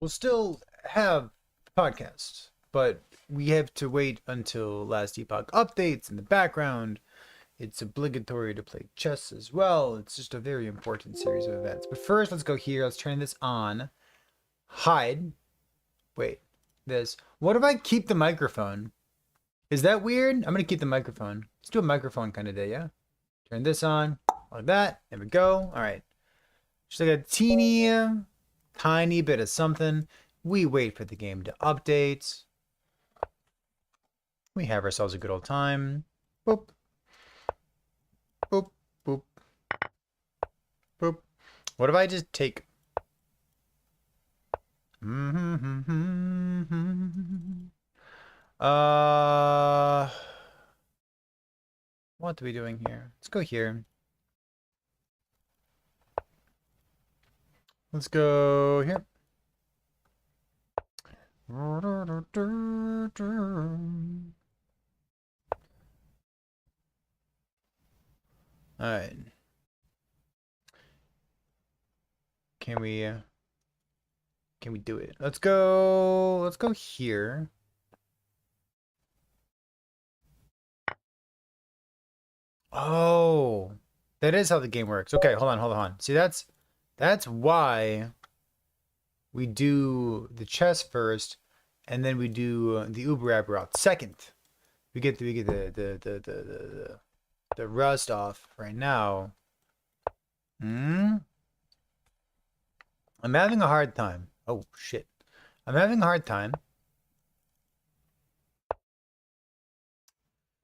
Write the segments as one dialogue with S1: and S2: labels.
S1: we'll still have podcasts, but we have to wait until Last Epoch updates in the background. It's obligatory to play chess as well. It's just a very important series of events. But first, let's go here. Let's turn this on. Hide. Wait. This. What if I keep the microphone? Is that weird? I'm going to keep the microphone. Let's do a microphone kind of day, yeah? Turn this on. Like that. There we go. All right. Just like a tiny bit of something. We wait for the game to update. We have ourselves a good old time. Boop. Boop. Boop. Boop. What if I just take... What are we doing here? Let's go here. Let's go here. All right. Can we do it? Let's go here. Oh, that is how the game works. Okay, hold on. See, that's why we do the chess first, and then we do the Uber app route second. We get the rust off right now. I'm having a hard time. Oh shit. I'm having a hard time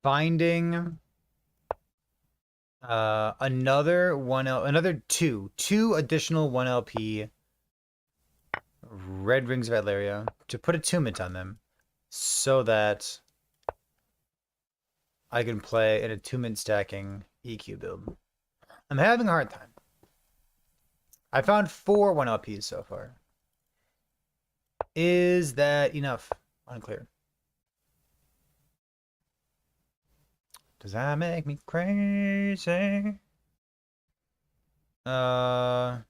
S1: finding another two additional 1LP Red Rings of Atlaria to put attunement on them so that I can play an attunement stacking EQ build. I'm having a hard time. I found 4 1LPs so far. Is that enough? Unclear. Does that make me crazy? What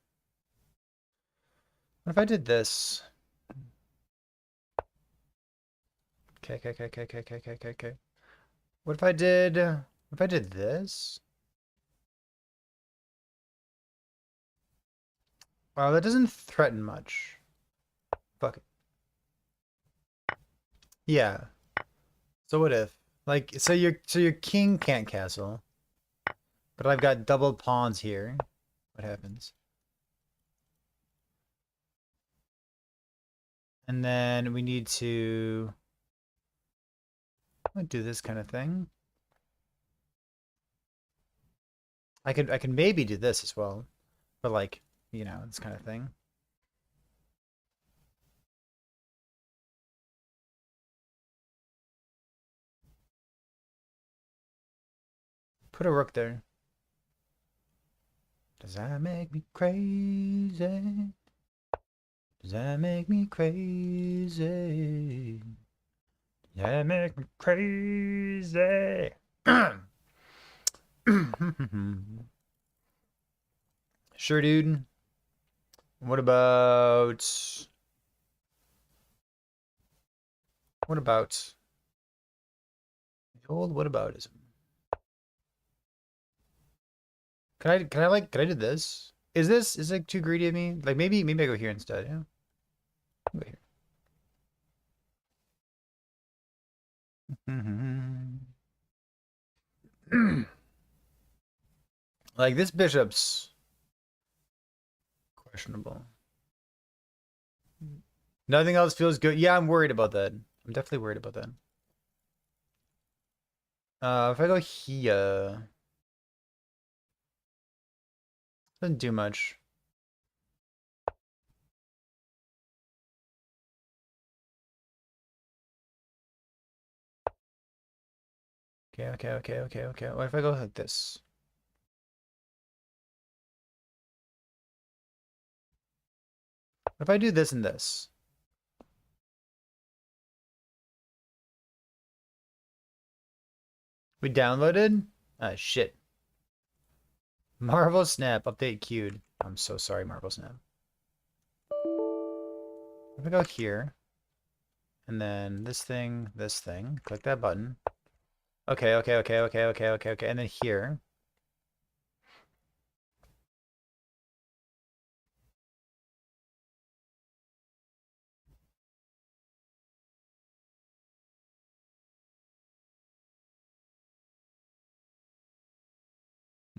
S1: if I did this? Okay. What if I did this? Wow, that doesn't threaten much. Fuck it. Yeah. So what if? Like, so your king can't castle. But I've got double pawns here. What happens? And then we need to do this kind of thing. I could maybe do this as well. But like, you know, this kind of thing. Put a rook there. Does that make me crazy? Does that make me crazy? Does that make me crazy? Sure, dude. What about the old whataboutism? Can I do this? Is it too greedy of me? Like maybe I go here instead, yeah? I'll go here. Like this bishop's questionable. Nothing else feels good. Yeah, I'm worried about that. I'm definitely worried about that. If I go here, doesn't do much. Okay. What if I go like this? What if I do this and this? We downloaded? Ah, shit. Marvel Snap update queued. I'm so sorry, Marvel Snap. If I go here, and then this thing, click that button. Okay, and then here.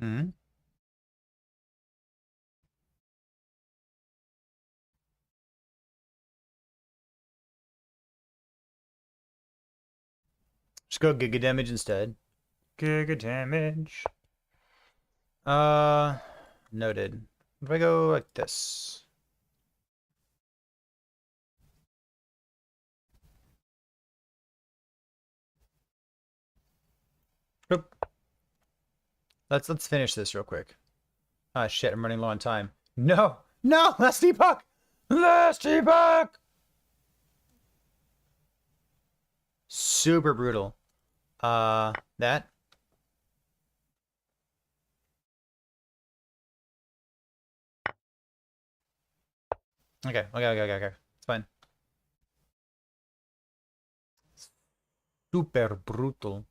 S1: Hmm. Just go Giga Damage instead. Giga Damage. Noted. If I go like this. Oop. Let's finish this real quick. Ah shit, I'm running low on time. No! No! Last epoch! Last epoch! Super brutal. That. Okay. It's fine. Super brutal.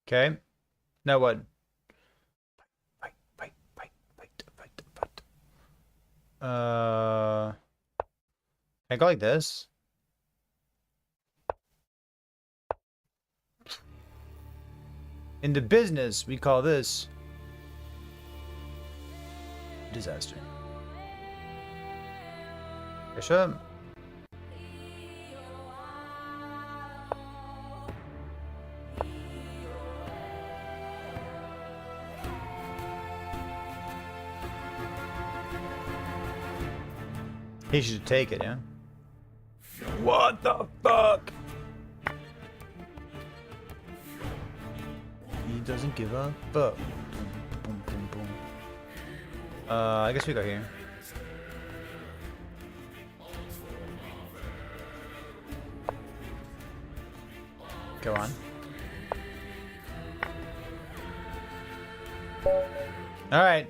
S1: Okay. Now what? Fight. I go like this. In the business, we call this disaster. Bishop. He should take it, yeah? What the fuck? He doesn't give a fuck. Boom. I guess we go here. Go on. Alright.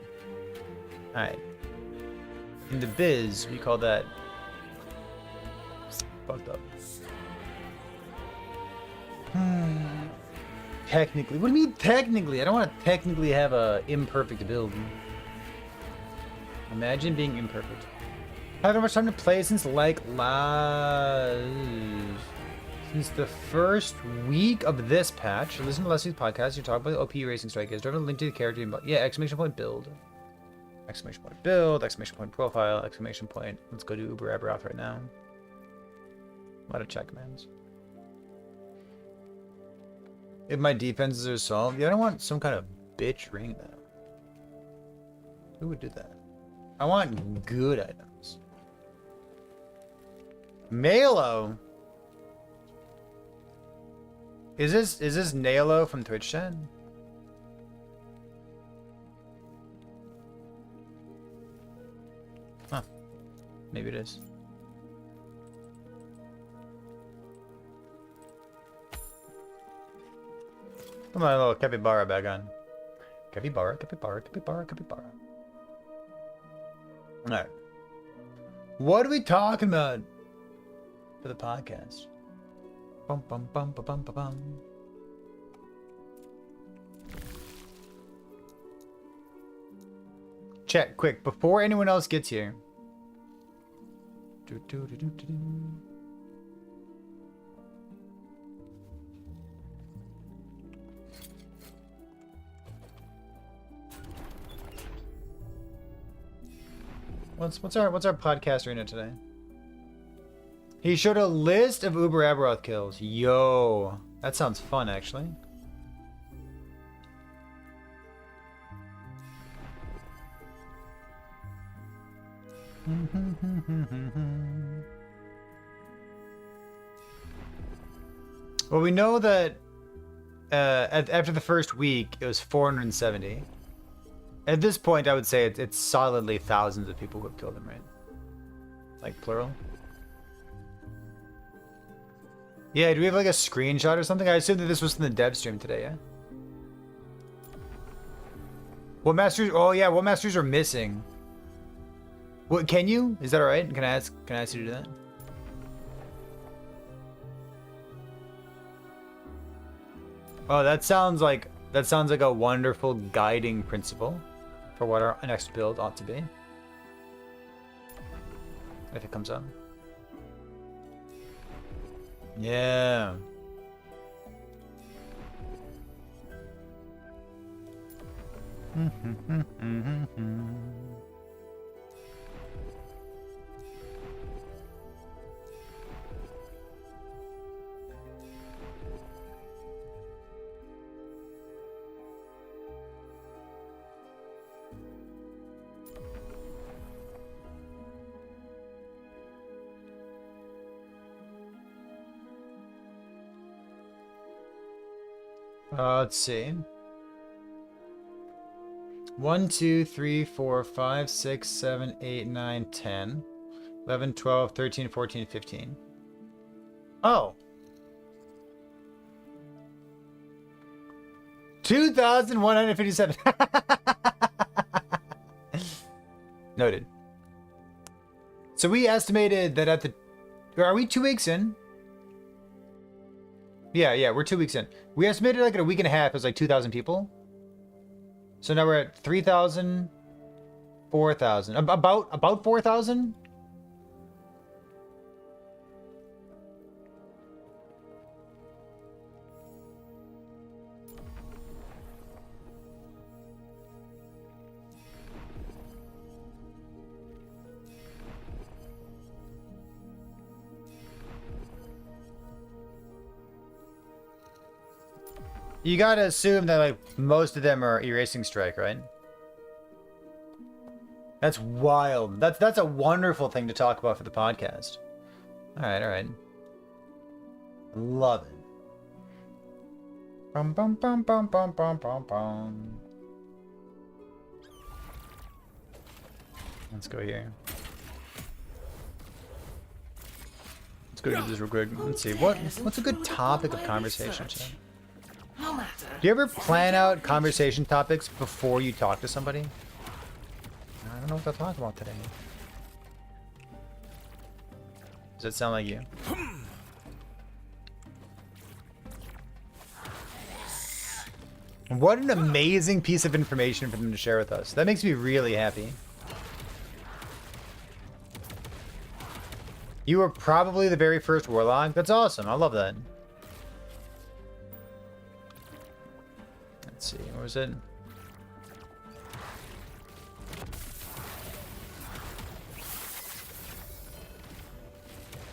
S1: In the biz, we call that fucked up. Technically. What do you mean technically? I don't want to technically have a imperfect build. Imagine being imperfect. I haven't much time to play since since the first week of this patch. Listen to Leslie's podcast. You talk about the OP Racing Strikers. Do I have a link to the character? Yeah, exclamation point build. Exclamation point build, exclamation point profile, exclamation point. Let's go to Uber Aberoth right now. A lot of check commands. If my defenses are solved, yeah, I don't want some kind of bitch ring though. Who would do that? I want good items. Malo. Is this Nalo from Twitch chat? Huh. Maybe it is. Put my little capybara bag on. Capybara. Alright. What are we talking about for the podcast? Bum. Chat, quick, before anyone else gets here. What's our podcast arena today? He showed a list of Uber Aberoth kills. Yo, that sounds fun actually. Well, we know that after the first week, it was 470. At this point, I would say it's solidly thousands of people who have killed him, right? Like plural. Yeah, do we have like a screenshot or something? I assume that this was in the dev stream today, yeah? What masters? Oh yeah, what masters are missing? What, can you? Is that alright? Can I ask you to do that? Oh, that sounds like a wonderful guiding principle for what our next build ought to be. If it comes up. Yeah. Let's see. 1, 2, 3, 4, 5, 6, 7, 8, 9, 10, 11, 12, 13, 14, 15. Oh. 2,157. Noted. So we estimated that at the... Are we 2 weeks in? Yeah, we're 2 weeks in. We estimated like in a week and a half it was like 2,000 people. So now we're at 3,000, 4,000. About 4,000? You gotta assume that like most of them are Erasing Strike, right? That's wild. That's a wonderful thing to talk about for the podcast. All right. Love it. Bum bum bum bum bum bum bum bum. Let's go here. Let's go do this real quick. Let's see what's a good topic of conversation today.
S2: No matter.
S1: Do you ever plan out conversation topics before you talk to somebody? I don't know what to talk about today. Does that sound like you? What an amazing piece of information for them to share with us. That makes me really happy. You were probably the very first warlock. That's awesome. I love that. Let's see, what was it?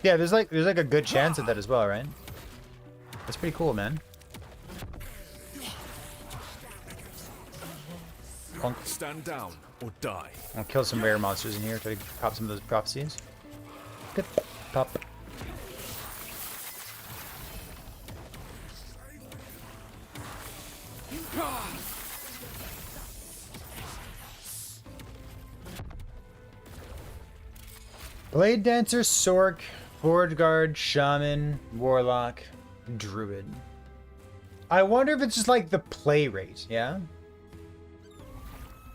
S1: Yeah, there's like a good chance of that as well, right? That's pretty cool, man.
S3: Stand down or die.
S1: I'll kill some rare monsters in here to pop some of those prophecies. Good. Pop. Blade Dancer, Sork, Forge Guard, Shaman, Warlock, Druid. I wonder if it's just like the play rate, yeah?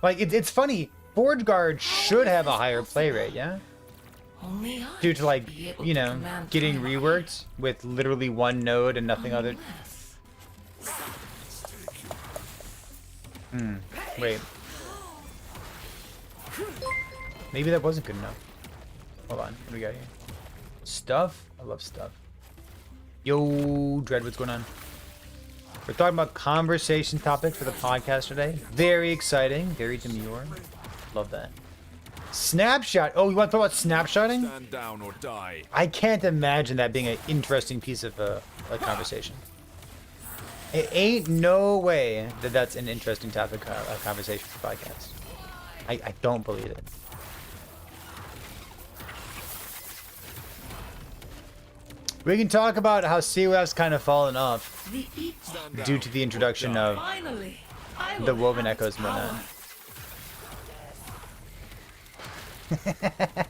S1: Like, it's funny. Forge Guard should have a higher play rate, yeah?
S2: Only I
S1: Due to, like,
S2: should be able
S1: you
S2: to
S1: know,
S2: command
S1: getting
S2: fire.
S1: reworked with literally one node and nothing other.
S2: Unless
S1: Wait. Maybe that wasn't good enough. Hold on. What do we got here? Stuff? I love stuff. Yo, Dread, what's going on? We're talking about conversation topics for the podcast today. Very exciting. Very demure. Love that. Snapshot. Oh, you want to talk about snapshotting?
S3: Stand down or die.
S1: I can't imagine that being an interesting piece of a conversation. It ain't no way that that's an interesting topic of conversation for podcast. I don't believe it. We can talk about how COF's kind of fallen off
S2: the equal.
S3: Stand down
S1: due to the introduction of
S2: Finally, I
S1: the
S2: will
S1: Woven
S2: have
S1: Echoes and
S2: power.
S1: whatnot.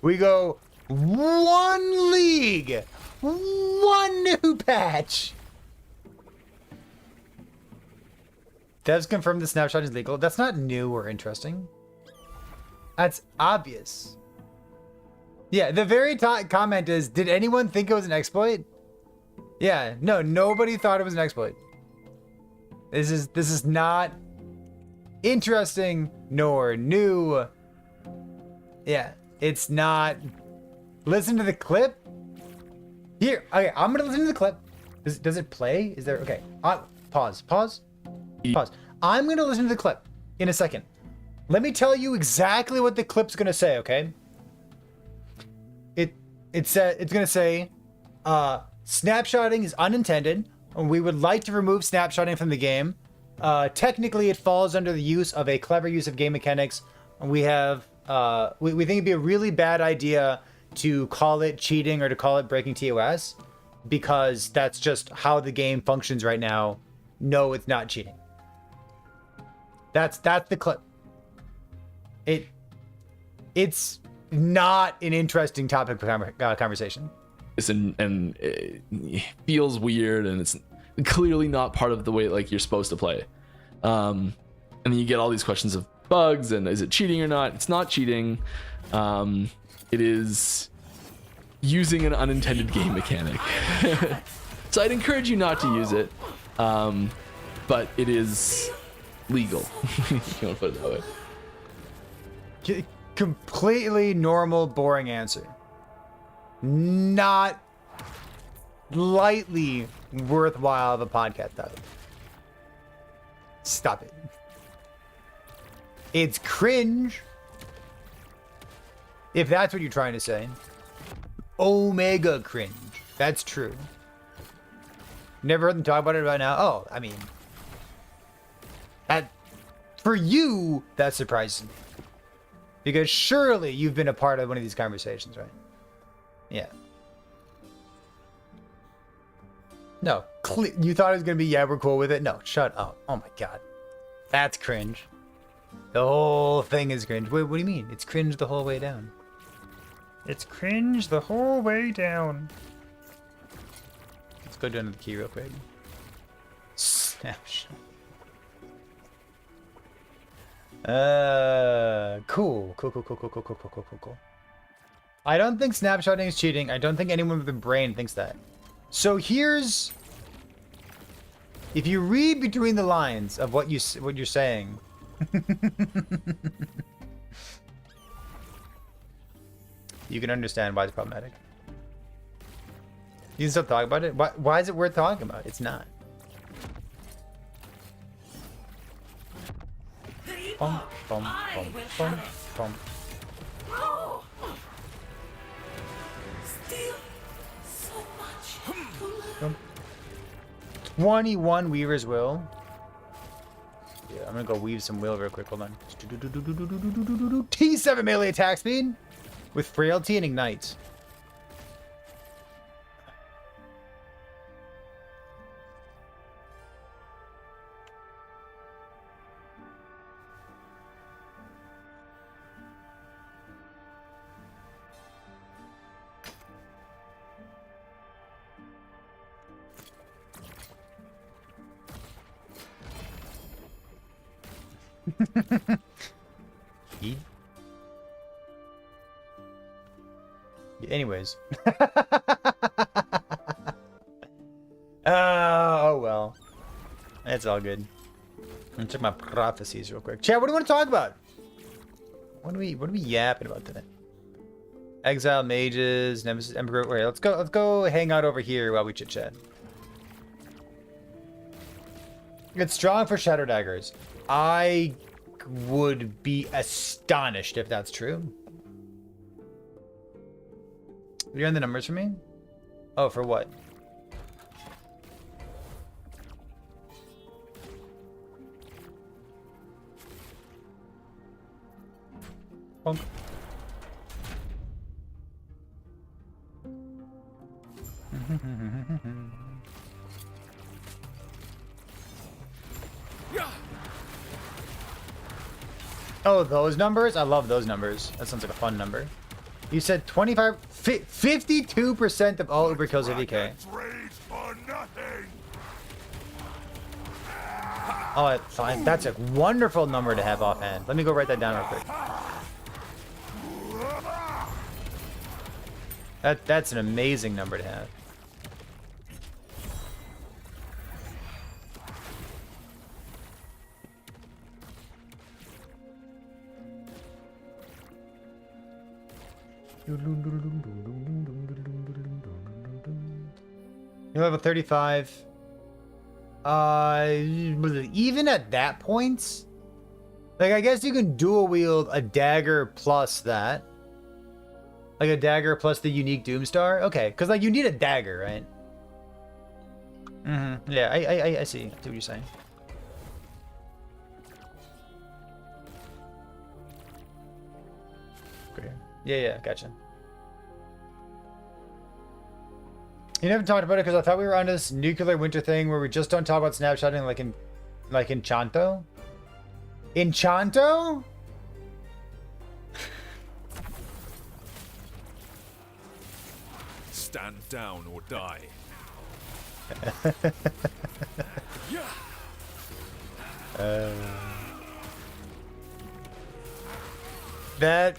S1: We go 1 league One new patch. Devs confirmed the snapshot is legal. That's not new or interesting. That's obvious. Yeah, the very top comment is, did anyone think it was an exploit? Yeah, no, nobody thought it was an exploit. This is not interesting nor new. Yeah, it's not. Listen to the clip. Here, okay, I'm gonna listen to the clip. Does it play? Is there, okay, pause. I'm gonna listen to the clip in a second. Let me tell you exactly what the clip's gonna say, okay? It's gonna say, snapshotting is unintended, and we would like to remove snapshotting from the game. Technically, it falls under the use of a clever use of game mechanics. And we have, we think it'd be a really bad idea to call it cheating or to call it breaking TOS, because that's just how the game functions right now. No, it's not cheating. That's the clip. It's not an interesting topic of conversation.
S4: And it feels weird, and it's clearly not part of the way like you're supposed to play. And then you get all these questions of bugs and is it cheating or not? It's not cheating. It is using an unintended game mechanic. So I'd encourage you not to use it, but it is legal. If you want to put it that way.
S1: Completely normal, boring answer. Not lightly worthwhile of a podcast topic. Stop it. It's cringe. If that's what you're trying to say. Omega cringe. That's true. Never heard them talk about it right now. Oh, I mean, that for you, that's surprising. Because surely you've been a part of one of these conversations, right? Yeah. No, you thought it was gonna be, yeah, we're cool with it. No, shut up. Oh my god, that's cringe. The whole thing is cringe. Wait, what do you mean? It's cringe the whole way down. It's cringe the whole way down. Let's go down to the key real quick. Snapshot. Cool. I don't think snapshotting is cheating. I don't think anyone with a brain thinks that. So here's, if you read between the lines of what you're saying, you can understand why it's problematic. You can still talk about it. Why is it worth talking about? It's not. Bum, bum, bum, bum, bum.
S2: Oh. Still so much to learn.
S1: 21 Weaver's Will. Yeah, I'm gonna go weave some will real quick. Hold on. T7 melee attack speed with frailty and ignite. Anyways. Oh well. It's all good. I'm gonna check my prophecies real quick. Chat, what do you want to talk about? What are we yapping about today? Exile mages, Nemesis Emperor. Wait, let's go hang out over here while we chit chat. It's strong for Shadow Daggers. I would be astonished if that's true. You run the numbers for me? Oh, for what? Bonk. Oh, those numbers? I love those numbers. That sounds like a fun number. You said 52% of all Uber kills are VK. Oh, fine. That's a wonderful number to have offhand. Let me go write that down real quick. That's an amazing number to have. You're level 35. Even at that point, like, I guess you can dual wield a dagger plus that. Like a dagger plus the unique Doomstar. Okay, because like you need a dagger, right? Mm-hmm. Yeah, I see. I see what you're saying. Okay. Yeah, gotcha. You never talked about it because I thought we were on this nuclear winter thing where we just don't talk about snapshotting like in Chanto. In Chanto?
S3: Stand down or die.
S1: That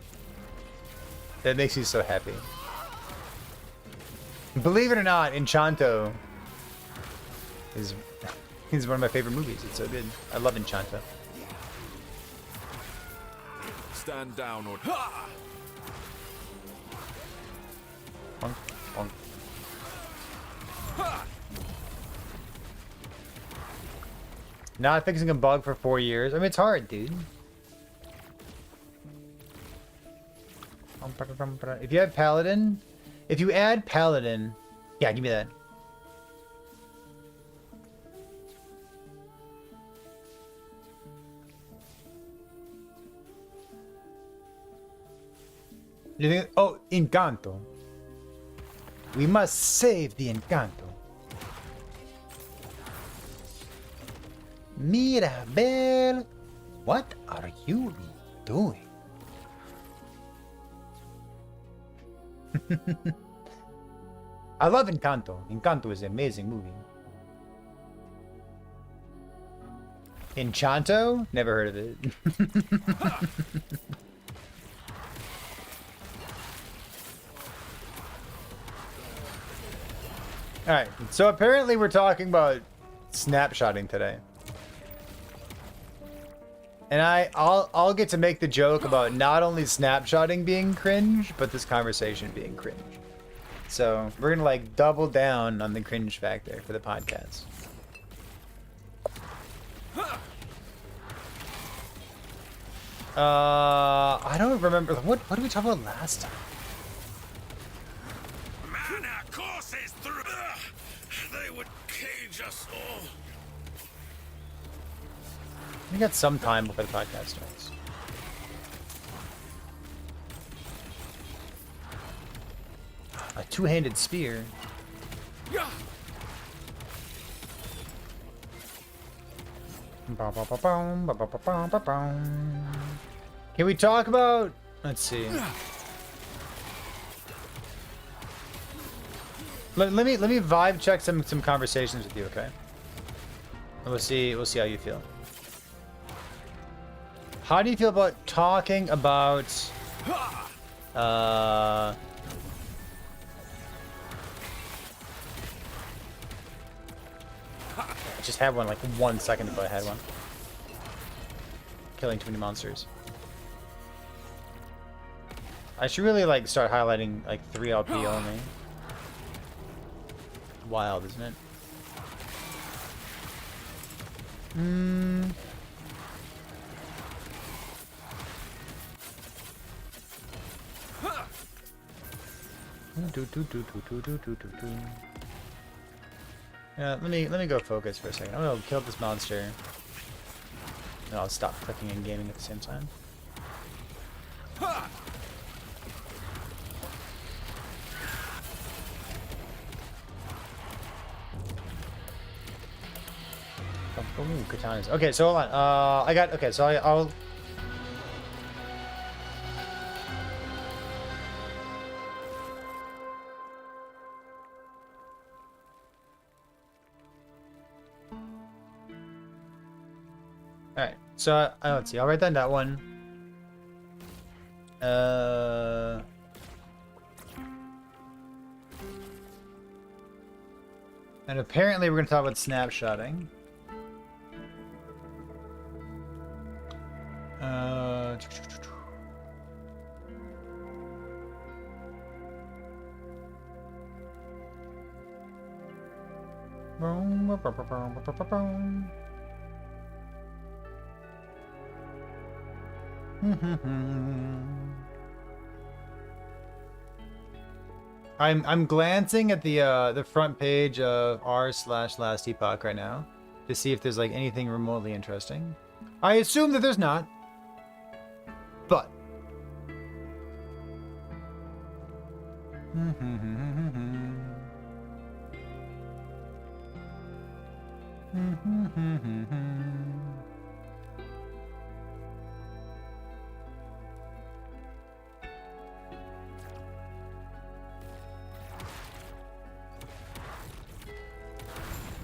S1: makes you so happy. Believe it or not, Enchanto is one of my favorite movies. It's so good. I love Enchanto.
S3: Stand down or
S1: Bonk, bonk. Not fixing a bug for 4 years. I mean, it's hard, dude. If you have Paladin, if you add Paladin, yeah, give me that. You think? Oh, Encanto. We must save the Encanto. Mirabel, what are you doing? I love Encanto. Encanto is an amazing movie. Enchanto? Never heard of it. Alright, so apparently we're talking about snapshotting today. And I'll get to make the joke about not only snapshotting being cringe, but this conversation being cringe. So we're gonna like double down on the cringe factor for the podcast. I don't remember what did we talk about last time?
S3: Man, our courses through. They would cage us all.
S1: We got some time before the podcast starts. A two-handed spear.
S3: Yeah.
S1: Can we talk about? Let's see. Let me vibe check some conversations with you, okay? And we'll see how you feel. How do you feel about talking about I just had one like 1 second ago I had one. Killing too many monsters. I should really like start highlighting like 3 LP only. Wild, isn't it? Yeah, let me go focus for a second. I'm gonna kill this monster. And I'll stop clicking and gaming at the same time. Ooh, katanas. Okay, so hold on. Okay, so I'll Alright, so let's see. I'll write down that one. And apparently we're going to talk about snapshotting. I'm glancing at the front page of r/last epoch right now to see if there's like anything remotely interesting. I assume that there's not, but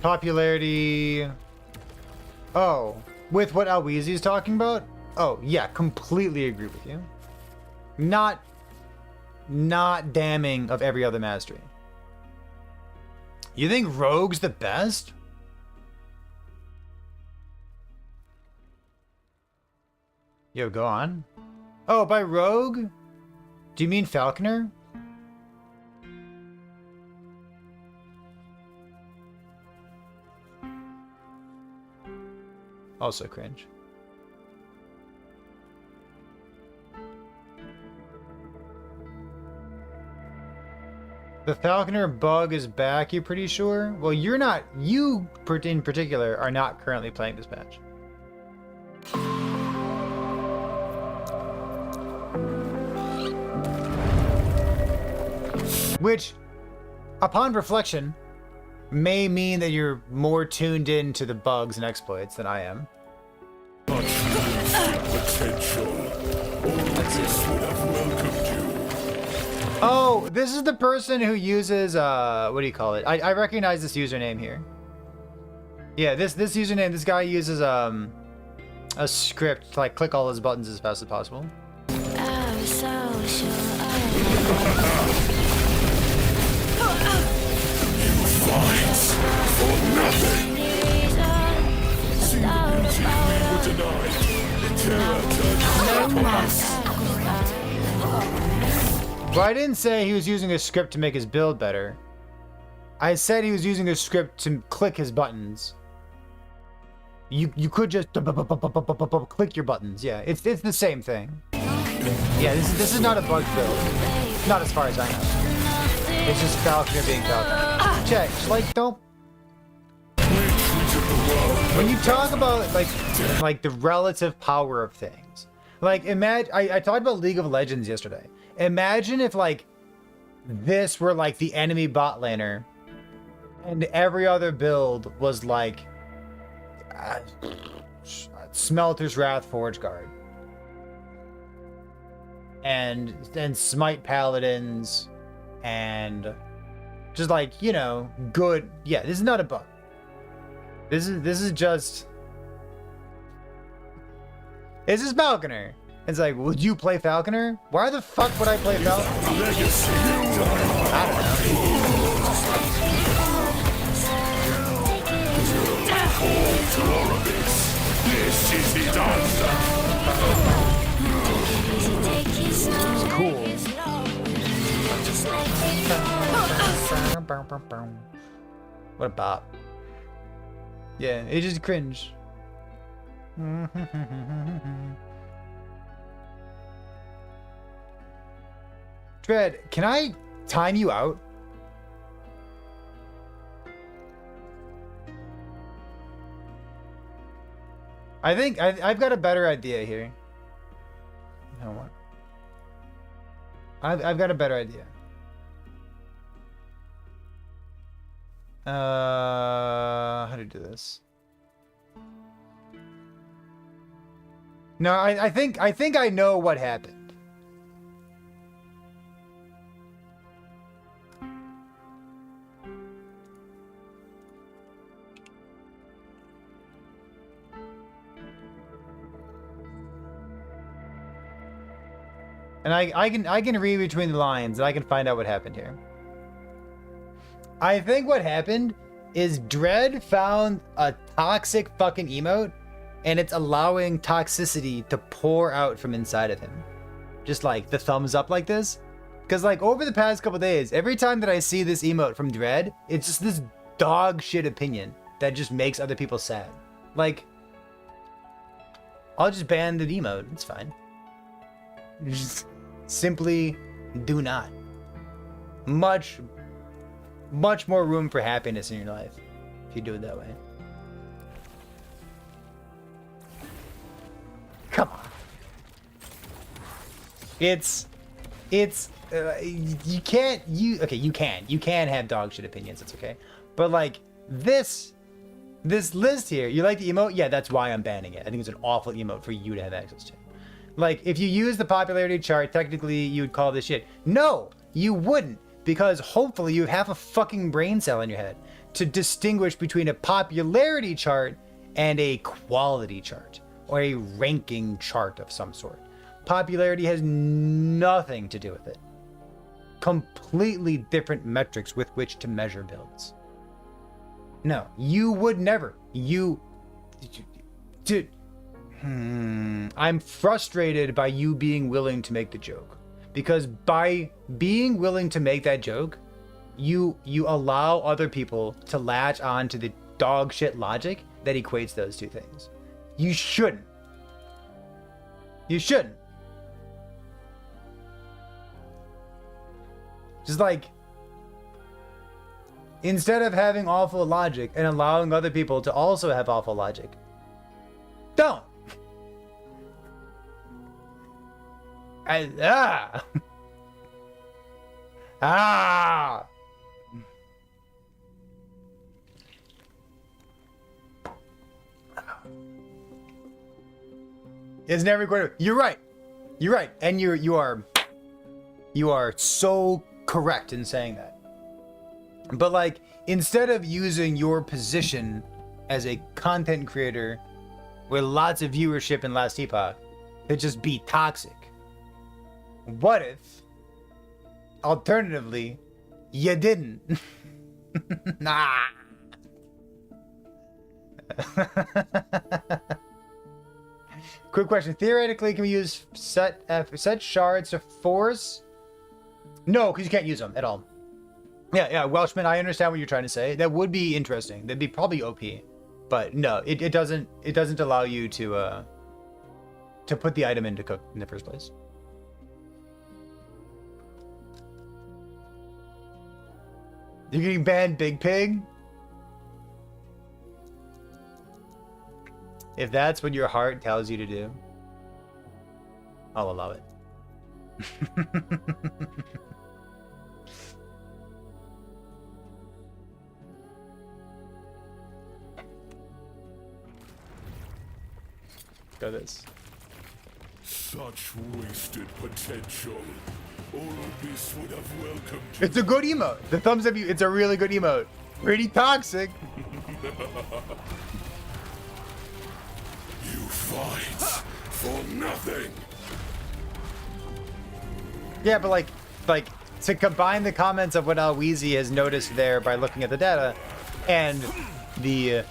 S1: popularity. Oh, with what Alweezy's talking about? Oh, yeah, completely agree with you. Not damning of every other mastery. You think Rogue's the best? Yo, go on. Oh, by Rogue? Do you mean Falconer? Also cringe. The Falconer bug is back, you pretty sure? Well, you're not, you in particular are not currently playing this patch. Which, upon reflection, may mean that you're more tuned in to the bugs and exploits than I am.
S3: Potential. All this would have welcomed you.
S1: Oh, this is the person who uses, what do you call it? I recognize this username here. Yeah, this username, this guy uses, a script to, like, click all his buttons as fast as possible.
S2: I was so sure
S3: Fights for nothing. Tonight, terror
S1: Well, I didn't say he was using a script to make his build better. I said he was using a script to click his buttons. You could just click your buttons. Yeah, it's the same thing. Yeah, this is not a bug build. Not as far as I know. It's just Falconer being Falconer. Check, like don't. When you talk about like the relative power of things, like imagine I talked about League of Legends yesterday. Imagine if like this were like the enemy bot laner, and every other build was like Smelter's Wrath Forge Guard, and Smite Paladins, and just like, you know, good. Yeah, this is not a bug. This is just. This is Falconer. It's like, would you play Falconer? Why the fuck would I play Falconer? I don't
S3: This is the answer.
S1: Cool. What a bop. Yeah, it just cringe. Dread, can I time you out? I think I've got a better idea here. You know what? I've got a better idea. How to do this? No, I think I know what happened. And I can read between the lines and I can find out what happened here. I think what happened is Dread found a toxic fucking emote and it's allowing toxicity to pour out from inside of him. Just like the thumbs up like this. Because like over the past couple days, every time that I see this emote from Dread, it's just this dog shit opinion that just makes other people sad. Like, I'll just ban the emote. It's fine. Just simply do not. Much more room for happiness in your life if you do it that way. Come on. You can have dog shit opinions. It's okay. But like this list here, you like the emote? Yeah, that's why I'm banning it. I think it's an awful emote for you to have access to. Like, if you use the popularity chart, technically you would call this shit. No, you wouldn't, because hopefully you have half a fucking brain cell in your head to distinguish between a popularity chart and a quality chart, or a ranking chart of some sort. Popularity has nothing to do with it. Completely different metrics with which to measure builds. No, you would never. I'm frustrated by you being willing to make the joke. Because by being willing to make that joke, you allow other people to latch on to the dog shit logic that equates those two things. You shouldn't. You shouldn't. Just like, instead of having awful logic and allowing other people to also have awful logic, don't. It's never going to. You're right. You're right, and you are so correct in saying that. But like, instead of using your position as a content creator with lots of viewership in Last Epoch to just be toxic, what if, alternatively, you didn't? Nah. Quick question. Theoretically, can we use set shards to force? No, because you can't use them at all. Yeah, Welshman, I understand what you're trying to say. That would be interesting. That'd be probably OP. But no, it doesn't allow you to put the item in to cook in the first place. You're getting banned, Big Pig? If that's what your heart tells you to do, I'll allow it. Go this.
S3: Such wasted potential. All Abyss would have welcomed.
S1: It's a good emote. The thumbs up, it's a really good emote. Pretty toxic.
S3: You fight for nothing.
S1: Yeah, but like to combine the comments of what Alweezy has noticed there by looking at the data, and the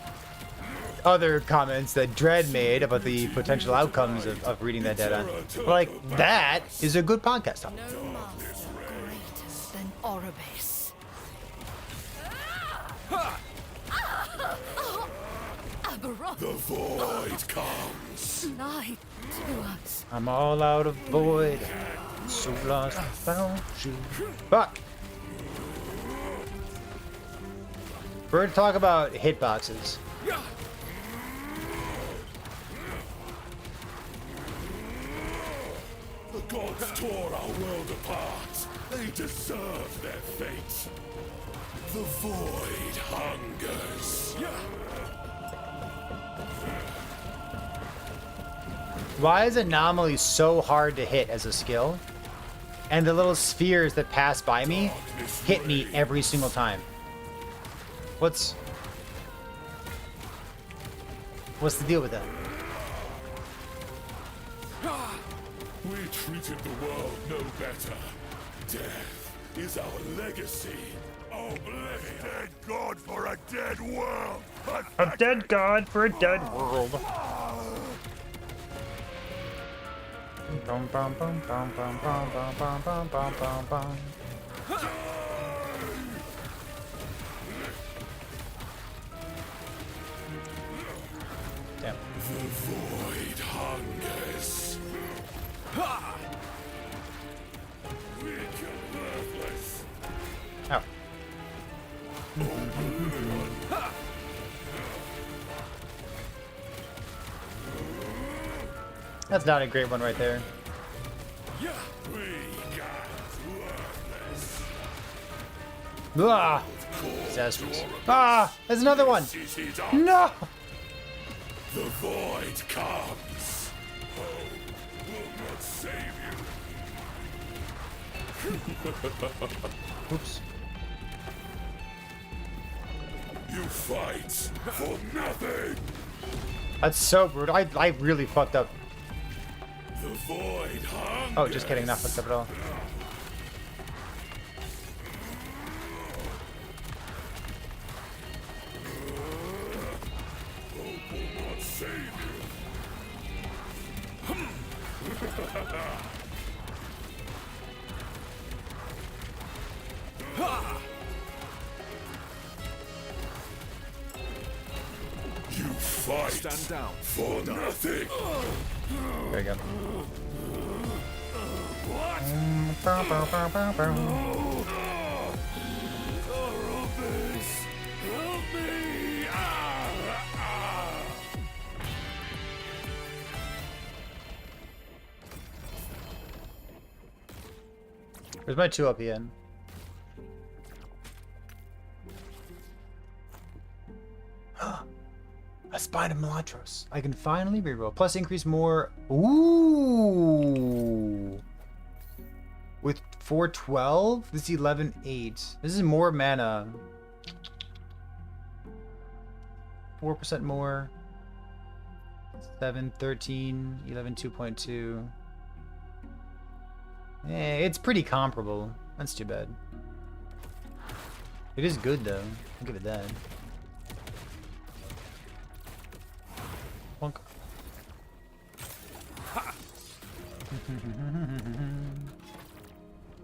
S1: other comments that Dread made about the potential outcomes of reading that data, like, that is a good podcast topic.
S2: No monster greater than Oribis. Aberon,
S3: The void comes.
S2: lie to us.
S1: I'm all out of void, so lost without you. Fuck. We're gonna talk about hitboxes.
S3: The gods tore our world apart. They deserve their fate. The void hungers.
S1: Why is Anomaly so hard to hit as a skill? And the little spheres that pass by me hit me every single time. What's the deal with that?
S3: We treat treated the world no better. Death is our legacy. Oblivion. Dead god for a dead world.
S1: A dead god for a dead world. Bum, bum, bum, bum, bum, bum, bum, bum, bum, bum, bum, bum. Damn.
S3: The void hungers. Weak and worthless.
S1: Ow. That's not a great one right there.
S3: Weak and worthless.
S1: Ah! Disastrous. Ah! There's another one!
S3: This is up.
S1: No!
S3: The void comes. Hope will not save you.
S1: Oops.
S3: You fight for nothing.
S1: That's so brutal. I really fucked up.
S3: The void hungers.
S1: Oh, just kidding. Not fucked up at all.
S3: Hope will not save you. You fight
S5: Stand down.
S3: for nothing.
S1: There you go.
S3: What? Erebus, help me!
S1: Where's my 2 LPN? A Spine of Melatros. I can finally reroll. Plus increase more. Ooh. With 412? This is 11.8. This is more mana. 4% more. 7, 13, 11, 2.2. It's pretty comparable. That's too bad. It is good though. I'll give it that. Bonk.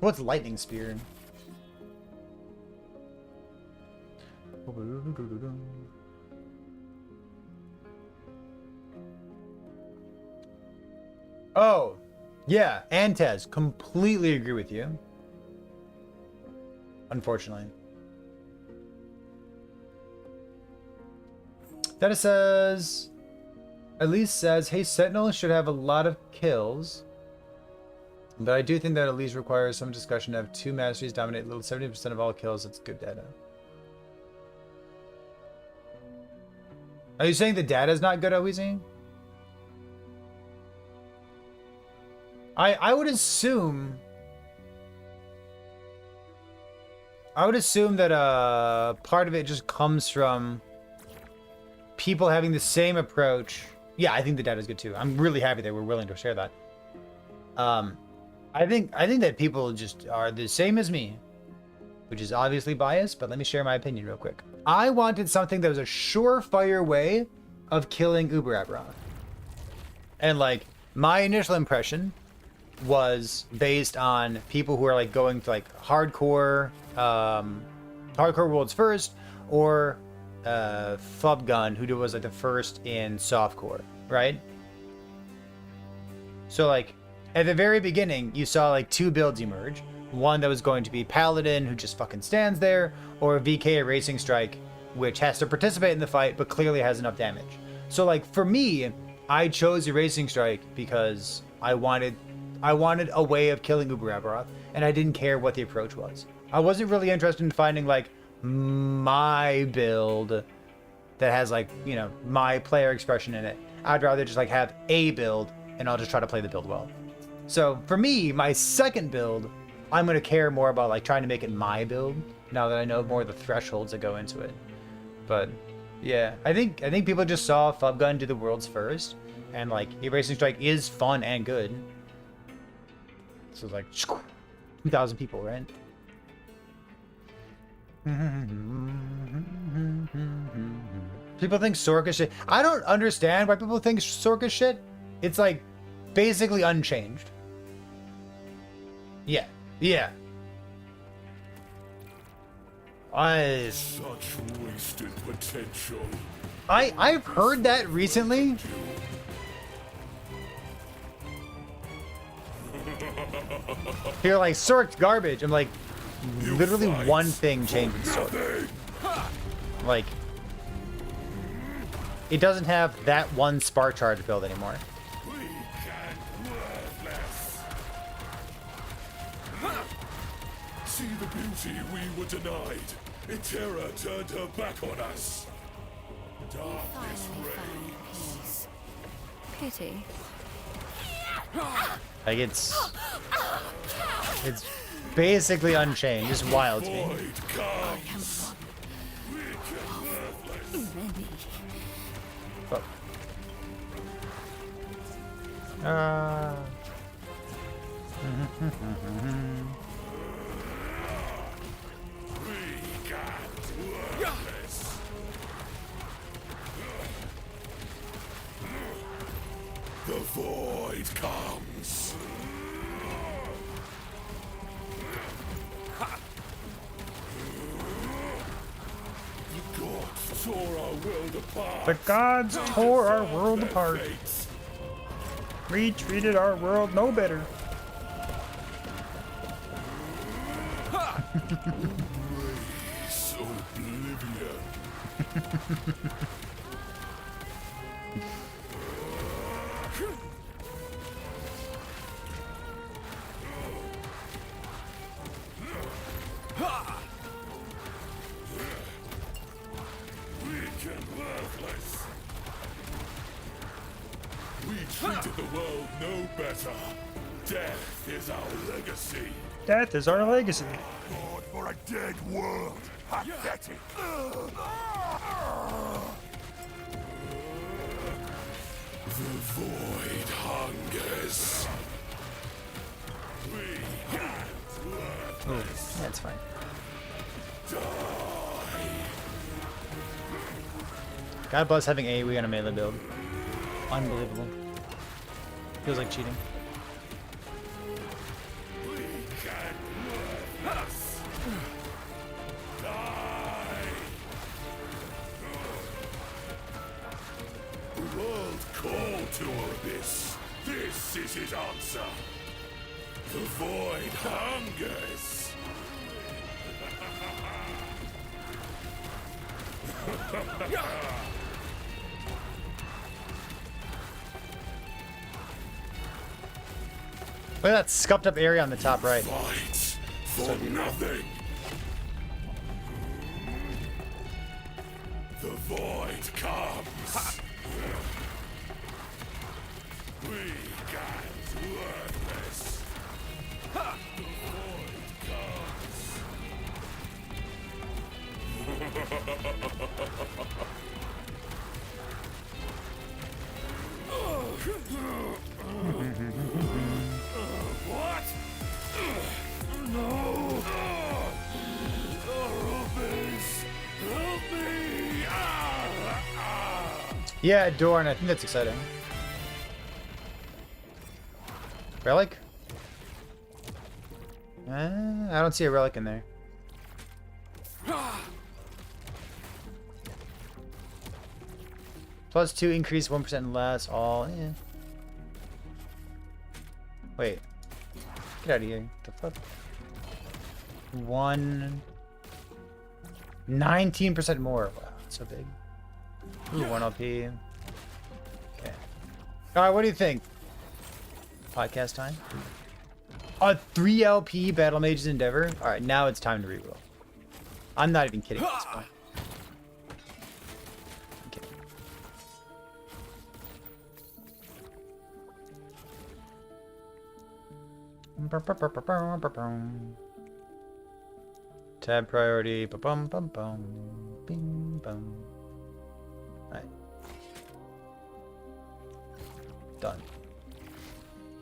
S1: What's lightning spear? Oh, yeah, Antez, completely agree with you. Unfortunately. That says, Elise says, hey, Sentinel should have a lot of kills. But I do think that Elise requires some discussion to have 2 masteries dominate little 70% of all kills. That's good data. Are you saying the data is not good, Oweezy? I would assume that part of it just comes from people having the same approach. Yeah, I think the data is good too. I'm really happy that we're willing to share that. I think that people just are the same as me, which is obviously biased, but let me share my opinion real quick. I wanted something that was a surefire way of killing Uber Aberoth. And like my initial impression was based on people who are like going to like hardcore worlds first, or Flubgun, who was like the first in softcore, right? So like at the very beginning, you saw like 2 builds emerge. One that was going to be Paladin, who just fucking stands there, or VK Racing Strike, which has to participate in the fight but clearly has enough damage. So like for me, I chose Erasing Strike because I wanted a way of killing Uber Aberoth, and I didn't care what the approach was. I wasn't really interested in finding like my build that has like, you know, my player expression in it. I'd rather just like have a build and I'll just try to play the build well. So for me, my second build, I'm going to care more about like trying to make it my build now that I know more of the thresholds that go into it. But yeah, I think people just saw Flubgun do the worlds first, and like Erasing Strike is fun and good. So it's like 2,000 people, right? People think Sork is shit. I don't understand why people think Sork is shit. It's like basically unchanged. Yeah. Yeah.
S3: Such wasted potential.
S1: I've heard that recently. You're like, Sork's garbage. I'm like, literally
S3: fight
S1: one thing changed with Sork.
S3: Nothing.
S1: Like, it doesn't have that one spark charge build anymore.
S3: Weak and worthless. See the beauty we were denied. Itera turned her back on us. Darkness
S2: Finally
S3: reigns.
S2: found peace. Pity.
S1: Like, it's basically unchanged. It's wild to me.
S3: Void comes. Weak and worthless.
S2: Many.
S1: But,
S3: Weak and worthless. The void comes. The gods tore our world apart.
S1: the gods tore our world
S3: Their
S1: apart.
S3: fates.
S1: We treated our world no better.
S3: Race oblivion. Weak and worthless. We treated the world no better. Death is our legacy.
S1: Death is our legacy.
S3: God for a dead world. Pathetic. The void hungers. We can't worthless.
S1: That's fine. God bless having AoE on a melee build. Unbelievable. Feels like cheating.
S3: We can't worthless. Die. The world called to Abyss. This is his answer. The void hungers.
S1: Look at that scuffed up area on the top right.
S3: Fight for nothing. The void comes. Weak and worthless. The void comes. What? No! Arubis! Help me!
S1: Yeah, Dorn. I think that's exciting. Relic? I don't see a relic in there. +2 increase 1% less. All. Wait. Get out of here. The fuck? 19% more. Wow, that's so big. Ooh, 1 LP. Okay. Alright, what do you think? Podcast time? A 3 LP Battle Mage's Endeavor? Alright, now it's time to reroll. I'm not even kidding at this point. I'm kidding. Tab priority. Ba-bum, bum, bum. Bing, bum. Alright. Done.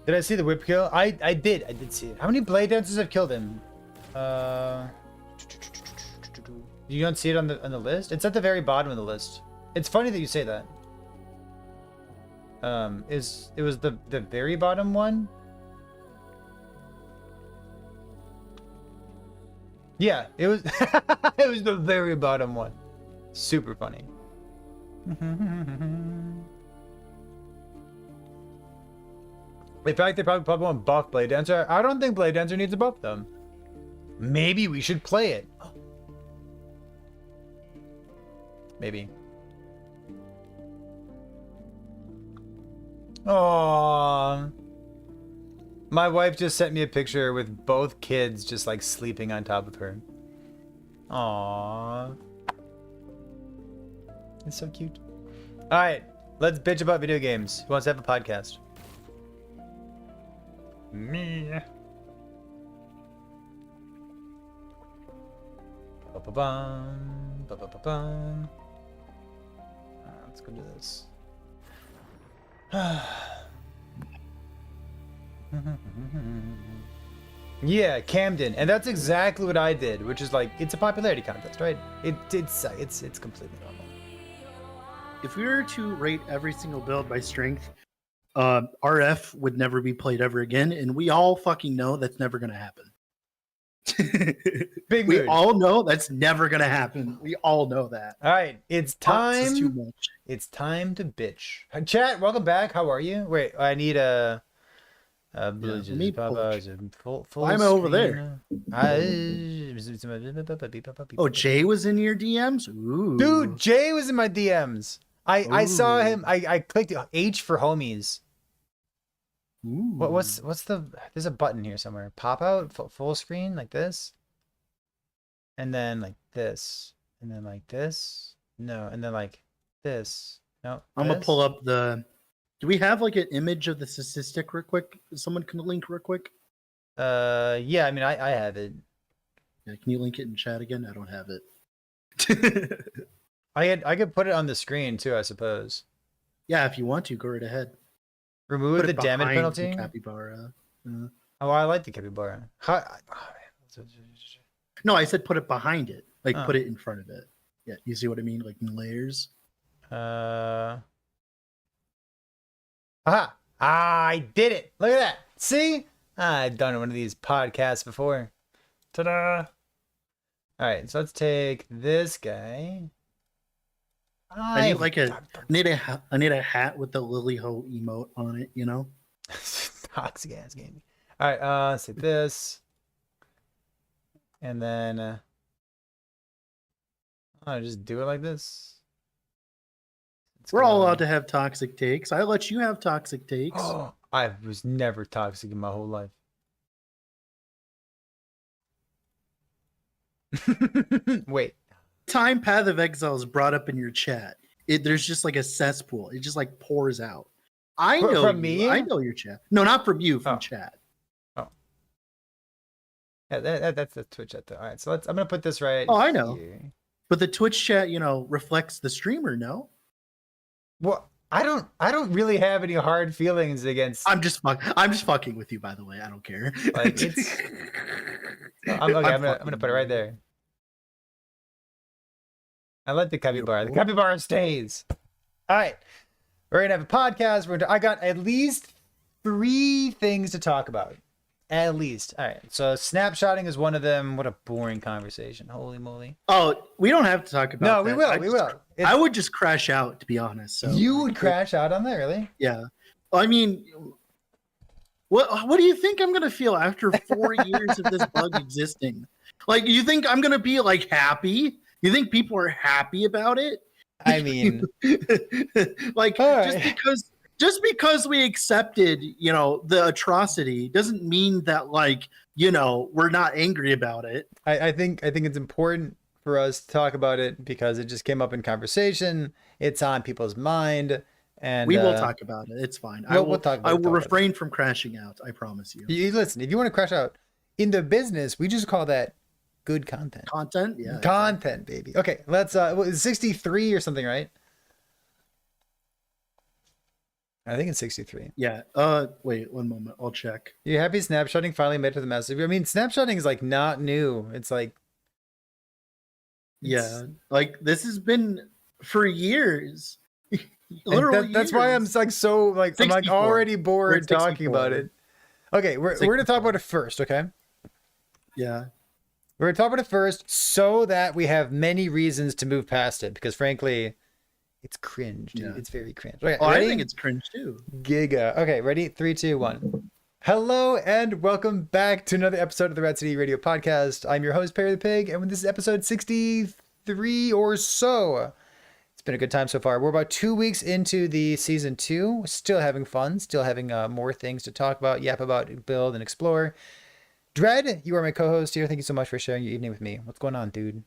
S1: Did I see the whip kill? I did see it. How many blade dancers have killed him? You don't see it on the list? It's at the very bottom of the list. It's funny that you say that. It was the very bottom one? Yeah, it was it was the very bottom one. Super funny. In fact, they probably want buff Blade Dancer. I don't think Blade Dancer needs a buff though. Maybe we should play it. Maybe. Aww. My wife just sent me a picture with both kids just like sleeping on top of her. Aww. It's so cute. Alright, let's bitch about video games. Who wants to have a podcast? Me. Ba-ba-bum, ba-ba-ba-bum. Let's go do this. Yeah, Camden, and that's exactly what I did, which is like it's a popularity contest, right? It's completely normal.
S5: If we were to rate every single build by strength, RF would never be played ever again, and we all fucking know that's never gonna happen.
S1: Big
S5: We
S1: mood.
S5: all know that's never gonna happen. We all know that.
S1: All right, it's
S5: Fox is too
S1: time.
S5: much.
S1: It's time to bitch. Chat, welcome back. How are you? Wait, I need a.
S5: let me pull up.
S1: Full
S5: Why am I over
S1: screen.
S5: Oh, Jay was in your DMs? Ooh.
S1: Dude, Jay was in my DMs. I saw
S5: Ooh.
S1: him. I clicked H for homies.
S5: Ooh.
S1: What's the? There's a button here somewhere. Pop out full screen like this, and then like this, and then like this. No, and then like this. No.
S5: I'm gonna
S1: this.
S5: pull up the. Do we have like an image of the statistic real quick? Someone can link real quick.
S1: Yeah. I mean, I have it.
S5: Yeah, can you link it in chat again? I don't have it.
S1: I could put it on the screen too, I suppose.
S5: Yeah, if you want to, go right ahead.
S1: Remove
S5: Put
S1: the
S5: it
S1: damage
S5: behind
S1: penalty.
S5: the capybara.
S1: Oh, I like the capybara.
S5: No, I said put it behind it. Like
S1: Oh.
S5: put it in front of it. Yeah, you see what I mean? Like in layers.
S1: Aha! I did it! Look at that! See? I've done one of these podcasts before. Ta-da! Alright, so let's take this guy.
S5: I need a hat with the Lily Ho emote on it, you know?
S1: Toxic ass game. Alright, let's take this. And then I'll just do it like this.
S5: We're all allowed to have toxic takes. I let you have toxic takes.
S1: Oh, I was never toxic in my whole life. Wait.
S5: Time Path of Exile is brought up in your chat. There's just like a cesspool. It just like pours out. I know
S1: From
S5: you.
S1: me?
S5: I know your chat. No, not from you. From
S1: Oh.
S5: chat.
S1: Yeah, that's the Twitch chat though. All right, so I'm gonna put this right.
S5: Oh, I know.
S1: here.
S5: But the Twitch chat, you know, reflects the streamer. No,
S1: Well, I don't really have any hard feelings against.
S5: I'm just fucking with you. By the way, I don't care.
S1: Like, it's- I'm gonna put it right there. I like the capybara. The capybara stays. All right, we're gonna have a podcast. I got at least 3 things to talk about. At least. All right. So snapshotting is one of them. What a boring conversation. Holy moly.
S5: Oh, we don't have to talk about.
S1: No, we
S5: that.
S1: will. We will.
S5: I would just crash out, to be honest. So
S1: You would crash out on that, really?
S5: Yeah. I mean, what do you think I'm gonna feel after 4 years of this bug existing? Like, you think I'm gonna be like happy? You think people are happy about it?
S1: I mean,
S5: Like,
S1: All
S5: just
S1: right.
S5: because we accepted, you know, the atrocity doesn't mean that, like, you know, we're not angry about it.
S1: I think it's important for us to talk about it because it just came up in conversation. It's on people's mind, and
S5: We will talk about it. It's fine.
S1: we'll talk about
S5: I
S1: it,
S5: will
S1: talk about it.
S5: refrain from crashing out. I promise you.
S1: Listen, if you want to crash out in the business, we just call that good content.
S5: Content, yeah.
S1: Content, baby. Okay, let's 63 or something, right? I think it's 63.
S5: Yeah. Wait, one moment. I'll check.
S1: You happy snapshotting finally made it to the massive? I mean, snapshotting is like not new. It's like
S5: Yeah, like this has been for years.
S1: and
S5: Literally,
S1: that's why I'm
S5: years.
S1: like so like I'm like
S5: 64.
S1: already
S5: We're
S1: bored
S5: at
S1: talking about
S5: 64.
S1: it. Okay, we're gonna talk
S5: 64.
S1: about it first. Okay,
S5: Yeah.
S1: we're gonna talk about it first so that we have many reasons to move past it because frankly, it's cringe. Dude.
S5: Yeah.
S1: It's very cringe. Okay,
S5: Oh, I
S1: ready?
S5: think it's cringe too.
S1: Giga. Okay, ready? 3, 2, 1. Hello and welcome back to another episode of the Rat City Radio Podcast. I'm your host, Perry the Pig, and this is episode 63 or so. It's been a good time so far. We're about 2 weeks into the season 2. Still having fun, still having more things to talk about, yap about, build, and explore. Dread, you are my co-host here. Thank you so much for sharing your evening with me. What's going on, dude?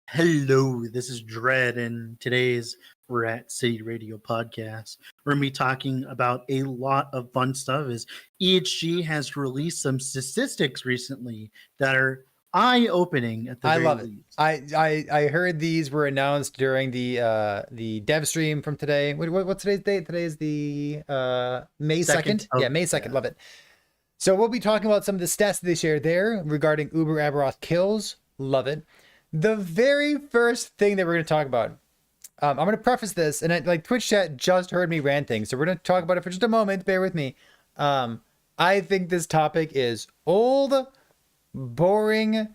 S5: Hello, this is Dread, and today's Rat City Radio Podcast. We're gonna be talking about a lot of fun stuff. As EHG has released some statistics recently that are eye-opening at the
S1: I
S5: very
S1: love it.
S5: least.
S1: I heard these were announced during the dev stream from today. What's today's date? Today is the May 2nd.
S5: Second.
S1: Yeah, May 2nd.
S5: Yeah.
S1: Love it. So we'll be talking about some of the stats that they shared there regarding Uber Aberoth kills. Love it. The very first thing that we're going to talk about, I'm going to preface this, and like Twitch chat just heard me ranting, so we're going to talk about it for just a moment. Bear with me. I think this topic is old, boring,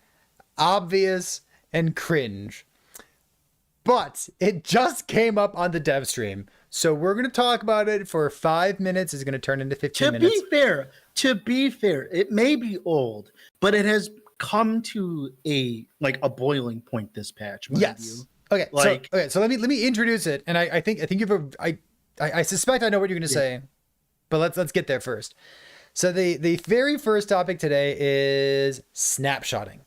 S1: obvious, and cringe. But it just came up on the dev stream. So we're going to talk about it for 5 minutes. It's going to turn into 15 minutes.
S5: To be fair, it may be old, but it has come to a boiling point this patch. mind
S1: Yes.
S5: you.
S1: Okay.
S5: Like-
S1: so let me introduce it, and I think I suspect I know what you're going to say, but let's get there first. So the very first topic today is snapshotting.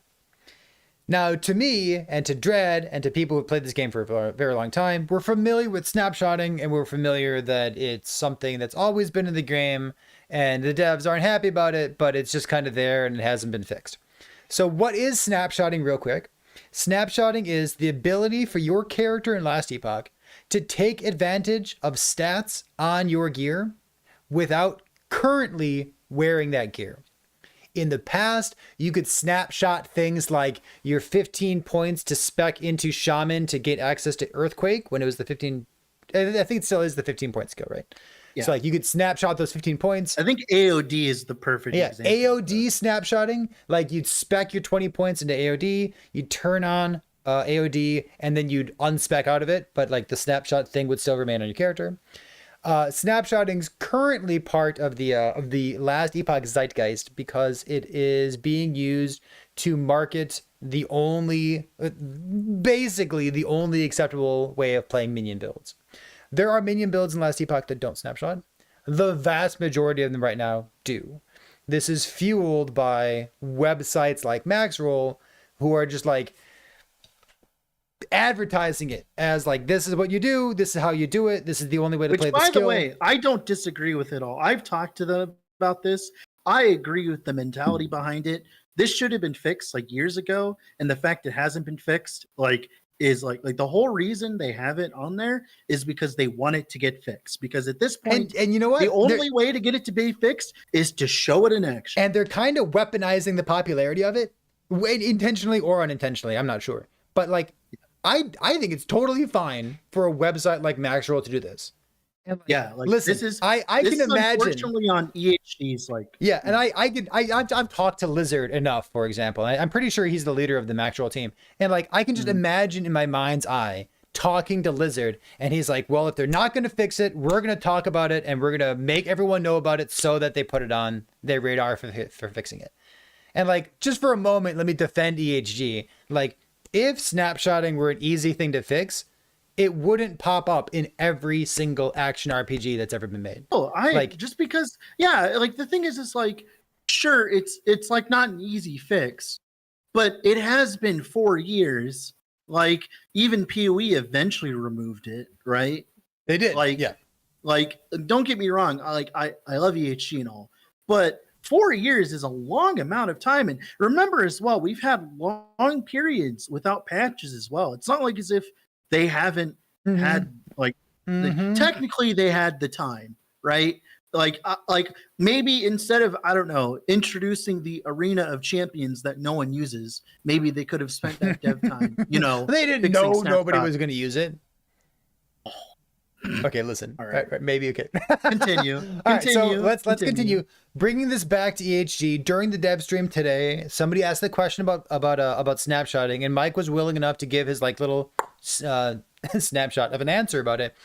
S1: Now, to me and to Dread and to people who played this game for a very long time, we're familiar with snapshotting, and we're familiar that it's something that's always been in the game, and the devs aren't happy about it, but it's just kind of there and it hasn't been fixed. So what is snapshotting real quick? Snapshotting is the ability for your character in Last Epoch to take advantage of stats on your gear without currently wearing that gear. In the past, you could snapshot things like your 15 points to spec into Shaman to get access to Earthquake when it was the 15. I think it still is the 15 point skill, right?
S5: Yeah.
S1: So like you could snapshot those 15 points.
S5: I think AOD is the perfect
S1: Yeah,
S5: example.
S1: AOD snapshotting, like you'd spec your 20 points into AOD, you'd turn on AOD, and then you'd unspec out of it, but like the snapshot thing would still remain on your character. Snapshotting's currently part of the Last Epoch zeitgeist because it is being used to market basically the only acceptable way of playing minion builds. There are minion builds in Last Epoch that don't snapshot. The vast majority of them right now do. This is fueled by websites like Maxroll, who are just like advertising it as like, this is what you do, this is how you do it, this is the only way to play
S5: Which,
S1: the
S5: by
S1: skill.
S5: the way, I don't disagree with it all. I've talked to them about this. I agree with the mentality behind it. This should have been fixed like years ago, and the fact it hasn't been fixed is like the whole reason they have it on there is because they want it to get fixed. Because at this point,
S1: and you know what?
S5: the only way to get it to be fixed is to show it in action.
S1: And they're kind of weaponizing the popularity of it, intentionally or unintentionally. I'm not sure, but like, I think it's totally fine for a website like Maxroll to do this. And like,
S5: Yeah, like
S1: listen,
S5: this is
S1: I
S5: this
S1: can
S5: is
S1: imagine.
S5: unfortunately on EHD's like
S1: Yeah, and I've talked to Lizard enough, for example. I'm pretty sure he's the leader of the Maxroll team, and like I can just imagine in my mind's eye talking to Lizard, and he's like, "Well, if they're not going to fix it, we're going to talk about it, and we're going to make everyone know about it so that they put it on their radar for fixing it." And like, just for a moment, let me defend EHG. Like, if snapshotting were an easy thing to fix, it wouldn't pop up in every single action RPG that's ever been made.
S5: just because like the thing is like sure it's like not an easy fix, but it has been 4 years. Like even PoE eventually removed it, right?
S1: They did.
S5: Like
S1: yeah.
S5: Like don't get me wrong, I love EHG and all, but 4 years is a long amount of time. And remember as well, we've had long periods without patches as well. It's not like as if they haven't had like
S1: Mhm.
S5: technically they had the time, right? Like maybe instead of, I don't know, introducing the Arena of Champions that no one uses, maybe they could have spent that dev time, you know.
S1: They didn't
S5: fixing
S1: know nobody
S5: Snapshot.
S1: was going to use it. Okay, listen.
S5: All right.
S1: Right, maybe okay.
S5: Continue.
S1: All right, so let's continue. Bringing this back to EHG during the dev stream today. Somebody asked the question about snapshotting, and Mike was willing enough to give his like little snapshot of an answer about it,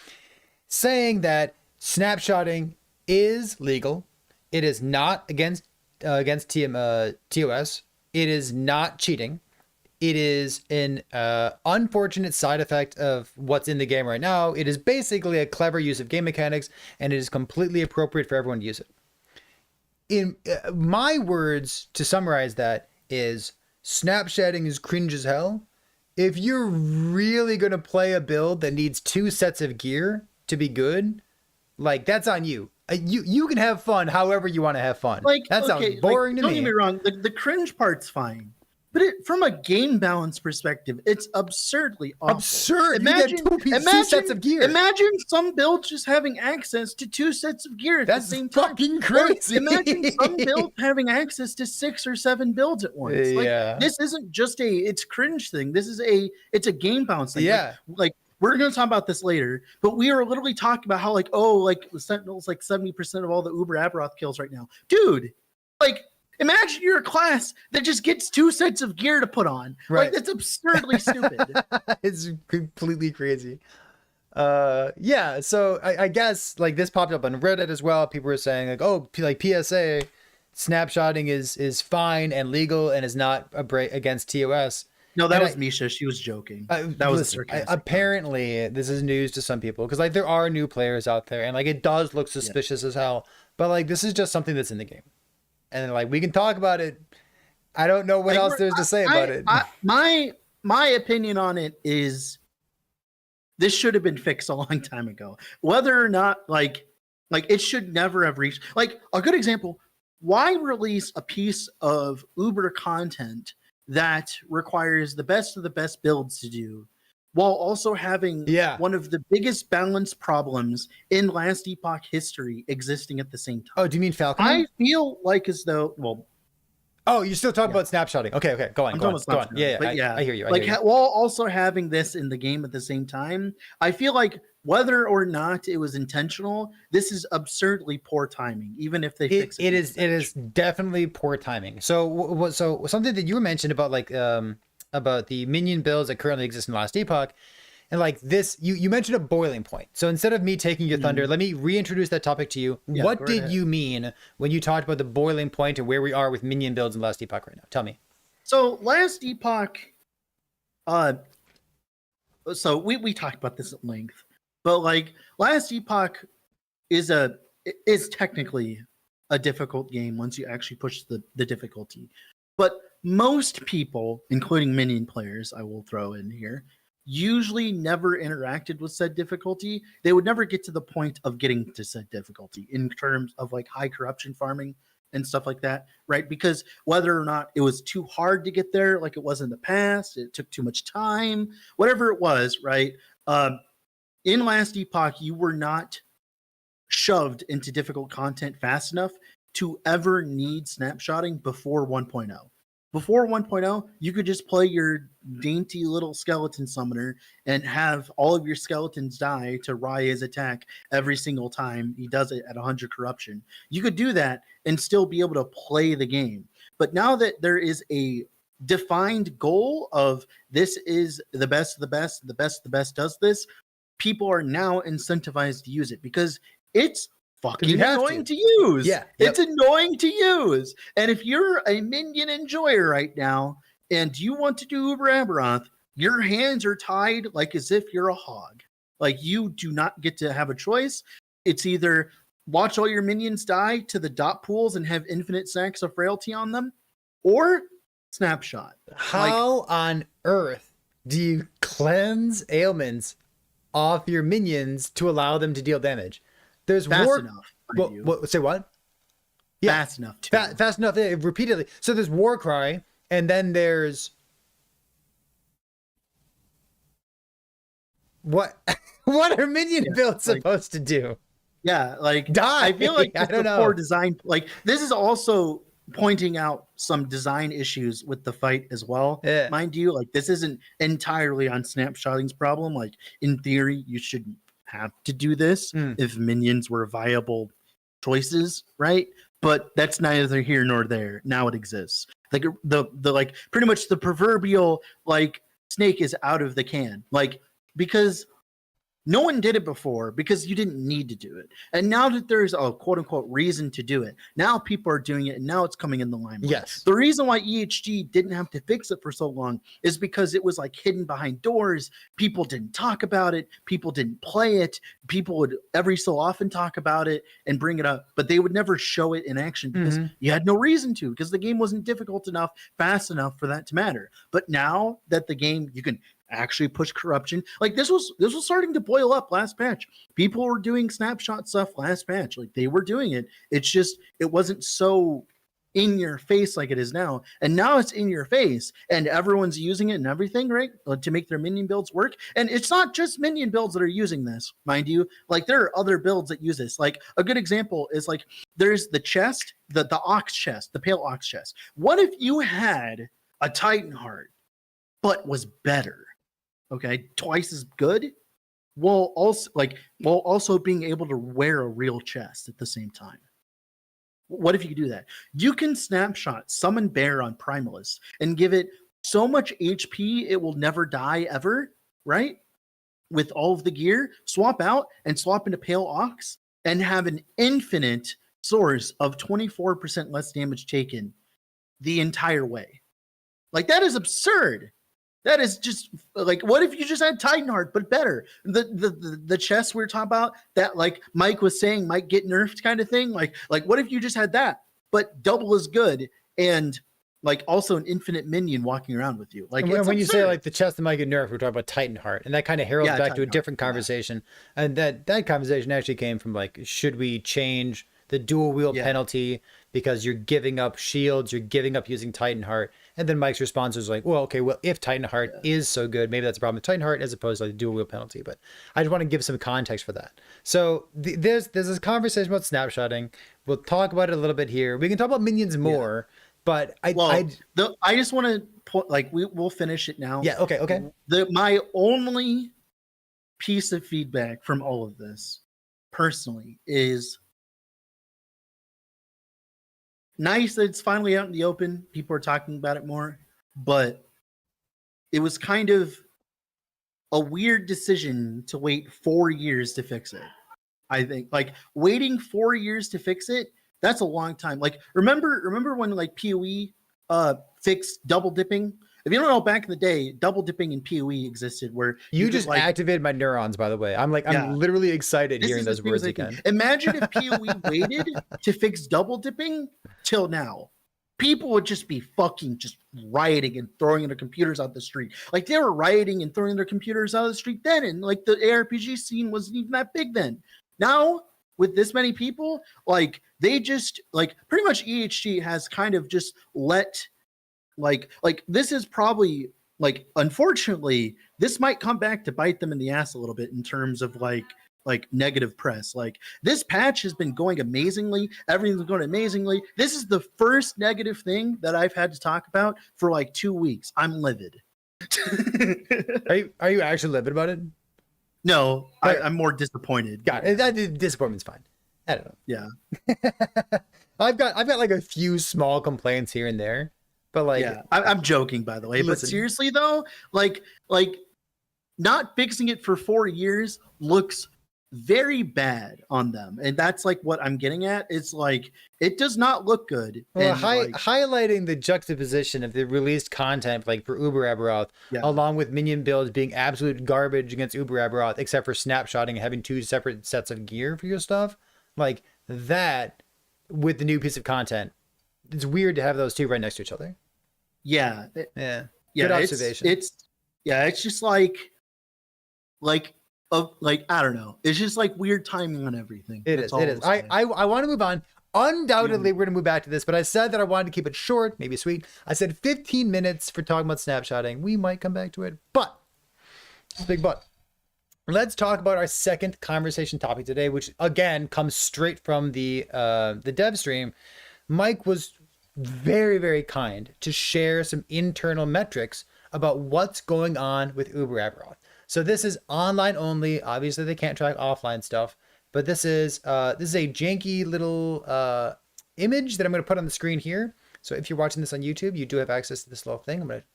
S1: saying that snapshotting is legal. It is not against TOS. It is not cheating. It is an unfortunate side effect of what's in the game right now. It is basically a clever use of game mechanics, and it is completely appropriate for everyone to use it. In my words, to summarize that, is snapshotting is cringe as hell. If you're really going to play a build that needs 2 sets of gear to be good, like, that's on you. You can have fun however you want to have fun.
S5: Like,
S1: that sounds
S5: okay,
S1: boring
S5: like,
S1: to me.
S5: Don't get me wrong. The cringe part's fine. But from a game balance perspective, it's absurdly awful.
S1: Absurd. You get two sets of gear.
S5: Imagine some builds just having access to 2 sets of gear at
S1: That's
S5: the same time.
S1: fucking crazy.
S5: Or imagine some build having access to 6 or 7 builds at once. Like,
S1: Yeah.
S5: this isn't just it's cringe thing. This is it's a game balance thing.
S1: Yeah.
S5: Like we're going to talk about this later, but we are literally talking about how like, the Sentinel's like 70% of all the Uber Aberoth kills right now. Dude, like, imagine you're a class that just gets 2 sets of gear to put on.
S1: Right.
S5: Like, that's absurdly stupid.
S1: It's completely crazy. Yeah, so I guess like this popped up on Reddit as well. People were saying like, oh, like PSA snapshotting is fine and legal and is not against TOS.
S5: No, that was Misha. She was joking. That was sarcastic.
S1: Apparently, this is news to some people because like there are new players out there and like it does look suspicious as hell. But like this is just something that's in the game. And like we can talk about it. I don't know what else there's to say about it.
S5: My opinion on it is this should have been fixed a long time ago. Whether or not like it should never have reached like a good example. Why release a piece of Uber content that requires the best of the best builds to do, while also having one of the biggest balance problems in Last Epoch history existing at the same time?
S1: Oh, do you mean Falcon?
S5: I feel like as though,
S1: oh, you're still talking about snapshotting. Okay, go on. Yeah, I hear you.
S5: While also having this in the game at the same time, I feel like whether or not it was intentional, this is absurdly poor timing. Even if they fix it,
S1: it is definitely poor timing. So something that you mentioned about like about the minion builds that currently exist in Last Epoch, and like this, you mentioned a boiling point. So instead of me taking your thunder, let me reintroduce that topic to you.
S5: Yeah,
S1: what did you mean when you talked about the boiling point and where we are with minion builds in Last Epoch right now? Tell me.
S5: So Last Epoch, so we talked about this at length, but like Last Epoch is technically a difficult game once you actually push the difficulty. But most people, including minion players, I will throw in here, usually never interacted with said difficulty. They would never get to the point of getting to said difficulty in terms of like high corruption farming and stuff like that, right? Because whether or not it was too hard to get there, like it was in the past, it took too much time, whatever it was, right? In Last Epoch, you were not shoved into difficult content fast enough to ever need snapshotting before 1.0. Before 1.0, you could just play your dainty little skeleton summoner and have all of your skeletons die to Raya's attack every single time he does it at 100 corruption. You could do that and still be able to play the game. But now that there is a defined goal of this is the best of the best, the best of the best does this, people are now incentivized to use it because it's fucking annoying to use.
S1: Yeah.
S5: It's annoying to use. And if you're a minion enjoyer right now and you want to do Uber Aberoth, your hands are tied like as if you're a hog. Like you do not get to have a choice. It's either watch all your minions die to the dot pools and have infinite stacks of frailty on them, or snapshot.
S1: How on earth do you cleanse ailments off your minions to allow them to deal damage? There's
S5: fast enough.
S1: Say what?
S5: Fast enough.
S1: Fast enough. Repeatedly. So there's Warcry, and then there's what? What are minion builds supposed to do?
S5: Yeah, like
S1: Die.
S5: I feel like
S1: I
S5: it's
S1: don't
S5: the
S1: know.
S5: poor design. Like this is also pointing out some design issues with the fight as well.
S1: Yeah.
S5: Mind you, like this isn't entirely on Snapshotting's problem. Like in theory, you shouldn't have to do this
S1: Mm.
S5: if minions were viable choices, right? But that's neither here nor there. Now it exists. Like the like pretty much the proverbial like snake is out of the can. Like because no one did it before because you didn't need to do it. And now that there's a quote unquote reason to do it, now people are doing it and now it's coming in the limelight.
S1: Yes.
S5: The reason why EHG didn't have to fix it for so long is because it was like hidden behind doors. People didn't talk about it. People didn't play it. People would every so often talk about it and bring it up, but they would never show it in action because you had no reason to, because the game wasn't difficult enough, fast enough for that to matter. But now that the game, you can actually push corruption. Like this was starting to boil up last patch. People were doing snapshot stuff last patch. Like they were doing it. It's just it wasn't so in your face like it is now. And now it's in your face and everyone's using it and everything, right? To make their minion builds work. And it's not just minion builds that are using this, mind you. Like there are other builds that use this. Like a good example is like there's the chest, the ox chest, the pale ox chest. What if you had a Titan heart but was better? Okay, twice as good, while also being able to wear a real chest at the same time. What if you could do that? You can snapshot summon bear on Primalist and give it so much HP it will never die ever, right? With all of the gear, swap out and swap into Pale Ox and have an infinite source of 24% less damage taken the entire way. Like that is absurd. That is just like, what if you just had Titan Heart, but better? The chest we were talking about that, like Mike was saying, might get nerfed kind of thing. Like what if you just had that, but double as good and like also an infinite minion walking around with you? Like
S1: and when you say like the chest that might get nerfed, we're talking about Titan Heart, and that kind of heralds back to a different conversation. And that conversation actually came from like, should we change the dual wield penalty because you're giving up shields, you're giving up using Titan Heart? And then Mike's response was like, well, okay, well, if Titan Heart is so good, maybe that's a problem with Titan Heart as opposed to like the dual wield penalty. But I just want to give some context for that. So there's this conversation about snapshotting. We'll talk about it a little bit here. We can talk about minions more, but I
S5: just want to put like we'll finish it now.
S1: Yeah. Okay.
S5: My only piece of feedback from all of this, personally, is nice that it's finally out in the open. People are talking about it more, but it was kind of a weird decision to wait 4 years to fix it. I think like waiting 4 years to fix it, that's a long time. Like remember when like PoE fixed double dipping? If you don't know, back in the day, double dipping in PoE existed where
S1: you just like, activated my neurons, by the way. I'm literally excited hearing those words again.
S5: Imagine if PoE waited to fix double dipping till now. People would just be fucking just rioting and throwing their computers out the street. Like they were rioting and throwing their computers out of the street then, and like the ARPG scene wasn't even that big then. Now, with this many people, like they just like pretty much EHG has kind of just let like this is probably like, unfortunately, this might come back to bite them in the ass a little bit in terms of like negative press. Like this patch has been going amazingly. Everything's going amazingly. This is the first negative thing that I've had to talk about for like 2 weeks. I'm livid.
S1: Are you actually livid about it?
S5: No, I'm more disappointed.
S1: Got it. That disappointment's fine. I don't know.
S5: Yeah.
S1: I've got like a few small complaints here and there. But like,
S5: yeah, I'm joking, by the way. Listen. But seriously, though, like not fixing it for 4 years looks very bad on them, and that's like what I'm getting at. It's like it does not look good.
S1: Well,
S5: and,
S1: highlighting the juxtaposition of the released content, like for Uber Aberoth, along with minion builds being absolute garbage against Uber Aberoth, except for snapshotting and having 2 separate sets of gear for your stuff, like that, with the new piece of content. It's weird to have those two right next to each other.
S5: Yeah.
S1: Good observation.
S5: It's just like I don't know. It's just like weird timing on everything.
S1: It is. I want to move on. Undoubtedly, we're going to move back to this, but I said that I wanted to keep it short, maybe sweet. I said 15 minutes for talking about snapshotting. We might come back to it, but it's a big but. let's talk about our second conversation topic today, which again comes straight from the dev stream. Mike was very, very kind to share some internal metrics about what's going on with Uber Aberoth. So this is online only. Obviously, they can't track offline stuff, but this is a janky little image that I'm going to put on the screen here. So if you're watching this on YouTube, you do have access to this little thing. I'm going to.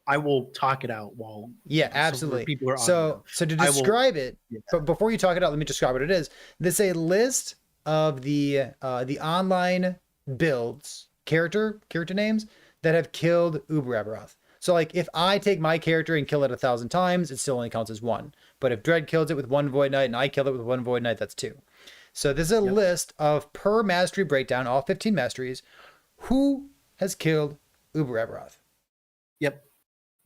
S5: I will talk it out while.
S1: Yeah,
S5: so
S1: absolutely.
S5: people are
S1: So to describe it, but before you talk it out, let me describe what it is. This is a list of the online builds character names that have killed Uber Aberoth. So like if I take my character and kill it 1,000 times, it still only counts as 1. But if Dread kills it with 1 Void Knight and I kill it with 1 Void Knight, that's 2. So this is a list of per mastery breakdown, all 15 masteries, who has killed Uber Aberoth.
S5: Yep.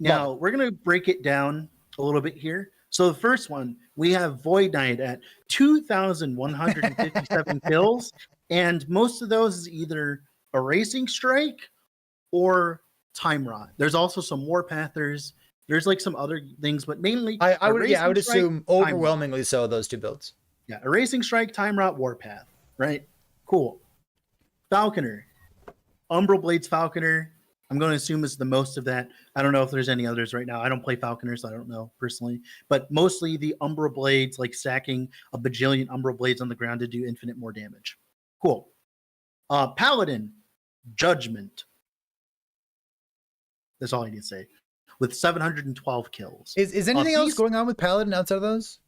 S5: Now we're gonna break it down a little bit here. So the first one, we have Void Knight at 2,157 kills, and most of those is either Erasing Strike or Time Rot. There's also some Warpathers. There's like some other things, but mainly
S1: I would
S5: Erasing Strike,
S1: assume
S5: Time Rot.
S1: overwhelmingly so those two builds.
S5: Yeah, Erasing Strike, Time Rot, Warpath. Right? Cool. Falconer. Umbral Blades Falconer. I'm going to assume is the most of that. I don't know if there's any others right now. I don't play Falconers, so I don't know personally. But mostly the Umbral Blades, like stacking a bajillion Umbral Blades on the ground to do infinite more damage. Cool. Paladin. Judgment. That's all I need to say. With 712 kills.
S1: Is anything else going on with Paladin outside of those?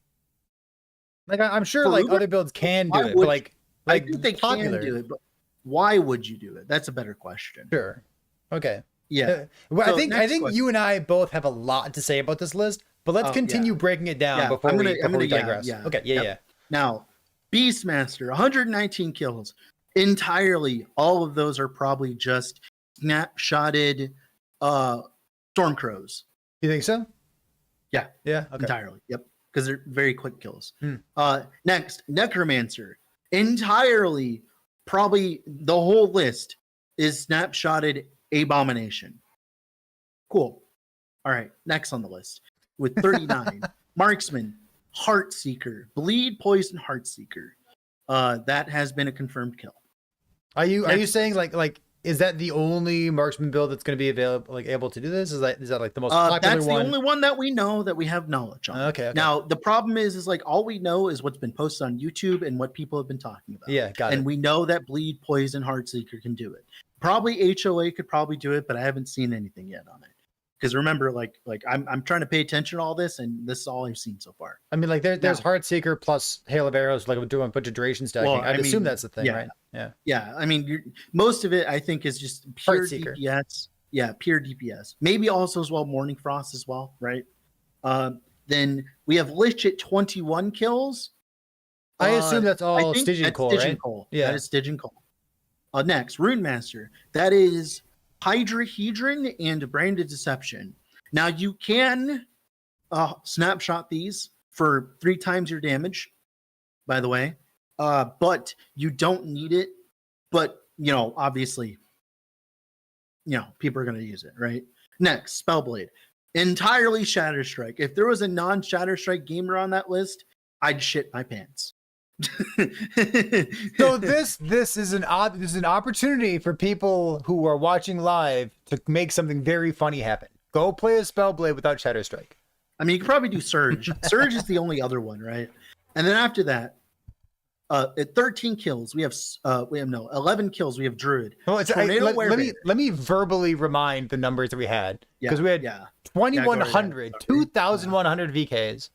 S1: Like I'm sure
S5: For
S1: like
S5: Uber,
S1: other builds can do
S5: why
S1: it,
S5: would
S1: but like
S5: I think they
S1: popular.
S5: can do it, but why would you do it? That's a better question.
S1: Sure. Okay.
S5: Yeah.
S1: Well,
S5: So
S1: I think
S5: next
S1: you and I both have a lot to say about this list, but let's continue breaking it down
S5: Yeah,
S1: before
S5: I'm
S1: we
S5: gonna-
S1: digress.
S5: yeah.
S1: Okay. Yeah.
S5: Yep.
S1: Yeah.
S5: Now, Beastmaster, 119 kills. Entirely, all of those are probably just snapshotted Stormcrows.
S1: You think so?
S5: Yeah.
S1: Yeah. Okay.
S5: Entirely. Yep. Because they're very quick kills.
S1: Hmm.
S5: Next, Necromancer. Entirely, probably the whole list is snapshotted Abomination. Cool. All right. Next on the list with 39. Marksman, Heartseeker, Bleed, Poison, Heartseeker. That has been a confirmed kill.
S1: Are you
S5: Next
S1: saying like is that the only marksman build that's going to be available, like able to do this? Is that like the most popular
S5: That's
S1: one?
S5: the only one that we know that we have knowledge on.
S1: Okay.
S5: Now the problem is like all we know is what's been posted on YouTube and what people have been talking about.
S1: Yeah, got
S5: and
S1: it.
S5: we know that Bleed, Poison, Heartseeker can do it. Probably HOA could probably do it, but I haven't seen anything yet on it. Because remember, like I'm trying to pay attention to all this, and this is all I've seen so far.
S1: I mean, like there's
S5: Now-
S1: Heartseeker plus Hail of Arrows, like doing a bunch of duration stacking.
S5: Well,
S1: I'd
S5: I
S1: assume
S5: mean,
S1: that's the thing,
S5: yeah.
S1: right? Yeah.
S5: Yeah, I mean, most of it I think is just pure
S1: Heartseeker.
S5: DPS. Yeah, pure DPS. Maybe also as well Morning Frost as well, right? Then we have Lich at 21 kills.
S1: I assume that's all
S5: I think
S1: Stygian
S5: that's
S1: Cole,
S5: Stygian
S1: right?
S5: Cole.
S1: Yeah.
S5: That is Stygian Cole. Next, Rune Master. That is Hydrahedron and Branded Deception. Now you can snapshot these for 3 times your damage, by the way, but you don't need it. But obviously, people are going to use it, right? Next, Spellblade, entirely Shatterstrike. If there was a non-Shatterstrike gamer on that list, I'd shit my pants.
S1: So this is an opportunity for people who are watching live to make something very funny happen. Go play a Spellblade without Shatterstrike.
S5: I mean, you could probably do Surge. Surge is the only other one, right? And then after that, at 13 kills, we have 11 kills. We have Druid.
S1: Well,
S5: Tornado
S1: let me verbally remind the numbers that we had, because we had 2,100, 2,100 VKs,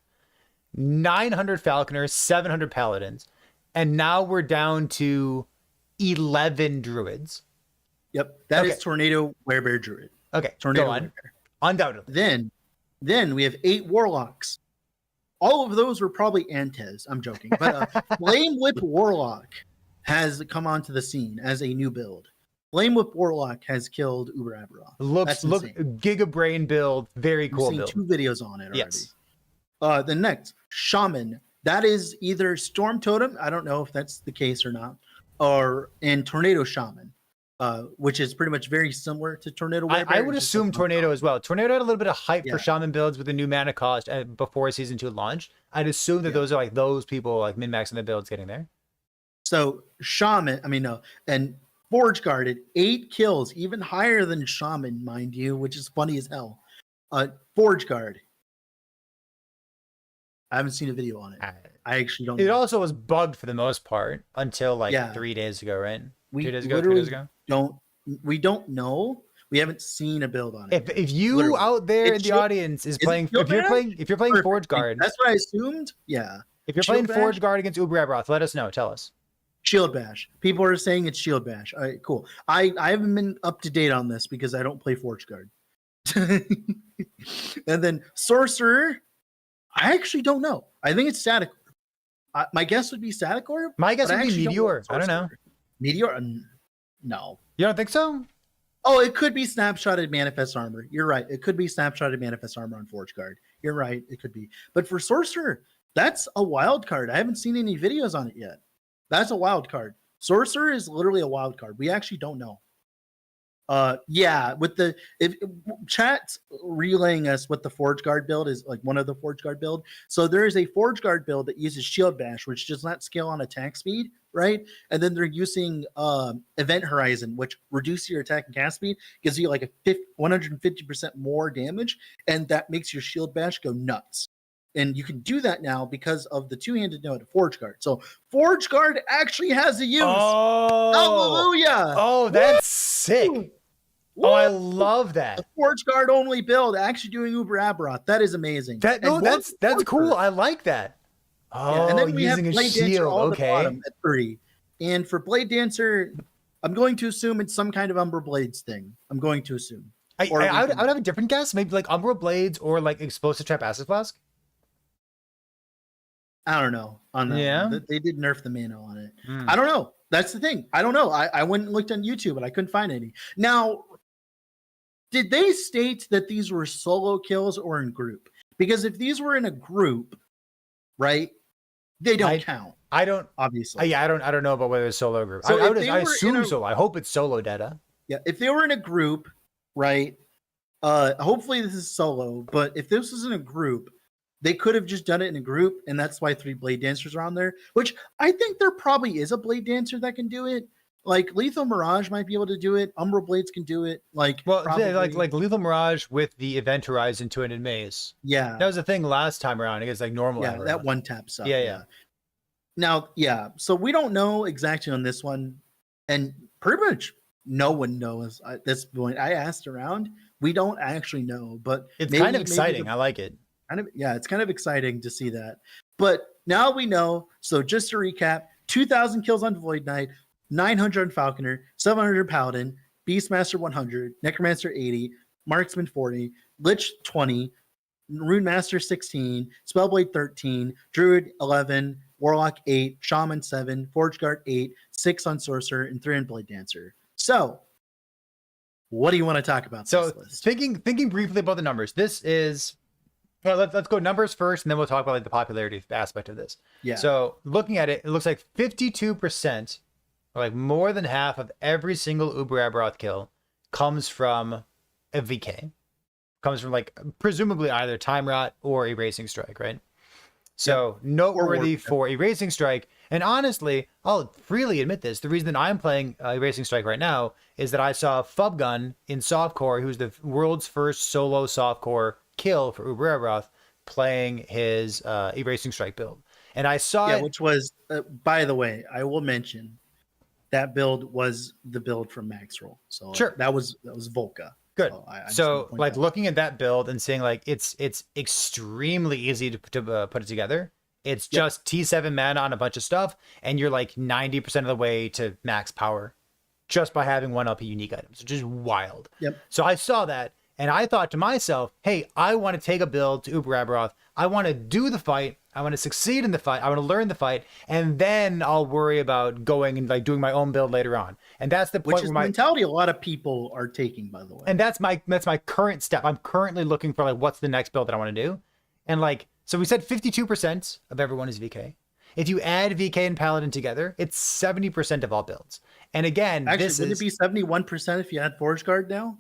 S1: 900 Falconers, 700 Paladins, and now we're down to 11 Druids.
S5: Yep, that is
S1: Okay.
S5: Tornado Werebear Druid.
S1: Okay,
S5: Tornado
S1: go on.
S5: Werebear.
S1: Undoubtedly.
S5: Then we have 8 Warlocks. All of those were probably Antez. I'm joking. But Flame Whip Warlock has come onto the scene as a new build. Flame Whip Warlock has killed Uber Aberoth.
S1: Look,
S5: insane.
S1: Giga Brain build, very
S5: I've
S1: cool
S5: seen
S1: build.
S5: 2 videos on it already.
S1: Yes.
S5: The next, Shaman. That is either Storm Totem, I don't know if that's the case or not, and Tornado Shaman. which is pretty much very similar to Tornado
S1: I
S5: Werebear.
S1: would
S5: just
S1: assume
S5: like
S1: Tornado as well. Tornado had a little bit of hype
S5: Yeah.
S1: for Shaman builds with the new mana cost before Season 2 launched. I'd assume that
S5: Yeah.
S1: those are like those people like min-maxing the builds getting there.
S5: So Shaman, and Forge Guarded, 8 kills, even higher than Shaman, mind you, which is funny as hell. Forge Guard. I haven't seen a video on it. I actually don't
S1: It
S5: know.
S1: also was bugged for the most part until like
S5: Yeah.
S1: 3 days ago, right?
S5: We
S1: 2 days ago, 3
S5: literally
S1: days ago.
S5: don't know. We haven't seen a build on it.
S1: If you
S5: Literally.
S1: out there in
S5: It's
S1: the
S5: Shield-
S1: audience is
S5: it
S1: playing,
S5: Shield
S1: if you're
S5: Bash?
S1: playing
S5: Perfect.
S1: Forge Guard,
S5: That's what I assumed. Yeah.
S1: if you're
S5: Shield
S1: playing Forge
S5: Bash?
S1: Guard against Uber Abrath, let us know. Tell us.
S5: Shield Bash. People are saying it's Shield Bash. All right, cool. I haven't been up to date on this because I don't play Forge Guard. And then Sorcerer, I actually don't know. I think it's Static. My guess would be Static Orb.
S1: My guess
S5: but I
S1: would be
S5: actually
S1: Meteor.
S5: know
S1: I don't know.
S5: Sorcerer. Meteor? No.
S1: You don't think so?
S5: Oh, it could be Snapshotted Manifest Armor. You're right. It could be Snapshotted Manifest Armor on Forge Guard. You're right. It could be. But for Sorcerer, that's a wild card. I haven't seen any videos on it yet. That's a wild card. Sorcerer is literally a wild card. We actually don't know. Yeah, with the if chat's relaying us what the Forge Guard build is, like one of the Forge Guard build. So there is a Forge Guard build that uses Shield Bash, which does not scale on attack speed, right? And then they're using Event Horizon, which reduces your attack and cast speed, gives you like a 150% more damage, and that makes your Shield Bash go nuts. And you can do that now because of the two-handed node of Forge Guard. So Forge Guard actually has a use.
S1: Oh,
S5: Hallelujah!
S1: oh, that's sick.
S5: Woo!
S1: Oh, I
S5: Woo!
S1: love that.
S5: A Forge Guard only build actually doing Uber Aberoth. That is amazing.
S1: That
S5: And
S1: no,
S5: one
S1: that's
S5: Sorcerer.
S1: cool. I like that. Oh,
S5: Yeah, and then we have
S1: using a
S5: Blade Dancer
S1: shield.
S5: all at the
S1: Okay.
S5: bottom at 30. And for Blade Dancer, I'm going to assume it's some kind of Umber Blades thing. I'm going to assume.
S1: I
S5: Or we
S1: would
S5: can-
S1: have a different guess. Maybe like Umbral Blades or like Explosive Trap Acid Flask.
S5: I don't know on that.
S1: Yeah?
S5: one. They did nerf the mana on it.
S1: Hmm.
S5: I don't know. That's the thing. I don't know. I went and looked on YouTube and I couldn't find any. Now, did they state that these were solo kills or in group? Because if these were in a group, right, they don't count,
S1: I don't.
S5: obviously.
S1: Yeah, I don't know about whether it's solo or group.
S5: So
S1: I
S5: if they
S1: I
S5: were in
S1: assume
S5: a-
S1: solo. I hope it's solo data.
S5: Yeah, if they were in a group, right? Hopefully this is solo, but if this was in a group, they could have just done it in a group, and that's why 3 Blade Dancers are on there. Which I think there probably is a Blade Dancer that can do it. Like Lethal Mirage might be able to do it. Umbral Blades can do it. Like
S1: Well,
S5: probably.
S1: like Lethal Mirage with the Event Horizon 2-handed maze.
S5: yeah,
S1: That was the thing last time around. Against like normal.
S5: yeah,
S1: aggro.
S5: that one tap stuff.
S1: Yeah.
S5: Now, yeah, so we don't know exactly on this one, and pretty much no one knows at this point. I asked around, we don't actually know, but
S1: It's
S5: maybe-
S1: kind of
S5: maybe
S1: exciting.
S5: the-
S1: I like it.
S5: it's kind of exciting to see that. But now we know. So just to recap, 2,000 kills on Void Knight, 900 on Falconer, 700 Paladin, Beastmaster 100, Necromancer 80, Marksman 40, Lich 20, Rune Master 16, Spellblade 13, Druid 11, Warlock 8, Shaman 7, Forge Guard 8, 6 on Sorcerer, and 3 on Blade Dancer. So, what do you want to talk about
S1: So
S5: this list?
S1: thinking briefly about the numbers. This is. Well, let's go numbers first, and then we'll talk about like the popularity aspect of this.
S5: Yeah.
S1: So looking at it, it looks like 52%, or like more than half of every single Uber Aberoth kill, comes from a VK. Comes from like presumably either Time Rot or Erasing Strike, right? So noteworthy
S5: Warp.
S1: for Erasing Strike. And honestly, I'll freely admit this. The reason that I'm playing Erasing Strike right now is that I saw Fubgun in Softcore, who's the world's first solo softcore kill for Uber Aberoth, playing his Erasing Strike build. And I saw
S5: Yeah,
S1: it.
S5: which was, by the way, I will mention that build was the build from Maxroll. So
S1: Sure.
S5: that was Volca.
S1: Good.
S5: So, I just
S1: So
S5: wanna point
S1: like
S5: that out.
S1: looking at that build and seeing like it's extremely easy to put it together. It's
S5: Yep.
S1: just T7 mana on a bunch of stuff, and you're like 90% of the way to max power just by having 1 LP unique items, which is wild.
S5: Yep.
S1: So I saw that and I thought to myself, hey, I want to take a build to Uber Aberoth. I want to do the fight. I want to succeed in the fight. I want to learn the fight, and then I'll worry about going and like doing my own build later on. And that's the
S5: which
S1: point
S5: is
S1: where
S5: the mentality a lot of people are taking, by the way.
S1: and that's my current step. I'm currently looking for like what's the next build that I want to do. And like so we said 52% of everyone is VK. If you add VK and Paladin together, it's 70% of all builds. And again,
S5: Actually,
S1: this
S5: wouldn't
S1: is
S5: it be 71% if you had Forge Guard now?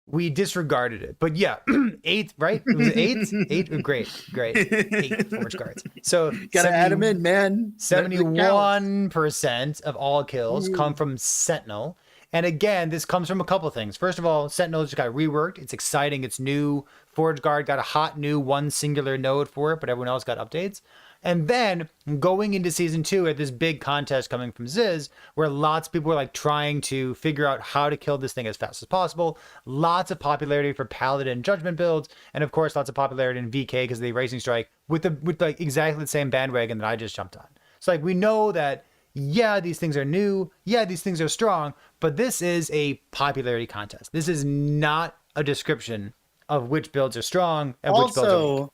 S1: we disregarded it, but yeah, 8, right? It was 8, 8. Great, 8 Forge Guards. So
S5: Gotta
S1: 70
S5: add them in, man. That counts.
S1: 71% of all kills come from Sentinel. And again, this comes from a couple of things. First of all, Sentinel just got reworked. It's exciting. It's new. Forge Guard got a hot new one singular node for it, but everyone else got updates. And then going into season 2 at this big contest coming from Ziz, where lots of people were like trying to figure out how to kill this thing as fast as possible. Lots of popularity for Paladin Judgment builds, and of course lots of popularity in VK because of the Racing Strike with like exactly the same bandwagon that I just jumped on. So like we know that yeah, these things are new, yeah, these things are strong, but this is a popularity contest. This is not a description of which builds are strong and which builds are weak.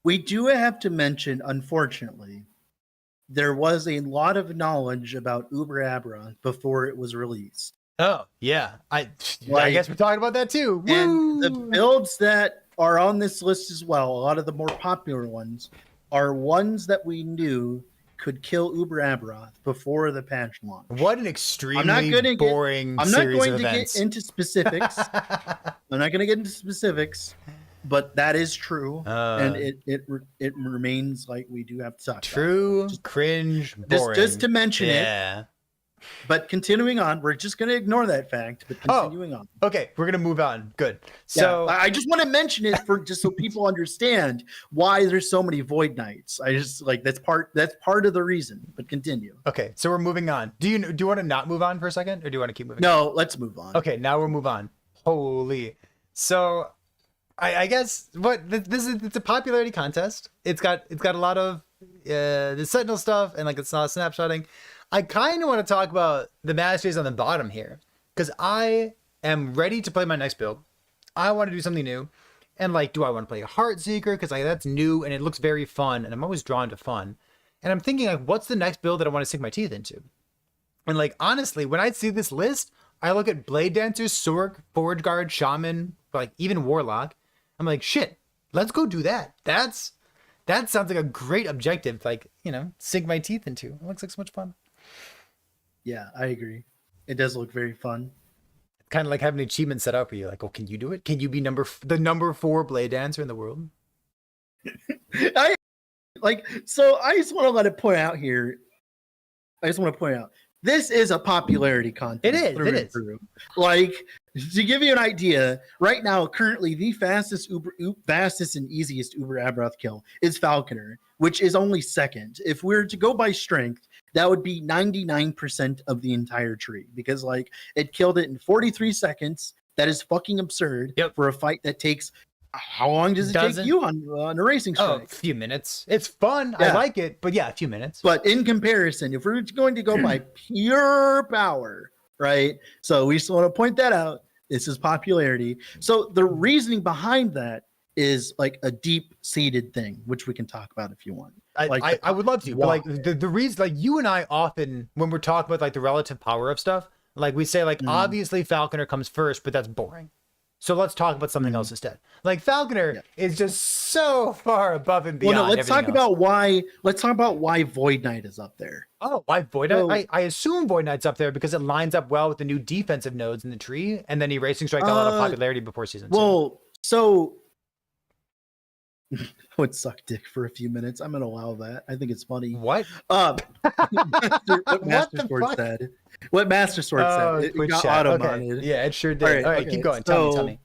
S5: We do have to mention, unfortunately, there was a lot of knowledge about Uber Abra before it was released.
S1: Oh, yeah. I
S5: Like-
S1: guess we're talking about that too.
S5: And the
S1: Woo!
S5: builds that are on this list as well, a lot of the more popular ones, are ones that we knew could kill Uber Abrath before the patch launch.
S1: What an extremely
S5: gonna
S1: boring
S5: I'm not
S1: series
S5: going
S1: of
S5: to
S1: events.
S5: get into specifics. I'm not going to get into specifics, but that is true, and it remains like we do have to talk.
S1: True, cringe, boring.
S5: Just to mention it.
S1: Yeah.
S5: But continuing on, we're just going to ignore that fact. But continuing on.
S1: Okay, we're gonna move on. Good. So
S5: I just want to mention it for just so people understand why there's so many Void Knights. I just like that's part of the reason. But continue.
S1: okay, so we're moving on. Do you want to not move on for a second, or do you want to keep moving?
S5: No, let's move on.
S1: Okay, now we'll move on. Holy. So I guess it's a popularity contest. It's got a lot of the Sentinel stuff and like it's not snapshotting. I kind of want to talk about the masteries on the bottom here because I am ready to play my next build. I want to do something new, and like, do I want to play a Heartseeker because like that's new and it looks very fun, and I'm always drawn to fun. And I'm thinking like, what's the next build that I want to sink my teeth into? And like honestly, when I see this list, I look at Blade Dancer, Sork, Forge Guard, Shaman, like even Warlock. I'm like, shit, let's go do that. That sounds like a great objective, like, you know, sink my teeth into. It looks like so much fun.
S5: Yeah, I agree. It does look very fun.
S1: Kind of like having an achievement set up where you're like, oh, can you do it? Can you be the number 4 Blade Dancer in the world?
S5: I just want to let it point out here. I just want to point out this is a popularity contest.
S1: It is.
S5: through
S1: It
S5: and
S1: is.
S5: through. Like, to give you an idea, right now, currently the fastest and easiest Uber Abrath kill is Falconer, which is only second. If we were to go by strength, that would be 99% of the entire tree because like it killed it in 43 seconds. That is fucking absurd for a fight that takes. How long does it take you on a racing strike?
S1: Oh, a few minutes. It's fun.
S5: Yeah.
S1: I like it, but yeah, a few minutes.
S5: But in comparison, if we're going to go by pure power, right? So we just want to point that out. This is popularity. So the reasoning behind that is like a deep-seated thing, which we can talk about if you want.
S1: I would love to, but like the reason, like you and I often, when we're talking about like the relative power of stuff, like we say like obviously Falconer comes first, but that's boring. So let's talk about something else instead. Like Falconer is just so far above and beyond.
S5: Well, no, let's talk
S1: everything else.
S5: about why. Let's talk about why Void Knight is up there.
S1: Oh, why Void Knight? I assume Void Knight's up there because it lines up well with the new defensive nodes in the tree, and then Racing Strike got a lot of popularity before season 2.
S5: Well, so I would suck dick for a few minutes. I'm gonna allow that. I think it's funny.
S1: What?
S5: What Master
S1: the
S5: Sword
S1: fuck?
S5: said. What Master Sword said. It
S1: Twitch
S5: got
S1: chat.
S5: auto-modded.
S1: Okay. Yeah, it sure did. All right,
S5: okay,
S1: keep going.
S5: so-
S1: Tell me.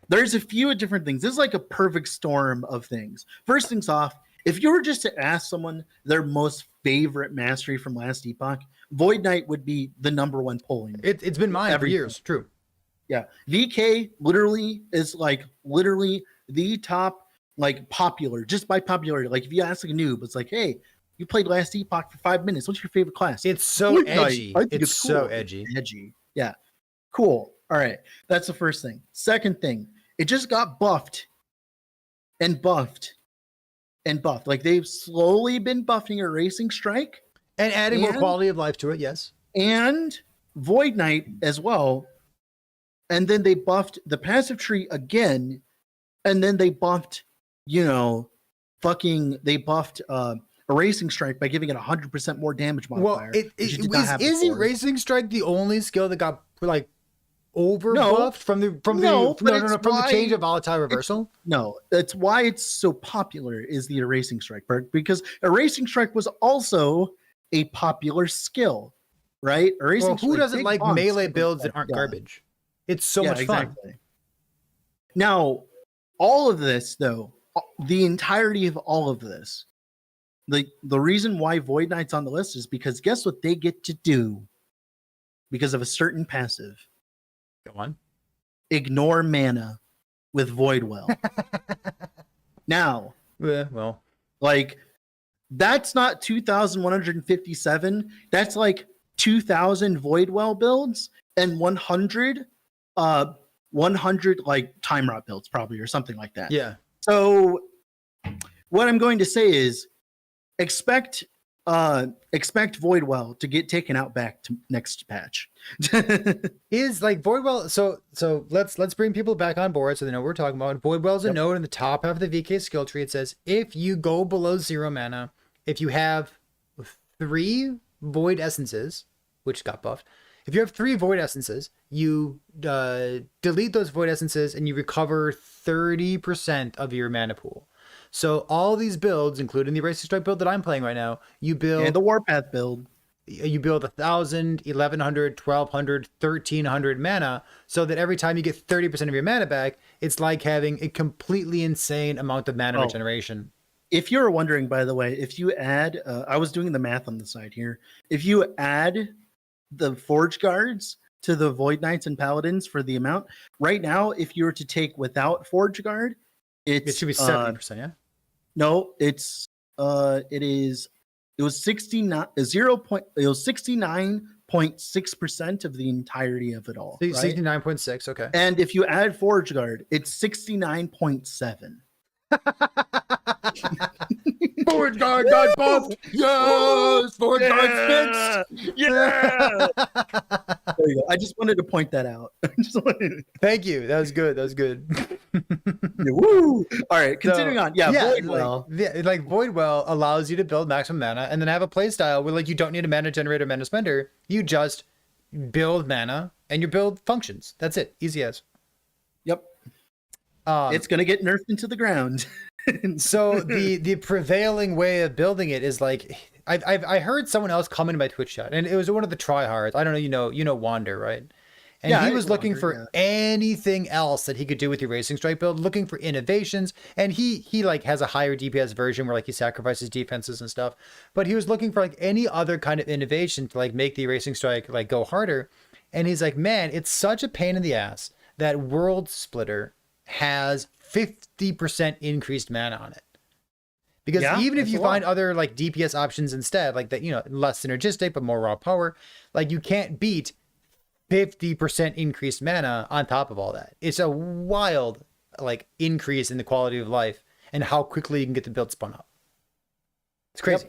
S5: There's a few different things. This is like a perfect storm of things. First things off, if you were just to ask someone their most favorite mastery from last epoch, Void Knight would be the number one polling.
S1: It's been mine for
S5: Everything.
S1: years. True.
S5: Yeah. VK literally is like literally the top, like popular, just by popularity. Like if you ask like a noob, it's like, hey, you played last epoch for 5 minutes. What's your favorite class?
S1: It's so
S5: Void Knight.
S1: edgy.
S5: I think
S1: It's so
S5: cool.
S1: edgy.
S5: Edgy. Yeah. Cool. All right. That's the first thing. Second thing, it just got buffed and buffed and buffed. Like they've slowly been buffing a Racing Strike
S1: And adding more
S5: And-
S1: quality of life to it, yes.
S5: and Void Knight as well. And then they buffed the passive tree again. And then they buffed, they buffed Erasing Strike by giving it 100% more damage
S1: Well,
S5: modifier. which it did not have
S1: is
S5: before.
S1: Erasing Strike the only skill that got like over
S5: No.
S1: buffed from the
S5: No, but it's
S1: from the change
S5: why-
S1: of volatile reversal?
S5: No, that's why it's so popular is the Erasing Strike perk, because Erasing Strike was also a popular skill, right? Erasing
S1: Well, who
S5: Strike,
S1: doesn't
S5: big
S1: like
S5: bonks,
S1: melee
S5: big
S1: builds that
S5: bonks,
S1: aren't
S5: yeah.
S1: garbage? It's so
S5: Yeah,
S1: much fun.
S5: exactly. Now, all of this, though, the entirety of all of this, the reason why Void Knight's on the list is because guess what they get to do because of a certain passive?
S1: Go on.
S5: Ignore mana with Void Well. Now,
S1: Yeah, well,
S5: like, that's not 2,157. That's like 2,000 Void Well builds and 100 like Time Rot builds probably, or something like that.
S1: yeah.
S5: So what I'm going to say is expect Void Well to get taken out back to next patch.
S1: Is like Voidwell. So let's bring people back on board so they know what we're talking about. Voidwell's a
S5: Yep.
S1: node in the top half of the VK skill tree. It says if you go below 0 mana, if you have 3 Void Essences, which got buffed, if you have 3 Void Essences, you delete those Void Essences and you recover 30% of your mana pool. So all these builds, including the Erasing Strike build that I'm playing right now, you build
S5: And the Warpath build.
S1: you build 1,000, 1,100, 1,200, 1,300 mana, so that every time you get 30% of your mana back, it's like having a completely insane amount of mana
S5: Oh.
S1: regeneration.
S5: If you're wondering, by the way, if you add, I was doing the math on the side here. If you add the Forge Guards to the Void Knights and Paladins for the amount, right now, if you were to take without Forge Guard,
S1: It should be 70%, yeah?
S5: No, it was 69.6% of the entirety of it all.
S1: So
S5: Right?
S1: 69.6, okay.
S5: And if you add Forge Guard, it's 69.7.
S1: Forward guard got buffed! Yes! Forward guard fixed!
S5: Yeah. There you go. I just wanted to point that out.
S1: Thank you. That was good. That was good.
S5: Woo! All right, continuing
S1: So,
S5: on. Yeah, Void
S1: like,
S5: Well.
S1: like Void Well allows you to build maximum mana and then have a playstyle where like you don't need a mana generator, mana spender. You just build mana and your build functions. That's it. Easy as.
S5: Yep.
S1: Um,
S5: It's gonna get nerfed into the ground.
S1: so the prevailing way of building it is like I heard someone else comment in my Twitch chat, and it was one of the tryhards. I don't know, you know Wander, right? And
S5: Yeah,
S1: he
S5: I
S1: was
S5: know
S1: looking
S5: Wander,
S1: for anything else that he could do with the Erasing Strike build, looking for innovations. And he like has a higher DPS version where like he sacrifices defenses and stuff. But he was looking for like any other kind of innovation to like make the Erasing Strike like go harder. And he's like, man, it's such a pain in the ass that World Splitter has 50% increased mana on it. Because
S5: Yeah,
S1: even if
S5: that's
S1: you
S5: a lot.
S1: find other like DPS options instead, like that, you know, less synergistic but more raw power, like you can't beat 50% increased mana on top of all that. It's a wild like increase in the quality of life and how quickly you can get the build spun up. It's crazy.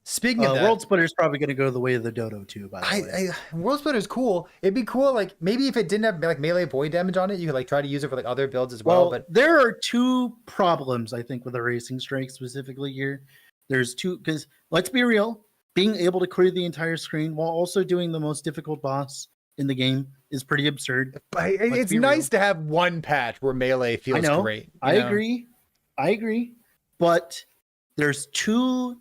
S1: Speaking of that,
S5: World Splitter is probably gonna go the way of the Dodo too. By the way,
S1: World Splitter is cool. It'd be cool, like maybe if it didn't have like melee void damage on it, you could like try to use it for like other builds as well. But
S5: there are two problems I think with the Racing Strike specifically here. There's two, because let's be real, being able to clear the entire screen while also doing the most difficult boss in the game is pretty absurd.
S1: it's
S5: be
S1: nice to have one patch where melee feels
S5: I know.
S1: great.
S5: I agree. But there's two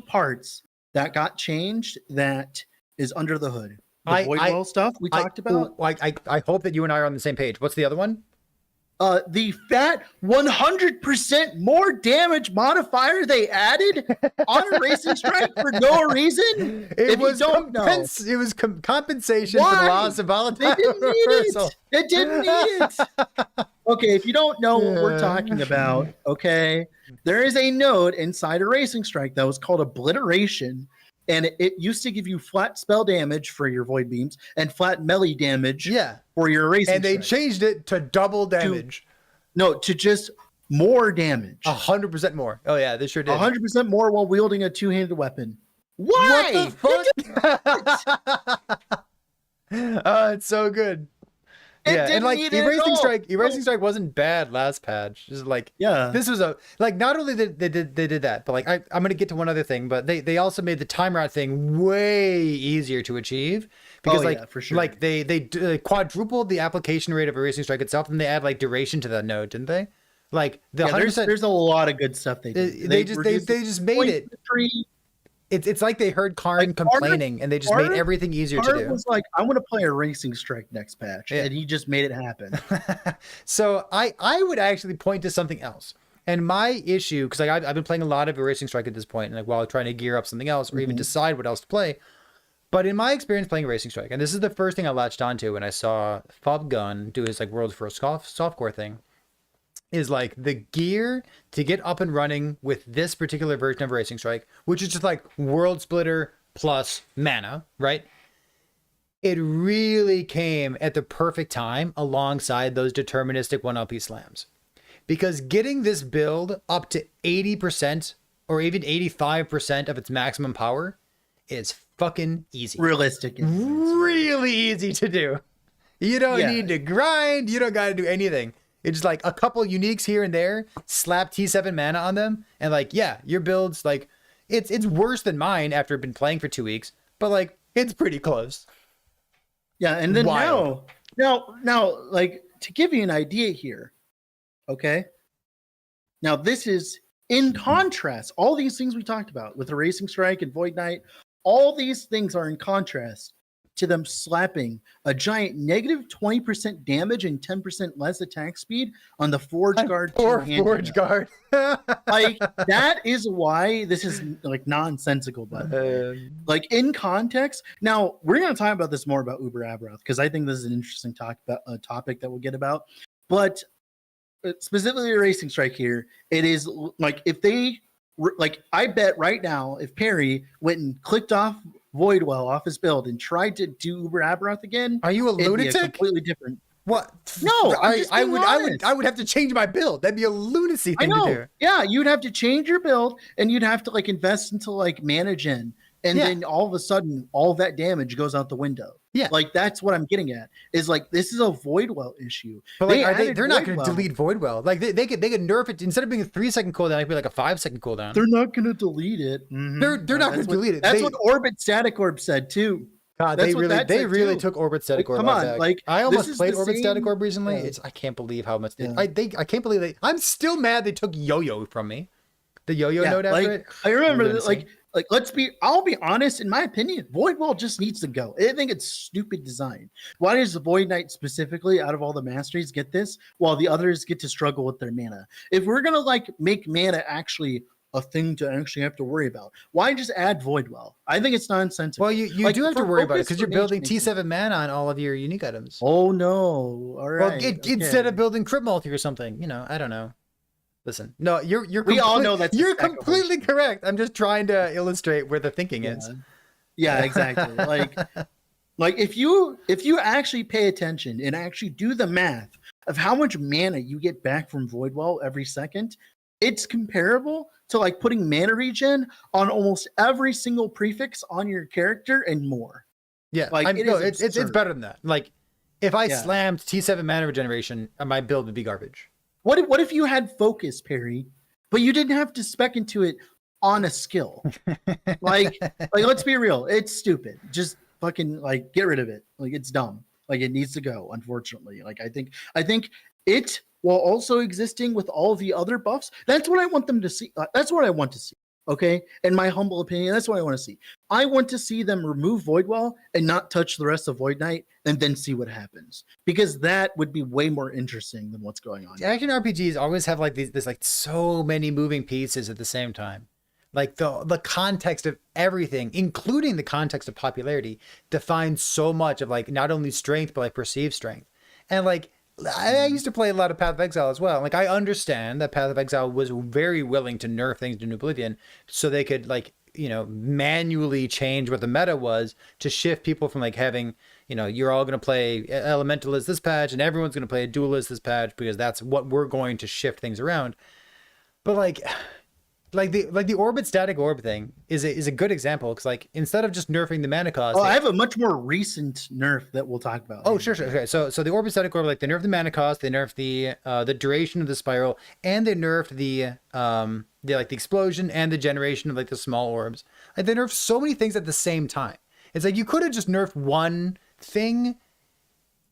S5: parts that got changed that is under the hood. The Void Well stuff we talked about.
S1: I hope that you and I are on the same page. What's the other one?
S5: The fat 100% more damage modifier they added on a Racing Strike for no reason.
S1: It was
S5: know.
S1: compensation for
S5: Why?
S1: the loss of volatile
S5: They didn't need
S1: reversal.
S5: it. It didn't need it. Okay, if you don't know what we're talking about, okay, there is a node inside a Racing Strike that was called Obliteration, and it used to give you flat spell damage for your Void Beams and flat melee damage
S1: Yeah.
S5: for your Racing
S1: And they
S5: Strike.
S1: changed it to double damage.
S5: To just more damage.
S1: 100% more. Oh yeah, they sure did.
S5: 100% more while wielding a two-handed weapon. Why?
S1: What the fuck? Oh, it's so good. Yeah,
S5: didn't
S1: and like
S5: need it at all.
S1: Erasing Strike wasn't bad last patch. Just like
S5: Yeah.
S1: this was a like not only did they did that, but like I'm gonna get to one other thing, but they also made the time route thing way easier to achieve because
S5: Oh, yeah, for sure.
S1: like they quadrupled the application rate of Erasing Strike itself, and they add like duration to that node, didn't they? Like the
S5: Yeah,
S1: 100%.
S5: there's a lot of good stuff they did.
S1: They just
S5: reduced
S1: made
S5: point
S1: it.
S5: tree.
S1: It's like they heard Karn
S5: Like, Karn-
S1: complaining, and they just made
S5: Karn-
S1: everything easier to
S5: Art
S1: do.
S5: was like, I want to play a Racing Strike next patch,
S1: Yeah.
S5: and he just made it happen.
S1: So I would actually point to something else. And my issue, because like I've been playing a lot of Erasing Strike at this point, and like while trying to gear up something else or even decide what else to play. But in my experience playing Racing Strike, and this is the first thing I latched onto when I saw Fob Gun do his like world's first softcore thing, is like the gear to get up and running with this particular version of Racing Strike, which is just like World Splitter plus mana, right? It really came at the perfect time alongside those deterministic 1LP slams. Because getting this build up to 80% or even 85% of its maximum power is fucking easy.
S5: Realistic.
S1: Really easy to do. You don't
S5: Yeah.
S1: need to grind. You don't got to do anything. It's just like a couple uniques here and there, slap T7 mana on them, and like, yeah, your build's like, it's worse than mine after I've been playing for 2 weeks, but like, it's pretty close.
S5: Yeah, and then
S1: Wild.
S5: now, like to give you an idea here, okay? Now this is in contrast. All these things we talked about with the Racing Strike and Void Knight, all these things are in contrast to them slapping a giant negative 20% damage and 10% less attack speed on the Forge Guard.
S1: Or
S5: two-handed
S1: Forge
S5: knight.
S1: Guard.
S5: Like that is why this is like nonsensical, but like in context. Now we're going to talk about this more about Uber Aberoth because I think this is an interesting topic that we'll get about. But specifically Racing Strike here, it is like if they like, I bet right now if Perry went and clicked off Voidwell off his build and tried to do Uber Aberoth again,
S1: Are you a
S5: it'd be a
S1: lunatic?
S5: completely different.
S1: What?
S5: No, I'm
S1: I,
S5: just
S1: I
S5: being
S1: would
S5: honest.
S1: I would have to change my build. That'd be a lunacy
S5: I
S1: thing to
S5: know.
S1: do.
S5: Yeah, you'd have to change your build and you'd have to like invest into like mana gen. And
S1: Yeah.
S5: then all of a sudden, all that damage goes out the window.
S1: Yeah.
S5: Like that's what I'm getting at. Is like this is a Voidwell issue.
S1: But like,
S5: added
S1: they're not going to
S5: Voidwell.
S1: delete Voidwell. Like they could nerf it instead of being a 3-second cooldown, it could be like a 5-second cooldown.
S5: They're not going to delete it. Mhm.
S1: They're not
S5: That's
S1: going to
S5: what-
S1: delete it.
S5: That's
S1: They-
S5: what Orbit Static Orb said too.
S1: God,
S5: that's
S1: they
S5: what
S1: really
S5: that
S1: they
S5: said,
S1: really
S5: too.
S1: took Orbit Static
S5: Like,
S1: Orb.
S5: come
S1: out
S5: on,
S1: back.
S5: like,
S1: I
S5: this
S1: almost
S5: is
S1: played
S5: the
S1: Orbit Static
S5: same-
S1: Orb recently.
S5: yeah.
S1: I can't believe how much
S5: Yeah.
S1: I can't believe I'm still mad they took Yo-Yo from me. The Yo-Yo
S5: Yeah,
S1: node after
S5: like
S1: it.
S5: I remember that,
S1: Lunacy.
S5: like I'll be honest, in my opinion, Voidwell just needs to go. I think it's stupid design. Why does the Void Knight specifically out of all the masteries get this while the others get to struggle with their mana? If we're gonna like make mana actually a thing to actually have to worry about, why just add Voidwell? I think it's nonsensical.
S1: Well, you
S5: Like,
S1: do have to
S5: for
S1: worry about it
S5: focus
S1: because you're
S5: for
S1: building
S5: mage making-
S1: T7 mana on all of your unique items.
S5: Oh no! All right.
S1: Well, instead of building Crypt Multi or something, you know, I don't know. Listen, no, you're
S5: We all know that's
S1: you're
S5: a stack of
S1: completely correct. I'm just trying to illustrate where the thinking is.
S5: Yeah, exactly. like if you actually pay attention and actually do the math of how much mana you get back from Voidwell every second, it's comparable to like putting mana regen on almost every single prefix on your character and more.
S1: Yeah,
S5: Like, it
S1: no,
S5: is
S1: it's
S5: absurd.
S1: better than that. Like, if I
S5: Yeah.
S1: slammed T7 mana regeneration, my build would be garbage.
S5: What if you had focus, Perry, but you didn't have to spec into it on a skill? like let's be real, it's stupid. Just fucking like get rid of it. Like it's dumb. Like it needs to go, unfortunately. Like I think it, while also existing with all the other buffs, that's what I want them to see. That's what I want to see. Okay, in my humble opinion, that's what I want to see. I want to see them remove Voidwell and not touch the rest of Void Knight, and then see what happens, because that would be way more interesting than what's going on.
S1: Action RPGs always have like there's like so many moving pieces at the same time. Like the context of everything, including the context of popularity, defines so much of like not only strength but like perceived strength. And like I used to play a lot of Path of Exile as well. Like I understand that Path of Exile was very willing to nerf things to New Oblivion so they could like, you know, manually change what the meta was to shift people from like having, you know, you're all going to play Elementalist this patch and everyone's going to play a Duelist this patch because that's what we're going to shift things around. But like the orbit static orb thing is a good example because like instead of just nerfing the mana cost.
S5: Oh, I have a much more recent nerf that we'll talk about.
S1: Oh, sure. Okay. So the orbit static orb, like they nerfed the mana cost, they nerfed the duration of the spiral, and they nerfed the explosion and the generation of like the small orbs. Like they nerfed so many things at the same time. It's like you could have just nerfed one thing,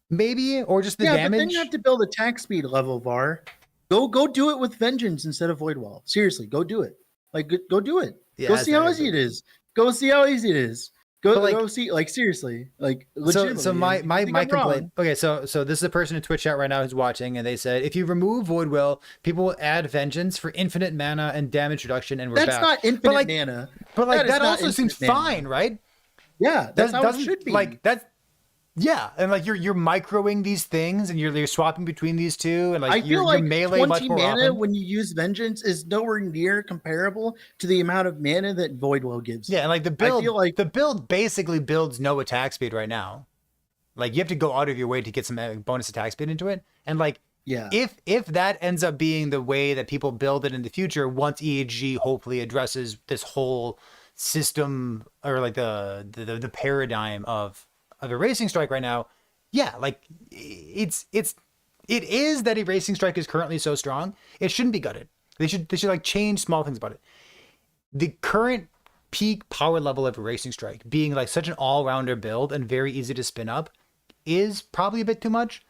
S1: maybe, or just the damage.
S5: But then you have to build attack speed level, Var. Go do it with Vengeance instead of Void Wall. Seriously, go do it. Like, go do it.
S1: Yeah,
S5: go
S1: that's
S5: see how
S1: not
S5: easy
S1: good.
S5: it is. Go see how easy it is. Go,
S1: But, like-
S5: go see. Like, seriously. Like,
S1: So
S5: legitimately.
S1: my
S5: If you think I'm
S1: complaint.
S5: wrong,
S1: Okay, so this is a person in Twitch chat right now who's watching, and they said if you remove Void Will, people will add Vengeance for infinite mana and damage reduction, and we're
S5: that's
S1: back.
S5: not infinite
S1: like-
S5: mana.
S1: But like
S5: that is
S1: that
S5: not
S1: also seems
S5: infinite mana.
S1: fine, right?
S5: Yeah, that's how it
S1: doesn't-
S5: should be.
S1: Like that's yeah, and like you're microing these things, and you're swapping between these two, and like
S5: I
S1: you're
S5: feel like
S1: melee
S5: 20
S1: much more
S5: mana
S1: often.
S5: when you use Vengeance is nowhere near comparable to the amount of mana that Void Will gives.
S1: Yeah, and like the build,
S5: feel like-
S1: the build basically builds no attack speed right now. Like you have to go out of your way to get some bonus attack speed into it, and like
S5: Yeah.
S1: if that ends up being the way that people build it in the future, once EHG hopefully addresses this whole system or like the paradigm of Erasing Strike right now, yeah, like it is that Erasing Strike is currently so strong. It shouldn't be gutted. They should like change small things about it. The current peak power level of Erasing Strike being like such an all-rounder build and very easy to spin up is probably a bit too much.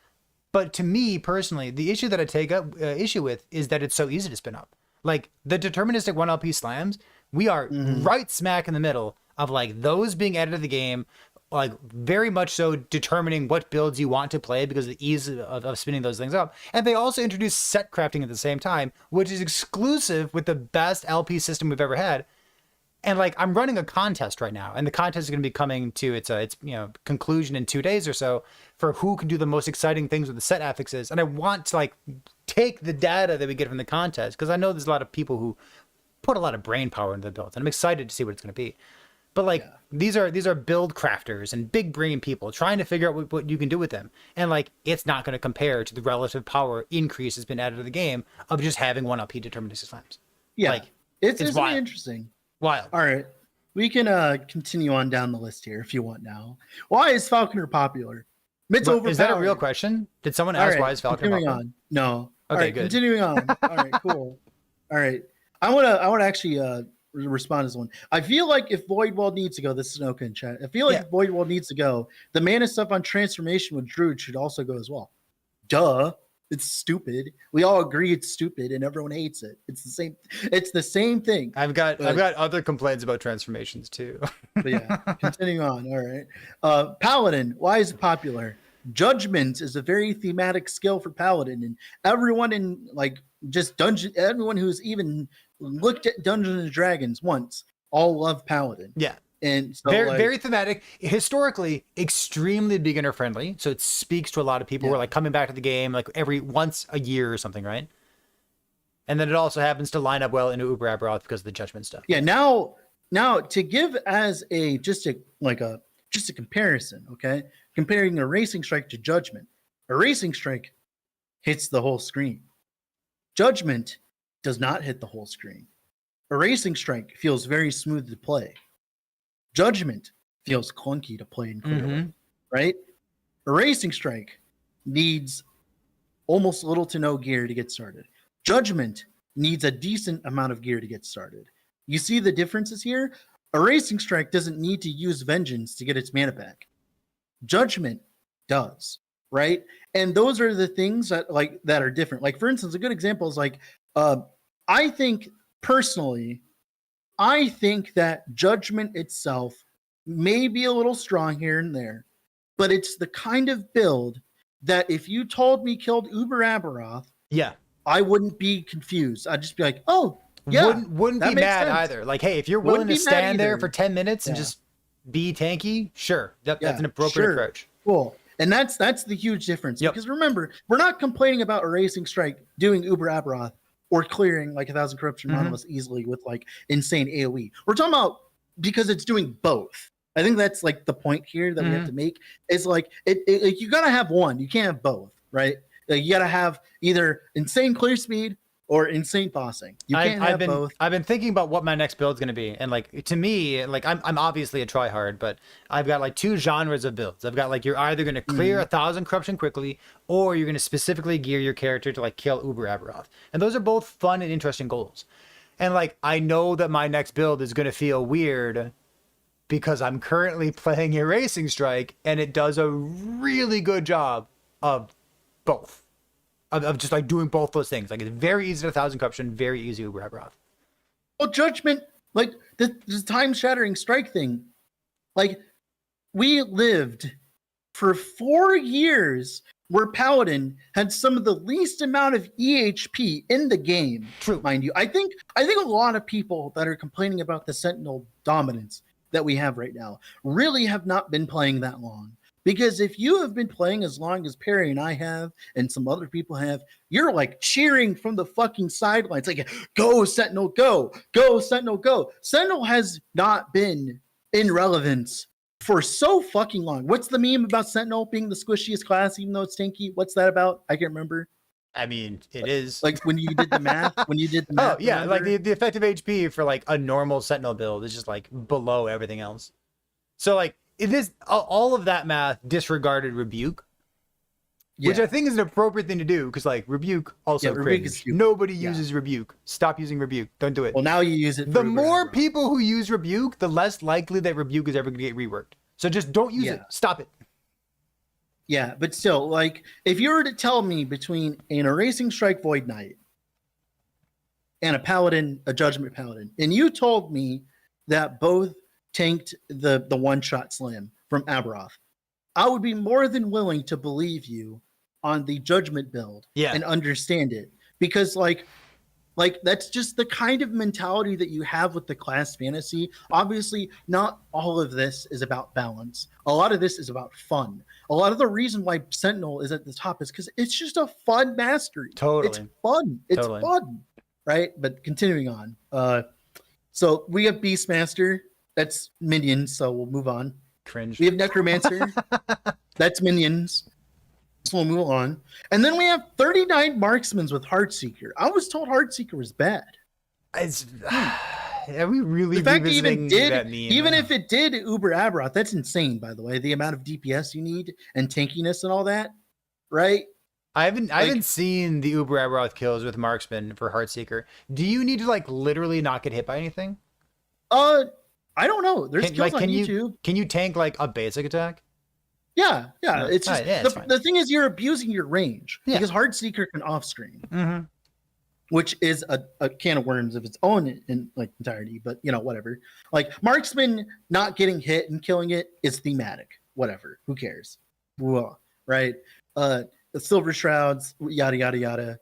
S1: But to me personally, the issue that I take up issue with is that it's so easy to spin up. Like the deterministic 1LP slams, we are right smack in the middle of like those being added to the game, like very much so determining what builds you want to play because of the ease of spinning those things up. And they also introduce set crafting at the same time, which is exclusive with the best LP system we've ever had. And like I'm running a contest right now, and the contest is going to be coming to its conclusion in 2 days or so for who can do the most exciting things with the set affixes. And I want to like take the data that we get from the contest because I know there's a lot of people who put a lot of brain power into the builds, and I'm excited to see what it's going to be. But like these are build crafters and big brain people trying to figure out what you can do with them, and like it's not going to compare to the relative power increase that's been added to the game of just having 1LP deterministic slams.
S5: Yeah.
S1: Like,
S5: it's
S1: it's
S5: really
S1: wild.
S5: interesting.
S1: Wild.
S5: All right. We can continue on down the list here if you want now. Why is Falconer popular? It's overpowered.
S1: Is that a real question? Did someone
S5: All
S1: ask
S5: right,
S1: why is Falcon
S5: continuing
S1: popular?
S5: on. No. All
S1: Okay,
S5: right,
S1: good.
S5: continuing on. All right, cool. All right. I want to actually respond to this one. I feel like if Void Wall needs to go, this is an Oka in chat. I feel like
S1: Yeah.
S5: if Void Wall needs to go, the mana stuff on transformation with Druid should also go as well. Duh. It's stupid. We all agree it's stupid and everyone hates it. It's the same thing.
S1: I've got
S5: But-
S1: other complaints about transformations too.
S5: But yeah, continuing on. All right. Paladin, why is it popular? Judgment is a very thematic skill for Paladin, and everyone in like just dungeon, everyone who's even looked at Dungeons and Dragons once, all love Paladin.
S1: Yeah.
S5: And so
S1: Very
S5: like,
S1: very thematic, historically extremely beginner friendly, so it speaks to a lot of people who are
S5: Yeah.
S1: like coming back to the game like every once a year or something, right? And then it also happens to line up well into Uber Aberoth because of the judgment stuff.
S5: yeah. Now to give as just a comparison, okay? Comparing a Racing Strike to Judgment. A Racing Strike hits the whole screen. Judgment does not hit the whole screen. A Racing Strike feels very smooth to play. Judgment feels clunky to play in clear,
S1: Mhm.
S5: right? A Racing Strike needs almost little to no gear to get started. Judgment needs a decent amount of gear to get started. You see the differences here? A Racing Strike doesn't need to use Vengeance to get its mana back. Judgment does, right? And those are the things that are different. Like for instance, a good example is like I think personally, I think that Judgment itself may be a little strong here and there, but it's the kind of build that if you told me killed Uber Aberoth,
S1: Yeah.
S5: I wouldn't be confused. I'd just be like, oh, yeah.
S1: Wouldn't
S5: that
S1: be
S5: makes
S1: mad
S5: sense.
S1: either. Like, hey, if you're
S5: Wouldn't
S1: willing to
S5: be mad
S1: stand there
S5: either.
S1: for 10 minutes and
S5: Yeah.
S1: just be tanky, sure. That's
S5: Yeah,
S1: an appropriate
S5: sure.
S1: approach.
S5: Cool. And that's the huge difference.
S1: Yep.
S5: Because remember, we're not complaining about a Racing Strike doing Uber Aberoth or clearing like 1,000 corruption
S1: Mhm.
S5: monoliths easily with like insane AoE. We're talking about because it's doing both. I think that's like the point here that we have to make is like you gotta have one. You can't have both, right? Like, you gotta have either insane clear speed or insane bossing. You can't have both.
S1: I've been thinking about what my next build's gonna be, and like to me, like I'm obviously a tryhard, but I've got like two genres of builds. I've got like you're either gonna clear 1,000 corruption quickly, or you're gonna specifically gear your character to like kill Uber Aberoth, and those are both fun and interesting goals. And like I know that my next build is gonna feel weird because I'm currently playing Erasing Strike, and it does a really good job of both. Of just like doing both those things. Like it's very easy to 1,000 corruption, very easy Uber Aberoth.
S5: Well, Judgment, like the time-shattering strike thing, like we lived for 4 years where Paladin had some of the least amount of EHP in the game.
S1: True.
S5: Mind you. I think a lot of people that are complaining about the Sentinel dominance that we have right now really have not been playing that long. Because if you have been playing as long as Perry and I have, and some other people have, you're like cheering from the fucking sidelines, like, go Sentinel, go, go Sentinel, go. Sentinel has not been in relevance for so fucking long. What's the meme about Sentinel being the squishiest class, even though it's tanky? What's that about? I can't remember.
S1: I mean, it is.
S5: Like when you did the math,
S1: Oh, yeah,
S5: remember?
S1: like the effective HP for like a normal Sentinel build is just like below everything else. So like, it is all of that math disregarded Rebuke, which I think is an appropriate thing to do because like Rebuke also
S5: Rebuke
S1: cringe.
S5: is stupid.
S1: Nobody
S5: Yeah.
S1: uses Rebuke. Stop using Rebuke. Don't do it.
S5: Well, now you use it.
S1: The
S5: for
S1: more
S5: Aberoth.
S1: people who use Rebuke, the less likely that Rebuke is ever going to get reworked. So just don't use it.
S5: Yeah.
S1: Stop it.
S5: Yeah, but still, like, if you were to tell me between an Erasing Strike Void Knight and a Paladin, a Judgment Paladin, and you told me that both tanked the one-shot slam from Aberoth, I would be more than willing to believe you on the Judgment build and understand it. Because, like that's just the kind of mentality that you have with the class fantasy. Obviously, not all of this is about balance. A lot of this is about fun. A lot of the reason why Sentinel is at the top is because it's just a fun mastery.
S1: Totally.
S5: It's fun. It's fun. Right? But continuing on. So we have Beastmaster. That's minions, so we'll move on.
S1: Cringe.
S5: We have Necromancer. That's minions. So we'll move on. And then we have 39 marksmans with Heartseeker. I was told Heartseeker was bad.
S1: It's, are we really
S5: The fact it
S1: revisiting
S5: even
S1: that
S5: did,
S1: meme?
S5: even if it did Uber Aberoth, that's insane, by the way. The amount of DPS you need and tankiness and all that, right?
S1: I haven't seen the Uber Aberoth kills with Marksman for Heartseeker. Do you need to like literally not get hit by anything?
S5: I don't know. There's kills on YouTube.
S1: Can you tank like a basic attack?
S5: Yeah.
S1: No,
S5: It's just
S1: it's fine.
S5: the thing is you're abusing your range
S1: Yeah.
S5: because Heartseeker can off screen,
S1: Mm-hmm.
S5: which is a can of worms of its own in like entirety. But you know, whatever. Like Marksman not getting hit and killing it is thematic. Whatever. Who cares? Whoa, right? The Silver Shrouds, yada yada yada.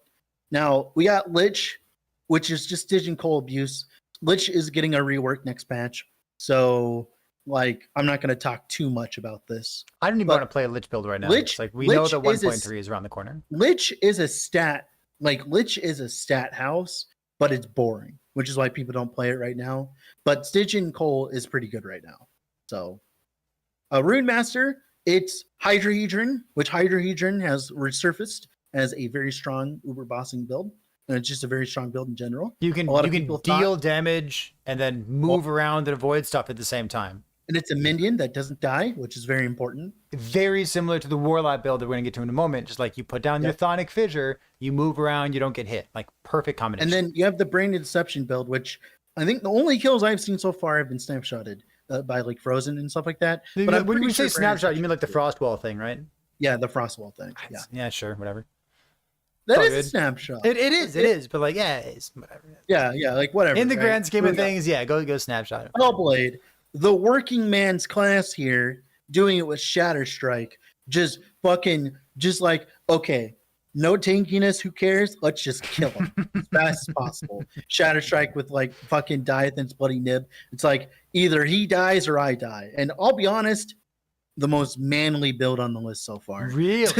S5: Now we got Lich, which is just Stygian Coal abuse. Lich is getting a rework next patch, so like I'm not going to talk too much about this.
S1: I don't even
S5: But
S1: want to play a Lich build right now.
S5: Lich-
S1: It's like we know
S5: Lich
S1: that
S5: is a
S1: 1.3 is around the corner.
S5: Lich is a stat house, but it's boring, which is why people don't play it right now. But Stygian Coal is pretty good right now. So, Rune Master, it's Hydrahedron, which Hydrahedron has resurfaced as a very strong Uber bossing build, and it's just a very strong build in general.
S1: You can
S5: A lot of
S1: deal
S5: people thought-
S1: damage and then move around and avoid stuff at the same time.
S5: And it's a minion that doesn't die, which is very important.
S1: Very similar to the Warlock build that we're gonna get to in a moment. Just like you put down your Thonic Fissure, you move around, you don't get hit. Like perfect combination.
S5: And then you have the Brain Deception build, which I think the only kills I've seen so far have been snapshotted by like Frozen and stuff like that. But I'm
S1: when
S5: pretty
S1: we say
S5: sure Brain
S1: snapshot, you mean like the
S5: Deception-
S1: Frostwall thing, right?
S5: Yeah, the Frostwall thing. Yeah,
S1: Yeah, sure, whatever.
S5: that
S1: all
S5: is a
S1: good.
S5: snapshot.
S1: It is, but like, yeah, it's whatever.
S5: Yeah, like whatever.
S1: In the
S5: right?
S1: grand scheme
S5: Here
S1: of
S5: we go.
S1: things, yeah, go snapshot it.
S5: Hellblade, the working man's class here, doing it with Shatter Strike, just like, okay, no tankiness, who cares? Let's just kill him as fast as possible. Shatter Strike with like fucking Diathan's bloody nib. It's like either he dies or I die. And I'll be honest, the most manly build on the list so far.
S1: Really?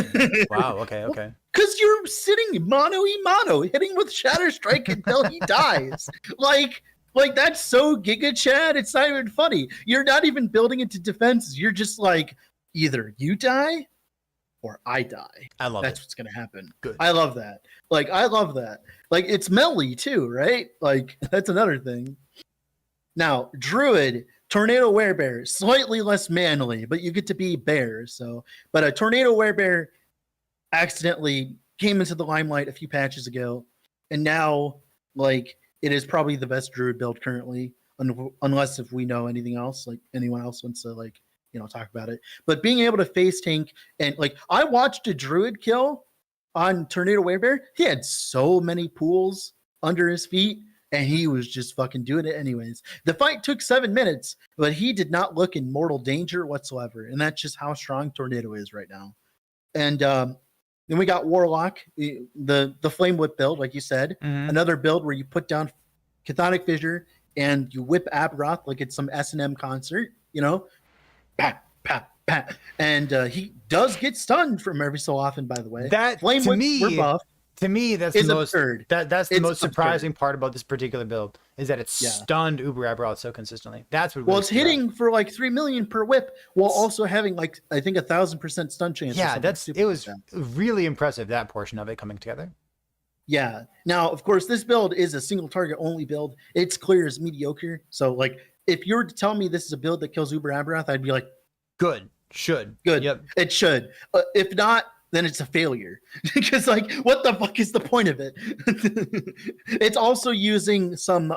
S1: Wow. Okay.
S5: Because you're sitting mano hitting with Shatter Strike until he dies. Like that's so Giga Chad. It's not even funny. You're not even building into defenses. You're just like, either you die or I die.
S1: I love
S5: That's
S1: it.
S5: what's gonna happen.
S1: Good.
S5: I love that. Like I love that. Like it's melee too, right? Like that's another thing. Now, Druid, Tornado Werebear, slightly less manly, but you get to be bear. So, but a Tornado Werebear accidentally came into the limelight a few patches ago, and now like it is probably the best Druid build currently, unless if we know anything else, like anyone else wants to like talk about it. But being able to face tank and like I watched a Druid kill on Tornado Werebear. He had so many pools under his feet, and he was just fucking doing it anyways. The fight took 7 minutes, but he did not look in mortal danger whatsoever, and that's just how strong Tornado is right now. And then we got Warlock, the Flame Whip build, like you said, another build where you put down Chthonic Fissure and you whip Aberoth like it's some S&M concert, pat, pat, pat. And he does get stunned from every so often, by the way.
S1: That
S5: Flame
S1: to
S5: Whips
S1: me,
S5: were buff.
S1: to me, that's
S5: Is
S1: the most
S5: absurd.
S1: that's the
S5: It's
S1: most surprising
S5: absurd.
S1: part about this particular build is that it's
S5: Yeah.
S1: stunned Uber Aberoth so consistently. That's what.
S5: Well,
S1: really
S5: it's
S1: stood out.
S5: hitting for like 3 million per whip, while also having like I think 1,000% stun chance. or
S1: Yeah,
S5: something
S1: that's
S5: stupid
S1: it
S5: like
S1: was
S5: that.
S1: really impressive, that portion of it coming together.
S5: Yeah. Now, of course, this build is a single target only build. It's clear as mediocre. So, like, if you were to tell me this is a build that kills Uber Aberoth, I'd be like,
S1: Good, should,
S5: good.
S1: Yep.
S5: It should. If not, then it's a failure. Because, like, what the fuck is the point of it? It's also using some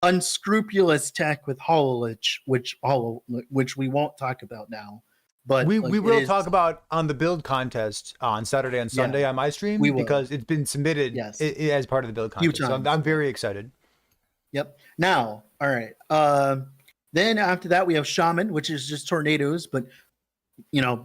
S5: unscrupulous tech with HoloLich, which we won't talk about now. But
S1: we
S5: like,
S1: will
S5: it is-
S1: talk about on the build contest on Saturday and Sunday on my stream
S5: we will.
S1: because it's been submitted
S5: Yes.
S1: as part of the build
S5: Few
S1: contest. So I'm
S5: times.
S1: very excited.
S5: Yep. Now, all right. Then after that, we have Shaman, which is just tornadoes, but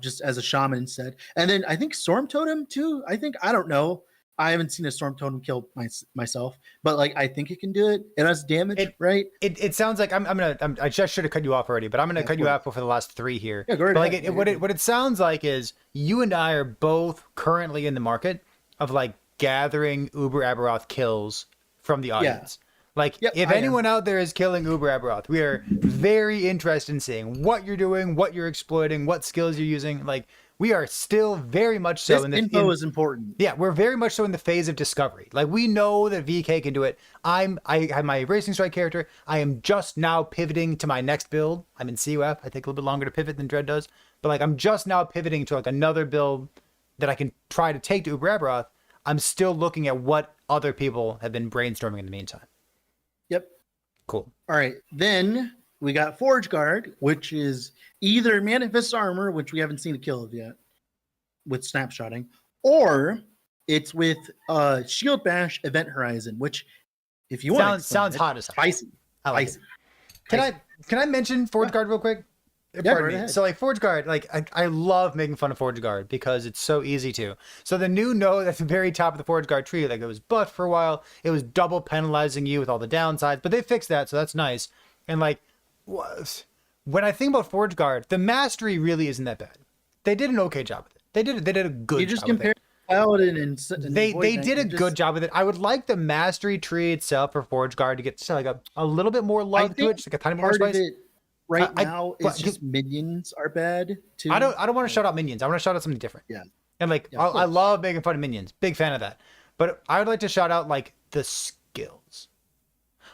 S5: just as a shaman instead. And then I think Storm Totem too. I don't know. I haven't seen a Storm Totem kill myself, but like I think it can do it. It has damage, right?
S1: It sounds like I just should have cut you off already, but I'm gonna
S5: Yeah,
S1: cut
S5: of
S1: you
S5: course.
S1: off for the last 3 here.
S5: Yeah, go right
S1: But like
S5: ahead.
S1: what it sounds like is you and I are both currently in the market of like gathering Uber Aberoth kills from the audience. Like
S5: Yep,
S1: if
S5: I am.
S1: anyone out there is killing Uber Aberoth, we are very interested in seeing what you're doing, what you're exploiting, what skills you're using. Like we are still very much so
S5: This
S1: in the
S5: info is important.
S1: yeah, we're very much so in the phase of discovery. Like we know that VK can do it. I have my Racing Strike character. I am just now pivoting to my next build. I'm in CUF. I take a little bit longer to pivot than Dread does, but like I'm just now pivoting to like another build that I can try to take to Uber Aberoth. I'm still looking at what other people have been brainstorming in the meantime.
S5: Yep.
S1: Cool.
S5: All right. Then we got Forge Guard, which is either Manifest Armor, which we haven't seen a kill of yet, with snapshotting, or it's with Shield Bash Event Horizon, which, if you want,
S1: Sounds hot as hell.
S5: spicy.
S1: I like it.
S5: Spicy.
S1: Can I mention Forge Guard real quick?
S5: Yeah,
S1: Pardon
S5: go
S1: me.
S5: ahead.
S1: So like Forge Guard, like I love making fun of Forge Guard because it's so easy to. So the new node at the very top of the Forge Guard tree, like it was buffed for a while. It was double penalizing you with all the downsides, but they fixed that, so that's nice. And like, when I think about Forge Guard, the mastery really isn't that bad. They did an okay job with it. They did a good.
S5: You just
S1: job with it.
S5: compare Paladin and
S1: They
S5: Void Knight,
S1: did a
S5: and just-
S1: good job with it. I would like the mastery tree itself for Forge Guard to get like a little bit more
S5: I
S1: love to
S5: think
S1: it, just like a tiny more
S5: part of
S1: spice.
S5: it right
S1: I-
S5: now
S1: but-
S5: is just minions are bad too.
S1: I don't want to shout out minions. I want to shout out something different.
S5: Yeah.
S1: And like
S5: Yeah, of
S1: I
S5: course.
S1: love making fun of minions. Big fan of that. But I would like to shout out like the skills.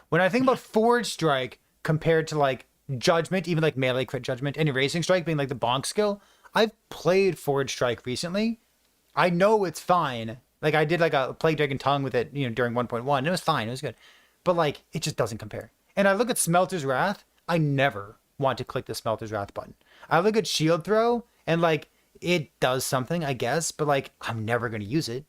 S1: When I think about Forge Strike compared to like Judgment, even like melee crit Judgment, and Erasing Strike being like the bonk skill, I've played Forge Strike recently. I know it's fine. Like I did like a Plague Dragon Tongue with it, during 1.1. And it was fine. It was good. But like it just doesn't compare. And I look at Smelter's Wrath. I never want to click the Smelter's Wrath button. I look at Shield Throw and like it does something, I guess, but like I'm never going to use it.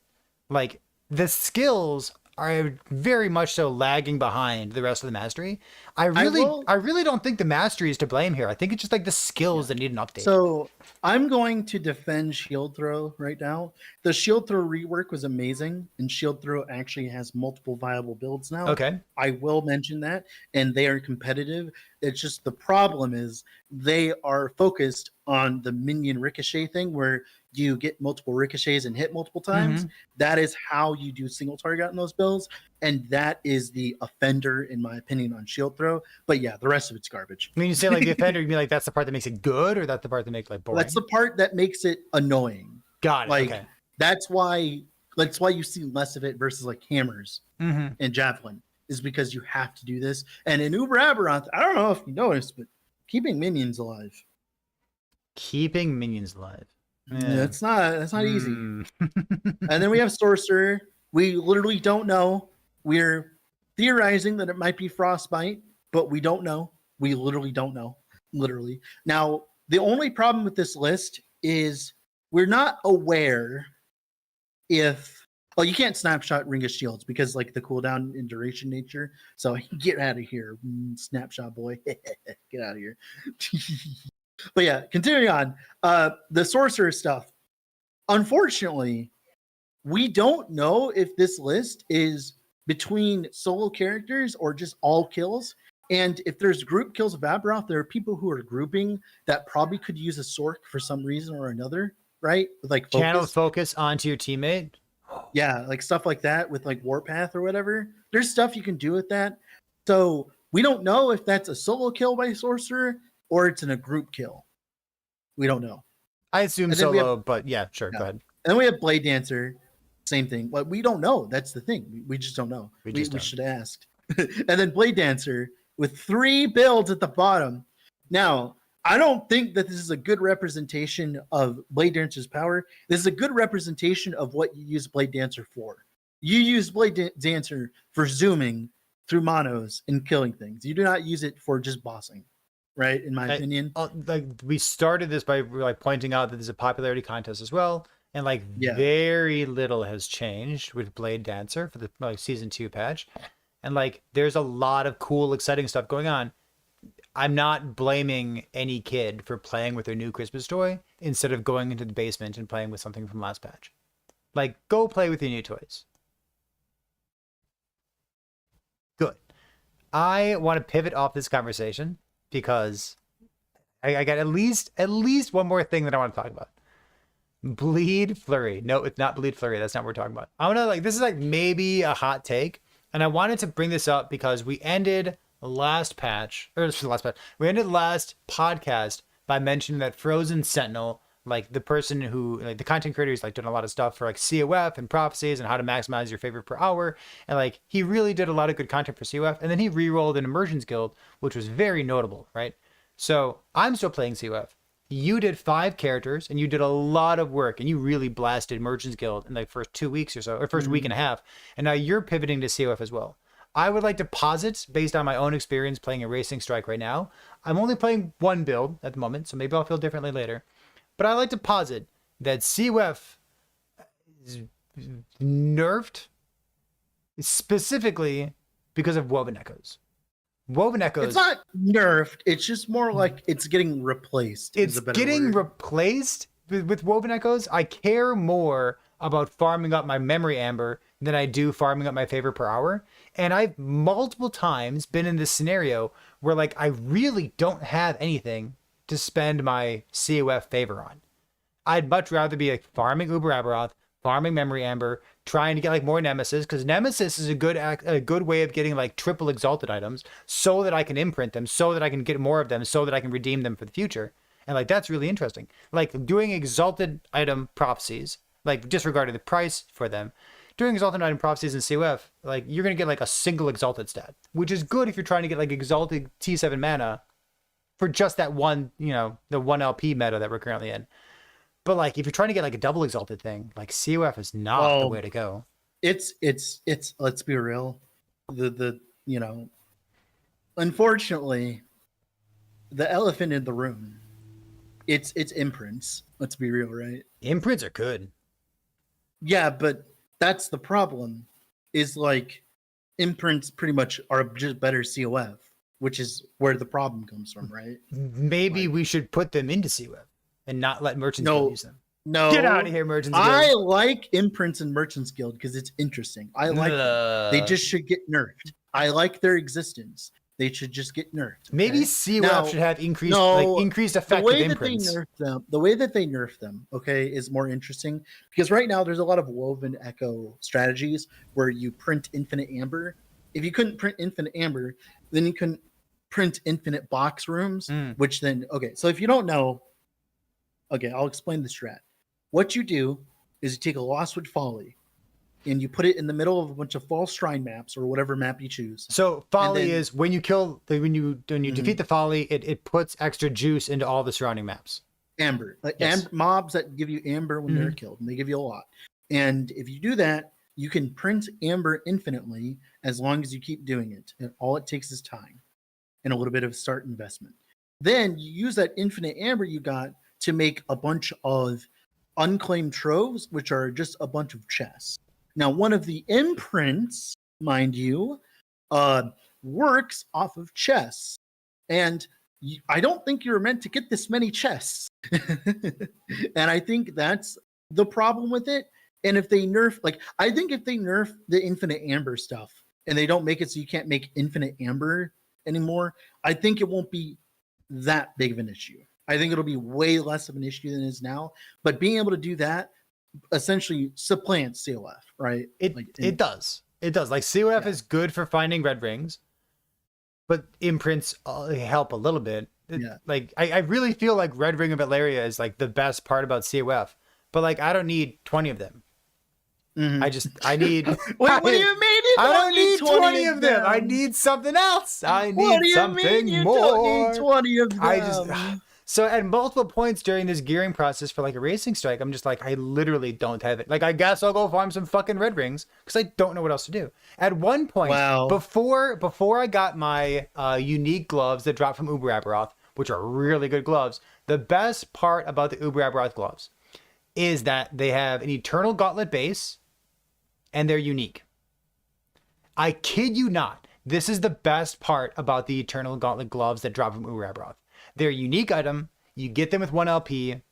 S1: Like the skills are very much so lagging behind the rest of the mastery. I really don't think the mastery is to blame here. I think it's just like the skills that need an update.
S5: So I'm going to defend Shield Throw right now. The Shield Throw rework was amazing, and Shield Throw actually has multiple viable builds now.
S1: Okay.
S5: I will mention that, and they are competitive. It's just the problem is they are focused on the minion ricochet thing where you get multiple ricochets and hit multiple times. That is how you do single target on those builds, and that is the offender, in my opinion, on Shield Throw. But yeah, the rest of it's garbage.
S1: When you say like the offender, you mean like that's the part that makes it good, or that's the part that makes it like boring?
S5: That's the part that makes it annoying.
S1: Got it.
S5: Like
S1: Okay.
S5: that's why you see less of it versus like hammers
S1: Mm-hmm.
S5: and javelin, is because you have to do this. And in Uber Aberonth, I don't know if you noticed, but keeping minions alive,
S1: Keeping minions alive.
S5: that's not easy.
S1: Mm.
S5: And then we have Sorcerer. We literally don't know. We're theorizing that it might be Frostbite, but we don't know. We literally don't know. Literally. Now, the only problem with this list is we're not aware if. Well, you can't snapshot Ring of Shields because like the cooldown and duration nature. So get out of here, snapshot boy. Get out of here. But yeah, continuing on. The Sorcerer stuff. Unfortunately, we don't know if this list is between solo characters or just all kills. And if there's group kills of Aberoth, there are people who are grouping that probably could use a Sork for some reason or another, right? With like
S1: Channel focus onto your teammate.
S5: yeah, like stuff like that with like Warpath or whatever. There's stuff you can do with that. So we don't know if that's a solo kill by Sorcerer or it's in a group kill. We don't know.
S1: I assume
S5: And then we
S1: solo, but yeah, sure.
S5: Yeah.
S1: Go ahead.
S5: And then we have Blade Dancer, same thing. But we don't know. That's the thing. We just don't know.
S1: We
S5: We,
S1: just
S5: we
S1: don't.
S5: should have asked. And then Blade Dancer with 3 builds at the bottom. Now, I don't think that this is a good representation of Blade Dancer's power. This is a good representation of what you use Blade Dancer for. You use Blade Dancer for zooming through monos and killing things. You do not use it for just bossing, right? In my opinion.
S1: Like we started this by like pointing out that there's a popularity contest as well, and like
S5: Yeah.
S1: very little has changed with Blade Dancer for the like season 2 patch, and like there's a lot of cool, exciting stuff going on. I'm not blaming any kid for playing with their new Christmas toy instead of going into the basement and playing with something from last patch. Like, go play with your new toys. Good. I want to pivot off this conversation because I got at least one more thing that I want to talk about. Bleed Flurry. No, it's not Bleed Flurry. That's not what we're talking about. I want to this is like maybe a hot take, and I wanted to bring this up because we ended last patch, or last patch. We ended last podcast by mentioning that Frozen Sentinel, like the person who, like the content creator, who's like done a lot of stuff for like COF and prophecies and how to maximize your favorite per hour, and like he really did a lot of good content for COF, and then he re-rolled an Immersions Guild, which was very notable, right? So I'm still playing COF. You did 5 characters and you did a lot of work and you really blasted Merchants Guild in the first 2 weeks or so, or 1st week and a half. And now you're pivoting to COF as well. I would like to posit, based on my own experience playing a Racing Strike right now, I'm only playing 1 build at the moment, so maybe I'll feel differently later. But I like to posit that COF is nerfed specifically because of Woven Echoes. Woven Echoes.
S5: It's not nerfed. It's just more like it's getting replaced.
S1: It's getting
S5: word.
S1: replaced with Woven Echoes. I care more about farming up my memory amber than I do farming up my favor per hour. And I've multiple times been in this scenario where like I really don't have anything to spend my COF favor on. I'd much rather be like farming Uber Aberoth, farming memory amber, trying to get like more Nemesis, because Nemesis is a good way of getting like triple exalted items so that I can imprint them, so that I can get more of them, so that I can redeem them for the future. And like that's really interesting. Like doing exalted item prophecies, like disregarding the price for them, doing exalted item prophecies in COF, like you're gonna get like a single exalted stat, which is good if you're trying to get like exalted T7 mana for just that one, the 1 LP meta that we're currently in. But like if you're trying to get like a double exalted thing, like COF is not the way to go.
S5: It's let's be real. Unfortunately, the elephant in the room, it's imprints. Let's be real, right?
S1: Imprints are good.
S5: Yeah, but that's the problem. Is like imprints pretty much are just better COF, which is where the problem comes from, right?
S1: Maybe we should put them into COF and not let Merchants Guild use them.
S5: No,
S1: Get out of here, Merchants Guild.
S5: I like imprints and Merchants Guild because it's interesting. I like them. They just should get nerfed. I like their existence. They should just get nerfed.
S1: Maybe
S5: okay?
S1: COF should have increased effect of imprints.
S5: The way that they nerf them, okay, is more interesting because right now there's a lot of Woven Echo strategies where you print infinite amber. If you couldn't print infinite amber, then you couldn't print infinite box rooms, which then, okay, so if you don't know, okay, I'll explain the strat. what you do is you take a Lostwood Folly and you put it in the middle of a bunch of false shrine maps or whatever map you choose.
S1: So folly
S5: then-
S1: is when you kill when you defeat the folly, it puts extra juice into all the surrounding maps.
S5: Amber, like
S1: Yes.
S5: mobs that give you amber when they're killed, and they give you a lot. And if you do that, you can print amber infinitely as long as you keep doing it. And all it takes is time and a little bit of start investment. Then you use that infinite amber you got to make a bunch of unclaimed troves, which are just a bunch of chests. Now, one of the imprints, mind you, works off of chests. And I don't think you're meant to get this many chests. And I think that's the problem with it. And if they nerf, like, I think if they nerf the infinite amber stuff and they don't make it so you can't make infinite amber anymore, I think it won't be that big of an issue. I think it'll be way less of an issue than it is now. But being able to do that essentially supplants COF, right?
S1: It
S5: Like,
S1: it does. It does. Like COF is good for finding red rings, but imprints help a little bit.
S5: Yeah.
S1: Like I really feel like Red Ring of Valeria is like the best part about COF, but like I don't need 20 of them. I need.
S5: What do you mean? You
S1: I don't need 20 of them. I
S5: them?
S1: need something else. I
S5: What do
S1: need
S5: you
S1: something
S5: mean you
S1: more.
S5: don't need 20 of them?
S1: I just so at multiple points during this gearing process for like a racing strike, I'm just like, I literally don't have it. Like, I guess I'll go farm some fucking red rings because I don't know what else to do. At one point,
S5: Wow.
S1: before I got my unique gloves that drop from Uber Aberoth, which are really good gloves, the best part about the Uber Aberoth gloves is that they have an Eternal Gauntlet base and they're unique. I kid you not. This is the best part about the Eternal Gauntlet gloves that drop from Uber Aberoth. They're a unique item. You get them with 1 LP.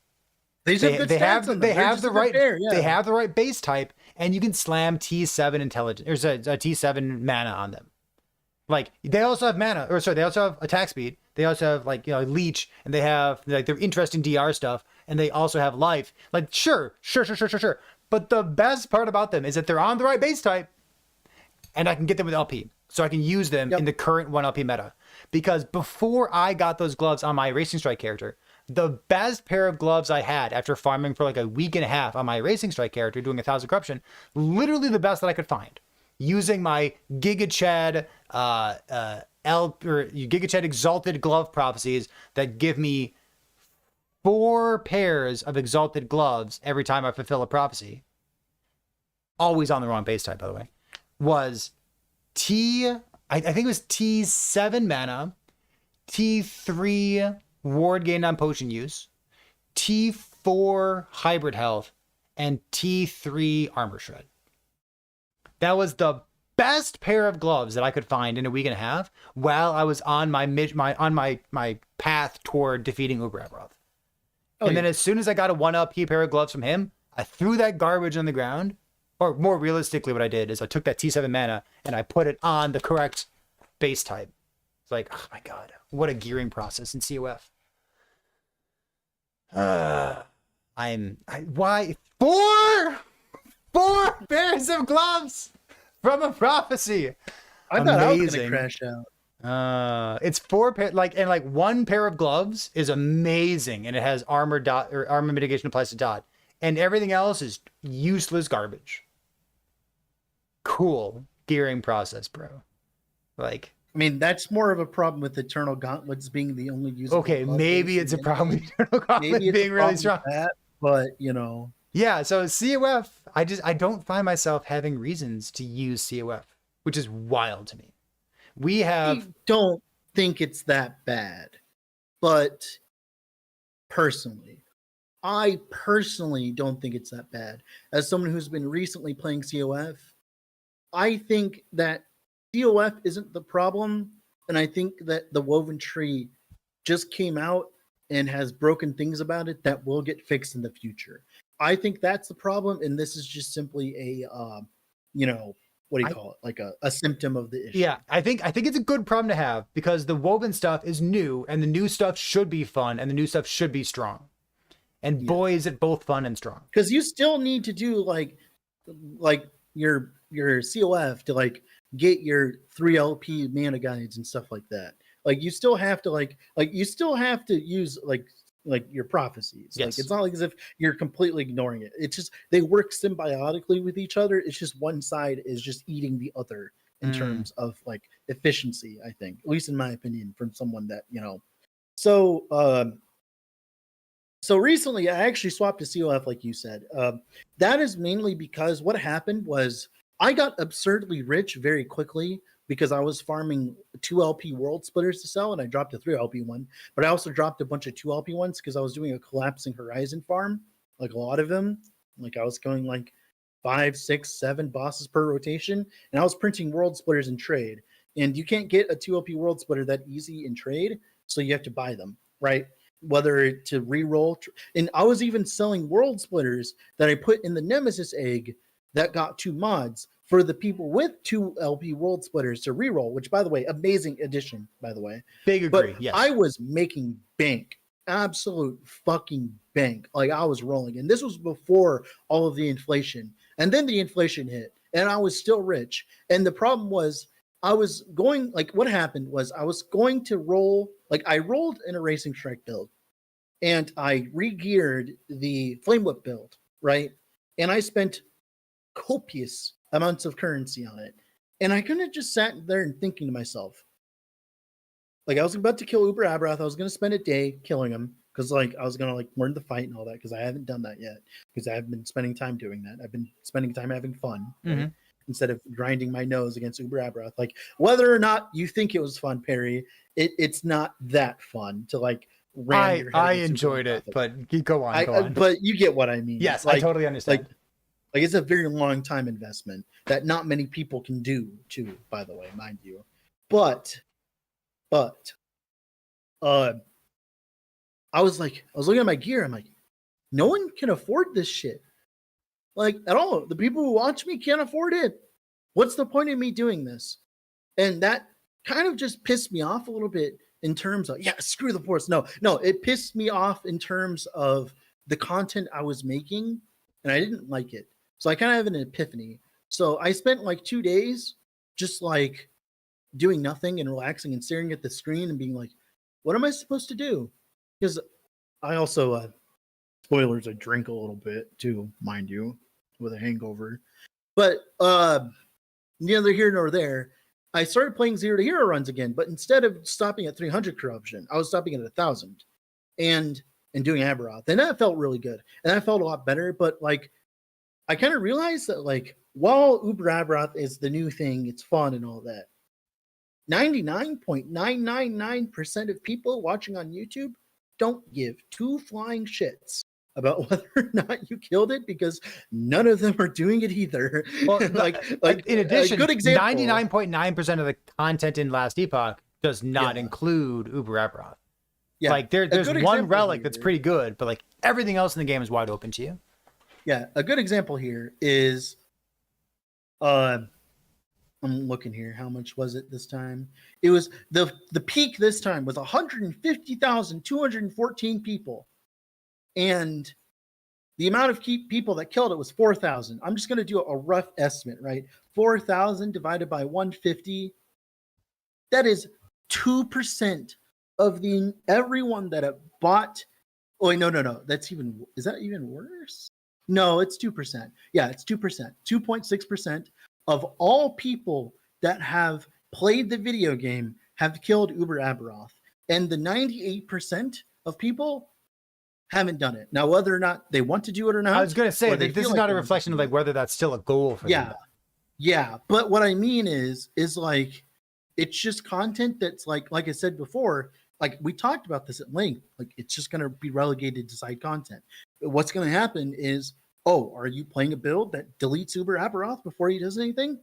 S5: They have
S1: They have the right base type, and you can slam T7 intelligence or sorry, T7 mana on them. Like they also have mana, or sorry, they also have attack speed. They also have like leech, and they have like their interesting DR stuff, and they also have life. Like sure. But the best part about them is that they're on the right base type, and I can get them with LP, so I can use them in the current 1 LP meta. Because before I got those gloves on my Racing Strike character, the best pair of gloves I had after farming for like a week and a half on my Racing Strike character, doing 1,000 corruption, literally the best that I could find, using my Giga Chad Giga Chad Exalted Glove prophecies that give me 4 pairs of Exalted gloves every time I fulfill a prophecy. Always on the wrong base type, by the way. Was I think it was T7 mana, T3 ward gained on potion use, T4 hybrid health, and T3 armor shred. That was the best pair of gloves that I could find in a week and a half while I was on my path toward defeating Uber Aberoth. And then as soon as I got a 1-up pair of gloves from him, I threw that garbage on the ground. Or more realistically, what I did is I took that T7 mana and I put it on the correct base type. It's like, oh my god, what a gearing process in COF. Why 4 pairs of gloves from a prophecy?
S5: I thought I was
S1: Amazing.
S5: gonna crash out.
S1: It's 4 pair, like 1 pair of gloves is amazing, and it has armor mitigation applies to dot, and everything else is useless garbage. Cool gearing process, bro. Like,
S5: I mean, that's more of a problem with Eternal Gauntlets being the only usable.
S1: okay,
S5: glove
S1: maybe
S5: base
S1: it's a
S5: in
S1: problem
S5: the
S1: with Eternal Gauntlet
S5: Maybe it's a
S1: being really
S5: problem
S1: strong.
S5: with that, but
S1: Yeah, so COF, I don't find myself having reasons to use COF, which is wild to me. We
S5: I
S1: have
S5: don't think it's that bad, but I personally don't think it's that bad. As someone who's been recently playing COF, I think that COF isn't the problem, and I think that the Woven Tree just came out and has broken things about it that will get fixed in the future. I think that's the problem, and this is just simply a, what do you call it? Like a symptom of the issue.
S1: Yeah, I think it's a good problem to have because the woven stuff is new and the new stuff should be fun and the new stuff should be strong. And boy, is it both fun and strong.
S5: Because you still need to do like your COF to like get your 3 LP mana guides and stuff like that. Like you still have to like you still have to use like like your prophecies. Like
S1: Yes.
S5: it's not like as if you're completely ignoring it. It's just they work symbiotically with each other. It's just one side is just eating the other in terms of like efficiency, I think, at least in my opinion, from someone that, you know. So so recently I actually swapped to COF, like you said. That is mainly because what happened was I got absurdly rich very quickly because I was farming 2 LP world splitters to sell, and I dropped a 3 LP one. But I also dropped a bunch of 2 LP ones because I was doing a collapsing horizon farm, like a lot of them. Like I was going like 5, 6, 7 bosses per rotation, and I was printing world splitters in trade. And you can't get a 2 LP world splitter that easy in trade, so you have to buy them, right? Whether to re-roll, and I was even selling world splitters that I put in the Nemesis egg that got 2 mods for the people with 2 LP world splitters to reroll, which, by the way, amazing addition, by the way.
S1: Big
S5: But
S1: agree. Yes.
S5: I was making bank, absolute fucking bank. Like I was rolling. And this was before all of the inflation. And then the inflation hit, and I was still rich. And the problem was, I was going, like, what happened was I was going to roll, like, I rolled in a Racing Strike build, and I re-geared the Flame Whip build, right? And I spent copious amounts of currency on it. And I couldn't have just sat there and thinking to myself, like, I was about to kill Uber Abrath. I was going to spend a day killing him because, like, I was going to, like, learn the fight and all that because I haven't done that yet because I haven't been spending time doing that. I've been spending time having fun right? Instead of grinding my nose against Uber Abrath. Like, whether or not you think it was fun, Perry, it's not that fun to, like, ram your head
S1: I
S5: against
S1: enjoyed
S5: Uber
S1: it,
S5: Abrath.
S1: but go on, go on.
S5: But you get what I mean.
S1: Yes,
S5: like,
S1: I totally understand.
S5: Like it's a very long time investment that not many people can do too, by the way, mind you. But I was looking at my gear, I'm like, no one can afford this shit. Like at all. The people who watch me can't afford it. What's the point of me doing this? And that kind of just pissed me off a little bit in terms of, yeah, screw the force. No, it pissed me off in terms of the content I was making, and I didn't like it. So I kind of have an epiphany. So I spent like 2 days just like doing nothing and relaxing and staring at the screen and being like, what am I supposed to do? Because I also, spoilers, I drink a little bit too, mind you, with a hangover. But neither here nor there. I started playing 0 to hero runs again, but instead of stopping at 300 corruption, I was stopping at 1,000 and doing Aberoth. And that felt really good. And that felt a lot better. But like, I kind of realized that, like, while Uber Aberoth is the new thing, it's fun and all that, 99.999% of people watching on YouTube don't give 2 flying shits about whether or not you killed it because none of them are doing it either.
S1: Well,
S5: like
S1: in addition,
S5: a good example,
S1: 99.9% of the content in Last Epoch does not include Uber Aberoth.
S5: Yeah,
S1: like there's
S5: good
S1: one
S5: example
S1: relic
S5: here.
S1: that's pretty good, but like everything else in the game is wide open to you.
S5: Yeah, a good example here is, I'm looking here. How much was it this time? It was the peak this time was 150,214 people, and the amount of people that killed it was 4,000. I'm just going to do a rough estimate, right? 4,000 divided by 150. That is 2% of the everyone that have bought. Oh no. That's even. Is that even worse? No, it's 2%. Yeah, it's 2%. 2.6% of all people that have played the video game have killed Uber Aberoth. And the 98% of people haven't done it. Now, whether or not they want to do it or not.
S1: I was going to say,
S5: or they
S1: this
S5: feel
S1: is
S5: like
S1: not a
S5: they
S1: reflection of
S5: want
S1: like whether that's still a goal for
S5: to.
S1: them.
S5: Yeah. But what I mean is like, it's just content that's like I said before, like we talked about this at length, like it's just going to be relegated to side content. What's going to happen is, oh, are you playing a build that deletes Uber Aberoth before he does anything?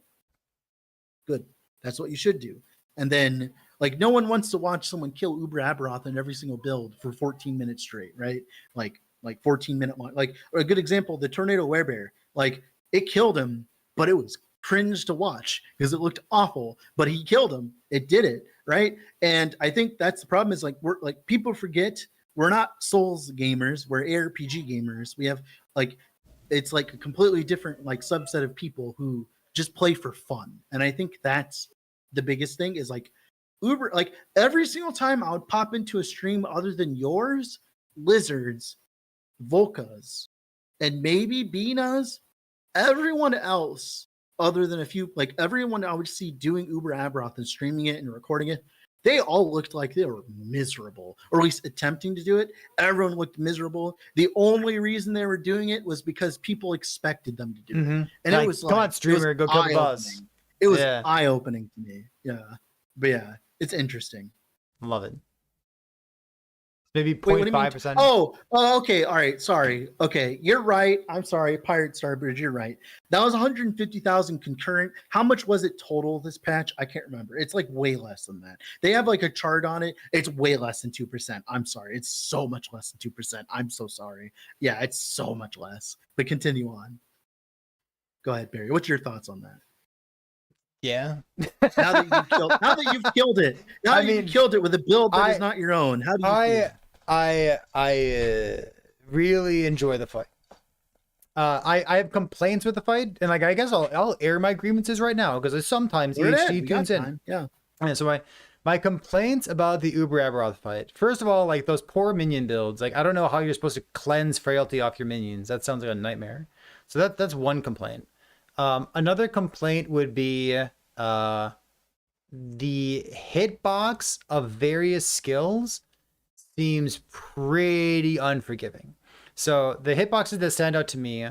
S5: Good. That's what you should do. And then, like, no one wants to watch someone kill Uber Aberoth in every single build for 14 minutes straight, right? Like 14-minute one. Like, or a good example, the Tornado Werebear. Like, it killed him, but it was cringe to watch because it looked awful. But he killed him. It did it, right? And I think that's the problem. Is like people forget we're not Souls gamers. We're ARPG gamers. We have like. It's like a completely different like subset of people who just play for fun. And I think that's the biggest thing is like Uber, like every single time I would pop into a stream other than yours, Lizards, Volkas, and maybe Binas. Everyone else, other than a few, like everyone I would see doing Uber Aberoth and streaming it and recording it, they all looked like they were miserable, or at least attempting to do it. Everyone looked miserable. The only reason they were doing it was because people expected them to do it.
S1: Mhm.
S5: And
S1: Like,
S5: it was
S1: come on,
S5: like,
S1: streamer, go kill the boss.
S5: eye-opening. It was
S1: Yeah.
S5: eye-opening to me. Yeah. But yeah, it's interesting.
S1: Love it. Maybe
S5: Wait, what do you mean?
S1: 0.5%.
S5: Oh, okay. All right. Sorry. Okay. You're right. I'm sorry. Pirate Starbridge, you're right. That was 150,000 concurrent. How much was it total this patch? I can't remember. It's like way less than that. They have like a chart on it. It's way less than 2%. I'm sorry. It's so much less than 2%. I'm so sorry. Yeah, it's so much less. But continue on. Go ahead, Barry. What's your thoughts on that?
S1: Yeah.
S5: Now that you've killed, now that you've killed it, now
S1: I
S5: that
S1: mean,
S5: you've killed it with a build that is
S1: I-
S5: not your own. How do you feel?
S1: I really enjoy the fight. I have complaints with the fight, and like I guess I'll air my grievances right now because sometimes
S5: We're dead.
S1: EHG
S5: We got
S1: tunes in.
S5: time. Yeah.
S1: And so my complaints about the Uber Aberoth fight. First of all, like those poor minion builds. Like I don't know how you're supposed to cleanse frailty off your minions. That sounds like a nightmare. So that's one complaint. Another complaint would be the hitbox of various skills seems pretty unforgiving. So the hitboxes that stand out to me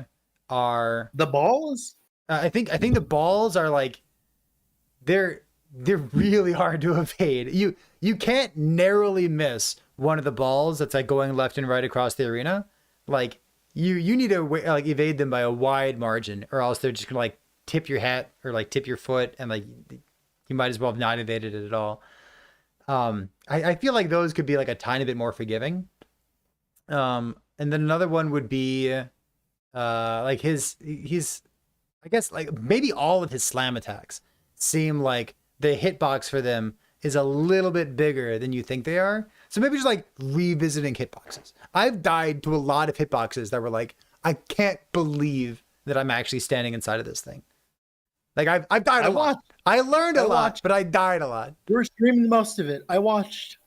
S1: are
S5: The balls?
S1: I think the balls are like they're really hard to evade. You can't narrowly miss one of the balls that's like going left and right across the arena. Like you need to like evade them by a wide margin, or else they're just gonna like tip your hat or like tip your foot, and like you might as well have not evaded it at all. I feel like those could be like a tiny bit more forgiving. And then another one would be like he's I guess like maybe all of his slam attacks seem like the hitbox for them is a little bit bigger than you think they are. So maybe just like revisiting hitboxes. I've died to a lot of hitboxes that were like, I can't believe that I'm actually standing inside of this thing. Like I've died a lot. I learned a lot, but I died a lot.
S5: You were streaming most of it. I watched.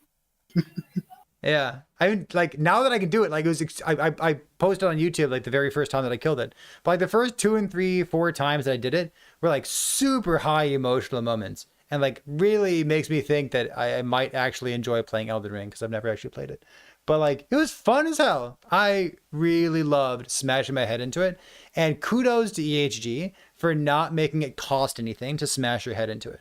S1: Yeah, I like now that I can do it. Like it was, I posted on YouTube like the very first time that I killed it. But like the first 2 and 3, 4 times that I did it were like super high emotional moments, and like really makes me think that I might actually enjoy playing Elden Ring because I've never actually played it. But like it was fun as hell. I really loved smashing my head into it, and kudos to EHG for not making it cost anything to smash your head into it.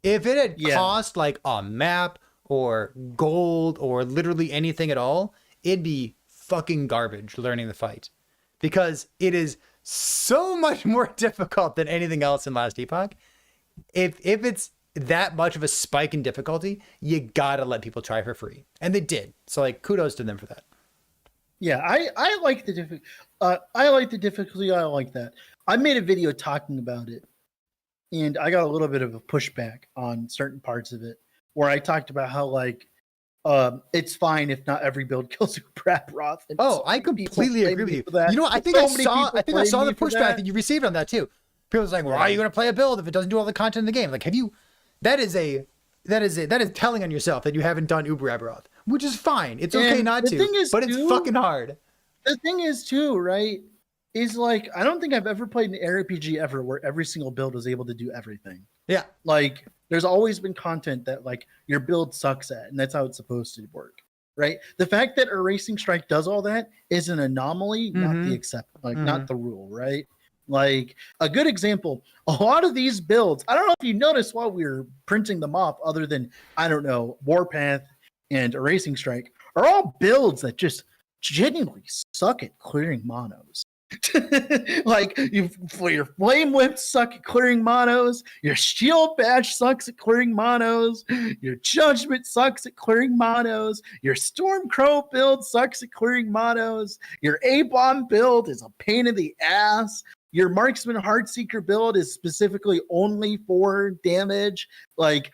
S1: If it had cost like a map or gold or literally anything at all, it'd be fucking garbage learning the fight, because it is so much more difficult than anything else in Last Epoch. If it's that much of a spike in difficulty, you gotta let people try for free, and they did. So like kudos to them for that.
S5: Yeah, I like the I like the difficulty. I like that. I made a video talking about it, and I got a little bit of a pushback on certain parts of it, where I talked about how like it's fine if not every build kills Uber Aberoth.
S1: Oh, I completely agree with you. You know what? I think I saw the pushback that you received on that too. People was like, "Well, why are you going to play a build if it doesn't do all the content in the game?" Like, have you? That is telling on yourself that you haven't done Uber Aberoth, which is fine. It's okay not to, but it's fucking hard.
S5: The thing is too, right? Is like I don't think I've ever played an RPG ever where every single build was able to do everything.
S1: Yeah.
S5: Like there's always been content that like your build sucks at, and that's how it's supposed to work, right? The fact that Erasing Strike does all that is an anomaly, not the not the rule, right? Like a good example, a lot of these builds, I don't know if you noticed while we were printing them off, other than I don't know, Warpath and Erasing Strike, are all builds that just genuinely suck at clearing monos. Like your flame whip suck at clearing monos, your shield bash sucks at clearing monos, your judgment sucks at clearing monos, your storm crow build sucks at clearing monos, your A-bomb build is a pain in the ass, your marksman heartseeker build is specifically only for damage, like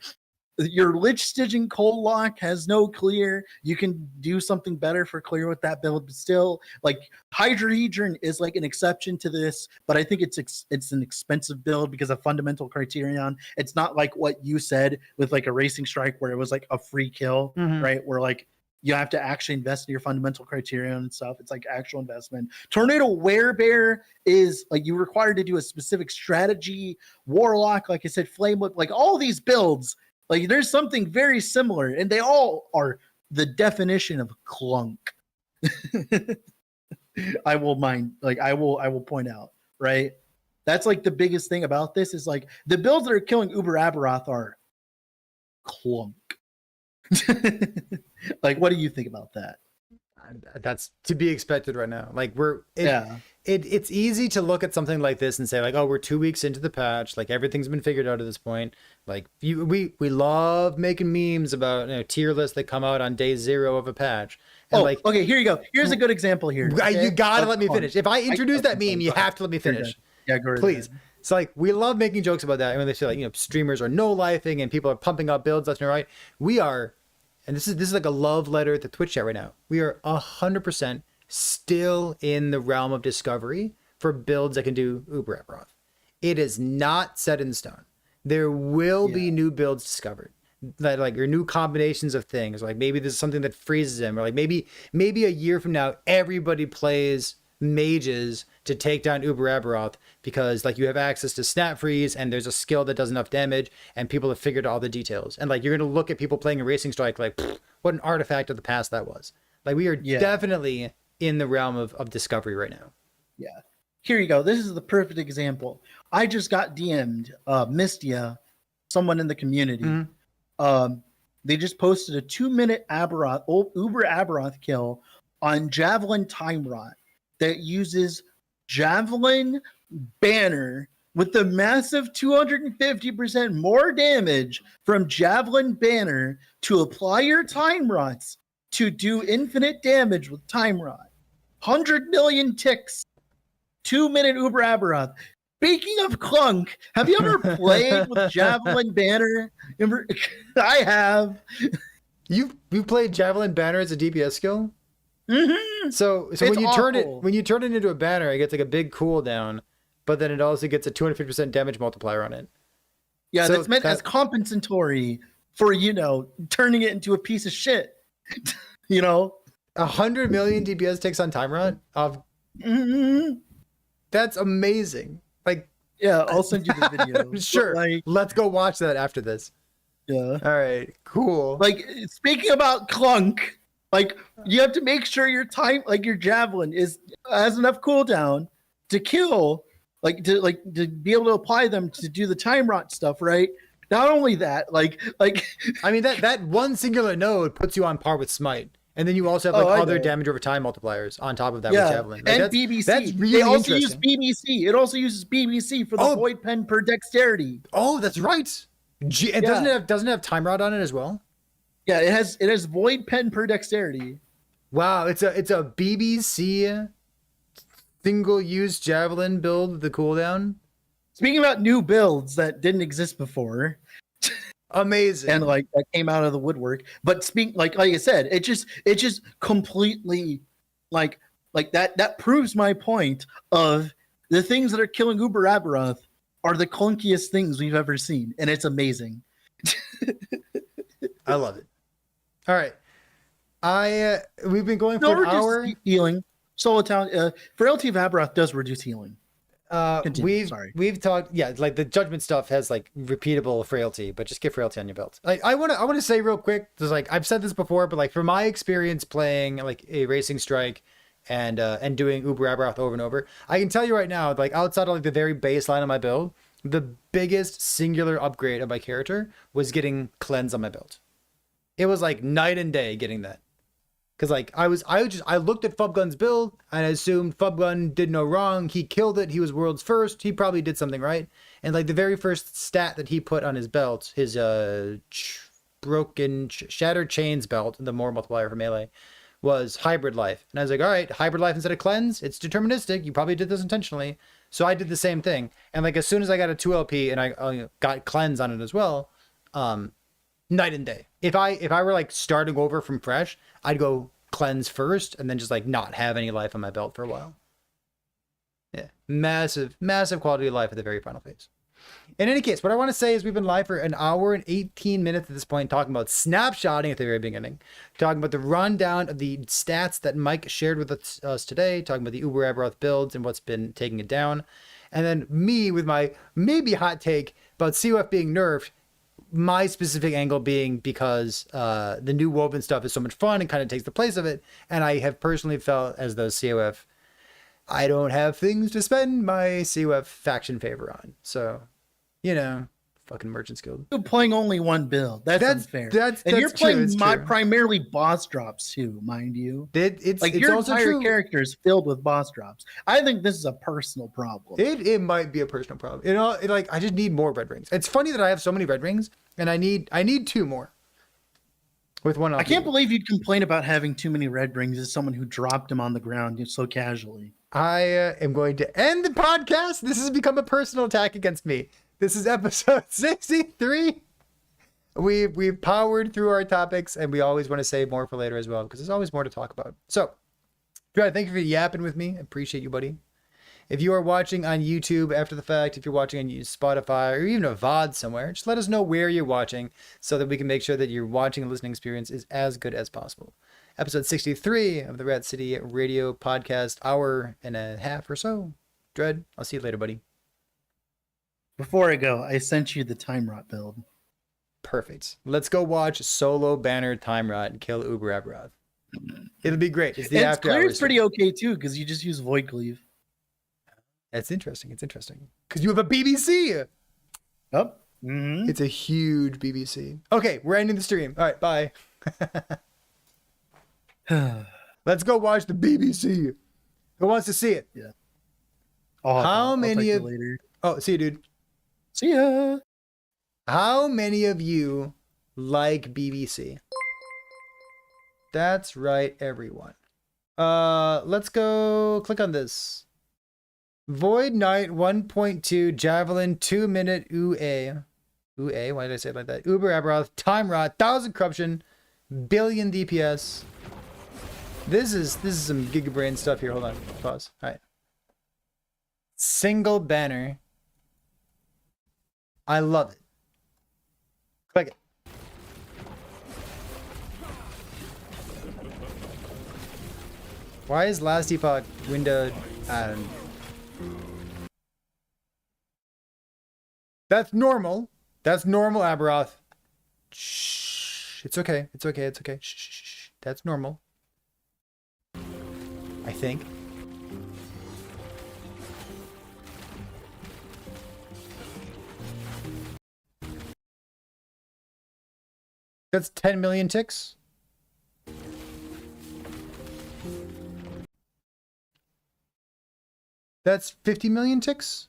S5: your Lich Stygian Cold Lock has no clear. You can do something better for clear with that build, but still, like Hydrohedron is like an exception to this, but I think it's an expensive build because of fundamental criterion. It's not like what you said with like Erasing Strike where it was like a free kill, right? Where like You have to actually invest in your fundamental criteria and stuff. It's like actual investment. Tornado Werebear is like you required to do a specific strategy. Warlock, like I said, Flame Whip, like all these builds, like there's something very similar, and they all are the definition of clunk. I will point out, right? That's like the biggest thing about this is like the builds that are killing Uber Aberoth are clunk. Like, what do you think about that?
S1: That's to be expected right now. Like
S5: Yeah.
S1: It's easy to look at something like this and say like, oh, we're 2 weeks into the patch, like everything's been figured out at this point. Like we love making memes about tier lists that come out on day 0 of a patch. And like,
S5: okay, here you go. Here's a good example here.
S1: you gotta let me
S5: Hold on.
S1: finish. If I introduce that meme, you have to let me finish.
S5: Yeah, go ahead.
S1: Please. So like we love making jokes about that. And when they say like, streamers are no lifing and people are pumping up builds left and right. We are, and this is like a love letter to Twitch chat right now. We are 100% still in the realm of discovery for builds that can do Uber Aberoth. It is not set in stone. There will be new builds discovered. That like your new combinations of things. Like maybe this is something that freezes him, or like maybe a year from now everybody plays mages to take down Uber Aberoth because like you have access to snap freeze and there's a skill that does enough damage and people have figured all the details. And like you're gonna look at people playing a Racing Strike like what an artifact of the past that was. Like we are definitely in the realm of discovery right now.
S5: Yeah. Here you go. This is the perfect example. I just got DM'd Mistia, someone in the community. They just posted a 2-minute Uber Aberoth kill on Javelin Time Rot that uses Javelin Banner with the massive 250% more damage from Javelin Banner to apply your Time Rots to do infinite damage with Time Rot. 100 million ticks. 2-minute Uber Aberoth. Speaking of clunk, have you ever played with Javelin Banner? I have.
S1: You played Javelin Banner as a DPS skill?
S5: Mm-hmm.
S1: So when you turn it into a banner, it gets like a big cooldown, but then it also gets a 250% damage multiplier on it.
S5: Yeah,
S1: So
S5: that's meant as compensatory for turning it into a piece of shit.
S1: 100 million DPS takes on Time Rot of That's amazing. Like,
S5: yeah, I'll send you the video.
S1: Sure. Let's go watch that after this.
S5: Yeah.
S1: All right. Cool.
S5: Like, speaking about clunk, like you have to make sure your javelin has enough cooldown to kill, to be able to apply them to do the time rot stuff, right? Not only that,
S1: I mean that one singular node puts you on par with Smite. And then you also have other damage over time multipliers on top of that with Javelin.
S5: And BBC.
S1: That's really
S5: they also
S1: interesting.
S5: use BBC. It also uses BBC for the void pen per dexterity.
S1: Oh, that's right. Doesn't it have Time Rod on it as well?
S5: Yeah, it has void pen per dexterity.
S1: Wow, it's a BBC single use Javelin build with the cooldown.
S5: Speaking about new builds that didn't exist before.
S1: Amazing.
S5: And that came out of the woodwork. But like I said, it just completely like that proves my point of the things that are killing Uber Aberoth are the clunkiest things we've ever seen, and it's amazing.
S1: I love it. All right, we've been going for an hour.
S5: Healing. Solitown Frailty of Aberoth does reduce healing.
S1: We've talked, like the judgment stuff has like repeatable frailty, but just get frailty on your belt. I want to say real quick, there's I've said this before, but from my experience playing like a Racing Strike and doing Uber Aberoth over and over, I can tell you right now, outside of the very baseline of my build, the biggest singular upgrade of my character was getting cleanse on my belt. It was like night and day getting that. Because I looked at Fubgun's build and I assumed Fubgun did no wrong. He killed it. He was world's first. He probably did something right. And the very first stat that he put on his belt, his Shattered Chains belt, the more multiplier for melee, was Hybrid Life. And I was like, all right, Hybrid Life instead of Cleanse, it's deterministic. You probably did this intentionally. So I did the same thing. And as soon as I got a 2 LP and I got Cleanse on it as well, night and day. If I were starting over from fresh, I'd go Cleanse first and then just not have any life on my belt for a while. Yeah, massive quality of life at the very final phase. In any case, what I want to say is we've been live for an hour and 18 minutes at this point, talking about snapshotting at the very beginning, talking about the rundown of the stats that Mike shared with us today, talking about the Uber Aberoth builds and what's been taking it down, and then me with my maybe hot take about COF being nerfed, my specific angle being because the new Woven stuff is so much fun and kind of takes the place of it, and I have personally felt as though COF, I don't have things to spend my COF faction favor on, so... You know, fucking Merchants Guild.
S5: You're playing only one build. That's unfair. And you're
S1: true,
S5: playing
S1: it's true.
S5: primarily boss drops too, mind you.
S1: It's
S5: like
S1: it's
S5: your
S1: also
S5: entire
S1: true.
S5: character is filled with boss drops. I think this is a personal problem.
S1: It might be a personal problem. You know, I just need more red rings. It's funny that I have so many red rings, and I need 2 more. With one,
S5: I can't believe you'd complain about having too many red rings as someone who dropped them on the ground so casually.
S1: I am going to end the podcast. This has become a personal attack against me. This is episode 63. We've powered through our topics, and we always want to save more for later as well, because there's always more to talk about. So, Dread, thank you for yapping with me. I appreciate you, buddy. If you are watching on YouTube after the fact, if you're watching on Spotify or even a VOD somewhere, just let us know where you're watching so that we can make sure that your watching and listening experience is as good as possible. Episode 63 of the Rat City Radio Podcast, hour and a half or so. Dread, I'll see you later, buddy.
S5: Before I go, I sent you the Time Rot build.
S1: Perfect. Let's go watch Solo Banner Time Rot and kill Uber Aberoth. It'll be great. It's the
S5: And
S1: after
S5: clear
S1: hours.
S5: is pretty okay too, because you just use Void Cleave.
S1: That's interesting. It's interesting. Because you have a BBC.
S5: Oh. Mm-hmm.
S1: It's a huge BBC. Okay, we're ending the stream. All right, bye. Let's go watch the BBC. Who wants to see it?
S5: Yeah.
S1: How many
S5: of
S1: of...
S5: later.
S1: Oh, see you, dude.
S5: See ya.
S1: How many of you like BBC? That's right, everyone. Let's go click on this. Void Knight 1.2 Javelin 2-minute UA. UA, why did I say it like that? Uber Aberoth, Time Rot, 1000 Corruption, billion DPS. This is some gigabrain stuff here. Hold on. Pause. Alright. Single banner. I love it. Click it. Why is Last Epoch windowed? That's normal. That's normal, Aberoth. Shh. It's okay. It's okay. It's okay. Shh, shh, shh. That's normal. I think. That's 10 million ticks. That's 50 million ticks.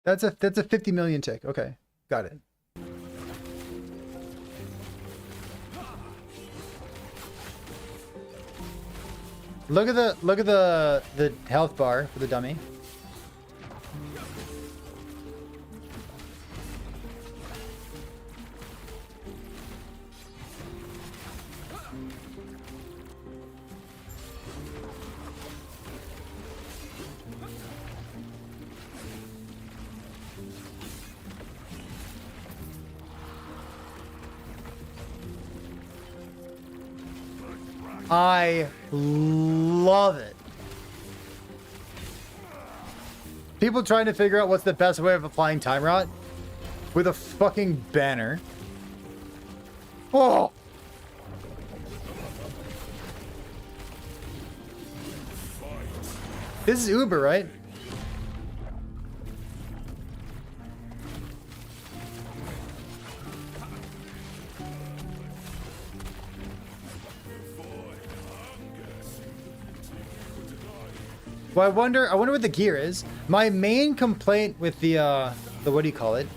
S1: That's a 50 million tick. Okay, got it. Look at the health bar for the dummy. I love it. People trying to figure out what's the best way of applying Time Rot with a fucking banner. Oh! This is Uber, right? Well, I wonder what the gear is. My main complaint with the what do you call it?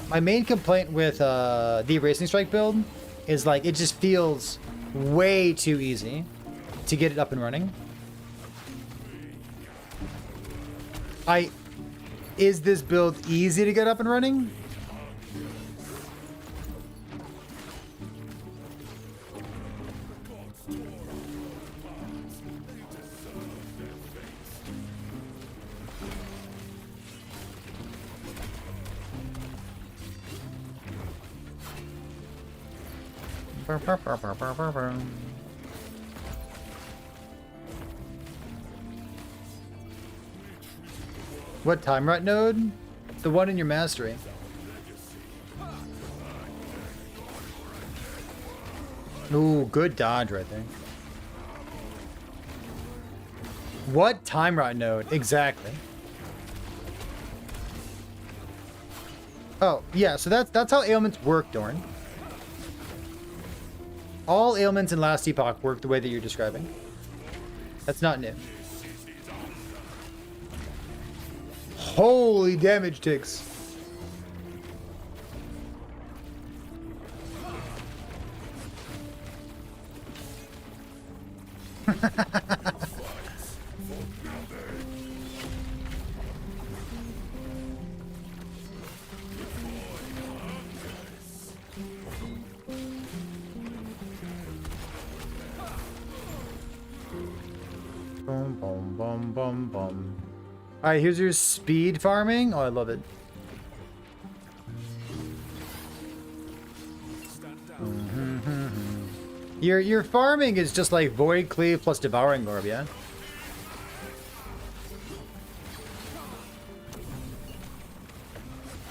S1: My main complaint with the Erasing Strike build is like it just feels way too easy to get it up and running. Is this build easy to get up and running? What time right node? The one in your mastery. Ooh, good dodge right there. What time right node? Exactly. Oh, yeah, so that's how ailments work, Dorn. All ailments in Last Epoch work the way that you're describing. That's not new. Holy damage ticks. Boom, boom, boom, boom, boom. Alright, here's your speed farming. Oh, I love it. Your farming is just like Void Cleave plus Devouring Orb, yeah?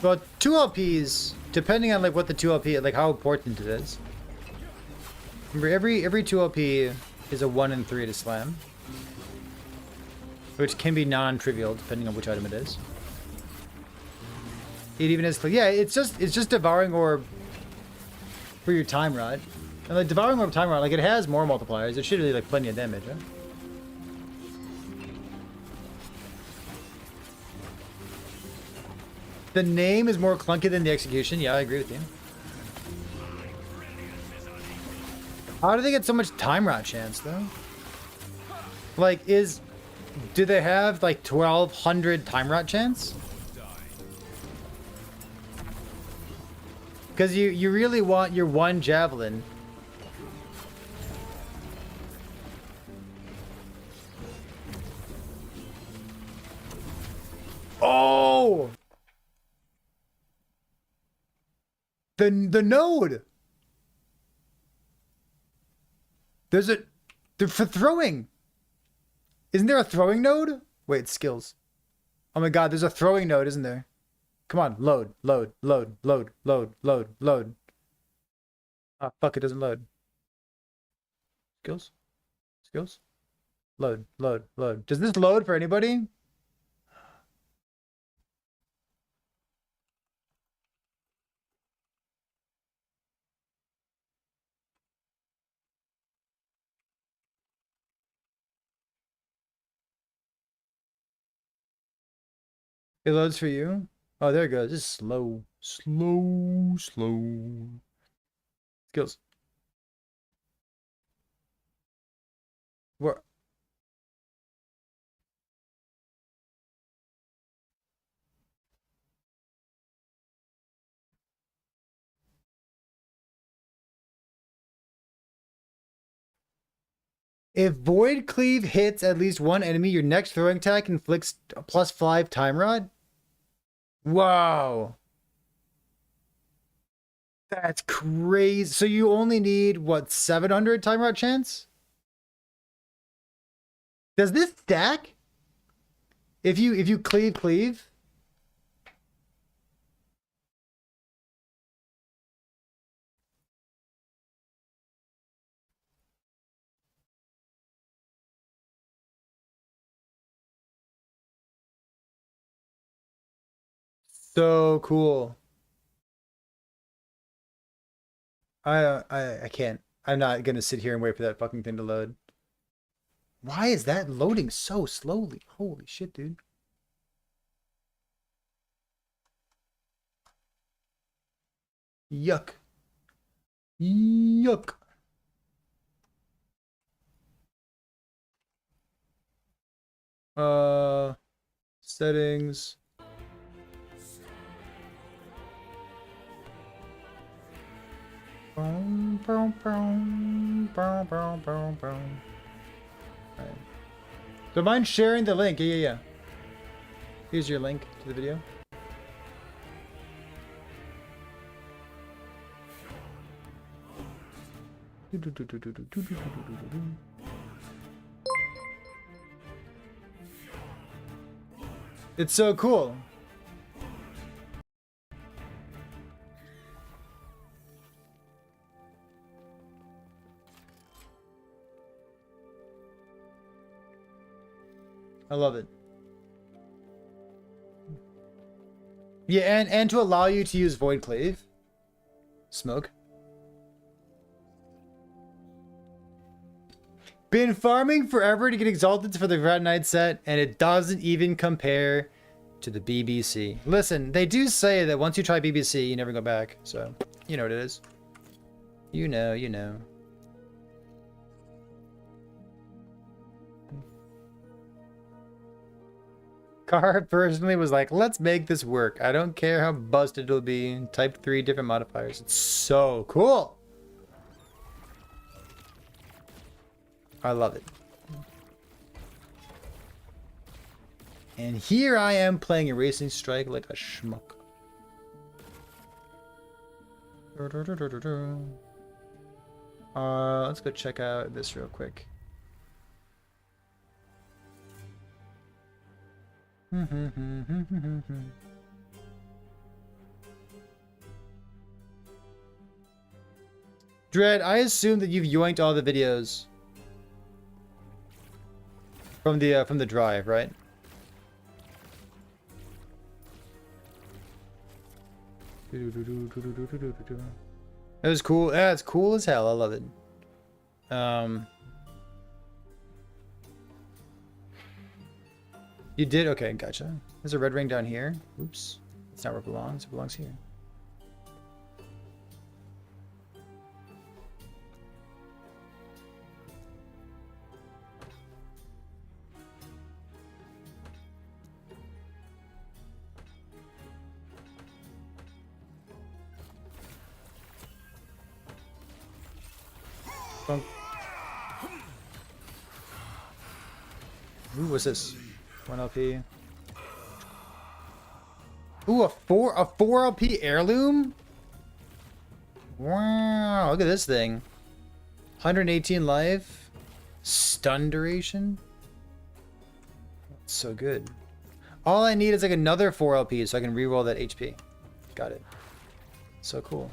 S1: Well, 2 LPs, depending on like what the 2 LP, like how important it is. Remember, every 2 LP is a 1 in 3 to slam. Which can be non-trivial depending on which item it is. It even is, yeah, it's just Devouring Orb for your Time Rod. And like Devouring Orb Time Rod, like it has more multipliers. It should really like plenty of damage, huh? The name is more clunky than the execution. Yeah, I agree with you. How do they get so much Time Rod chance though? Like, do they have like 1200 Time Rot chance? Because you really want your one javelin. Oh! The node. They're for throwing. Isn't there a throwing node? Wait, skills. Oh my god, there's a throwing node, isn't there? Come on, load, load, load, load, load, load, load. Ah, fuck, it doesn't load. Skills? Skills? Load, load, load. Does this load for anybody? It loads for you? Oh, there it goes. Just slow. Slow, slow. Skills. What? If Void Cleave hits at least one enemy, your next throwing attack inflicts a +5 Time Rod? Wow. That's crazy. So you only need, what, 700 Time Rod chance? Does this stack? If you cleave? So cool. I can't. I'm not gonna sit here and wait for that fucking thing to load. Why is that loading so slowly? Holy shit, dude. Yuck. Yuck. Settings. Boom, boom, boom, boom, boom, boom, boom. Right. Don't mind sharing the link. Yeah. Here's your link to the video. It's so cool. I love it. Yeah, and to allow you to use Void Clave. Smoke. Been farming forever to get Exalted for the Red Knight set, and it doesn't even compare to the BBC. Listen, they do say that once you try BBC, you never go back. So, you know what it is. You know, you know. Carr personally was like, let's make this work. I don't care how busted it'll be. Type 3 different modifiers. It's so cool. I love it. And here I am playing a Racing Strike like a schmuck. Let's go check out this real quick. Dread, I assume that you've yoinked all the videos from the drive, right? It was cool. Yeah, it's cool as hell. I love it. You did? Okay, gotcha. There's a red ring down here. Oops. That's not where it belongs. It belongs here. Bunk. Ooh, what's this? 1 LP. Ooh, a 4 LP heirloom? Wow, look at this thing. 118 life. Stun duration. That's so good. All I need is like another 4 LP so I can reroll that HP. Got it. So cool.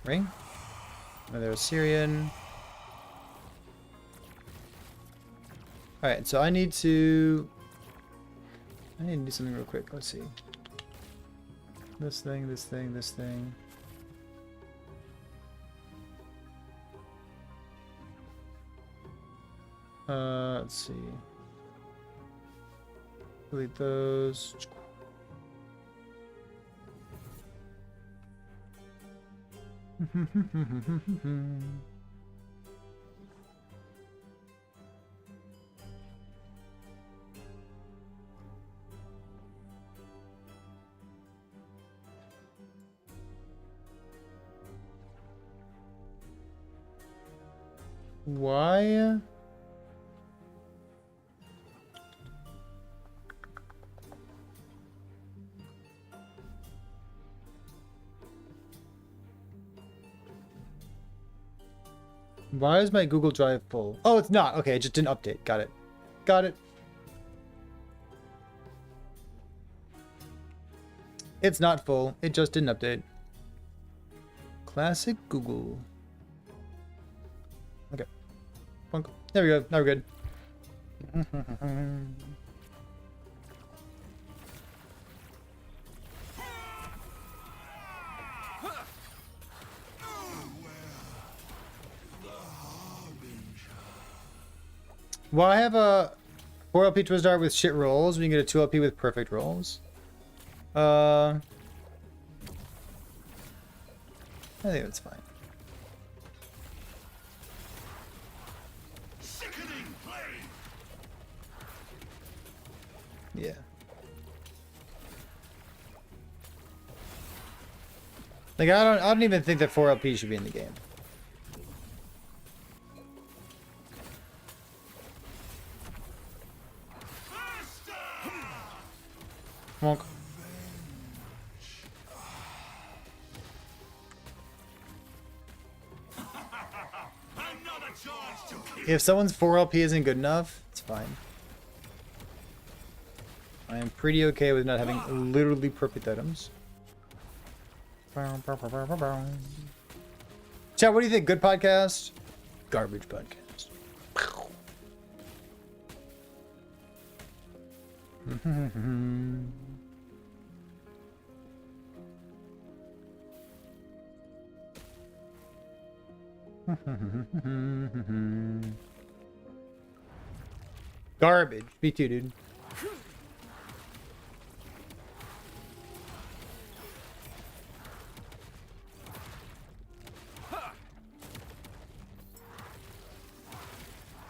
S1: Ring? Another Syrian. Alright, so I need to do something real quick. Let's see. This thing, this thing, this thing. Let's see. Delete those. Why? Why is my Google Drive full? Oh, it's not. Okay, it just didn't update. Got it. Got it. It's not full. It just didn't update. Classic Google. Okay. There we go. Now we're good. Well, I have a 4 LP Twist Dart with shit rolls. We can get a 2 LP with perfect rolls. I think that's fine. Yeah. Like I don't even think that 4 LP should be in the game. Monk. If someone's 4 LP isn't good enough, it's fine. I am pretty okay with not having literally perfect items. Chat, what do you think? Good podcast? Garbage podcast. Garbage. Me too, dude.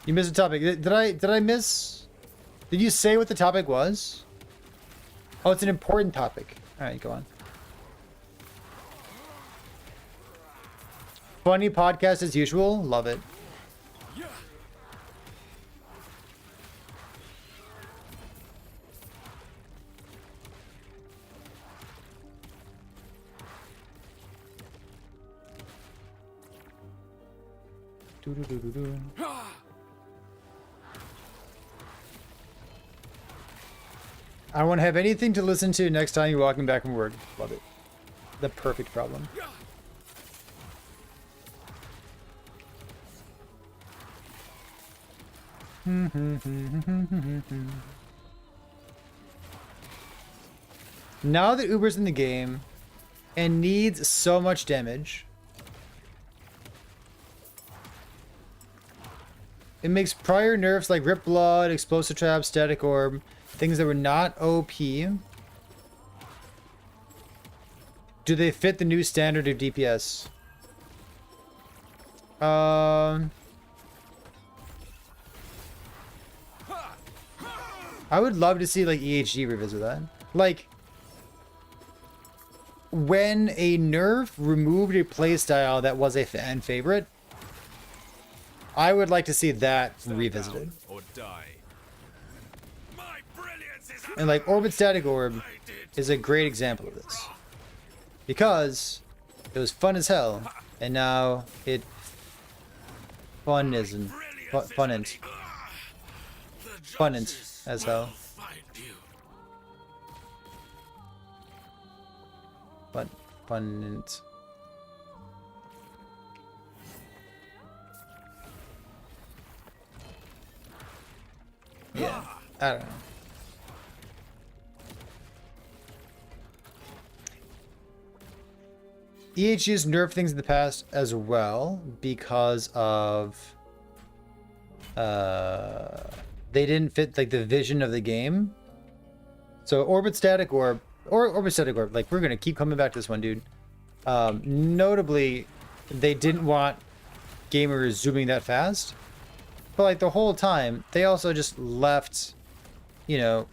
S1: You missed a topic. Did I miss? Did you say what the topic was? Oh, it's an important topic. All right, go on. Funny podcast as usual. Love it. Do-do-do-do-do. I won't have anything to listen to next time you're walking back from work. Love it. The perfect problem. Now that Uber's in the game and needs so much damage, it makes prior nerfs like Rip Blood, Explosive Trap, Static Orb, things that were not OP. Do they fit the new standard of DPS? I would love to see like EHG revisit that. Like, when a nerf removed a playstyle that was a fan favorite, I would like to see that revisited.
S3: Or die. My brilliance is
S1: And like Orbit Static Orb is a great example of this. Because it was fun as hell, and now it funnent as hell. But funnent. Yeah, I don't know. EHG's nerfed things in the past as well because of they didn't fit like the vision of the game. So Orbit Static Orb or Orbit Static Orb, like we're gonna keep coming back to this one, dude. Notably, they didn't want gamers zooming that fast, but like the whole time they also just left, you know,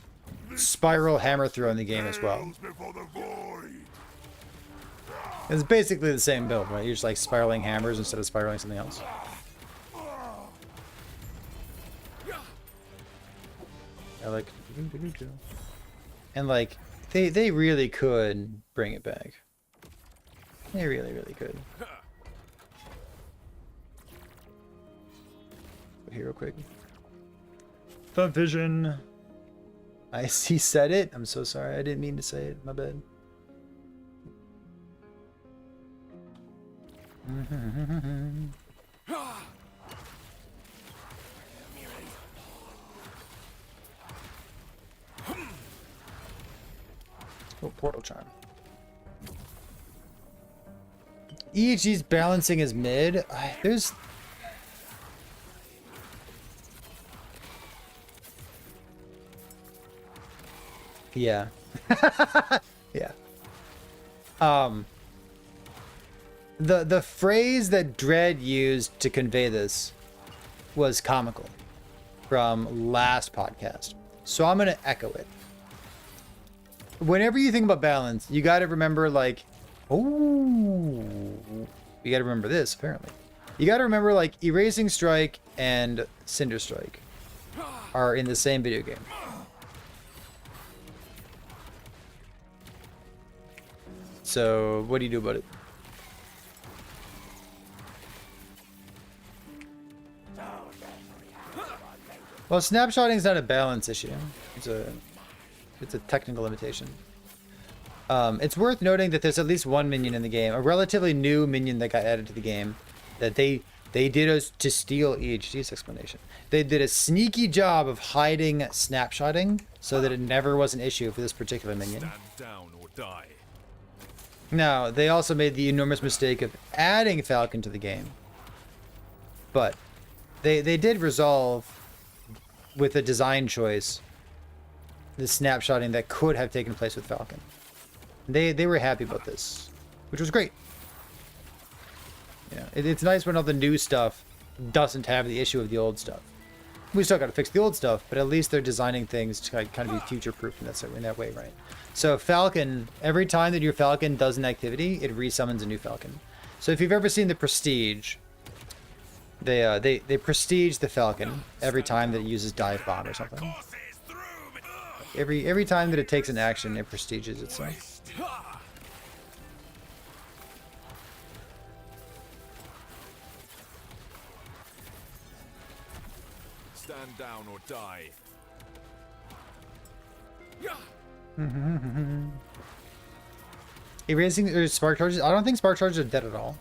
S1: spiral hammer throw in the game as well.
S3: before the void.
S1: It's basically the same build, right? You're just like spiraling hammers instead of spiraling something else. I like, and like they really could bring it back. They really could. Here real quick. The vision. I see said it. I'm so sorry. I didn't mean to say it. My bad. Oh, Portal Charm. EHG's balancing his mid. There's... Yeah. Yeah. The phrase that Dread used to convey this was comical from last podcast. So I'm going to echo it. Whenever you think about balance, you got to remember like, oh, you got to remember this apparently. You got to remember like Erasing Strike and Cinder Strike are in the same video game. So what do you do about it? Well, snapshotting is not a balance issue. It's a technical limitation. It's worth noting that there's at least one minion in the game, a relatively new minion that got added to the game, that they did us to steal EHG's explanation. They did a sneaky job of hiding snapshotting so that it never was an issue for this particular minion.
S3: Stand down or die.
S1: Now, they also made the enormous mistake of adding Falcon to the game. But they did resolve with a design choice the snapshotting that could have taken place with Falcon. They were happy about this, which was great. Yeah, it's nice when all the new stuff doesn't have the issue of the old stuff. We still got to fix the old stuff, but at least they're designing things to kind of be future-proof in that way, right? So Falcon, every time that your Falcon does an activity, it resummons a new Falcon. So if you've ever seen the Prestige, they prestige the Falcon every time that it uses dive bomb or something. Every time that it takes an action, it prestiges itself.
S3: Stand down or die.
S1: Erasing or spark charges? I don't think spark charges are dead at all.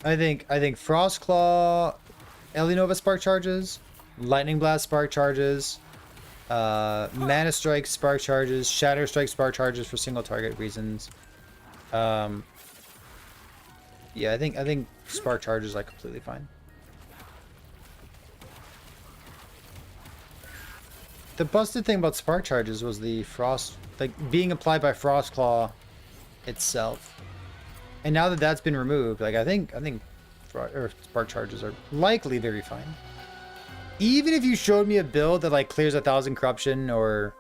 S1: I think Frostclaw, Elinova spark charges, Lightning Blast spark charges, Mana Strike spark charges, Shatter Strike spark charges for single target reasons. Yeah, I think spark charges are completely fine. The busted thing about spark charges was the frost, like being applied by Frostclaw itself. And now that that's been removed, like I think spark charges are likely very fine. Even if you showed me a build that like clears 1,000 corruption or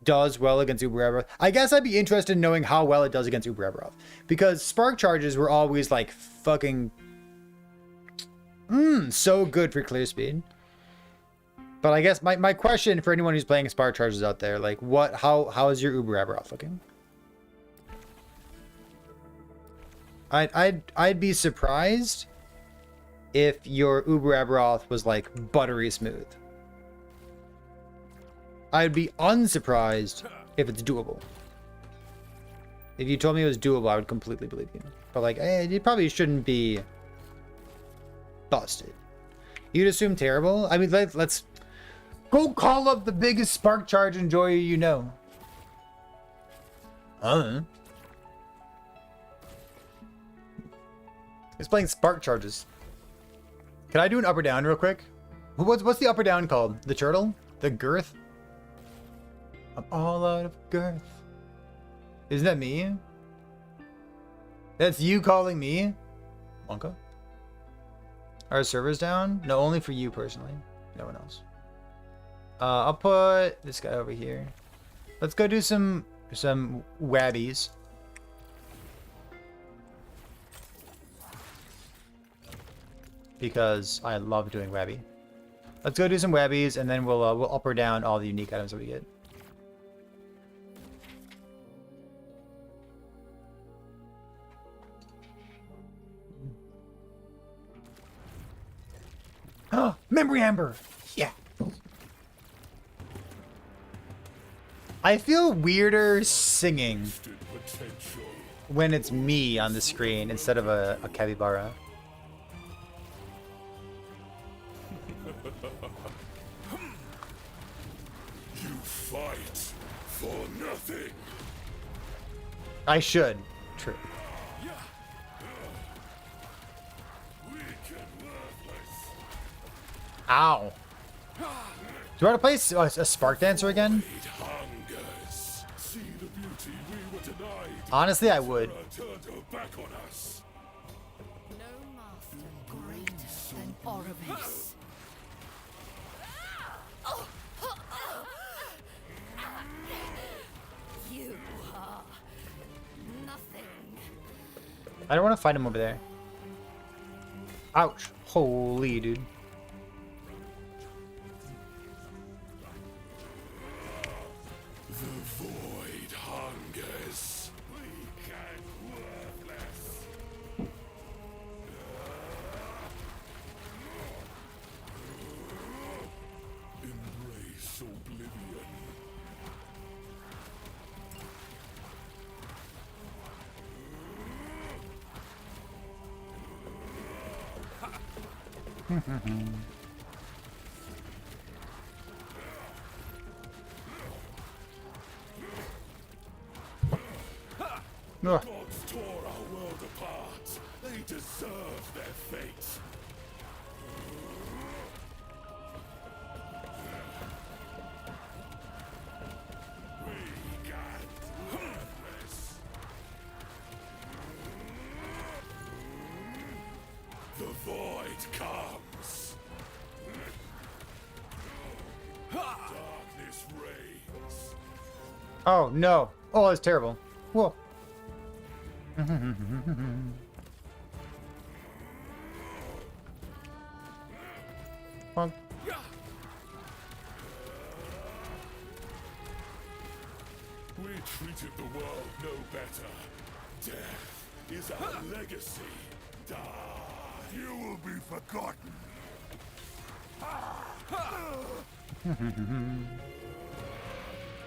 S1: does well against Uber Abaroth, I guess I'd be interested in knowing how well it does against Uber Abaroth, because spark charges were always like fucking so good for clear speed. But I guess my question for anyone who's playing spark charges out there, like how is your Uber Abaroth looking? I'd be surprised if your Uber Abaroth was like buttery smooth. I'd be unsurprised if it's doable. If you told me it was doable, I would completely believe you. But like, it probably shouldn't be busted. You'd assume terrible? I mean, let's go call up the biggest spark charge enjoyer you know. It's playing spark charges. Can I do an up or down real quick? What's the up or down called? The turtle? The girth? I'm all out of girth. Isn't that me? That's you calling me? Wonka? Are servers down? No, only for you personally. No one else. I'll put this guy over here. Let's go do some wabbies. Because I love doing wabby. Let's go do some wabbies, and then we'll up or down all the unique items that we get. Oh, memory amber. Yeah. I feel weirder singing
S3: Potential.
S1: when it's me on the screen instead of a capybara.
S3: You fight for nothing.
S1: I should. True.
S3: Weak and worthless.
S1: Ow. Do you want to play a Spark Dancer again?
S3: It hungers. See the beauty we were denied.
S1: Honestly, I would.
S3: Turned her back on us.
S2: No master greater than Orobase. You are nothing.
S1: I don't want to fight him over there. Ouch. Holy dude.
S3: face oblivion.
S1: Ugh.
S3: Gods tore our world apart. They deserve their fate. Weak and worthless. The void comes. Darkness reigns.
S1: Oh no! Oh, that's terrible. Whoa. Bonk.
S3: We treated the world no better. Death is our legacy. Die. You will be forgotten.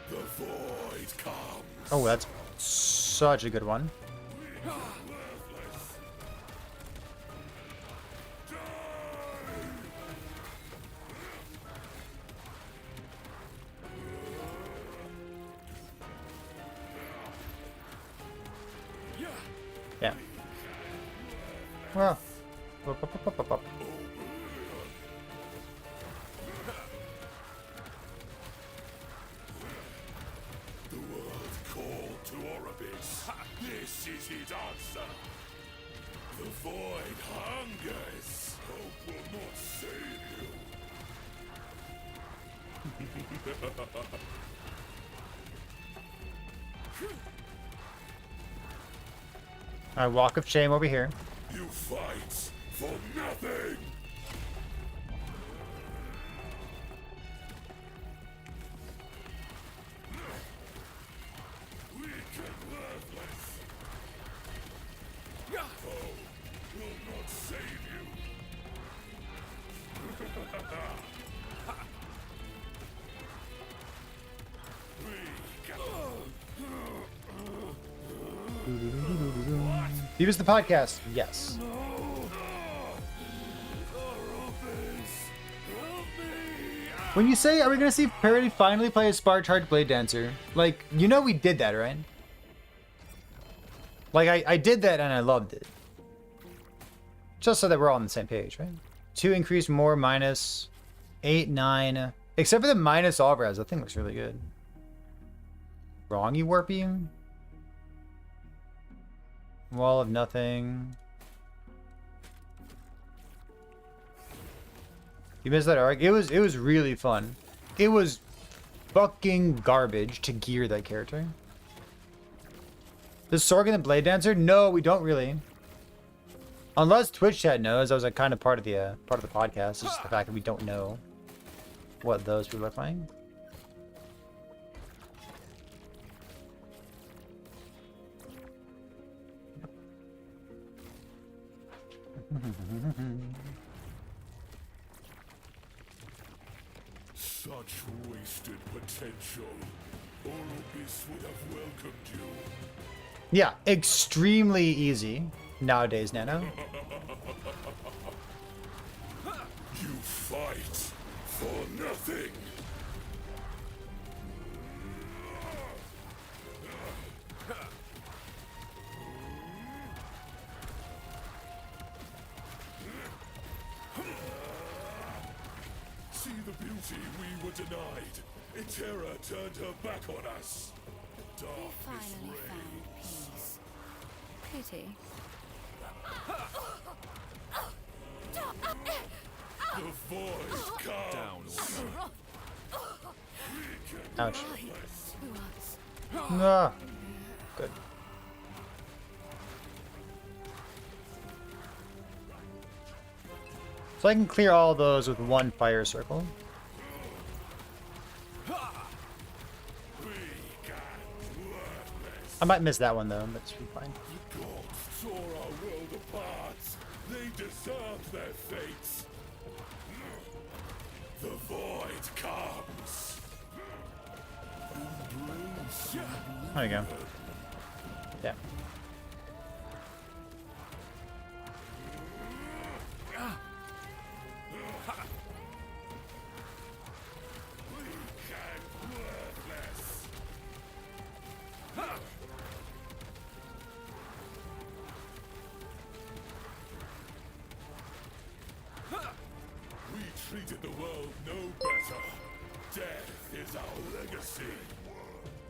S3: The void comes.
S1: Oh, that's such a good one.
S3: Worthless. Die. Yeah.
S1: Yeah. Well. Up, up, up, up, up, up.
S3: The world called to Orobis. This is its answer. The void hungers. Hope will not save you.
S1: Alright, walk of shame over here.
S3: You fight for nothing. Weak and worthless. Hope will not save you. Weak and
S1: Beavis the podcast. Yes. When you say, are we gonna see Parody finally play a Spark Charge Blade Dancer? Like, you know we did that, right? Like, I did that and I loved it. Just so that we're all on the same page, right? 2 increase more minus 8, 9. Except for the minus all res, that thing looks really good. Wrong, you Warpy? Wall of nothing. You missed that arc? It was really fun. It was fucking garbage to gear that character. Does Sorg and the Blade Dancer? No, we don't really. Unless Twitch chat knows, that was like kind of part of the podcast. It's just the fact that we don't know what those people are playing.
S3: Such wasted potential. Orobis would have welcomed you.
S1: Yeah, extremely easy nowadays, Nano.
S3: You fight for nothing. See the beauty we were denied. Itera turned her back on us.
S2: We
S3: Darkness
S2: finally
S3: reigns.
S2: found peace. Pity.
S3: The void comes.
S1: Ouch.
S2: Who else?
S1: Ah, good. So I can clear all those with one fire circle. I might miss that one though, but it's fine.
S3: Gods tore our world apart. They deserve their fates. The void comes.
S1: There you go. Yeah.
S3: We treated the world no better. Death is our legacy.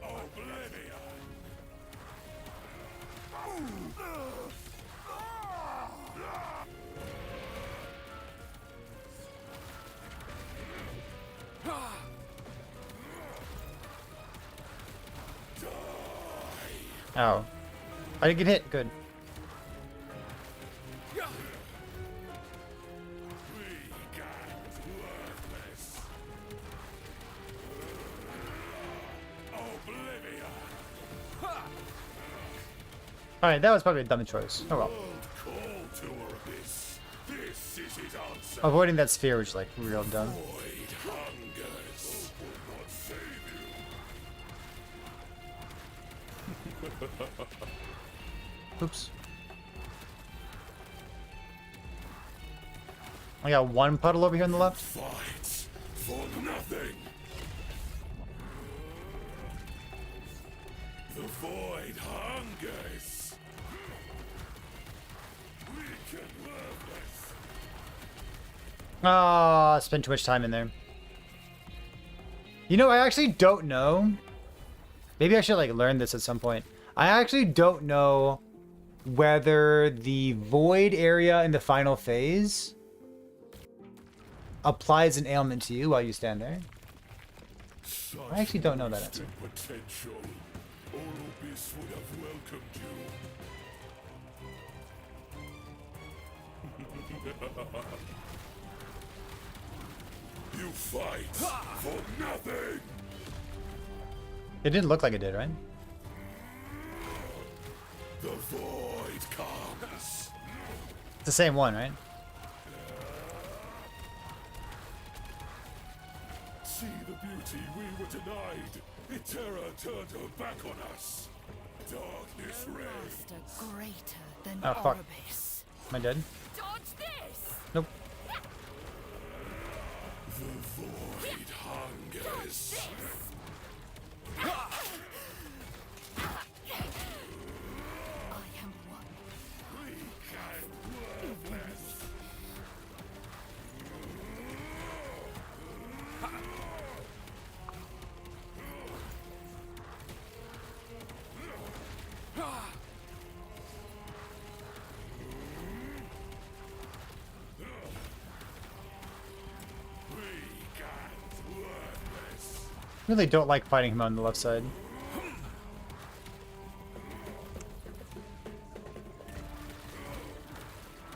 S3: Oblivion.
S1: Oh. I didn't get hit. Good. Alright, that was probably a dumb choice. Oh well.
S3: World call to Orbis. This is his answer.
S1: Avoiding that sphere was like real dumb.
S3: Void hungers. What save you?
S1: Oops. I got one puddle over here on the left.
S3: Fights for nothing. The void hungers. Weak and worthless.
S1: Ah, spent too much time in there. You know, I actually don't know. Maybe I should like learn this at some point. I actually don't know whether the void area in the final phase applies an ailment to you while you stand there. I actually don't know that answer.
S3: Potential. Orbis would have welcomed you. You fight for nothing.
S1: It didn't look like it did, right?
S3: The void comes.
S1: It's the same one, right?
S3: See the beauty we were denied. Eterra turned her back on us. Darkness reigns.
S2: Master greater than
S1: Oh, fuck.
S2: Orbis.
S1: Am I dead?
S2: Dodge this!
S1: Nope.
S3: The void hungers.
S2: I am one.
S3: Weak and worthless. Weak and worthless.
S1: Really don't like fighting him on the left side.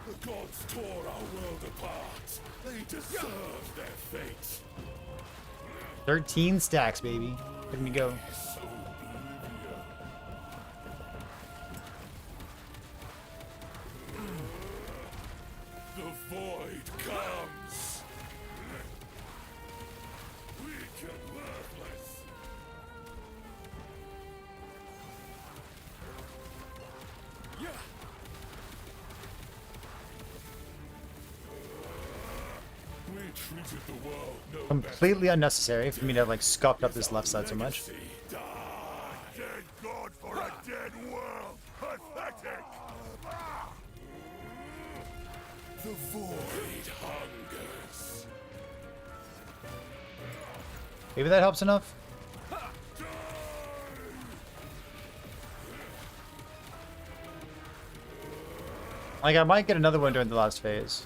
S3: The gods tore our world apart. They deserve their fate.
S1: 13 stacks, baby. Look at me go.
S3: So Oblivion. The void comes. Weak and worthless. Yeah. We treated the world no better.
S1: Completely unnecessary for me to have like scuffed up this left side so much.
S3: Legacy die. Dead god for a dead world. Pathetic. The void hungers.
S1: Maybe that helps enough. Like I might get another one during the last phase.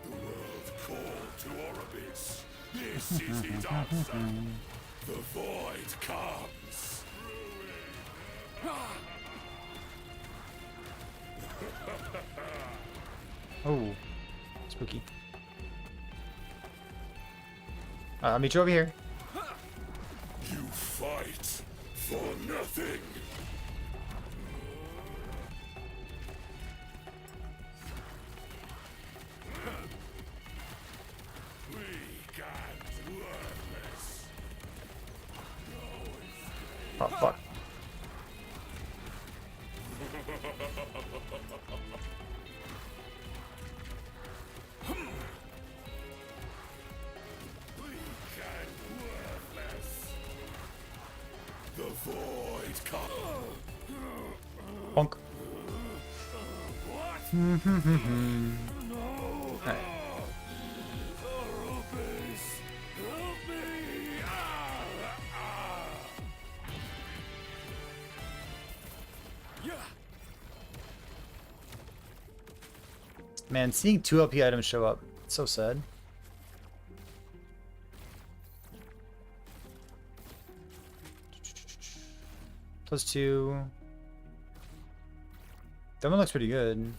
S3: The world called to Orbis. This is his answer. The void comes.
S1: Oh, spooky. I'll meet you over here.
S3: You fight for nothing.
S1: Oh fuck.
S3: The void comes.
S1: Bonk.
S3: What?
S1: Alright.
S3: Erebus, help me! Yeah.
S1: Man, seeing 2 LP items show up, it's so sad. +2. That one looks pretty good.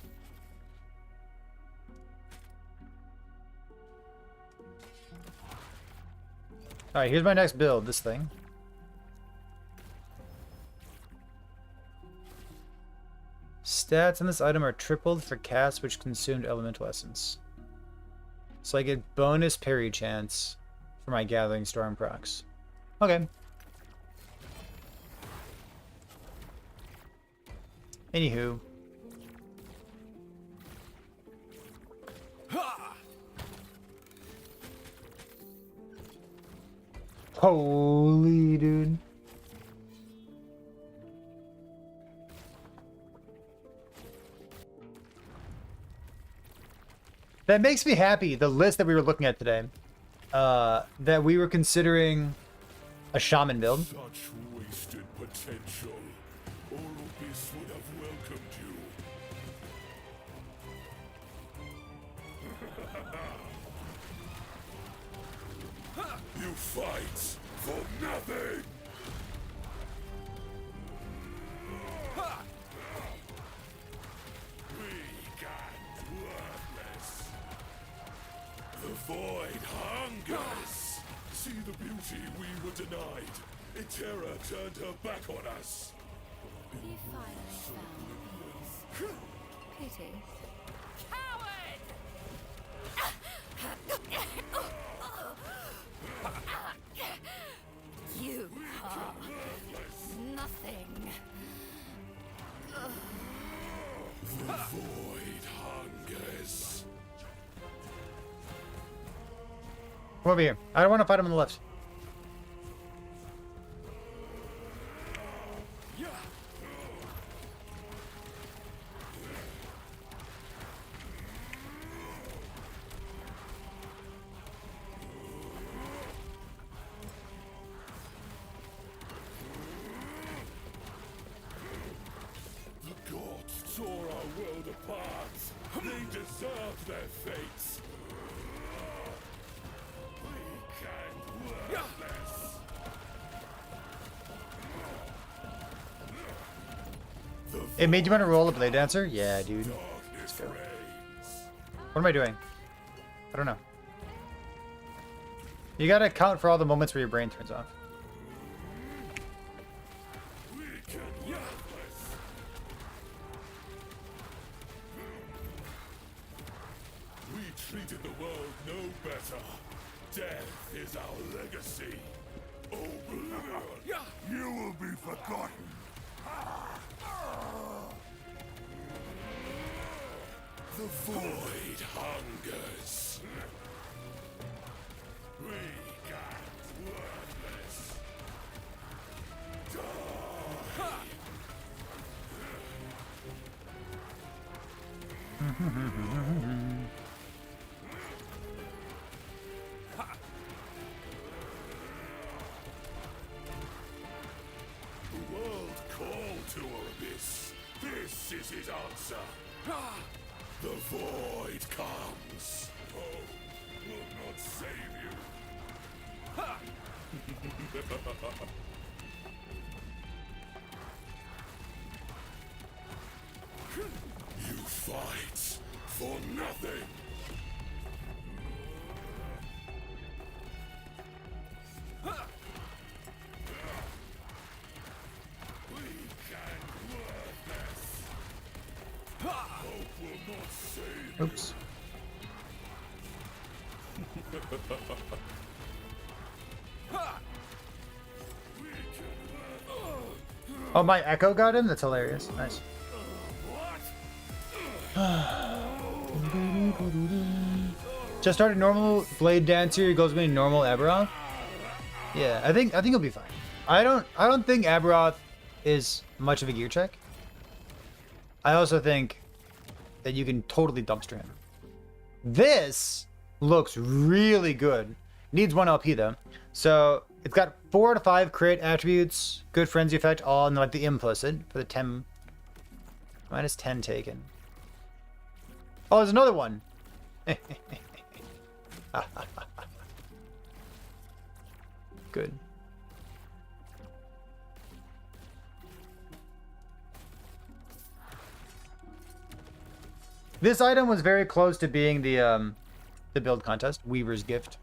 S1: Alright, here's my next build, this thing. Stats on this item are tripled for casts which consumed elemental essence. So I get bonus parry chance for my Gathering Storm procs. Okay. Anywho. Holy dude. That makes me happy, the list that we were looking at today. That we were considering a shaman build.
S3: Such wasted potential. Orobis would have welcomed you. You fight for nothing. Weak and worthless. The void hungers. See the beauty we were denied. Itera turned her back on us.
S2: You finally found peace. Pity. Coward! You are nothing.
S3: The void hungers.
S1: Come over here. I don't want to fight him on the left.
S3: The gods tore our world apart. They deserve their fates. Weak and worthless.
S1: It made you want to roll a Blade Dancer? Yeah, dude.
S3: Darkness reigns.
S1: What am I doing? I don't know. You gotta account for all the moments where your brain turns off.
S3: Weak and worthless. We treated the world no better. Death is our legacy. Oblivion, you will be forgotten. The void hungers. Weak and worthless. The world called to Orobis. This is his answer. The void comes. Hope will not save you. You fight for nothing. Weak and worthless. Hope will not save you.
S1: Oops.
S3: Weak and worthless.
S1: Oh, my Echo got him? That's hilarious. Nice. Just started normal Blade Dancer. He goes between normal Aberoth. Yeah, I think he'll be fine. I don't think Aberoth is much of a gear check. I also think that you can totally dumpster him. This looks really good. Needs 1 LP though. So it's got 4 to 5 crit attributes, good frenzy effect, all in like the implicit for the 10 minus 10 taken. Oh, there's another one. Good. This item was very close to being the build contest, Weaver's Gift.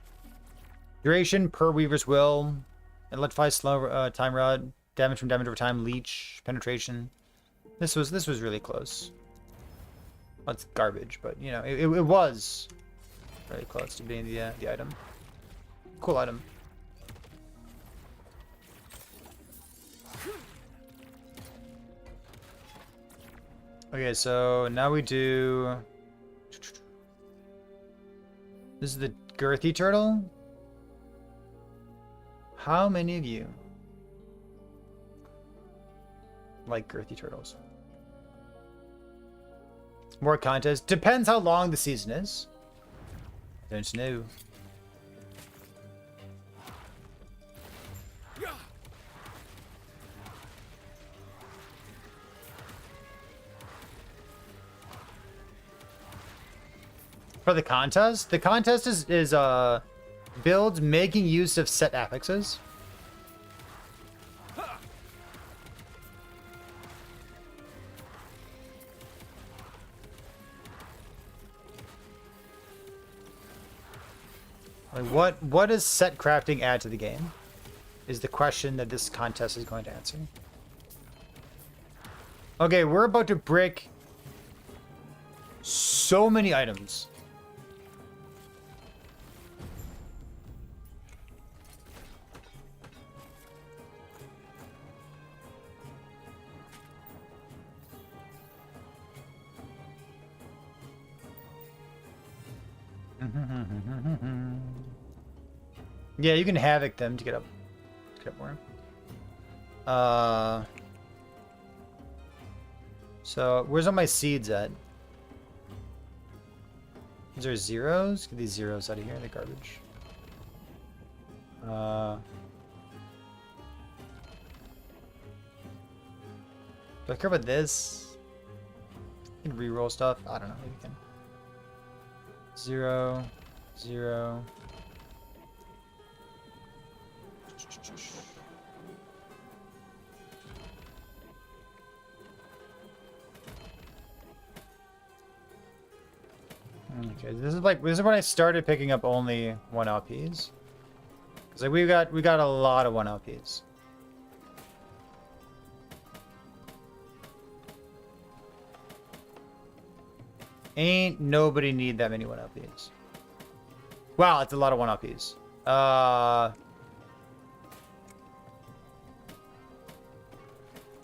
S1: Duration per Weaver's Will, electrify slow time rod, damage from damage over time, leech, penetration. This was really close. Well, it's garbage, but you know it was very close to being the item. Cool item. Okay, so now we do. This is the girthy turtle. How many of you like girthy turtles? More contest. Depends how long the season is. Don't know. For the contest is builds making use of set affixes. Like what does set crafting add to the game? Is the question that this contest is going to answer. Okay, we're about to break so many items. Yeah, you can havoc them to get up more. So where's all my seeds at? Is there zeros? Get these zeros out of here. They're garbage. Do I care about this? You can reroll stuff. I don't know. You can. 0, 0. Okay, this is when I started picking up only 1 LPs. Cause like we got a lot of 1 LPs. Ain't nobody need that many 1 LPs. Wow, it's a lot of 1 LPs.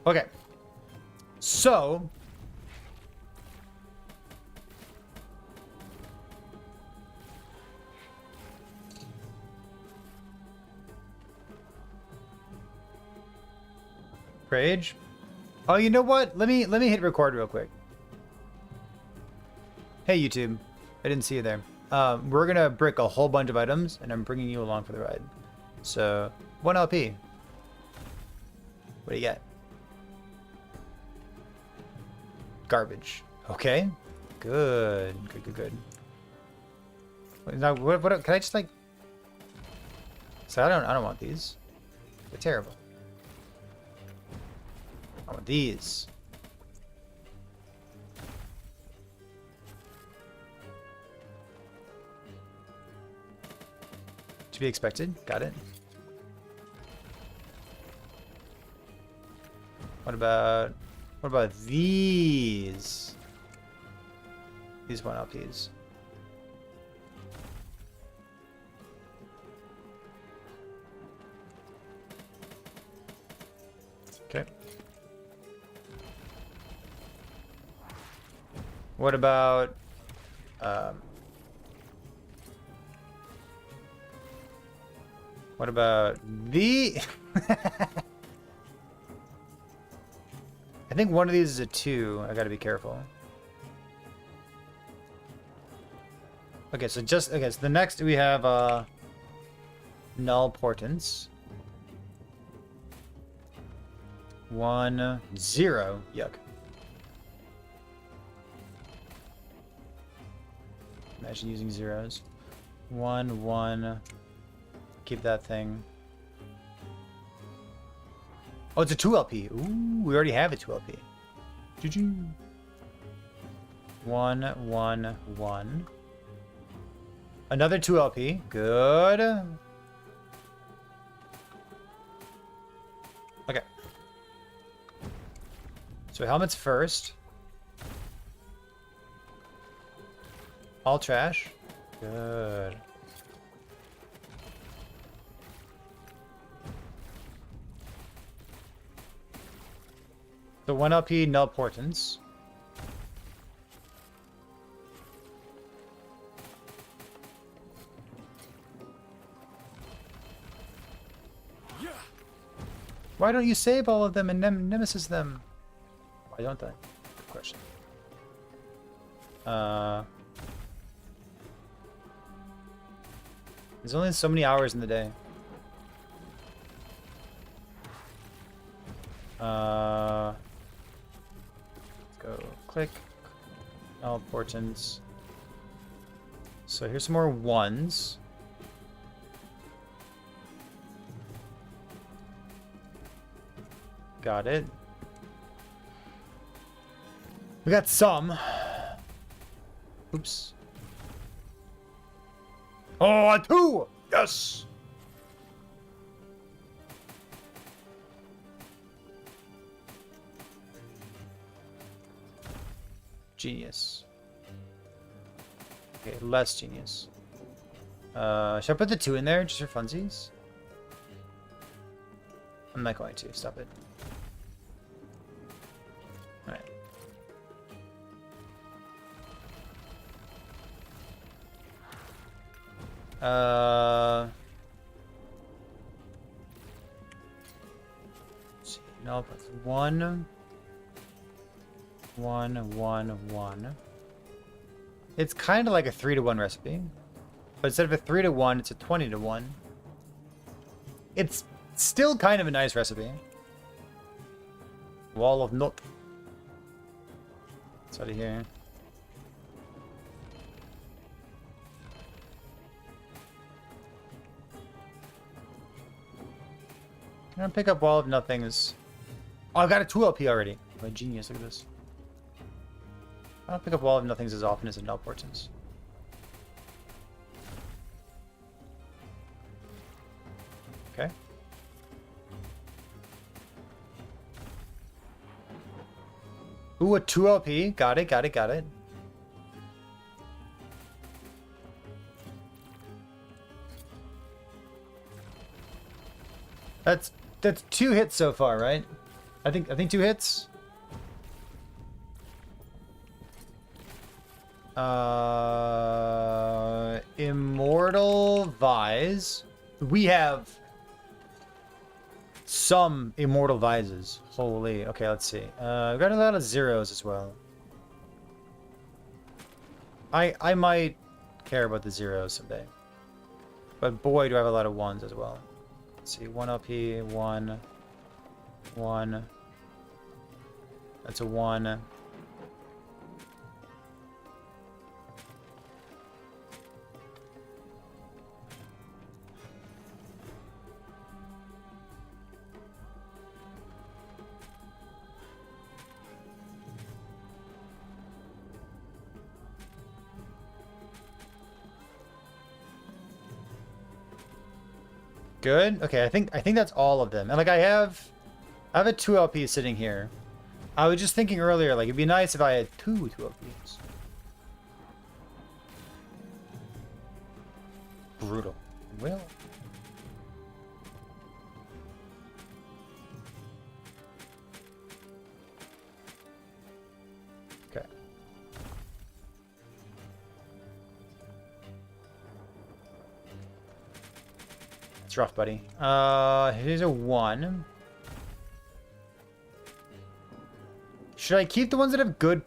S1: Okay. So Rage. Oh, you know what? Let me hit record real quick. Hey YouTube, I didn't see you there. We're gonna brick a whole bunch of items, and I'm bringing you along for the ride. So 1 LP. What do you get? Garbage. Okay. Good. Good. Now what? Can I just like? So I don't want these. They're terrible. I want these. To be expected. Got it. What about these? These 1 LPs. Okay. What about what about the I think one of these is a 2. I gotta be careful. Okay, so so the next we have null portents. 1 0. Yuck. Imagine using zeros. 1 1. Keep that thing. Oh, it's a 2 LP. Ooh, we already have a 2 LP. Choo-choo. 1 1 1. Another 2 LP. Good. Okay. So helmets first. All trash. Good. The 1 LP null portents. Why don't you save all of them and nemesis them? Why don't I? Good question. There's only so many hours in the day. Let's go click. All portents. So here's some more 1s. Got it. We got some. Oops. Oh, a 2! Yes! Genius. Okay, less genius. Should I put the 2 in there just for funsies? I'm not going to. Stop it. Alright. Let's see. No, that's 1 1 1 1. It's kind of like a 3-to-1 recipe, but instead of a 3-to-1, it's a 20-to-1. It's still kind of a nice recipe. Wall of nut. It's out of here. I'm gonna pick up Wall of Nothings. Oh, I got a 2 LP already. My genius, look at this. I don't pick up Wall of Nothings as often as a null portents. Okay. Ooh, a 2 LP. Got it, got it, got it. That's 2 hits so far, right? I think 2 hits. Immortal Vise. We have some Immortal Vises. Holy. Okay, let's see. We've got a lot of zeros as well. I might care about the zeros someday. But boy, do I have a lot of 1s as well. Let's see. 1 LP, 1. 1. That's a 1. Good. Okay, I think that's all of them. And like I have a 2 LP sitting here. I was just thinking earlier, like it'd be nice if I had 2 LPs. Brutal. Well. Okay. It's rough, buddy. Here's a 1. Should I keep the ones that have good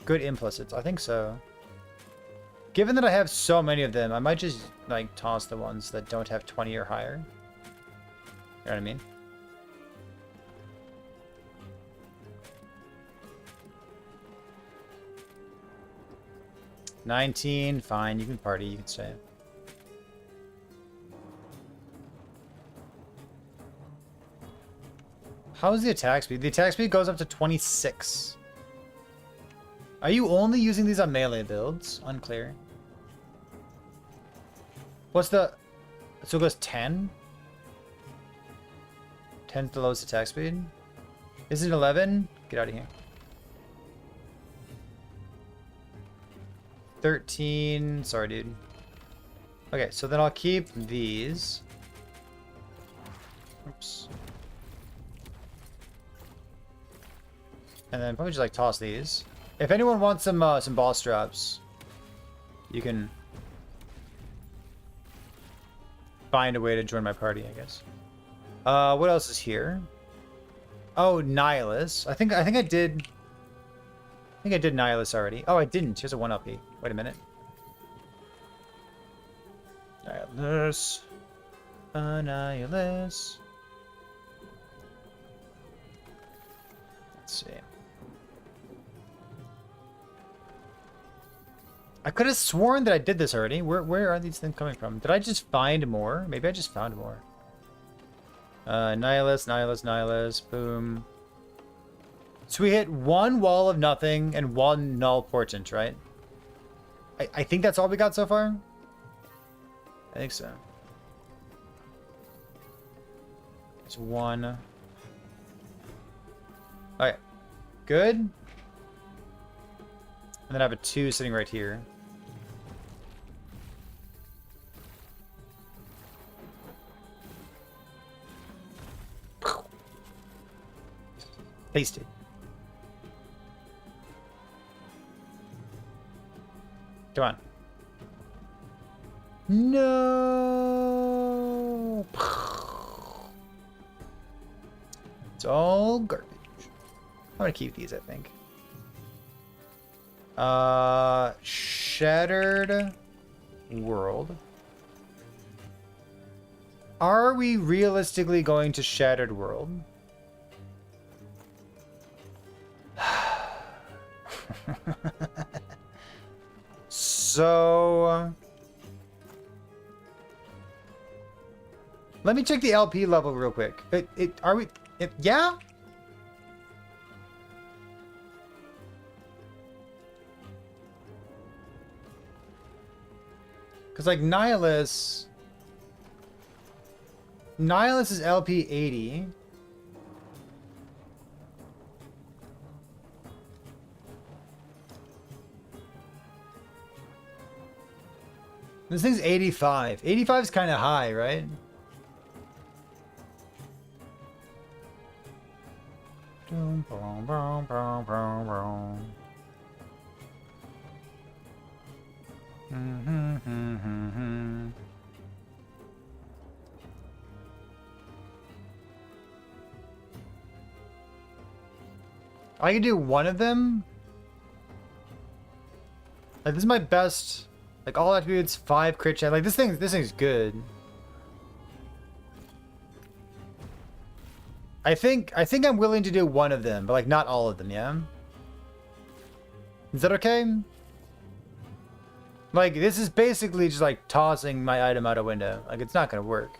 S1: good implicits? I think so. Given that I have so many of them, I might just like toss the ones that don't have 20 or higher. You know what I mean? $19, fine. You can party. You can stay. How's the attack speed? The attack speed goes up to 26. Are you only using these on melee builds? Unclear. What's the... So it goes 10? 10's the lowest attack speed? Is it 11? Get out of here. 13. Sorry, dude. Okay, so then I'll keep these. Oops. And then probably just like toss these. If anyone wants some boss drops, you can find a way to join my party, I guess. What else is here? Oh, Nihilus. I think I did Nihilus already. Oh, I didn't. Here's a 1 LP. Wait a minute. Nihilus. Nihilus. Let's see. I could have sworn that I did this already. Where are these things coming from? Did I just find more? Maybe I just found more. Nihilus, Nihilus, Nihilus. Boom. So we hit 1 Wall of Nothing and 1 Null Portent, right? I think that's all we got so far? I think so. It's 1. Alright. Good. And then I have a 2 sitting right here. Pasted. Come on. No. It's all garbage. I'm gonna keep these, I think. Shattered World. Are we realistically going to Shattered World? So let me check the LP level real quick. Yeah? Because like Nihilus is LP 80. This thing's 85. 85 is kind of high, right? I can do one of them. Like this is my best. Like all attributes, 5 crit chance. Like this thing's good. I think I'm willing to do one of them, but like not all of them, yeah? Is that okay? Like this is basically just like tossing my item out a window. Like it's not gonna work.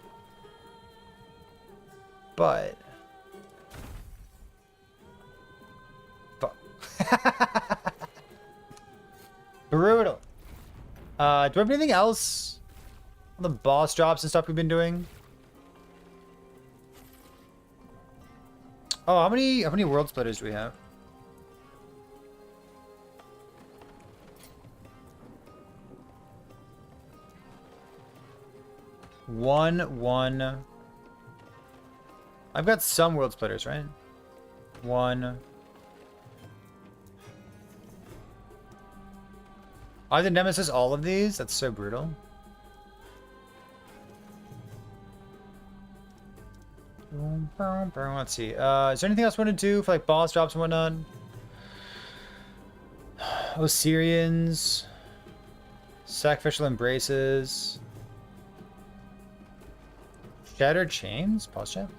S1: But brutal. Do we have anything else on the boss drops and stuff we've been doing? Oh, how many world splitters do we have? One. I've got some world splitters, right? 1. Are the Nemesis all of these? That's so brutal. Let's see. Is there anything else we want to do for like boss drops and whatnot? Osirians. Sacrificial embraces. Shattered chains? Pause chat.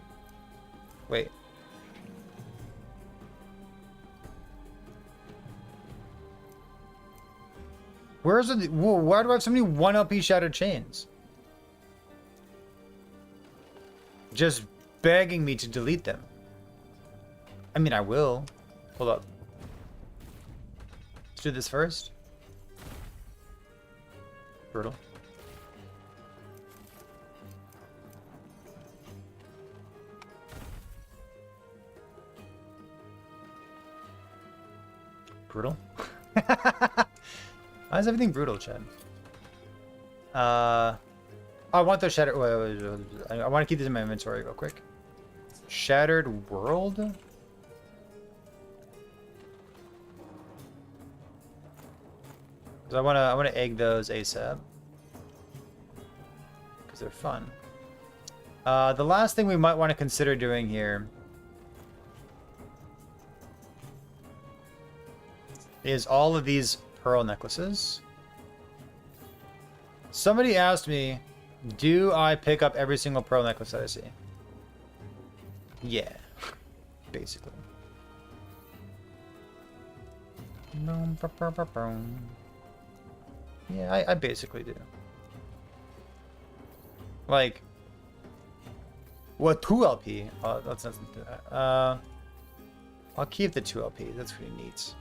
S1: Wait. Where's the? Whoa, why do I have so many 1 LP shattered chains? Just begging me to delete them. I mean, I will. Hold up. Let's do this first. Brutal. Brutal. Why is everything brutal, Chad? I want those shattered. Wait, I want to keep this in my inventory real quick. Shattered world. Cause I wanna egg those ASAP. Cause they're fun. The last thing we might want to consider doing here is all of these pearl necklaces. Somebody asked me, do I pick up every single pearl necklace that I see? Yeah, basically. Yeah, I basically do. Like, what 2 LP? Let's not do that. I'll keep the 2 LP. That's pretty neat.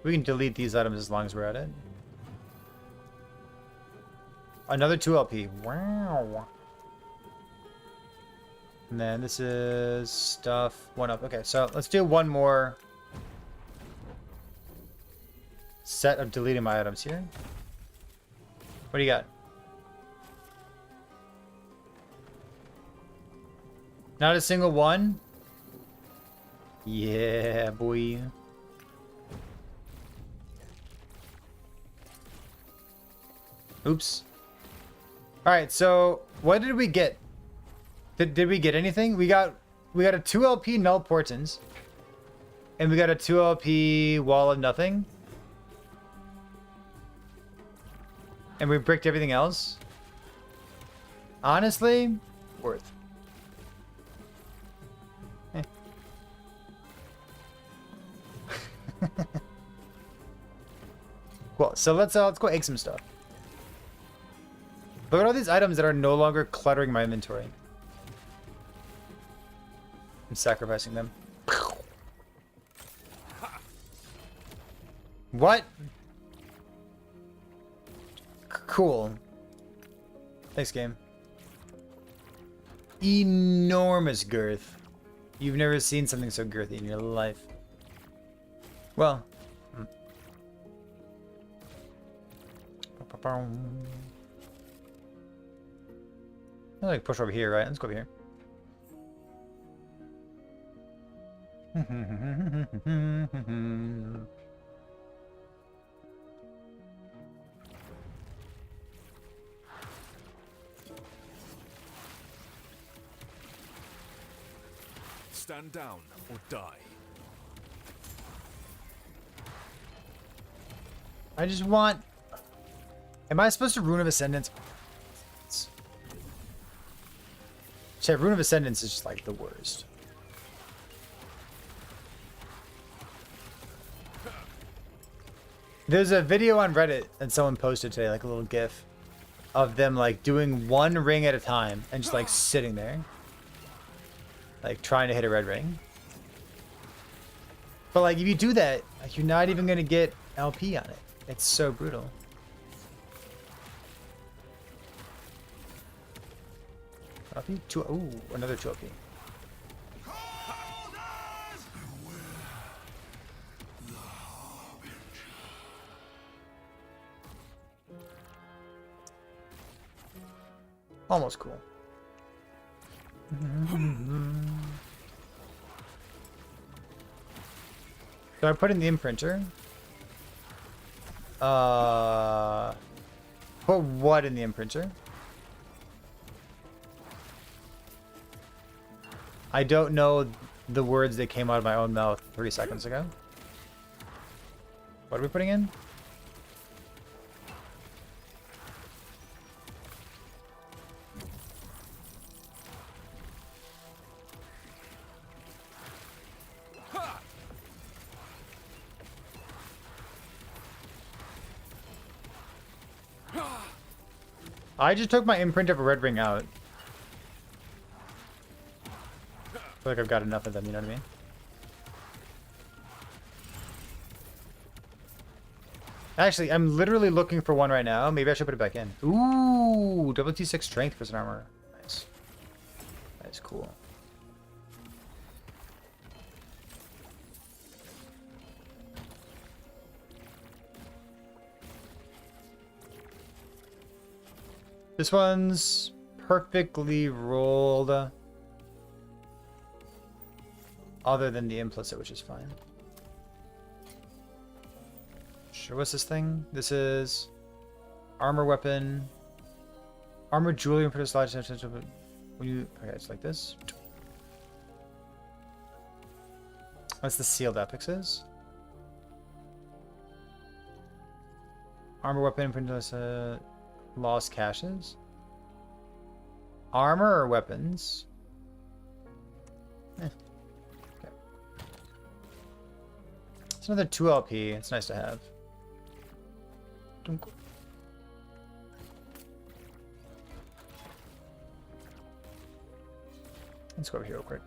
S1: We can delete these items as long as we're at it. Another 2 LP. Wow. And then this is stuff 1 up. Okay, so let's do one more set of deleting my items here. What do you got? Not a single one? Yeah, boy. Oops. Alright, so what did we get? Did we get anything? We got a 2 LP Null Portents. And we got a 2 LP Wall of Nothing. And we bricked everything else. Honestly, worth. Eh. Cool. So let's go egg some stuff. Look at all these items that are no longer cluttering my inventory. I'm sacrificing them. What? Cool. Thanks, game. Enormous girth. You've never seen something so girthy in your life. Well. I like push over here, right? Let's go over here.
S3: Stand down or die.
S1: I just want... Am I supposed to Rune of Ascendance? Chat, Rune of Ascendance is just like the worst. There's a video on Reddit that someone posted today, like a little gif of them like doing one ring at a time and just like sitting there. Like trying to hit a red ring. But like if you do that, like, you're not even gonna get LP on it. It's so brutal. LP? Ooh, another 2 LP. Almost cool. So I put in the imprinter. Put what in the imprinter? I don't know the words that came out of my own mouth 3 seconds ago. What are we putting in? I just took my imprint of a red ring out. I feel like I've got enough of them, you know what I mean? Actually, I'm literally looking for one right now. Maybe I should put it back in. Ooh, WT6 strength prison armor. Nice. That's cool. This one's perfectly rolled. Other than the implicit, which is fine. Sure, what's this thing? This is armor weapon. Armor jewelry and slide. When you okay, it's like this. That's the sealed epics is. Armor weapon for lost caches. Armor or weapons? Okay. It's another 2 LP. It's nice to have. Dunk. Let's go over here real quick.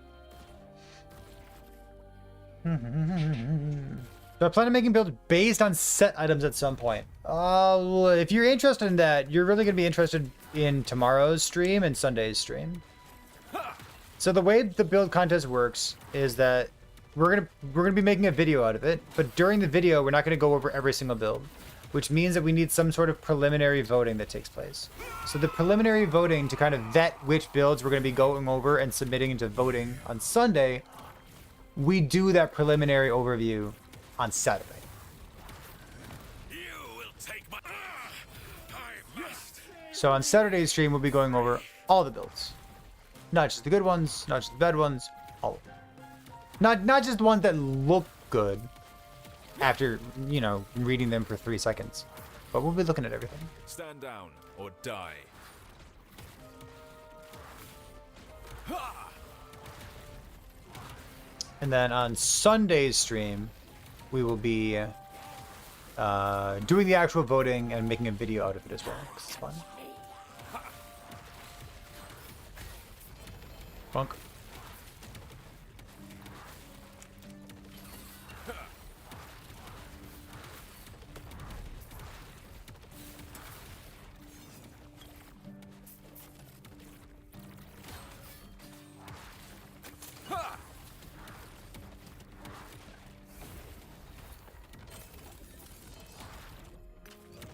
S1: So I plan on making builds based on set items at some point. If you're interested in that, you're really going to be interested in tomorrow's stream and Sunday's stream. So the way the build contest works is that we're gonna be making a video out of it, but during the video we're not going to go over every single build, which means that we need some sort of preliminary voting that takes place. So the preliminary voting to kind of vet which builds we're going to be going over and submitting into voting on Sunday, we do that preliminary overview on Saturday.
S3: You will take my. I must.
S1: So on Saturday's stream, we'll be going over all the builds. Not just the good ones, not just the bad ones, all of them. Not just the ones that look good after, you know, reading them for 3 seconds. But we'll be looking at everything.
S3: Stand down or die.
S1: And then on Sunday's stream, we will be doing the actual voting and making a video out of it as well, 'cause it's fun. Bunk.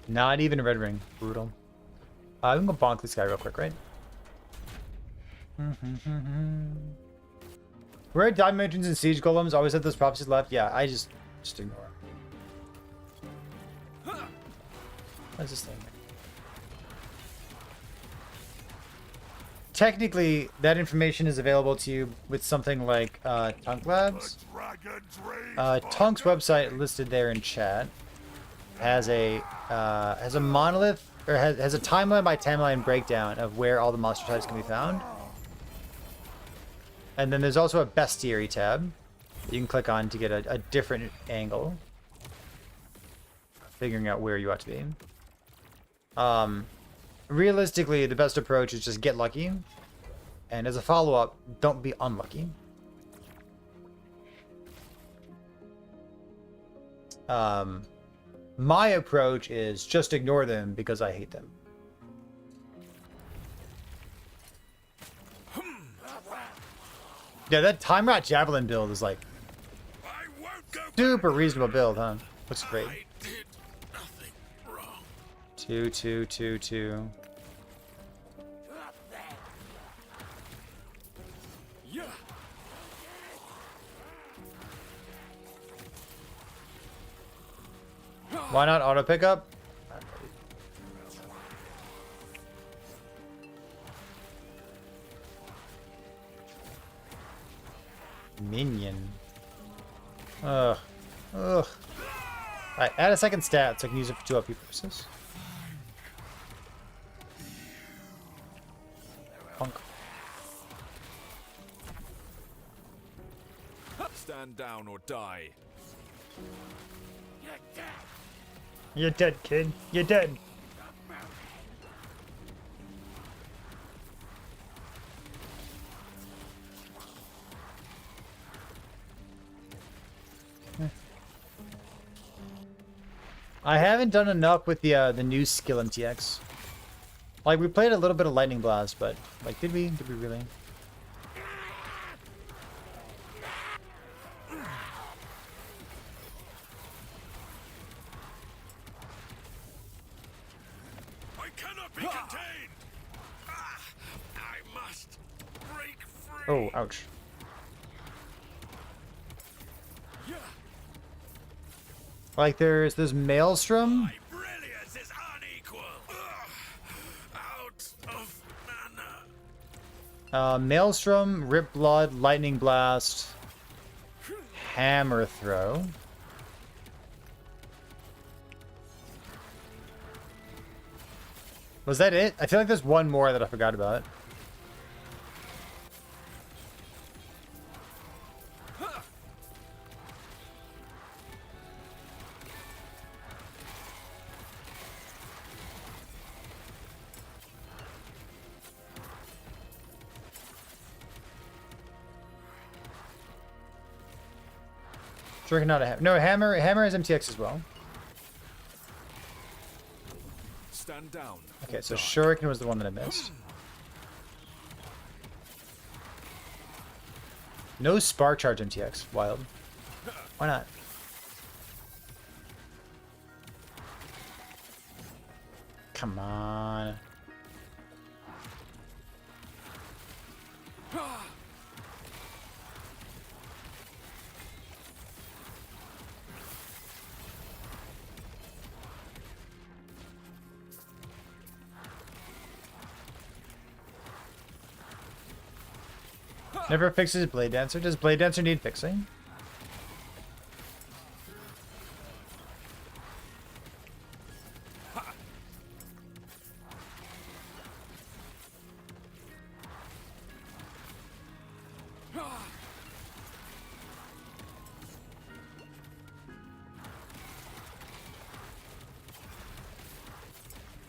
S1: Not even a red ring. Brutal. We can go bonk this guy real quick, right? We're at Dimensions and Siege Golems. Always have those prophecies left. Yeah, I just ignore them. What's this thing? Technically, that information is available to you with something like Tunk Labs. Tunk's website listed there in chat has a monolith, or has a timeline by timeline breakdown of where all the monster types can be found. And then there's also a bestiary tab that you can click on to get a different angle, figuring out where you ought to be. Realistically, the best approach is just get lucky, and as a follow-up, don't be unlucky. My approach is just ignore them because I hate them. Yeah, that Time Rat Javelin build is like
S3: I won't go.
S1: super reasonable build, huh? Looks great.
S3: I did nothing wrong.
S1: 2, 2, 2, 2.
S3: Yeah.
S1: Why not auto pickup? Minion. Ugh. Ugh. Alright, add a second stat so I can use it for 2 LP purposes. Punk.
S3: Stand down or die.
S1: You're dead, kid. You're dead. I haven't done enough with the new skill MTX. Like, we played a little bit of Lightning Blast, but like, did we? Did we really?
S3: I cannot be contained. I must break free.
S1: Oh, ouch. Like, there's Maelstrom.
S3: My brilliance is unequal. Out of mana.
S1: Maelstrom, Rip Blood, Lightning Blast, Hammer Throw. Was that it? I feel like there's one more that I forgot about. Shuriken not a hammer. No, hammer has MTX as well.
S3: Stand down.
S1: Okay, so Shuriken was the one that I missed. No Spark Charge MTX. Wild. Why not? Come on. Never fixes Blade Dancer. Does Blade Dancer need fixing?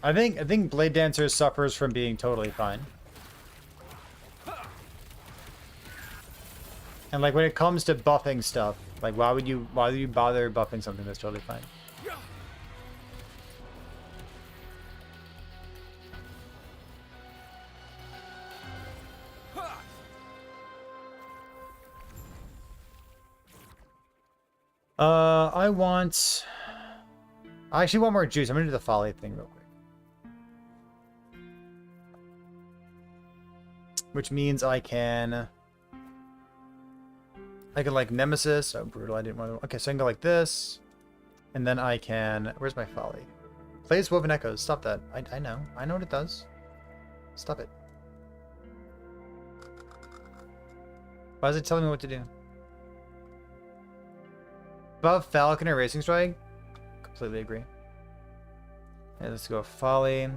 S1: I think Blade Dancer suffers from being totally fine. And like when it comes to buffing stuff, like why would you bother buffing something that's totally fine? I actually want more juice. I'm gonna do the folly thing real quick. Which means I can like Nemesis. Oh, brutal. I didn't want to. Okay, so I can go like this. And then I can. Where's my folly? Plays Woven Echoes. Stop that. I know. I know what it does. Stop it. Why is it telling me what to do? Above Falcon or Racing Strike? Completely agree. Yeah, let's go folly.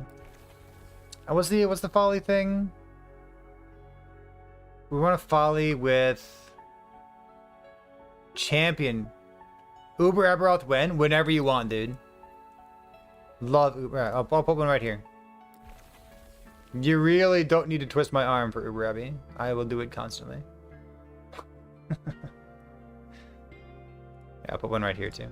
S1: What's the folly thing? We want to folly with champion. Uber Aberoth when? Whenever you want, dude. Love Uber. I'll put one right here. You really don't need to twist my arm for Uber Abby. I will do it constantly. Yeah, I'll put one right here too.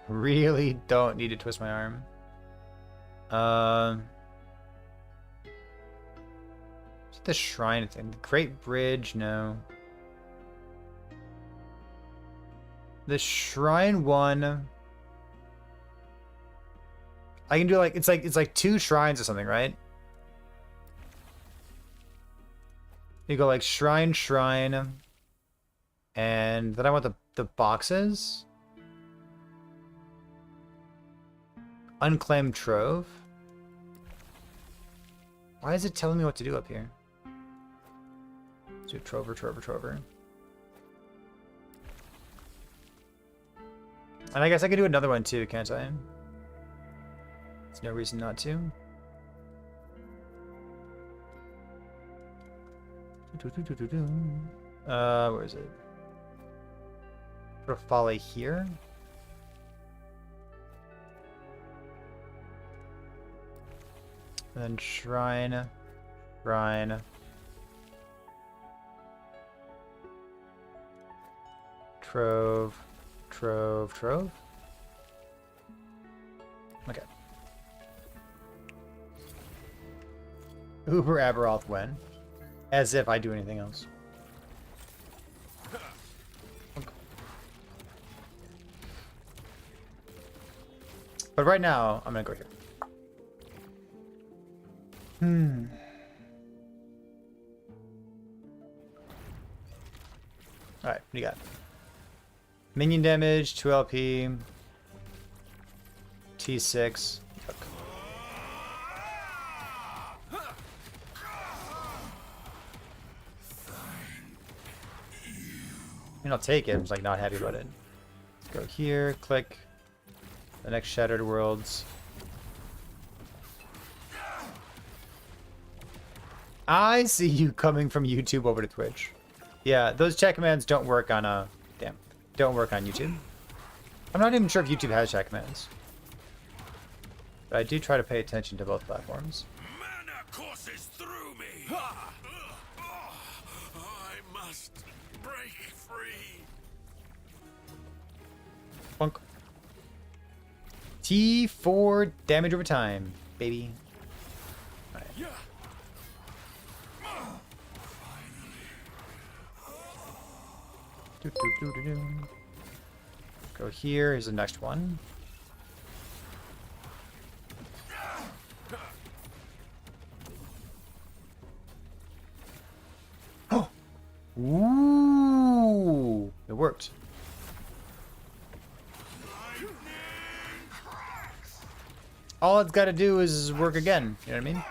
S1: Really don't need to twist my arm. The shrine thing. The Great Bridge, no. The shrine one. I can do like it's like 2 shrines or something, right? You go like shrine, and then I want the boxes. Unclaimed Trove. Why is it telling me what to do up here? Let's do Trover. And I guess I could do another one too, can't I? There's no reason not to. Where is it? Profale here. And then shrine. Trove. Okay. Uber Aberoth when? As if I do anything else. But right now, I'm gonna go here. Alright, what do you got? Minion damage, 2 LP. T6. Yuck. I mean, I'll take it. I'm just like not happy about it. Let's go here, click. The next Shattered Worlds. I see you coming from YouTube over to Twitch. Yeah, those chat commands don't work on don't work on YouTube. I'm not even sure if YouTube has chat commands. But I do try to pay attention to both platforms.
S3: Mana courses through me. I must break free.
S1: Punk. T4 damage over time, baby. Alright.
S3: Yeah.
S1: Go here. Here's the next one. Oh! Ooh! It worked. All it's got to do is work again. You know what I mean?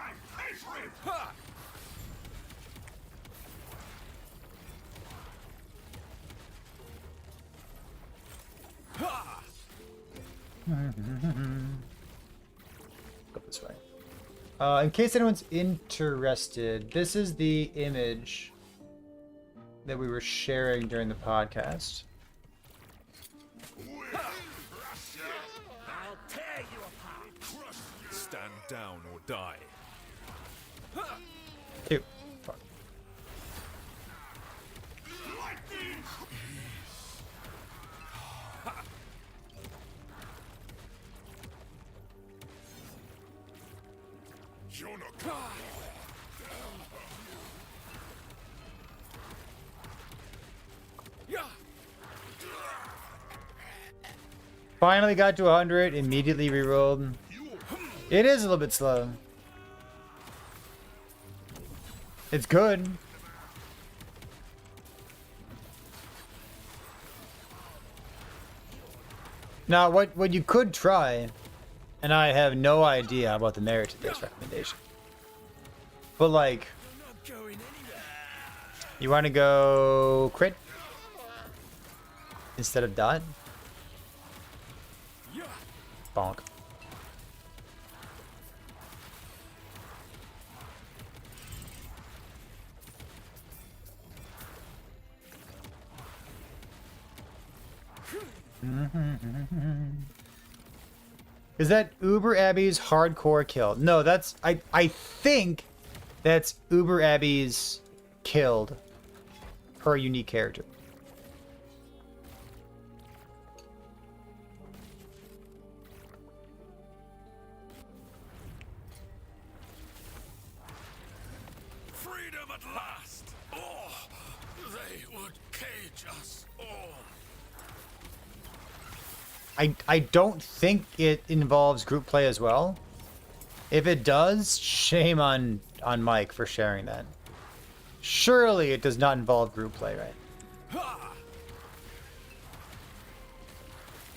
S1: Go this way. In case anyone's interested, this is the image that we were sharing during the podcast.
S3: I'll tear you apart. Stand down or die.
S1: Ew. Fuck.
S3: You're not.
S1: Finally got to 100, immediately rerolled. It is a little bit slow. It's good. Now, what you could try, and I have no idea about the merit of this recommendation, but like, you want to go crit instead of dot? Bonk. Is that Uber Abby's hardcore kill? No, that's I think that's Uber Abby's killed per unique character.
S3: Freedom at last. Oh, they would cage us all.
S1: I don't think it involves group play as well. If it does, shame on Mike for sharing that. Surely it does not involve group play, right?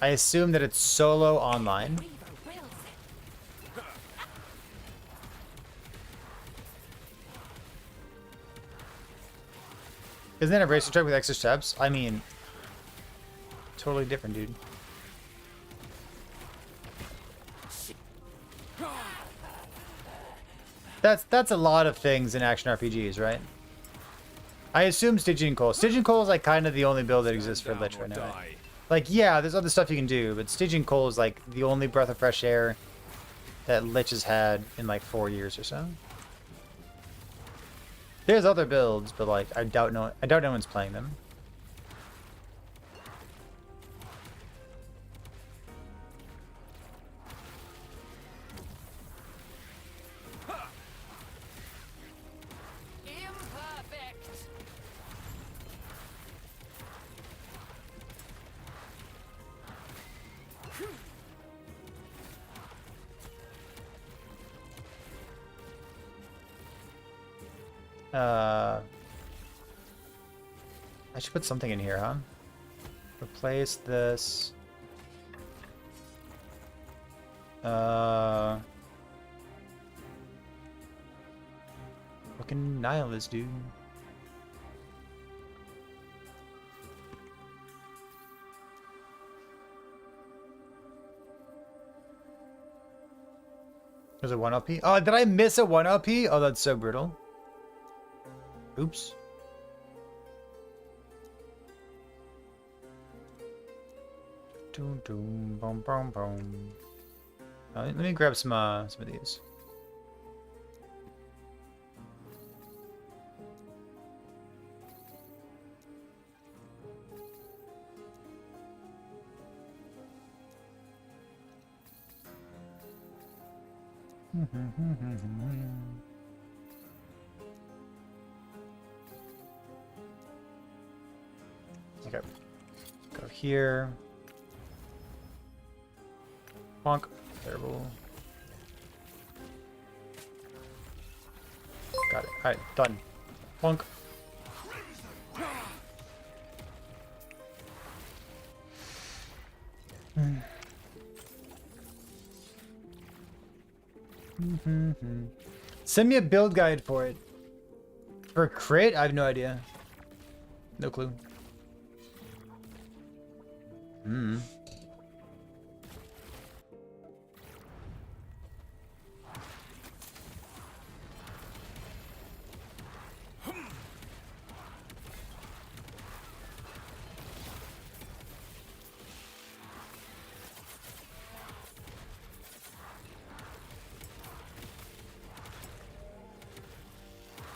S1: I assume that it's solo online. Isn't that a racing track with extra steps? I mean, totally different, dude. That's a lot of things in action RPGs, right? I assume Stygian Coal. Stygian Coal is like kind of the only build that exists for Lich right now. Right? Like, yeah, there's other stuff you can do, but Stygian Coal is like the only breath of fresh air that Lich has had in like 4 years or so. There's other builds, but like I doubt no one's playing them.
S2: Imperfect.
S1: I should put something in here, huh? Replace this. Fucking nihilist, dude. There's a 1 LP. Oh, did I miss a 1 LP? Oh, that's so brutal. Oops. Doom, doom, boom, boom, boom. Let me grab some of these. Okay. Go here. Bonk. Terrible. Got it. Alright, done. Bonk. Send me a build guide for it. For crit? I have no idea. No clue.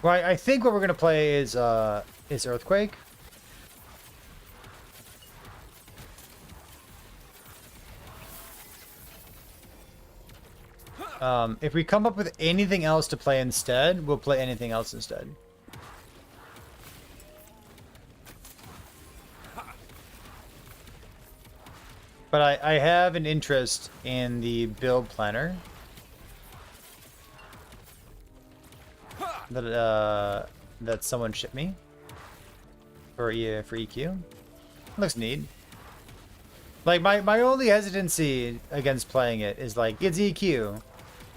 S1: Well, I think what we're gonna play is Earthquake. If we come up with anything else to play instead, we'll play anything else instead. But I have an interest in the build planner that someone shipped me for EQ. Looks neat. Like my only hesitancy against playing it is like it's EQ,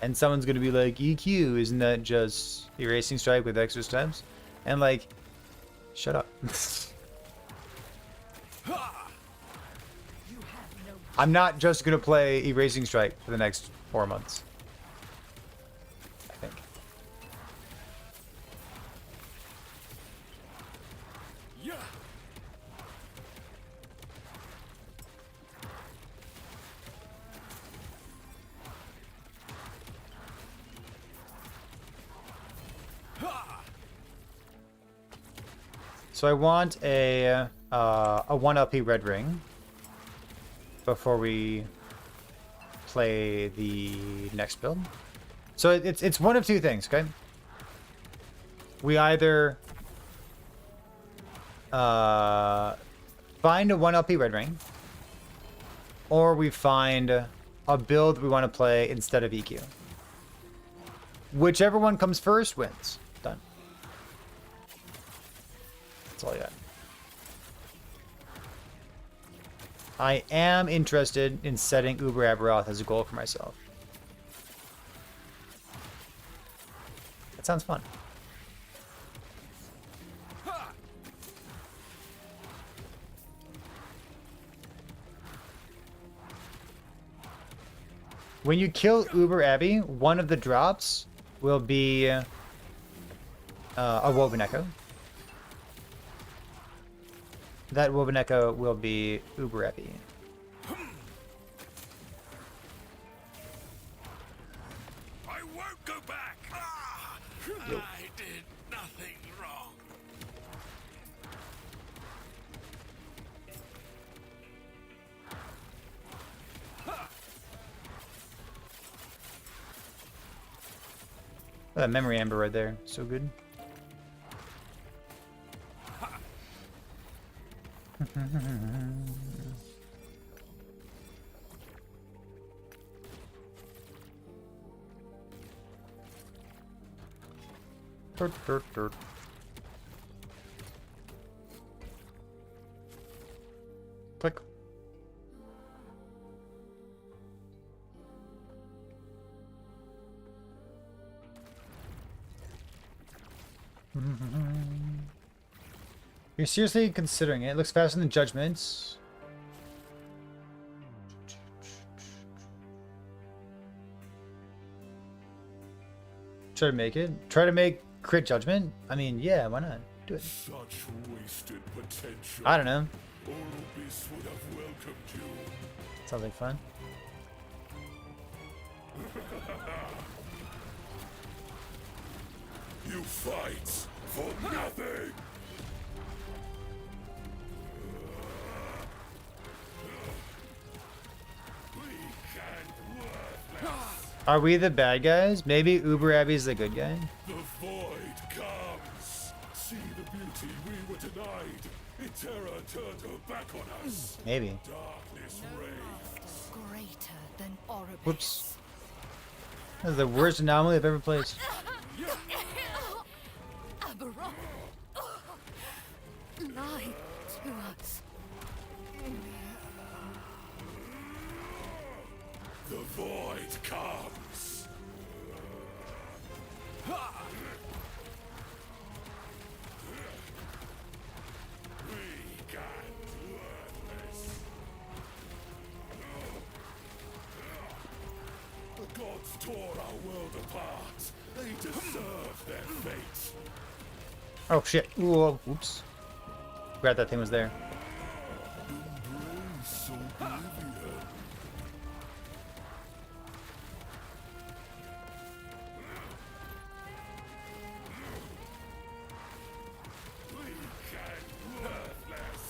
S1: and someone's gonna be like, EQ, isn't that just Erasing Strike with extra steps? And like, shut up. I'm not just gonna play Erasing Strike for the next 4 months. I think.
S3: Yeah.
S1: So I want a 1 LP red ring before we play the next build. So it's one of two things, okay? We either find a 1 LP red ring, or we find a build we want to play instead of EQ. Whichever one comes first wins. Done. That's all I got. I am interested in setting Uber Aberoth as a goal for myself. That sounds fun. When you kill Uber Abbey, one of the drops will be a Woven Echo. That Woven Echo will be Uber Abbey.
S3: I won't go back. Ah, I did nothing wrong.
S1: That memory amber right there, so good. Dirt, dirt, dirt. Click. You're seriously considering it. It looks faster than Judgments. Try to make it. Try to make Crit Judgment. I mean, yeah, why not? Do it.
S3: Such wasted potential.
S1: I don't know.
S3: Orobis would have welcomed you.
S1: Sounds like fun.
S3: You fight for nothing. Weak and worthless.
S1: Are we the bad guys? Maybe Uber Abbey's the good guy?
S3: The void comes. See the beauty we were denied. Itera turned her back on us.
S1: Maybe.
S3: Darkness reigns.
S2: Greater than Orobis.
S1: Whoops. This is the worst anomaly I've ever placed.
S2: Aberon. Lie to us.
S3: The void comes. Weak and worthless. The gods tore our world apart. They deserve their fate.
S1: Oh shit. Ooh, oops. Glad that thing was there.
S3: Embrace oblivion. Weak and worthless.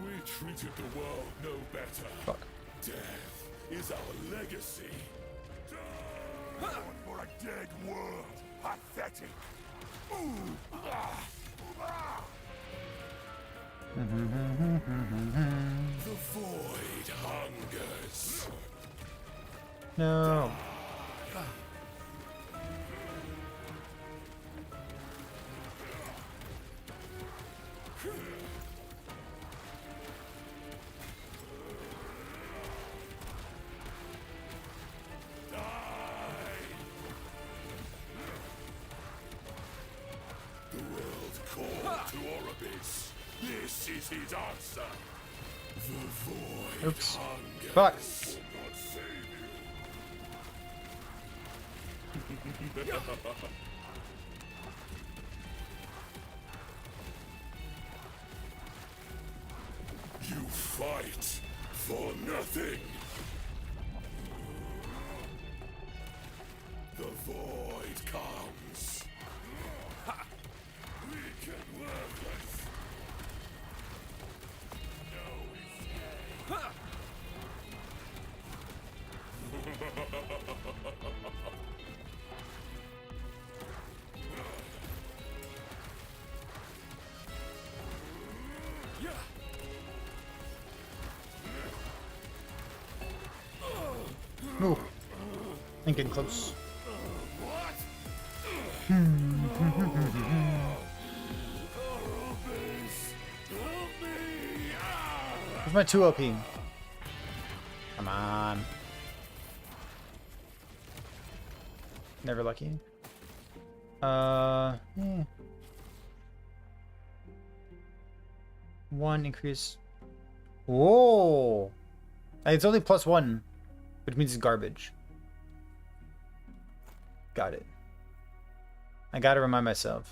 S3: We treated the world no better.
S1: Fuck.
S3: Death is our legacy. Born for a dead world. Pathetic. The void hungers.
S1: No.
S3: The world called to Orobis. This is his answer. The void
S1: Oops.
S3: hungers.
S1: Fuck.
S3: Will not save you. You fight for nothing. The void comes. Weak and worthless. No escape.
S1: Ooh. I'm getting close. Where's my 2 OP? Come on. Never lucky. Yeah. 1 increase. Whoa! It's only +1, which means it's garbage. Got it. I gotta remind myself.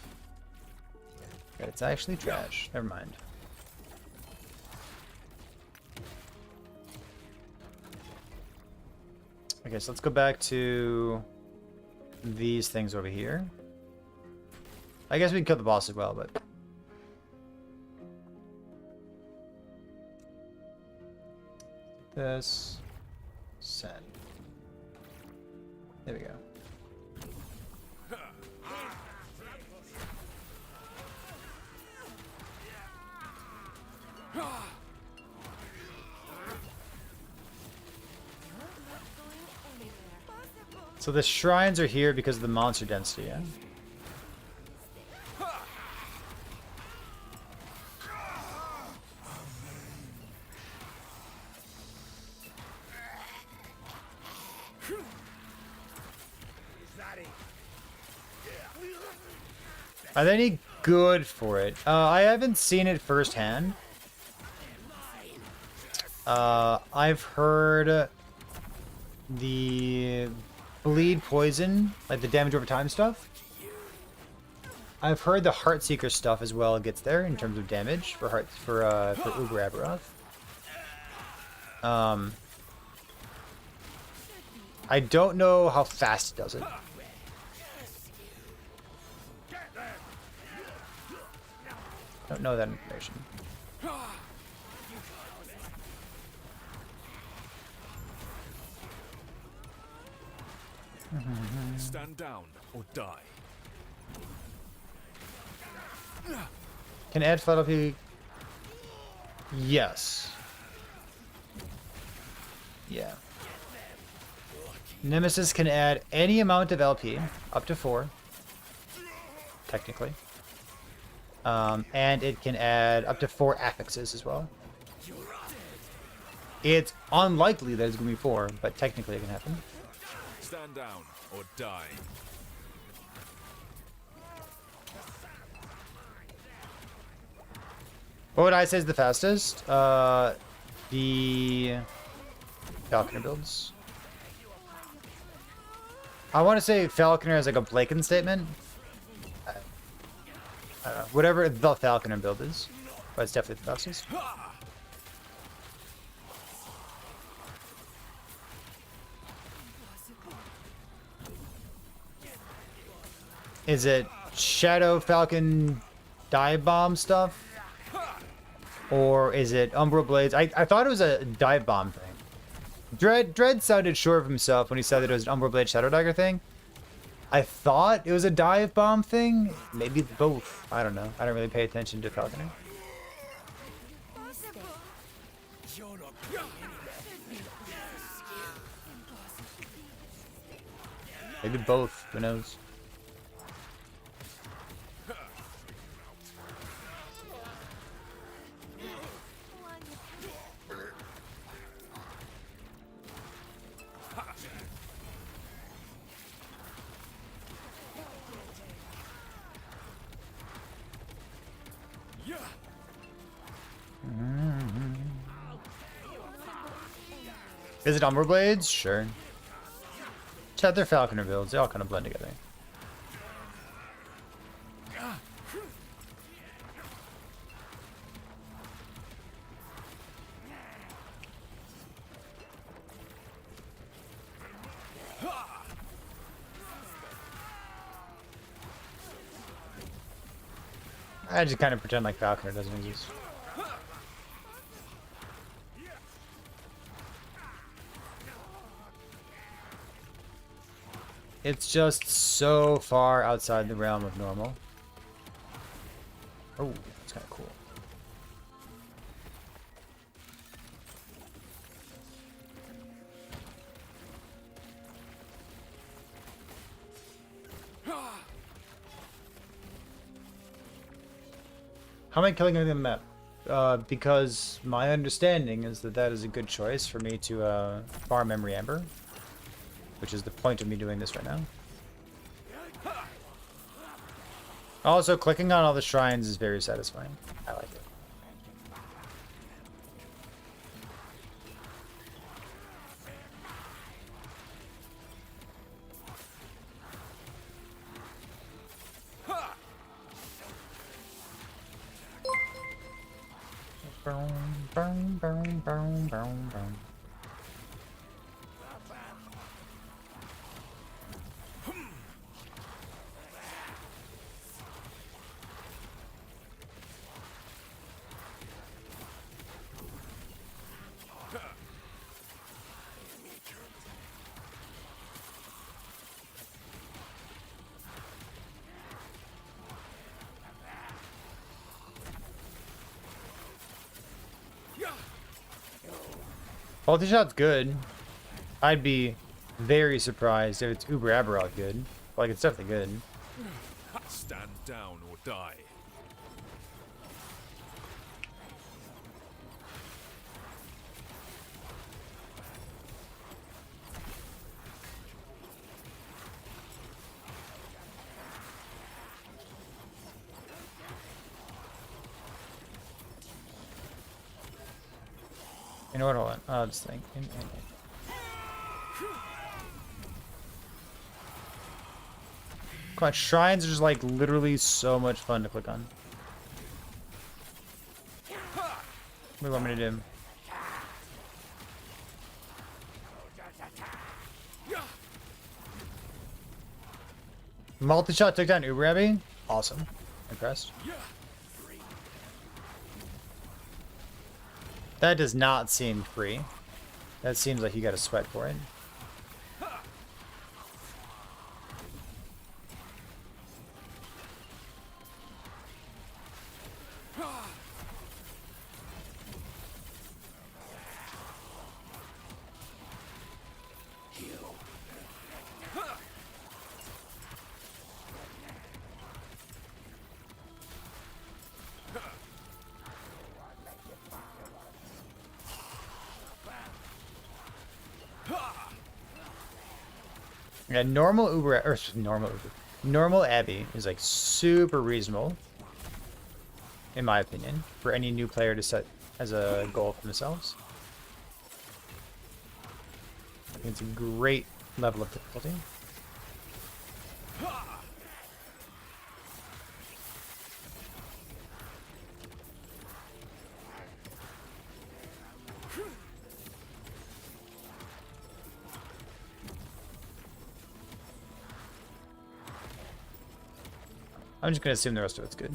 S1: that it's actually trash. Never mind. Okay, so let's go back to these things over here. I guess we can kill the boss as well, but... this... send. There we go. So the shrines are here because of the monster density, yeah? Are they any good for it? I haven't seen it firsthand. I've heard the bleed poison, like the damage over time stuff. I've heard the Heartseeker stuff as well gets there in terms of damage for Uber Aberoth. I don't know how fast it does it. Don't know that information.
S3: Stand down or die.
S1: Can add flat LP? Yes. Yeah. Nemesis can add any amount of LP, up to 4, technically. And it can add up to 4 affixes as well. It's unlikely that it's going to be 4, but technically it can happen.
S3: Stand down or die.
S1: What would I say is the fastest? The Falconer builds. I want to say Falconer as like a blanket statement. I don't know. Whatever the Falconer build is, but it's definitely the fastest. Is it Shadow Falcon dive bomb stuff? Or is it Umbral Blades? I thought it was a dive bomb thing. Dread sounded sure of himself when he said that it was an Umbral Blade Shadow Dagger thing. I thought it was a dive bomb thing. Maybe both. I don't know. I don't really pay attention to Falconer. Maybe both. Who knows? Is it Umbral Blades? Sure. Check their Falconer builds. They all kind of blend together. I just kind of pretend like Falconer doesn't exist. It's just so far outside the realm of normal. Oh, that's kind of cool. How am I killing on the map? Because my understanding is that that is a good choice for me to farm Memory Amber. Which is the point of me doing this right now. Also, clicking on all the shrines is very satisfying. I like it. Boom, boom, boom, boom, boom, boom. Multi-shot's good. I'd be very surprised if it's Uber Aberrod good. Like, it's definitely good.
S3: Stand down or die.
S1: You know what? Hold on. I'll just think. Come on, shrines are just like literally so much fun to click on. What do you want me to do? Multi-shot took down Uber Abbey? Awesome. Impressed. That does not seem free. That seems like you gotta sweat for it. Yeah, normal Abbey is like super reasonable, in my opinion, for any new player to set as a goal for themselves. I think it's a great level of difficulty. I'm just gonna assume the rest of it's good.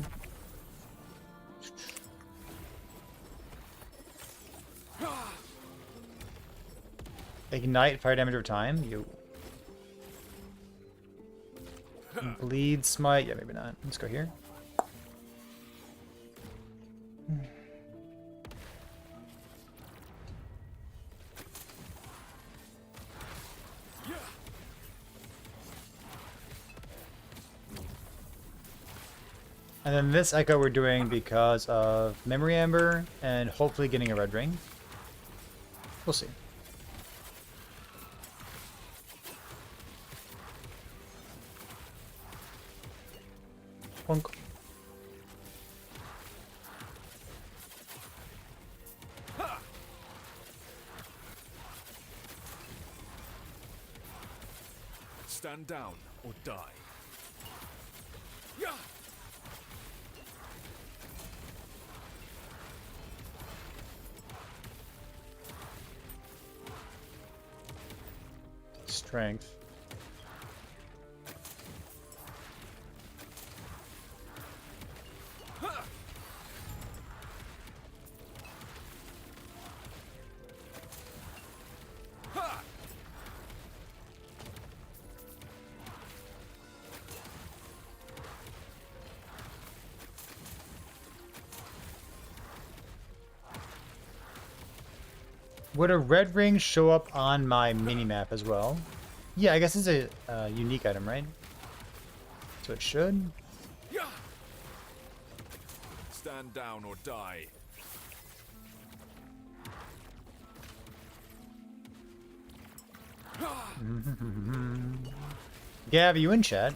S1: Ignite, fire damage over time. You bleed, smite. Yeah, maybe not. Let's go here. And then this echo we're doing because of Memory Amber and hopefully getting a red ring. We'll see. Plunk.
S3: Stand down or die.
S1: Strength. Would a red ring show up on my mini-map as well? Yeah, I guess it's a unique item, right? So it should.
S3: Stand down or die.
S1: Gav, you in chat?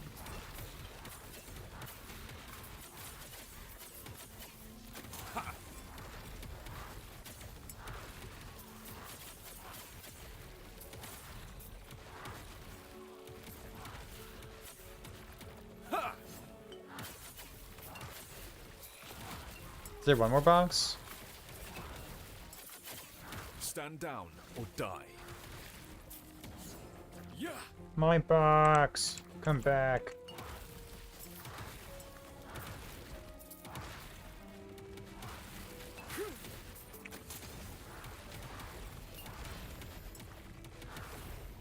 S1: Is there one more box?
S3: stand down or die. Yeah.
S1: My box, come back.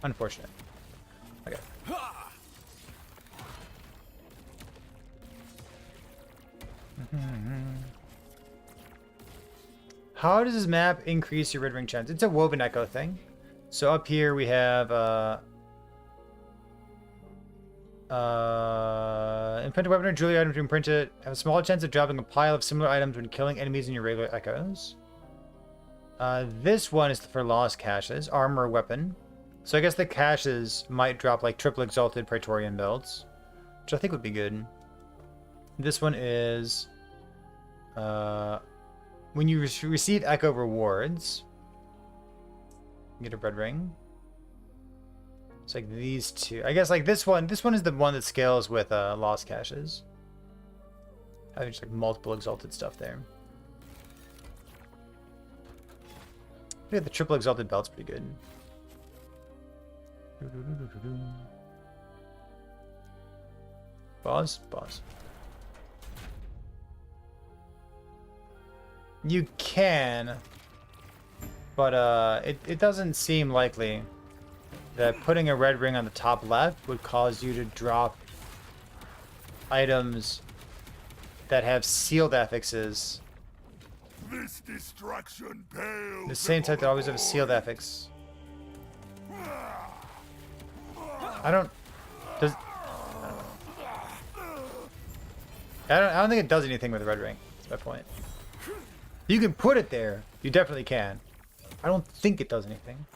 S1: Unfortunate. Okay. How does this map increase your red ring chance? It's a woven echo thing. So up here we have imprinted weapon or jewelry item to imprint it. Have a small chance of dropping a pile of similar items when killing enemies in your regular echoes. This one is for lost caches, armor or weapon. So I guess the caches might drop like triple exalted Praetorian belts, which I think would be good. This one is when you receive echo rewards, you get a red ring. It's like these two. I guess like this one is the one that scales with lost caches. Having just like multiple exalted stuff there. Yeah, the triple exalted belt's pretty good. Pause. You can, but it doesn't seem likely that putting a red ring on the top left would cause you to drop items that have sealed affixes.
S3: This destruction pales.
S1: The same type that always have a sealed affix. I don't think it does anything with the red ring. That's my point. You can put it there. You definitely can. I don't think it does anything.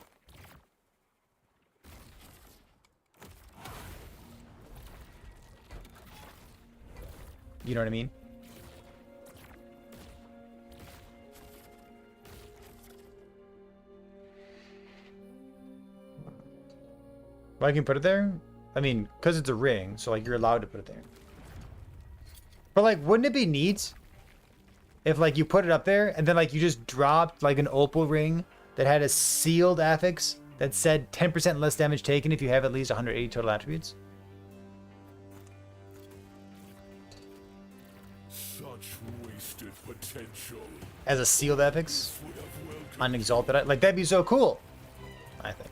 S1: You know what I mean? Why can you put it there? I mean, because it's a ring, so like you're allowed to put it there. But like, wouldn't it be neat if like you put it up there and then like you just dropped like an opal ring that had a sealed affix that said 10% less damage taken if you have at least 180 total attributes?
S3: Such wasted potential.
S1: As a sealed affix on exalted, like that'd be so cool. I think.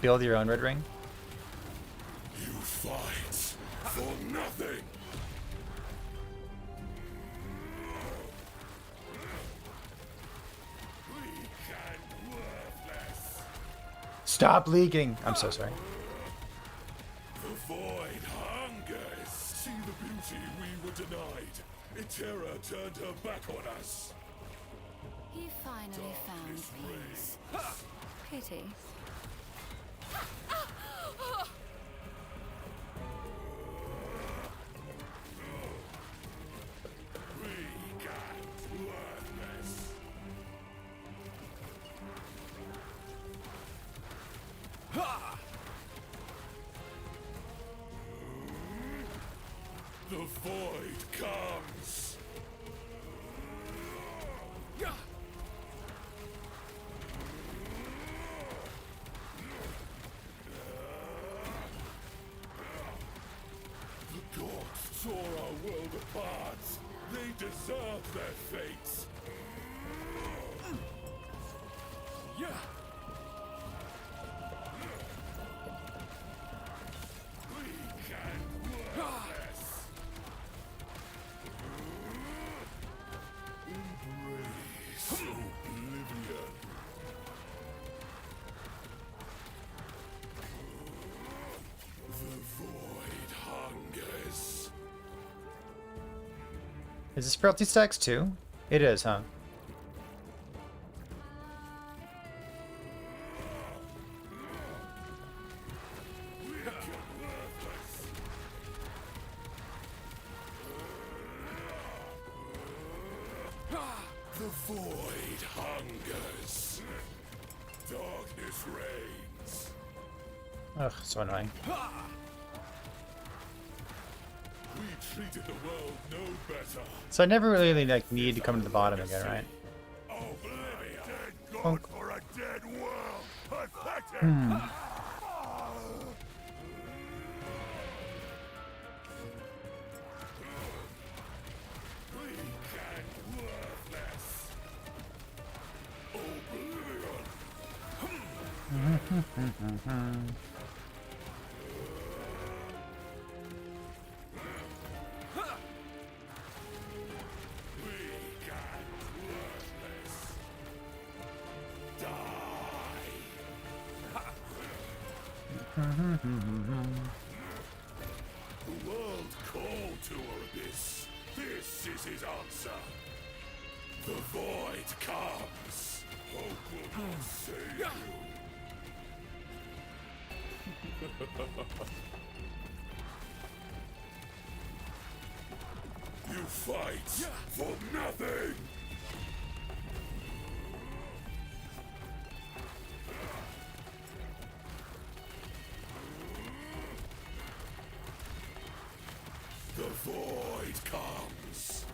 S1: Build your own red ring.
S3: You fight for nothing. Weak and worthless.
S1: Stop leaking. I'm so sorry.
S3: The void hungers. See the beauty we were denied. Itera turned her back on us.
S2: He finally found peace. Pity.
S3: Weak and worthless. The void comes. The gods tore our world apart. They deserve their fates. Yeah. Weak and worthless. Embrace oblivion. The void hungers.
S1: Is this frailty stacks too? It is, huh?
S3: The void hungers. Darkness reigns.
S1: Ugh, so annoying.
S3: We treated the world no better.
S1: So I never really like need to come to the bottom again, right?
S3: Our Not for a dead world. Pathetic. Weak and worthless. Oblivion. Weak and worthless. Die. The world called to Erebus. This is his answer. The void comes. Hope will not save you. You fight for nothing. The void comes.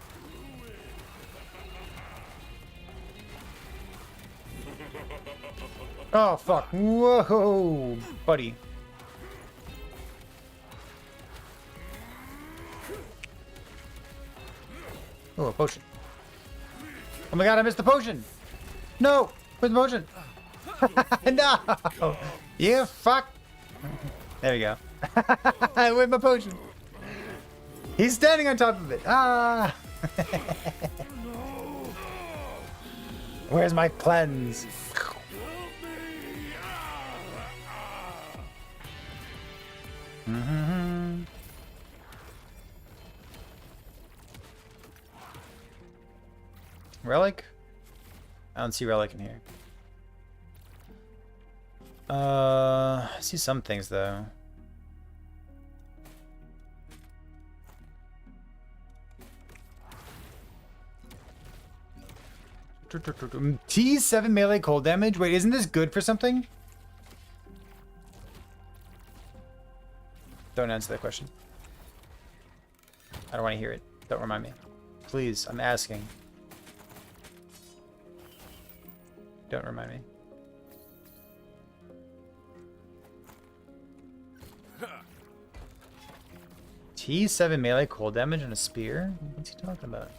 S1: Oh fuck! Whoa, buddy. Oh, a potion. Oh my god, I missed the potion! No! Where's the potion? No! You fuck! There we go. Where's my potion? He's standing on top of it. Ah! Where's my cleanse? Relic? I don't see relic in here. I see some things though. T7 melee cold damage? Wait, isn't this good for something? Don't answer that question. I don't want to hear it. Don't remind me. Please, I'm asking. Don't remind me. T7 melee cold damage and a spear? What's he talking about?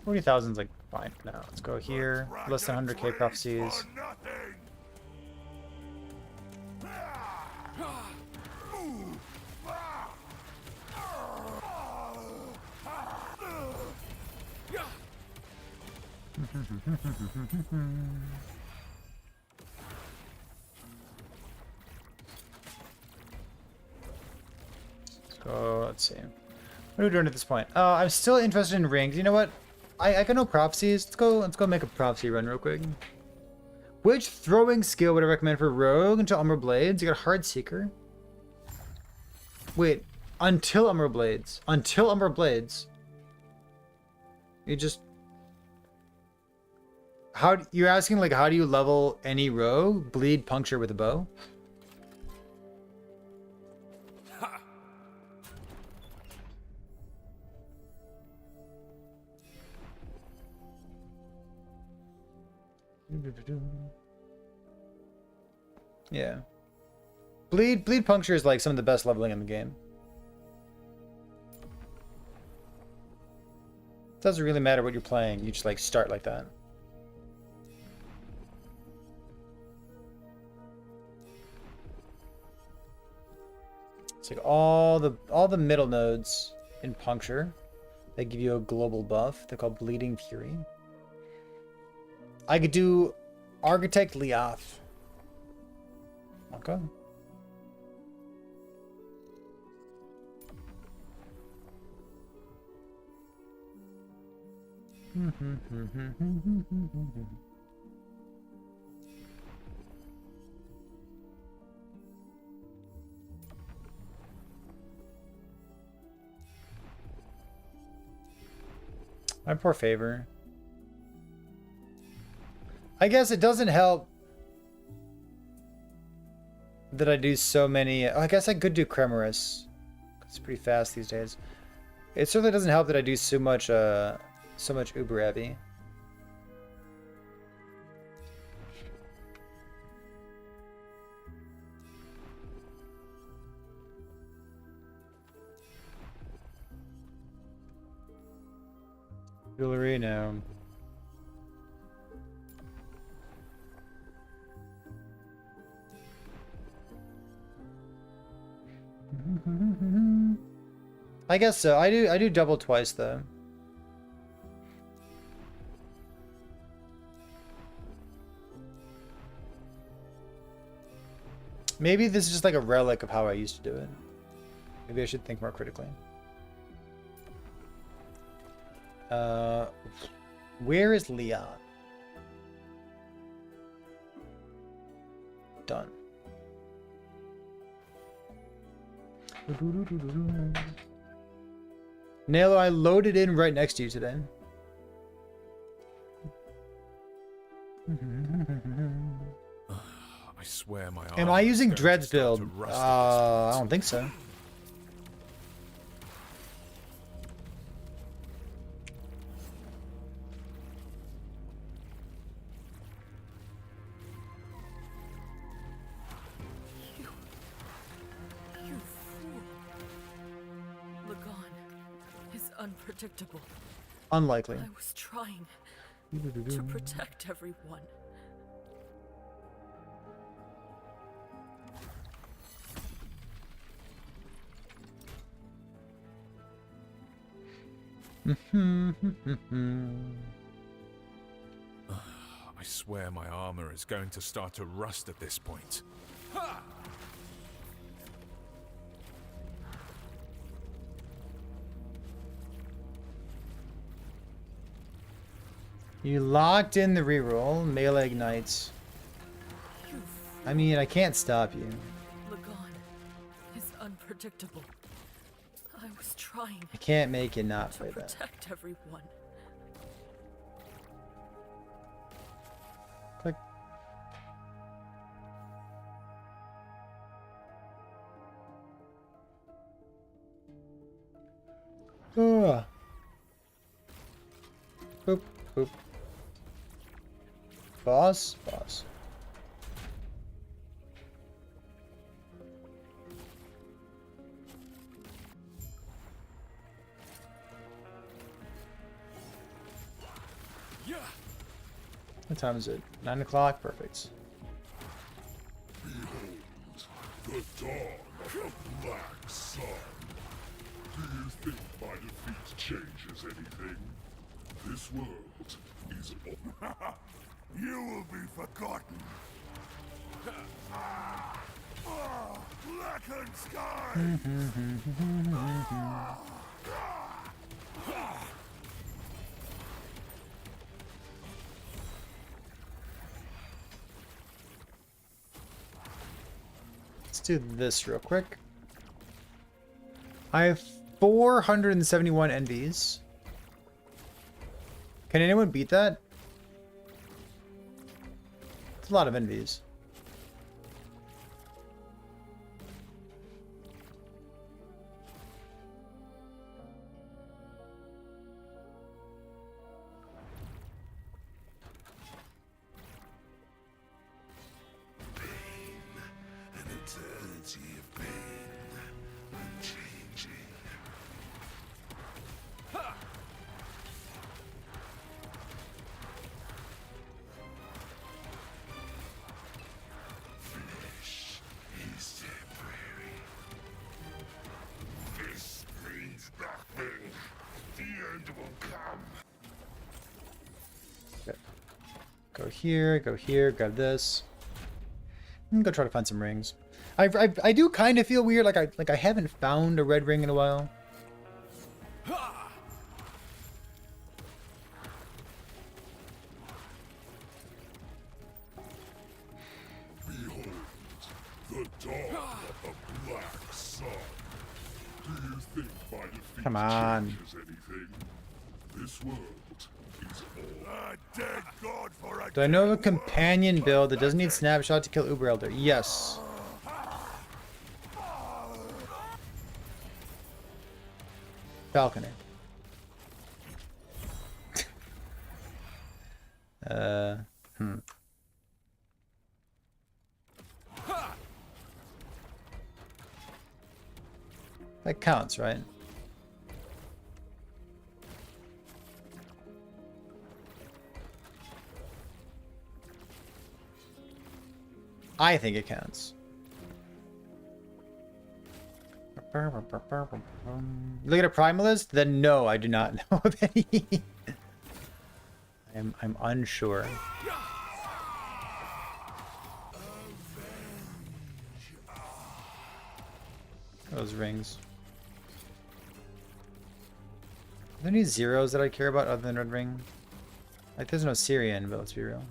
S1: $40,000's like fine. No, let's go here. Less than 100k prophecies. So let's see. What are we doing at this point? I'm still interested in rings. You know what? I got no prophecies. Let's go make a prophecy run real quick. Which throwing skill would I recommend for rogue until Umbral Blades? You got Hard Seeker. Wait, until Umbral Blades. Until Umbral Blades. You just you're asking like how do you level any rogue? Bleed puncture with a bow? Yeah. Bleed puncture is like some of the best leveling in the game. Doesn't really matter what you're playing, you just like start like that. It's like all the middle nodes in puncture, they give you a global buff. They're called Bleeding Fury. I could do Architect Liaf. Okay. My poor favor. I guess it doesn't help that I do so many. I guess I could do Cremoris. It's pretty fast these days. It certainly doesn't help that I do so much Uber heavy. Jewelry now. I guess so. I do double twice though. Maybe this is just like a relic of how I used to do it. Maybe I should think more critically. Where is Leon? Done. Nalo, I loaded in right next to you today.
S3: I swear my
S1: Am
S3: armor
S1: I
S3: is
S1: using
S3: going to
S1: Dread's
S3: start
S1: build?
S3: to rust at this
S1: I
S3: point.
S1: don't think so.
S2: You fool. Lagan is unpredictable.
S1: Unlikely.
S2: I was trying to protect everyone.
S3: I swear my armor is going to start to rust at this point.
S1: You locked in the reroll. Melee ignites. I mean, I can't stop you.
S2: Lagan is unpredictable. I was trying
S1: I can't make you not
S2: to
S1: play that.
S2: protect everyone.
S1: Click. Boop, boop. Boss.
S3: Yeah.
S1: What time is it? 9 o'clock? Perfect.
S3: The dawn of the Black Sun. Do you think my defeat changes anything? This world is you will be forgotten. Blackened sky.
S1: Let's do this real quick. I have 471 NVs. Can anyone beat that? It's a lot of NVs.
S3: An eternity of pain, unchanging. Flesh is temporary. This means nothing. The end will come.
S1: Go here, grab this. Go try to find some rings. I do kind of feel weird, like I haven't found a red ring in a while.
S3: Behold, the dawn of the Black Sun. Do you think my defeat
S1: Come on.
S3: changes anything? This world is all. A dead god for a
S1: Do I know of a companion build that doesn't need snapshot to kill Uber Elder? Yes. Falconer. Hmm. That counts, right? I think it counts. Look at a primalist? Then no, I do not know of any. I'm unsure. Those rings. Are there any zeros that I care about other than Red Ring? Like, there's no Syrian, but let's be real.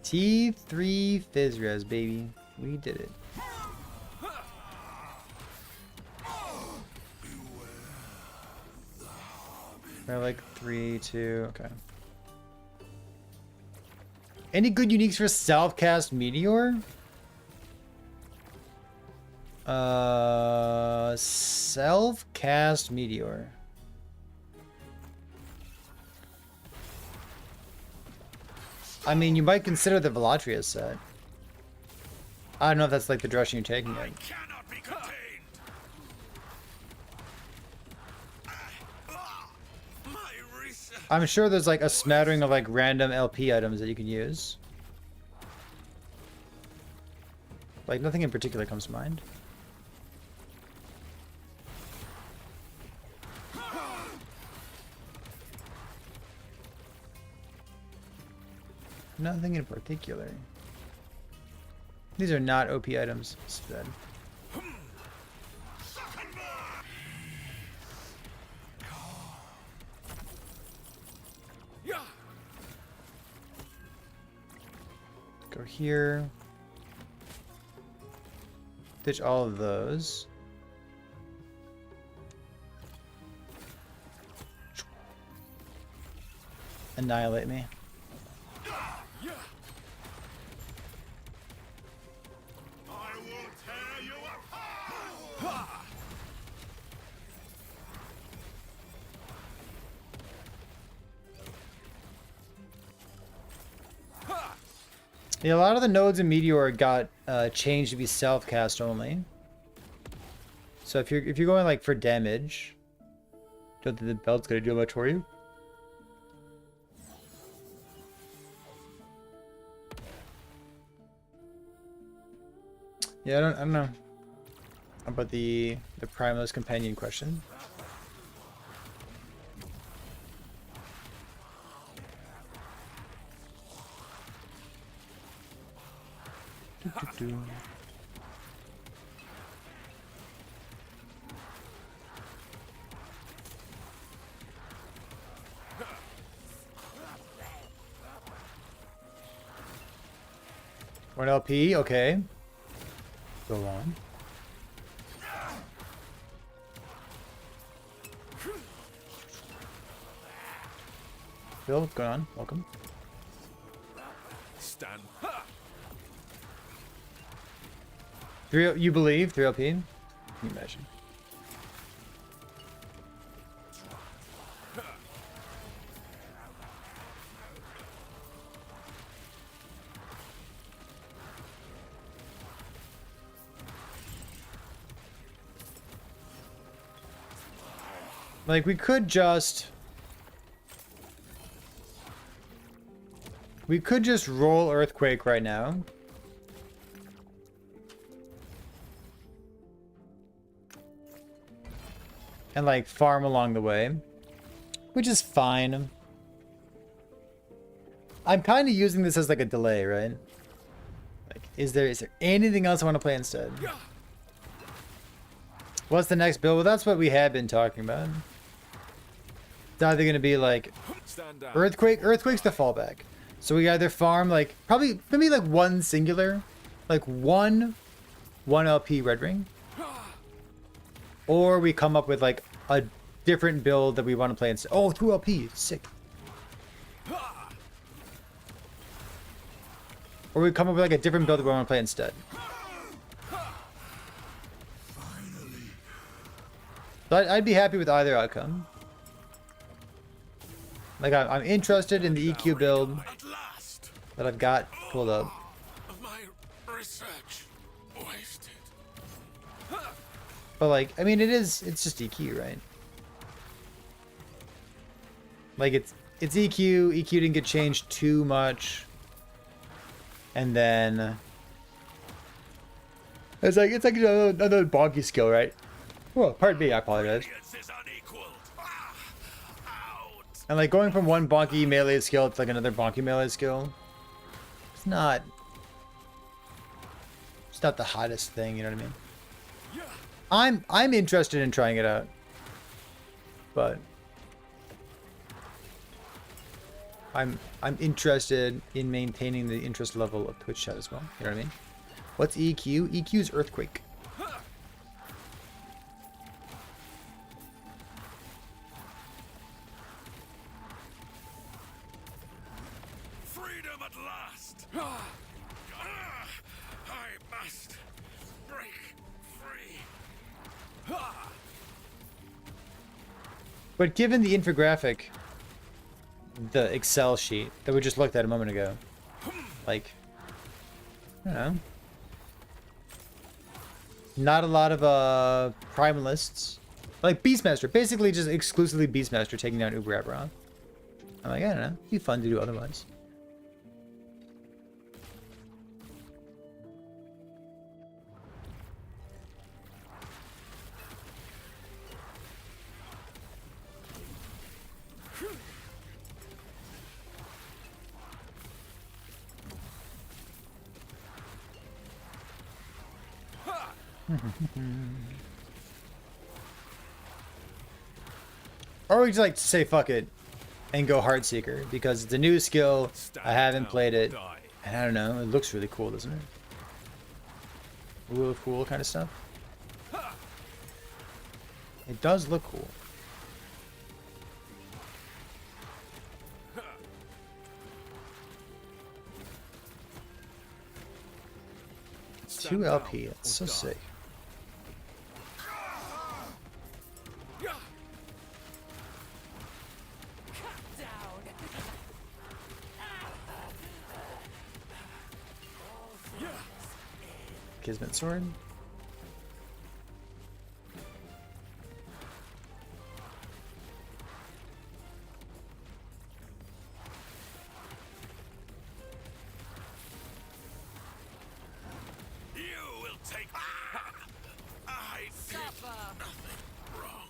S1: T3 Fizres, baby. We did it. We're like 3, 2, okay. Any good uniques for self-cast Meteor? Self-cast Meteor. I mean, you might consider the Velatria set. I don't know if that's like the direction you're taking it.
S3: cannot be contained. My research.
S1: I'm sure there's like a smattering of like random LP items that you can use. Like nothing in particular comes to mind. Nothing in particular. These are not OP items, Sven. Go here. Ditch all of those. Annihilate me.
S3: I will tear you apart.
S1: Yeah, a lot of the nodes in Meteor got changed to be self-cast only. So if you're going like for damage, don't think the belt's gonna do much for you. Yeah, I don't know about the Primalist companion question. Do-do-do. One LP, okay. Go on. Phil, go on. Welcome.
S3: Stand.
S1: You believe 3 LP? Can you imagine? Like, we could just roll Earthquake right now. And like farm along the way, which is fine. I'm kind of using this as like a delay, right? Like, is there anything else I want to play instead? What's the next build? Well, that's what we had been talking about. It's either going to be like
S3: Stand down.
S1: Earthquake's the fallback. So we either farm like probably maybe like one singular, like one LP red ring, or we come up with like a different build that we want to play instead. Oh, 2 LP, sick. Or we come up with like a different build that we want to play instead. So I'd be happy with either outcome. Like I'm interested in the EQ build
S3: At last,
S1: that I've got pulled up.
S3: of my research wasted.
S1: But like, I mean, it's just EQ, right? Like it's EQ. EQ didn't get changed too much, and then it's like another bonky skill, right? Well, pardon me, I apologize.
S3: Audience is unequaled. Out.
S1: And like going from one bonky melee skill to like another bonky melee skill, it's not the hottest thing, you know what I mean? I'm interested in trying it out, but I'm interested in maintaining the interest level of Twitch chat as well. You know what I mean? What's EQ? EQ is earthquake.
S3: Freedom at last. I must break free.
S1: But given the infographic, the Excel sheet that we just looked at a moment ago, like, I don't know, not a lot of primalists, like Beastmaster, basically just exclusively Beastmaster taking down Uber Aberon. I'm like, I don't know, it'd be fun to do otherwise. Or we just like to say fuck it and go Heartseeker because it's a new skill. I haven't played it, and I don't know. It looks really cool, doesn't it? Wheel of Cool kind of stuff. It does look cool. Two LP. It's so sick. Kismet Sword.
S3: You will take. I did nothing wrong.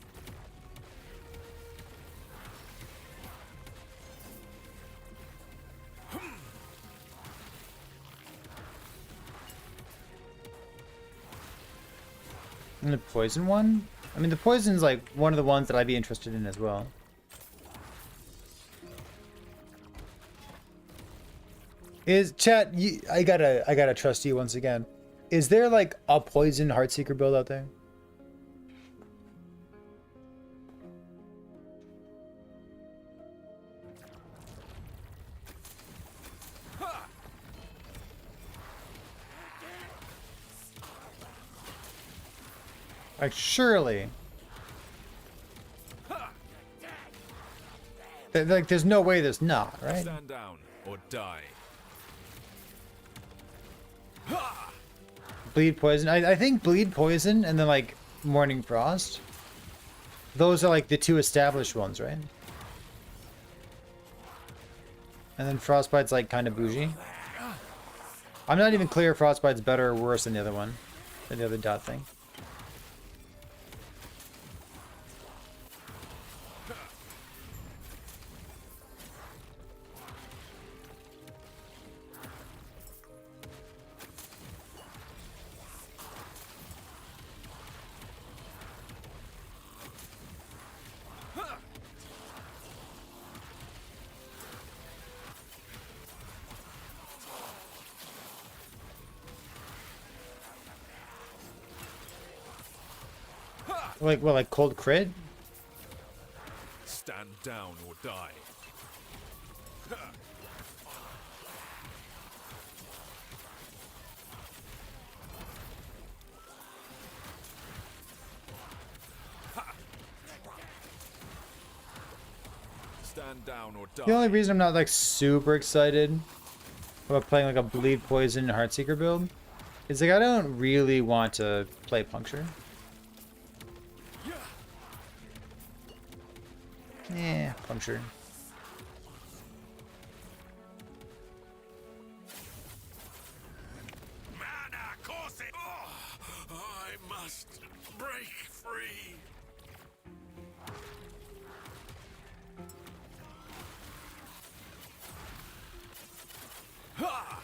S1: And the poison one? I mean, the poison's like one of the ones that I'd be interested in as well. Is chat? I gotta trust you once again. Is there like a poison Heartseeker build out there? Like surely. Like there's no way there's not, right?
S3: Stand down or die.
S1: Bleed Poison. I think Bleed Poison and then like Morning Frost. Those are like the two established ones, right? And then Frostbite's like kind of bougie. I'm not even clear if Frostbite's better or worse than the other one. Than the other dot thing. Like what? Like cold crit?
S3: Stand down or die. Stand down or die.
S1: The only reason I'm not like super excited about playing like a bleed poison Heartseeker build is like I don't really want to play puncture. Puncture.
S3: Mana Corsi! Oh, I must break free. Ha!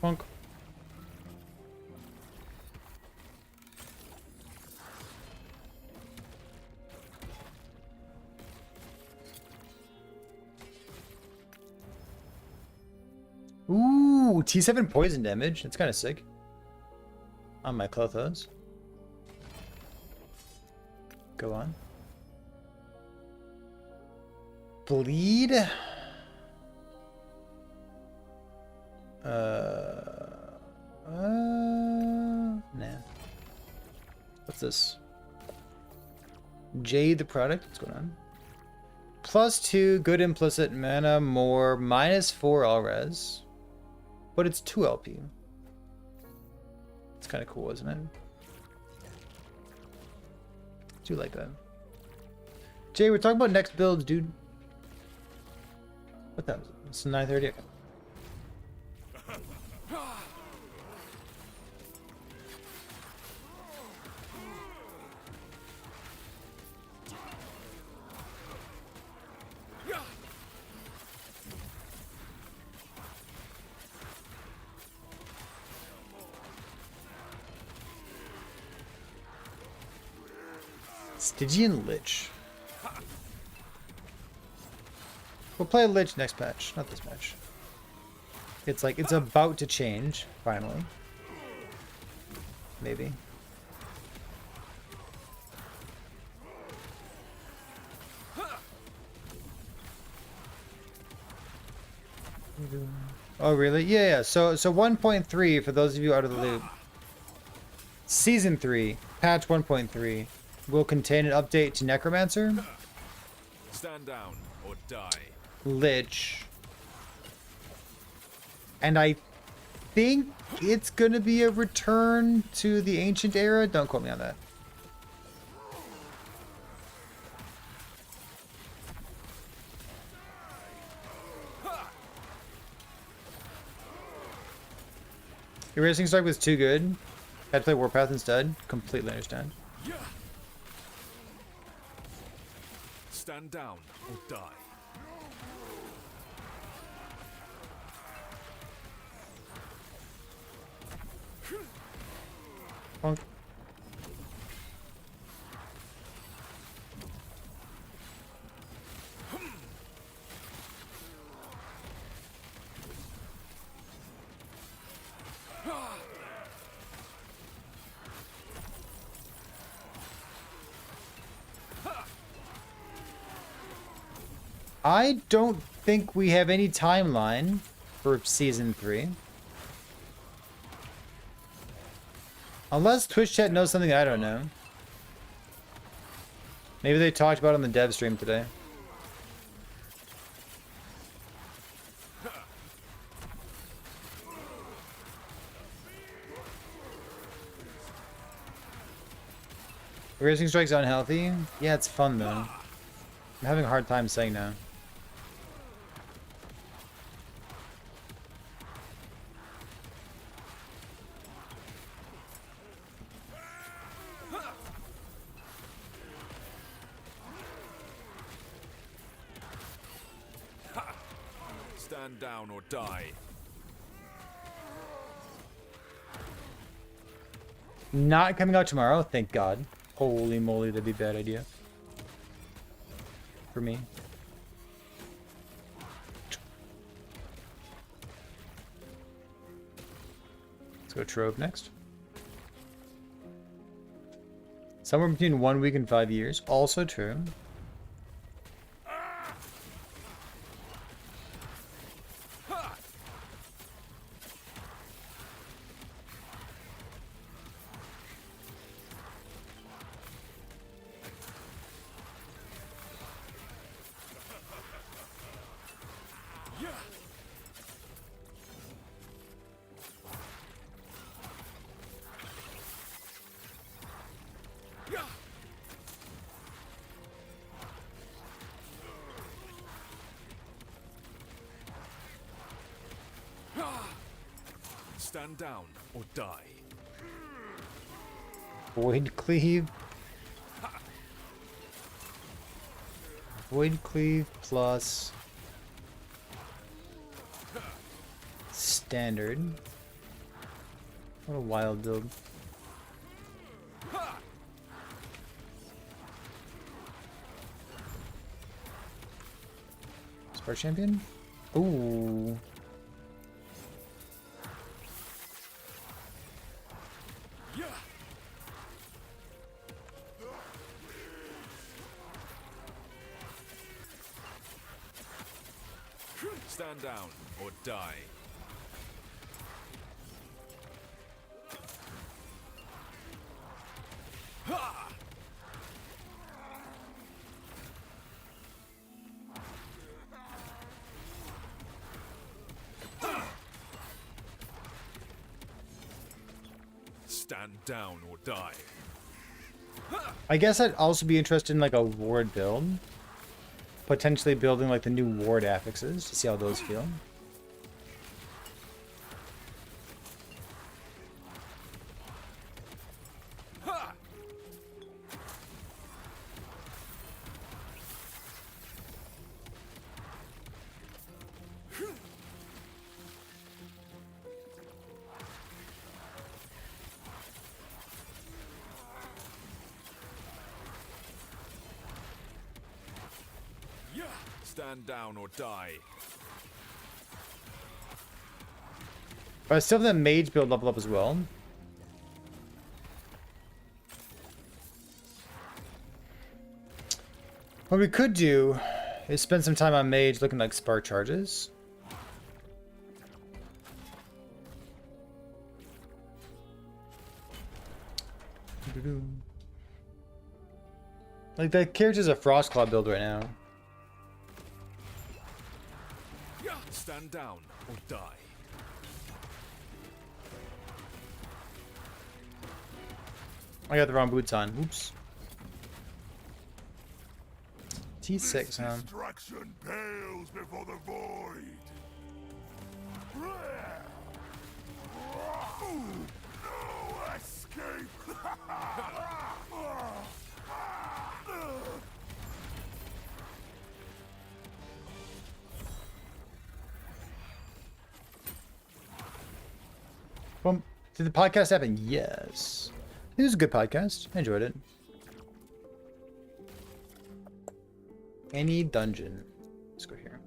S1: Punk. Ooh, T7 poison damage. That's kind of sick. On my Clothos. Go on. Bleed. Nah. What's this? Jade the product. What's going on? +2 good implicit mana, more -4 all res. But it's 2 LP. It's kind of cool, isn't it? Do like that. Jay, we're talking about next builds, dude. What time is it? It's 9:30. Stygian Lich. We'll play Lich next patch, not this match. It's like, it's about to change, finally. Maybe. Oh, really? Yeah. So 1.3, for those of you out of the loop. Season 3, patch 1.3, will contain an update to Necromancer,
S3: Stand down or die.
S1: Lich, and I think it's gonna be a return to the ancient era. Don't quote me on that. Erasing Strike was too good. Had to play Warpath instead. Completely understand.
S3: Stand down or die.
S1: Punk. I don't think we have any timeline for season 3. Unless Twitch chat knows something I don't know. Maybe they talked about it on the dev stream today. Erasing Strike's unhealthy? Yeah, it's fun though. I'm having a hard time saying no.
S3: Stand Stand down or die.
S1: Not coming out tomorrow, thank God. Holy moly, that'd be a bad idea. For me. Let's go Trove next. Somewhere between 1 week and 5 years. Also true.
S3: Stand down or die.
S1: Void Cleave. Void Cleave plus standard. What a wild build. Spark Champion? Ooh.
S3: Stand down or die. Stand down or die.
S1: I guess I'd also be interested in like a ward build. Potentially building like the new ward affixes to see how those feel.
S3: Stand down or die.
S1: But I still have that mage build level up as well. What we could do is spend some time on mage looking like spark charges. Like that character's a Frostclaw build right now.
S3: Stand down or die.
S1: I got the wrong boots on. Oops. T6, huh?
S3: Destruction pales before the void. No escape.
S1: Well, did the podcast happen? Yes. It was a good podcast. I enjoyed it. Any dungeon. Let's go here.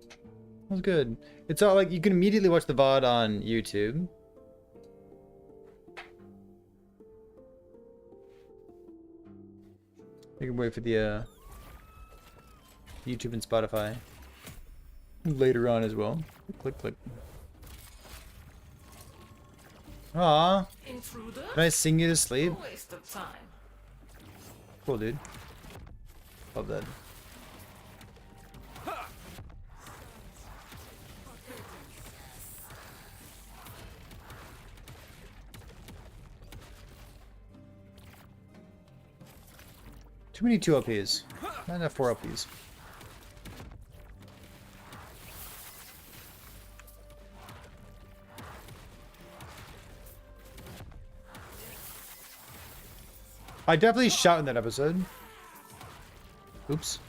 S1: That was good. It's all like you can immediately watch the VOD on YouTube. You can wait for the YouTube and Spotify later on as well. Click, click. Aw,
S2: Intruder?
S1: can I sing you to sleep?
S2: A waste of time.
S1: Cool, dude. Love that. Too many 2 LPs. Not enough 4 LPs. I definitely shot in that episode. Oops.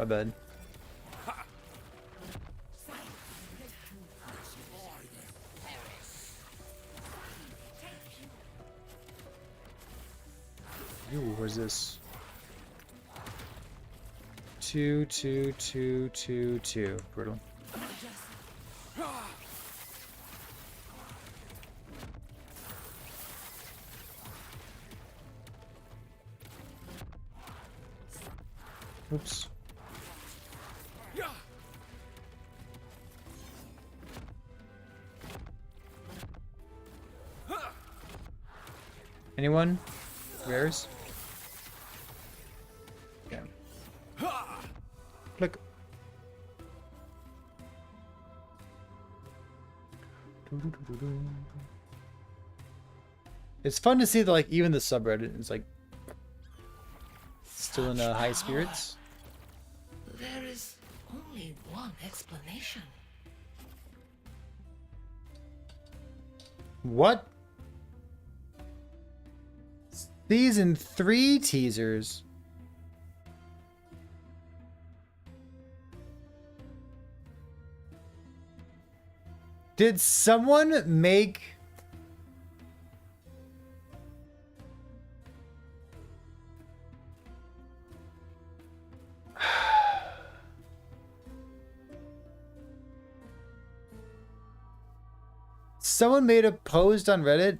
S1: My bad. Ooh, where's this? 2, 2, 2, 2, 2. Brutal. Oops. Anyone? Rares? Yeah. Click. It's fun to see that, like, even the subreddit is like still in high spirits.
S2: There is only one explanation.
S1: What? Season 3 teasers. Did someone make someone made a post on Reddit?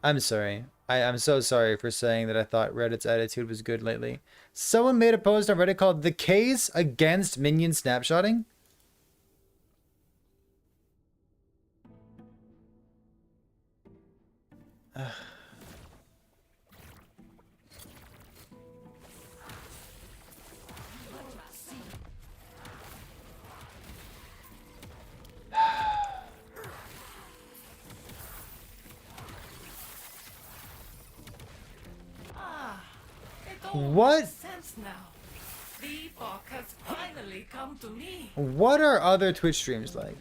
S1: I'm sorry. I'm so sorry for saying that I thought Reddit's attitude was good lately. Someone made a post on Reddit called "The Case Against Minion Snapshotting."
S2: It all
S1: What?
S2: makes sense now. The epoch has finally come to me.
S1: What are other Twitch streams like?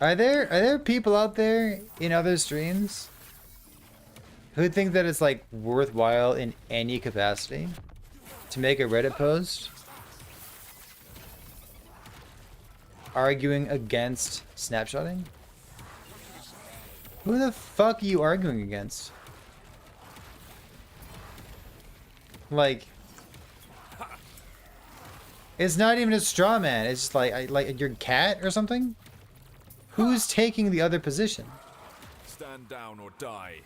S1: Are there people out there in other streams who think that it's like worthwhile in any capacity to make a Reddit post arguing against snapshotting? Who the fuck are you arguing against? Like, it's not even a straw man. It's just like your cat or something. Who's taking the other position?
S3: Stand down or die.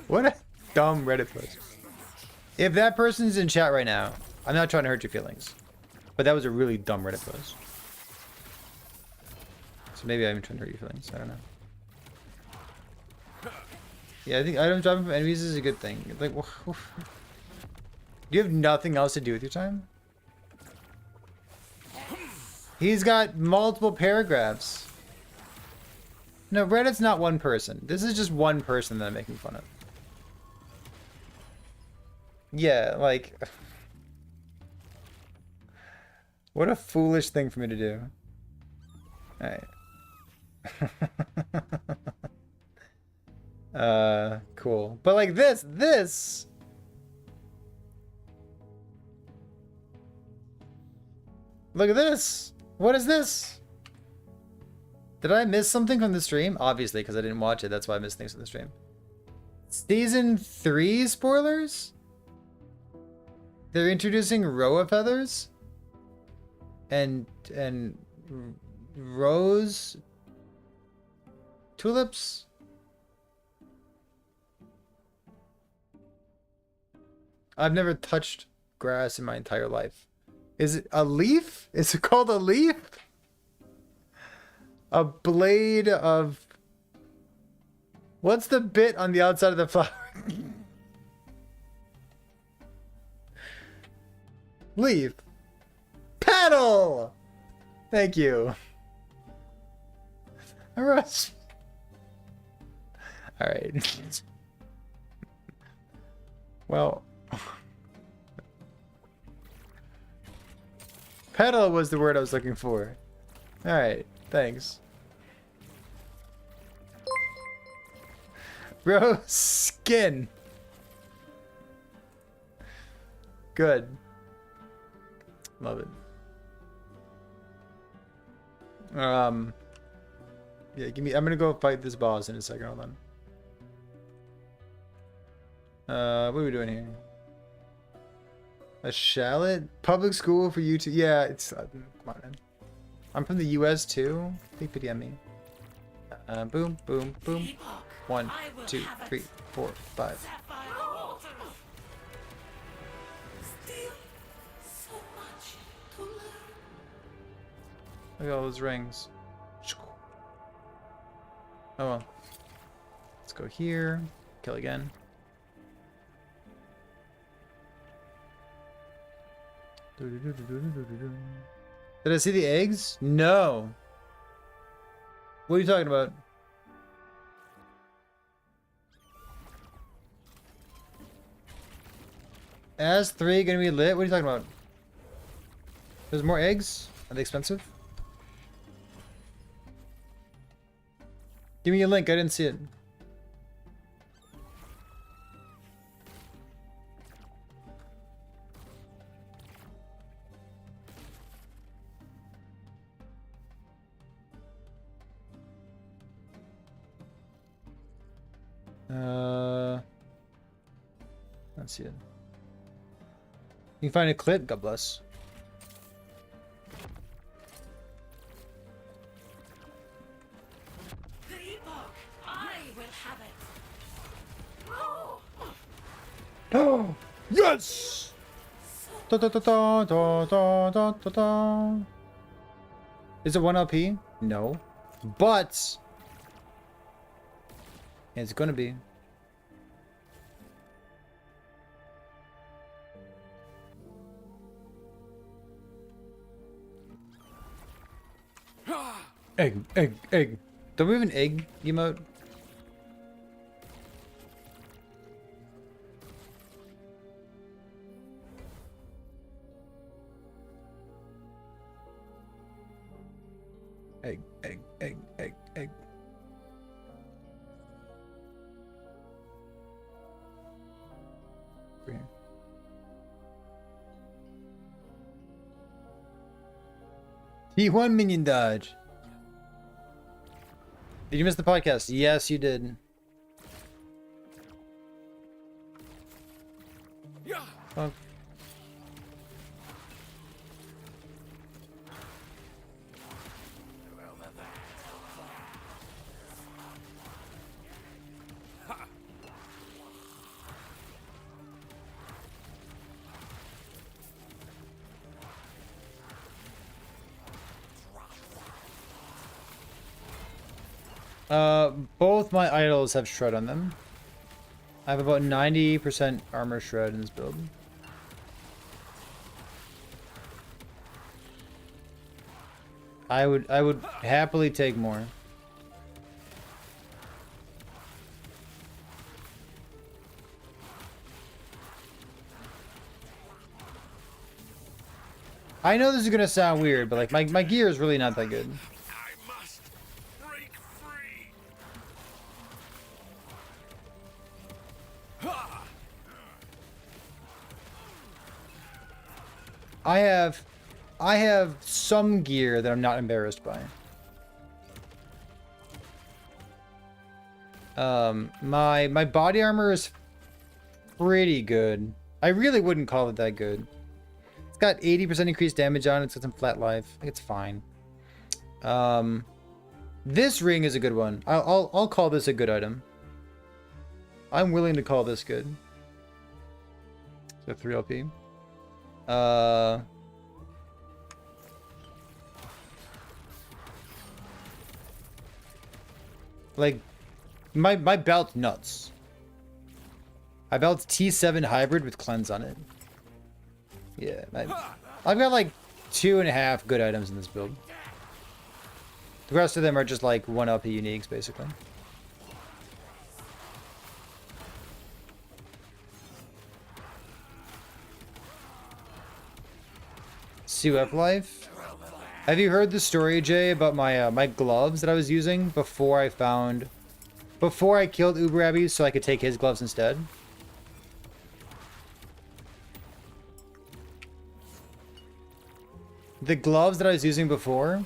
S1: What a dumb Reddit post. If that person's in chat right now, I'm not trying to hurt your feelings, but that was a really dumb Reddit post. So maybe I'm trying to hurt your feelings. I don't know. Yeah, I think item dropping from enemies is a good thing. Like, do you have nothing else to do with your time? He's got multiple paragraphs. No, Reddit's not one person. This is just one person that I'm making fun of. Yeah, like... What a foolish thing for me to do. Alright. Cool. But like this... Look at this! What is this? Did I miss something from the stream? Obviously, because I didn't watch it. That's why I missed things from the stream. Season 3 spoilers? They're introducing Roa feathers? And rose tulips? I've never touched grass in my entire life. Is it a leaf? Is it called a leaf? A blade of... What's the bit on the outside of the flower? Leaf. Petal! Thank you. Alright. Alright. Well... Pedal was the word I was looking for. Alright, thanks. Bro, skin. Good. Love it. Yeah, give me. I'm gonna go fight this boss in a second. Hold on. What are we doing here? A shallot? Public school for you to. Yeah, it's. Come on, man. I'm from the U.S. too. Take pity on me. Boom, boom, boom.
S2: Epoch,
S1: 1,
S2: I will
S1: 2,
S2: have it.
S1: 3, 4, 5.
S2: Sapphire water. Still so much to learn.
S1: Look at all those rings. Oh well. Let's go here. Kill again. Did I see the eggs? No. What are you talking about? As 3 gonna be lit? What are you talking about? There's more eggs? Are they expensive? Give me a link, I didn't see it. Let's see it. You can find a clip, God bless.
S2: The epoch, I will have it. Oh,
S1: Oh, yes! Da, da, da, da, da, da, da, da, da. Is it 1 LP? No. But it's gonna be. Egg, egg, egg. Don't we have an egg emote? Egg, egg, egg, egg, egg. Over here. T1 minion dodge. Did you miss the podcast? Yes, you did. Oh. Both my idols have shred on them. I have about 90% armor shred in this build. I would happily take more. I know this is gonna sound weird, but like my gear is really not that good.
S3: I must break free.
S1: I have some gear that I'm not embarrassed by. My body armor is pretty good. I really wouldn't call it that good. It's got 80% increased damage on it, so it's in flat life. I think it's fine. This ring is a good one. I'll call this a good item. I'm willing to call this good. So 3 LP. Like my belt's nuts. My belt's T7 hybrid with cleanse on it. Yeah, I've got like 2.5 good items in this build. The rest of them are just like 1 LP uniques, basically. CUF life. Have you heard the story, Jay, about my my gloves that I was using before I killed Uber Abbey so I could take his gloves instead? The gloves that I was using before,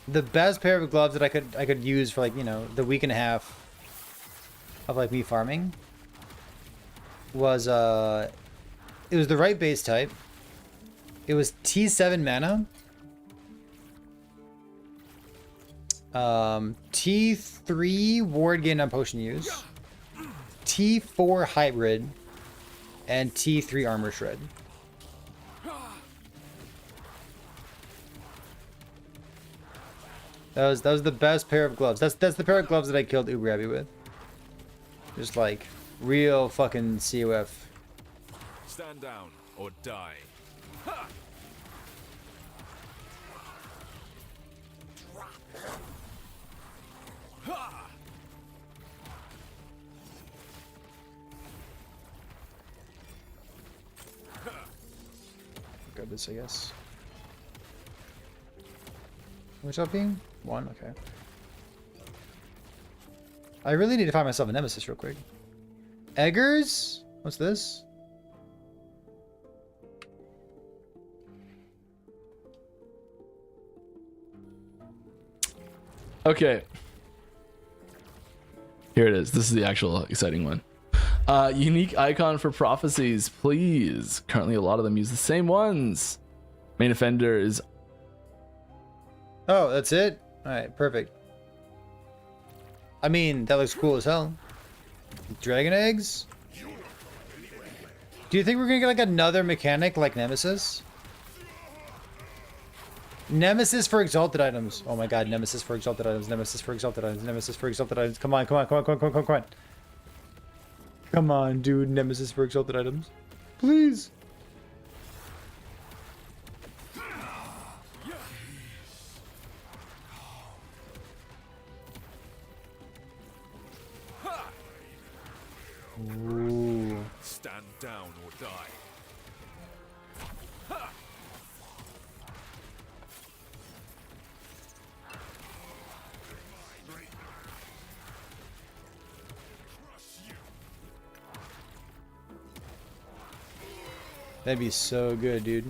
S1: the best pair of gloves that I could use for, like, you know, the week and a half of like me farming was it was the right base type. It was T7 mana. T3 ward gain on potion use. T4 hybrid. And T3 armor shred. That was the best pair of gloves. That's the pair of gloves that I killed Uber Abbey with. Just like real fucking COF.
S3: Stand down or die.
S1: Grab this, I guess. Which up being? 1, okay. I really need to find myself a nemesis real quick. Eggers? What's this?
S4: Okay. Here it is. This is the actual exciting one. Unique icon for prophecies, please. Currently, a lot of them use the same ones. Main offender is...
S1: Oh, that's it? Alright, perfect. I mean, that looks cool as hell. Dragon eggs? Do you think we're gonna get like another mechanic like Nemesis? Nemesis for exalted items. Oh my god, Nemesis for exalted items, Nemesis for exalted items, Nemesis for exalted items. Come on, come on, come on, come on, come on, come on. Come on, dude, Nemesis for exalted items. Please. Ooh.
S3: Stand down or die.
S1: That'd be so good, dude.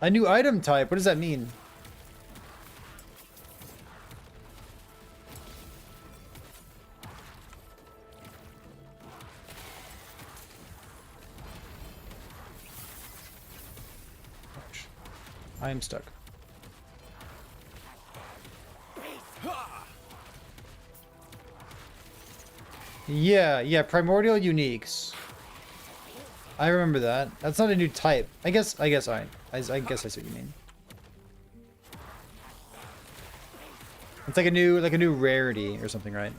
S1: A new item type? What does that mean? Ouch. I am stuck. Yeah, primordial uniques. I remember that. That's not a new type. I guess I see what you mean. It's like a new rarity or something, right?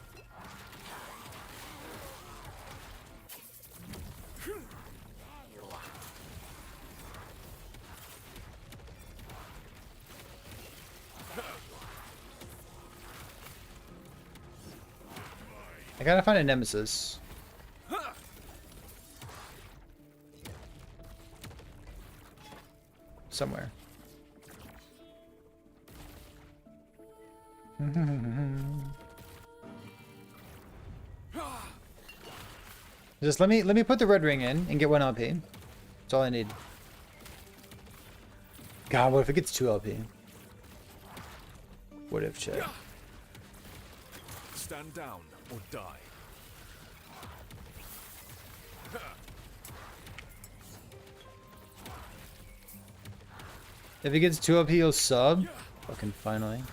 S1: I gotta find a nemesis. Somewhere. Just let me put the red ring in and get 1 LP. That's all I need. God, what if it gets 2 LP? What if, chat?
S3: Stand down or die.
S1: If it gets 2 LP, he'll sub. Fucking finally.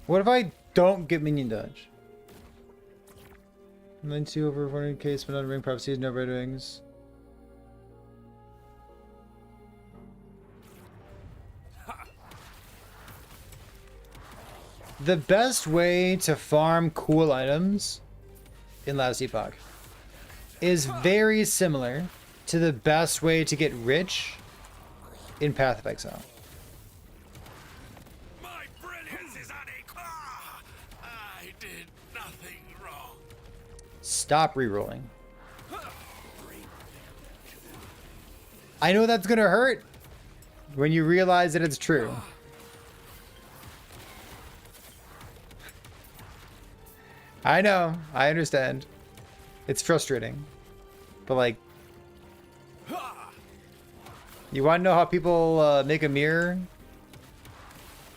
S1: What if I don't get minion dodge? 92 over 400k, spin on ring prophecies, no red rings. The best way to farm cool items in Last Epoch is very similar to the best way to get rich in Path of Exile.
S3: My brilliance is unequal. I did nothing wrong.
S1: Stop rerolling. I know that's gonna hurt when you realize that it's true. I know, I understand. It's frustrating. But like, you want to know how people make a mirror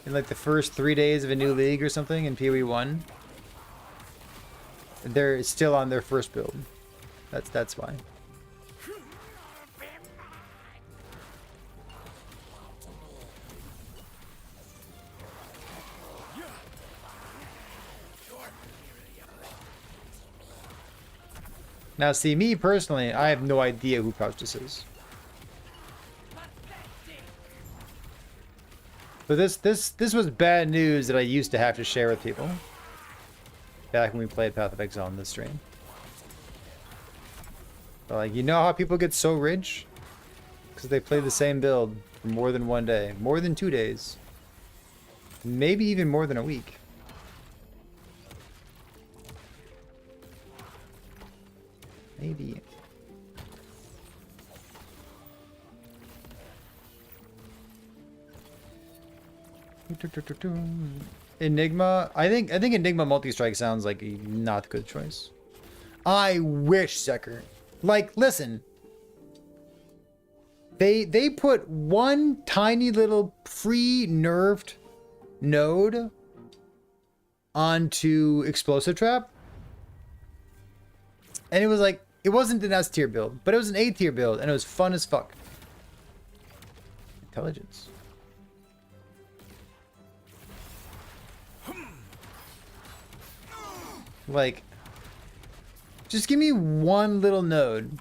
S1: in like the first 3 days of a new league or something in PoE 1? They're still on their first build. That's why. Now, see, me personally, I have no idea who Proustus is. But this was bad news that I used to have to share with people back when we played Path of Exile on this stream. But like, you know how people get so rich? Because they play the same build for more than 1 day, more than 2 days, maybe even more than a week. Maybe. Enigma. I think Enigma multi-strike sounds like a not good choice. I wish Secker. Like, listen. They put one tiny little pre-nerfed node onto Explosive Trap. And it was like, it wasn't an S tier build, but it was an A tier build, and it was fun as fuck. Intelligence. Like, just give me one little node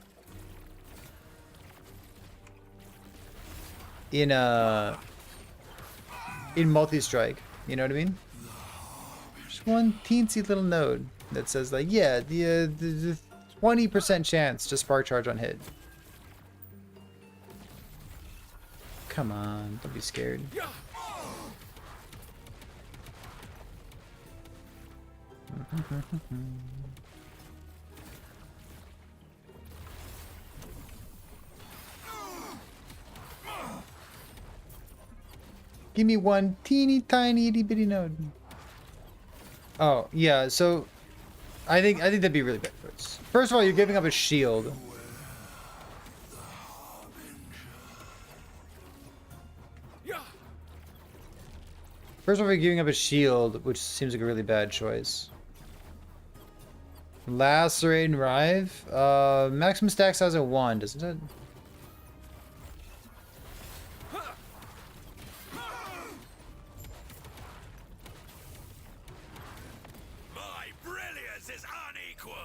S1: in multi-strike. You know what I mean? Just one teensy little node that says like, yeah, the 20% chance to spark charge on hit. Come on, don't be scared. Give me one teeny tiny itty bitty node. Oh yeah, so I think that'd be really bad choice. First of all, you're giving up a shield. First of all, you're giving up a shield, which seems like a really bad choice. Lacerate and Rive. Maximum stack size at 1, doesn't it?
S3: My brilliance is unequaled.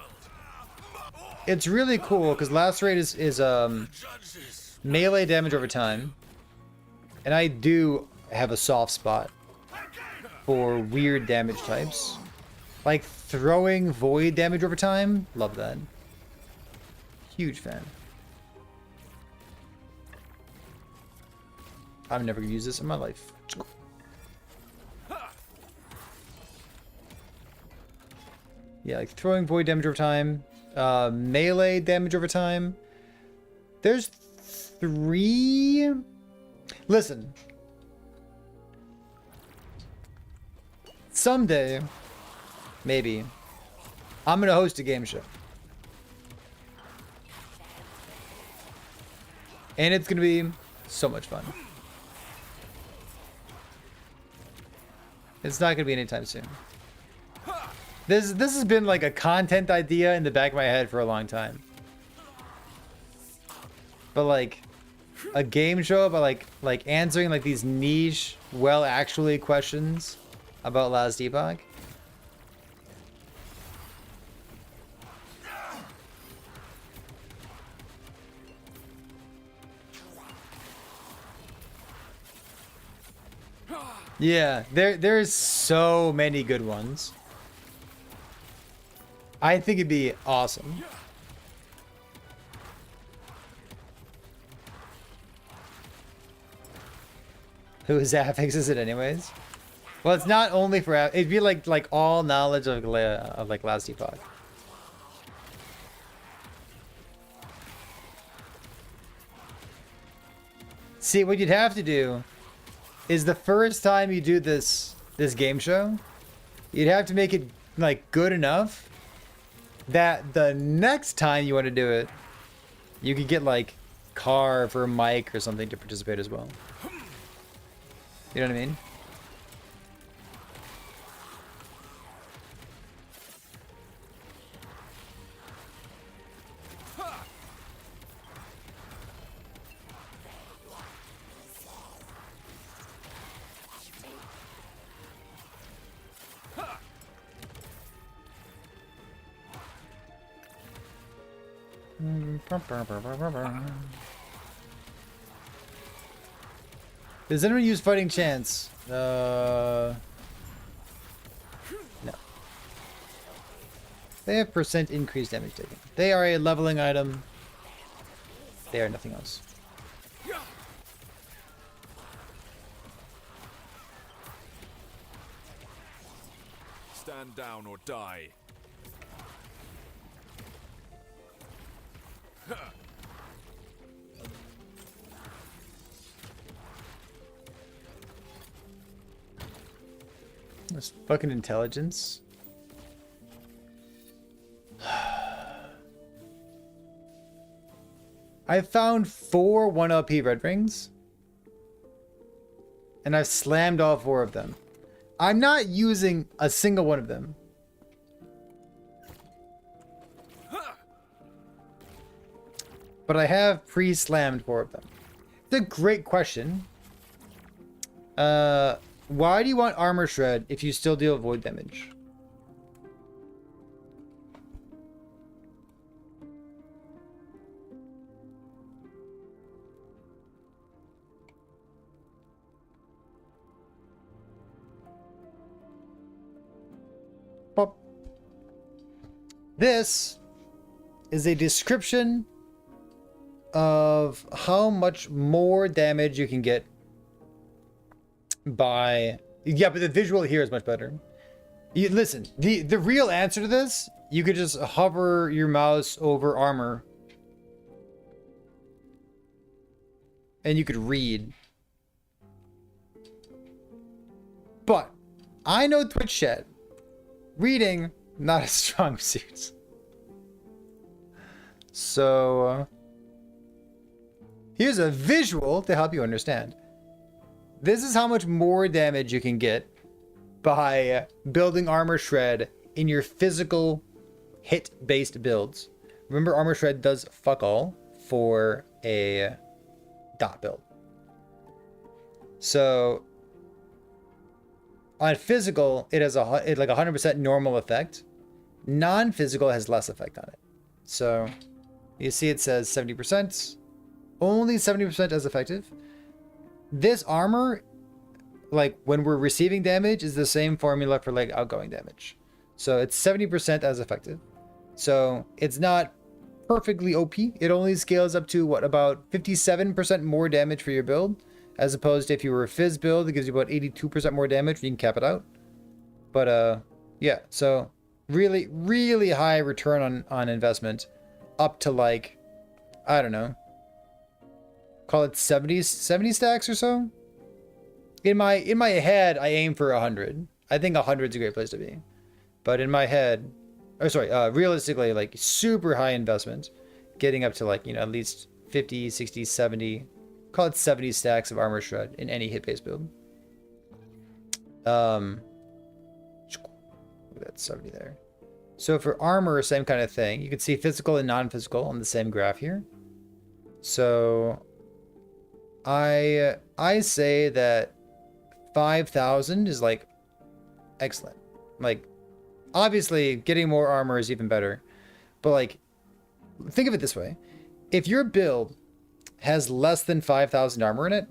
S1: It's really cool because Lacerate is
S3: Judges.
S1: melee damage over time, and I do have a soft spot for weird damage types, like throwing void damage over time. Love that. Huge fan. I'm never gonna use this in my life. Yeah, like throwing void damage over time, melee damage over time. There's 3. Listen. Someday, maybe, I'm gonna host a game show. And it's gonna be so much fun. It's not gonna be anytime soon. This has been like a content idea in the back of my head for a long time. But like a game show about like answering like these niche, well actually questions about Last Epoch. Yeah, there's so many good ones. I think it'd be awesome. Whose affixes it anyways? Well, it's not only for it'd be like all knowledge of like Last Epoch. See, what you'd have to do is the first time you do this game show, you'd have to make it like good enough that the next time you want to do it, you could get like Carve or Mike or something to participate as well. You know what I mean? Does anyone use Fighting Chance? No. They have % increased damage taken. They are a leveling item. They are nothing else.
S3: Stand down or die.
S1: This fucking intelligence. I found 4 1LP red rings. And I've slammed all 4 of them. I'm not using a single one of them. But I have pre-slammed 4 of them. It's a great question. Why do you want Armor Shred if you still deal void damage? Pop. This is a description of how much more damage you can get by but the visual here is much better. Listen, the real answer to this, you could just hover your mouse over armor and you could read. But I know Twitch chat, reading not a strong suit. So here's a visual to help you understand. This is how much more damage you can get by building Armor Shred in your physical hit-based builds. Remember, Armor Shred does fuck all for a dot build. So on physical, it has like 100% normal effect. Non-physical has less effect on it. So you see it says 70%. Only 70% as effective. This armor, like when we're receiving damage, is the same formula for like outgoing damage. So it's 70% as effective. So it's not perfectly OP. It only scales up to what, about 57% more damage for your build, as opposed to if you were a Fizz build, it gives you about 82% more damage. You can cap it out. But yeah, so really, really high return on investment, up to like, I don't know, call it 70 stacks or so. In my head, I aim for 100. I think 100 is a great place to be. But in my head, realistically, like super high investment, getting up to like, you know, at least 50, 60, 70, call it 70 stacks of Armor Shred in any hit-based build. That's 70 there. So for armor, same kind of thing. You can see physical and non-physical on the same graph here. So I say that 5,000 is like excellent. Like obviously getting more armor is even better, but like think of it this way: if your build has less than 5,000 armor in it,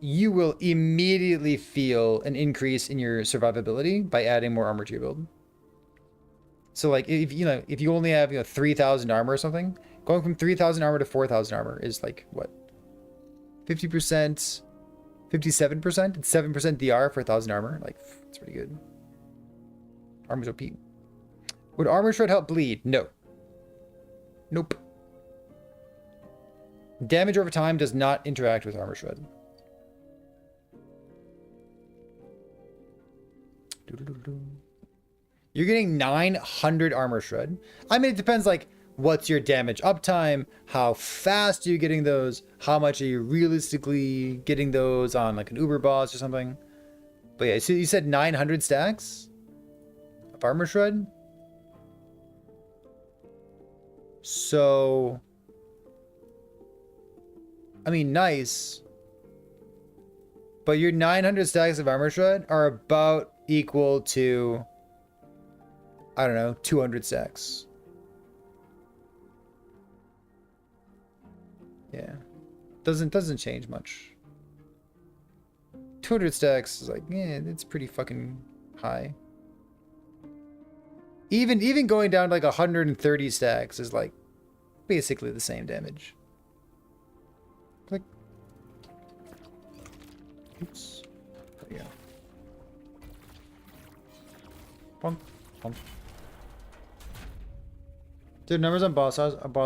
S1: you will immediately feel an increase in your survivability by adding more armor to your build. So like if you only have 3,000 armor or something, going from 3,000 armor to 4,000 armor is like what? 50%, 57%? It's 7% DR for 1,000 armor. Like, it's pretty good. Armor's OP. Would armor shred help bleed? No. Nope. Damage over time does not interact with armor shred. You're getting 900 armor shred. I mean, it depends, like, what's your damage uptime, how fast are you getting those, how much are you realistically getting those on, like, an Uber boss or something. But yeah, so you said 900 stacks of armor shred? So, I mean, nice. But your 900 stacks of armor shred are about equal to, I don't know, 200 stacks. Yeah. Doesn't change much. 200 stacks is like, yeah, it's pretty fucking high. Even going down to like 130 stacks is like basically the same damage. Click. Oops. There you go. Bonk. Bonk. Dude, numbers on boss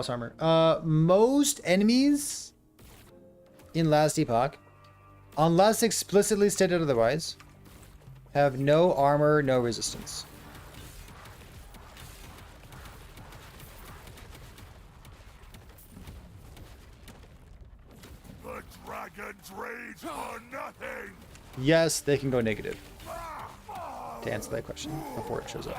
S1: armor. Most enemies in Last Epoch, unless explicitly stated otherwise, have no armor, no resistance.
S3: The dragon's rage for nothing.
S1: Yes, they can go negative. To answer that question before it shows up.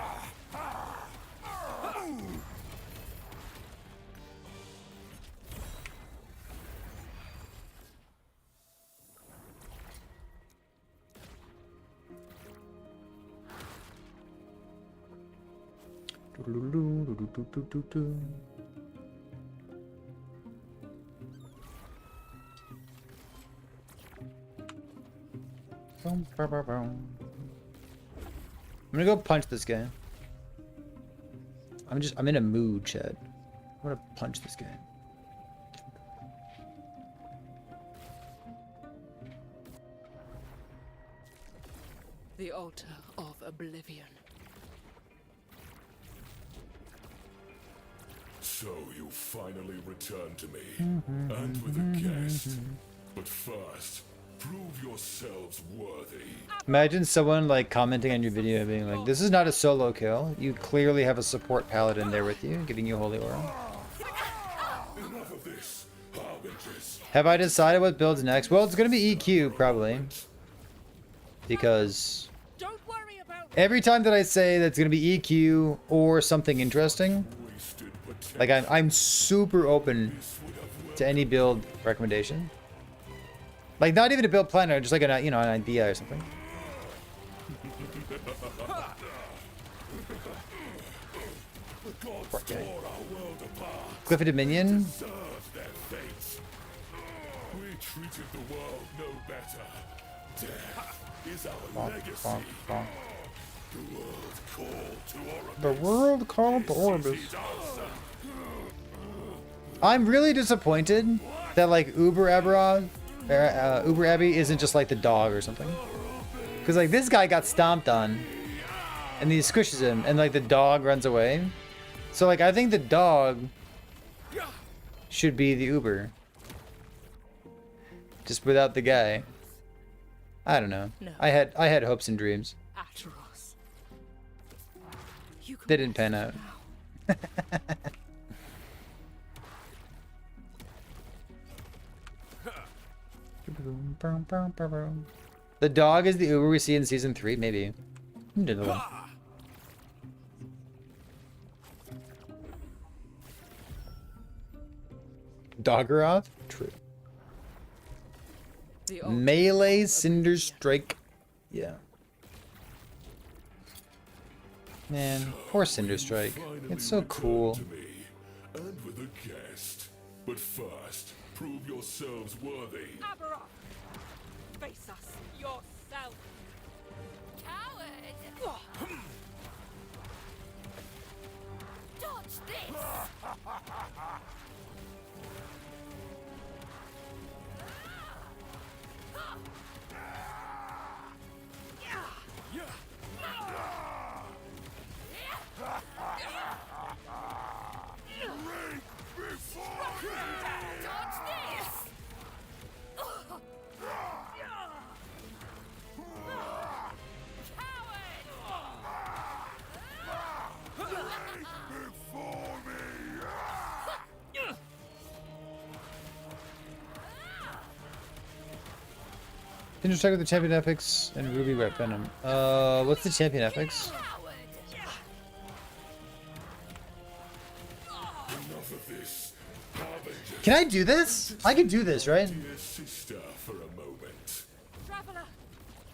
S1: I'm gonna go punch this guy. I'm in a mood, Chad. I wanna punch this guy.
S2: The altar of oblivion.
S3: So you finally returned to me, and with a guest. But first, prove yourselves worthy.
S1: Imagine someone like commenting on your video and being like, "This is not a solo kill. You clearly have a support paladin there with you, giving you holy aura."
S3: Enough of this, harbingers.
S1: Have I decided what build's next? Well, it's gonna be EQ probably, because
S2: Don't worry about
S1: every time that I say that's gonna be EQ or something interesting,
S3: Wasted potential.
S1: like I'm super open to any build recommendation. Like not even a build planner, just like an an idea or something. Okay. Cliff of Dominion.
S3: Serve their fates. We treated the world no better. Death is our
S1: Bonk,
S3: legacy.
S1: bonk, bonk.
S3: The world called to Orbis.
S1: The world called to Orbis.
S3: His answer.
S1: I'm really disappointed that like Uber Abbey isn't just like the dog or something. Cause like this guy got stomped on, and he squishes him, and like the dog runs away. So like I think the dog should be the Uber, just without the guy. I don't know.
S2: No.
S1: I had hopes and dreams.
S2: Atros. You can
S1: They didn't pan out. The dog is the Uber we see in season 3, maybe. Another one. Doggeroth? True.
S2: The altar
S1: Melee
S2: of
S1: Cinder
S2: oblivion.
S1: Strike. Yeah. Man, poor Cinder Strike.
S3: Finally
S1: It's so
S3: returned
S1: cool.
S3: to me, and with a guest. But first, prove yourselves worthy.
S2: Face us yourself. Coward! Dodge this! Dodge this!
S1: Can you check with the champion epics and Ruby Red Venom? What's the champion epics?
S3: Enough of this. Harbinger,
S1: Can I do this? I can do this, right?
S3: dear sister, for a moment.
S2: Traveler,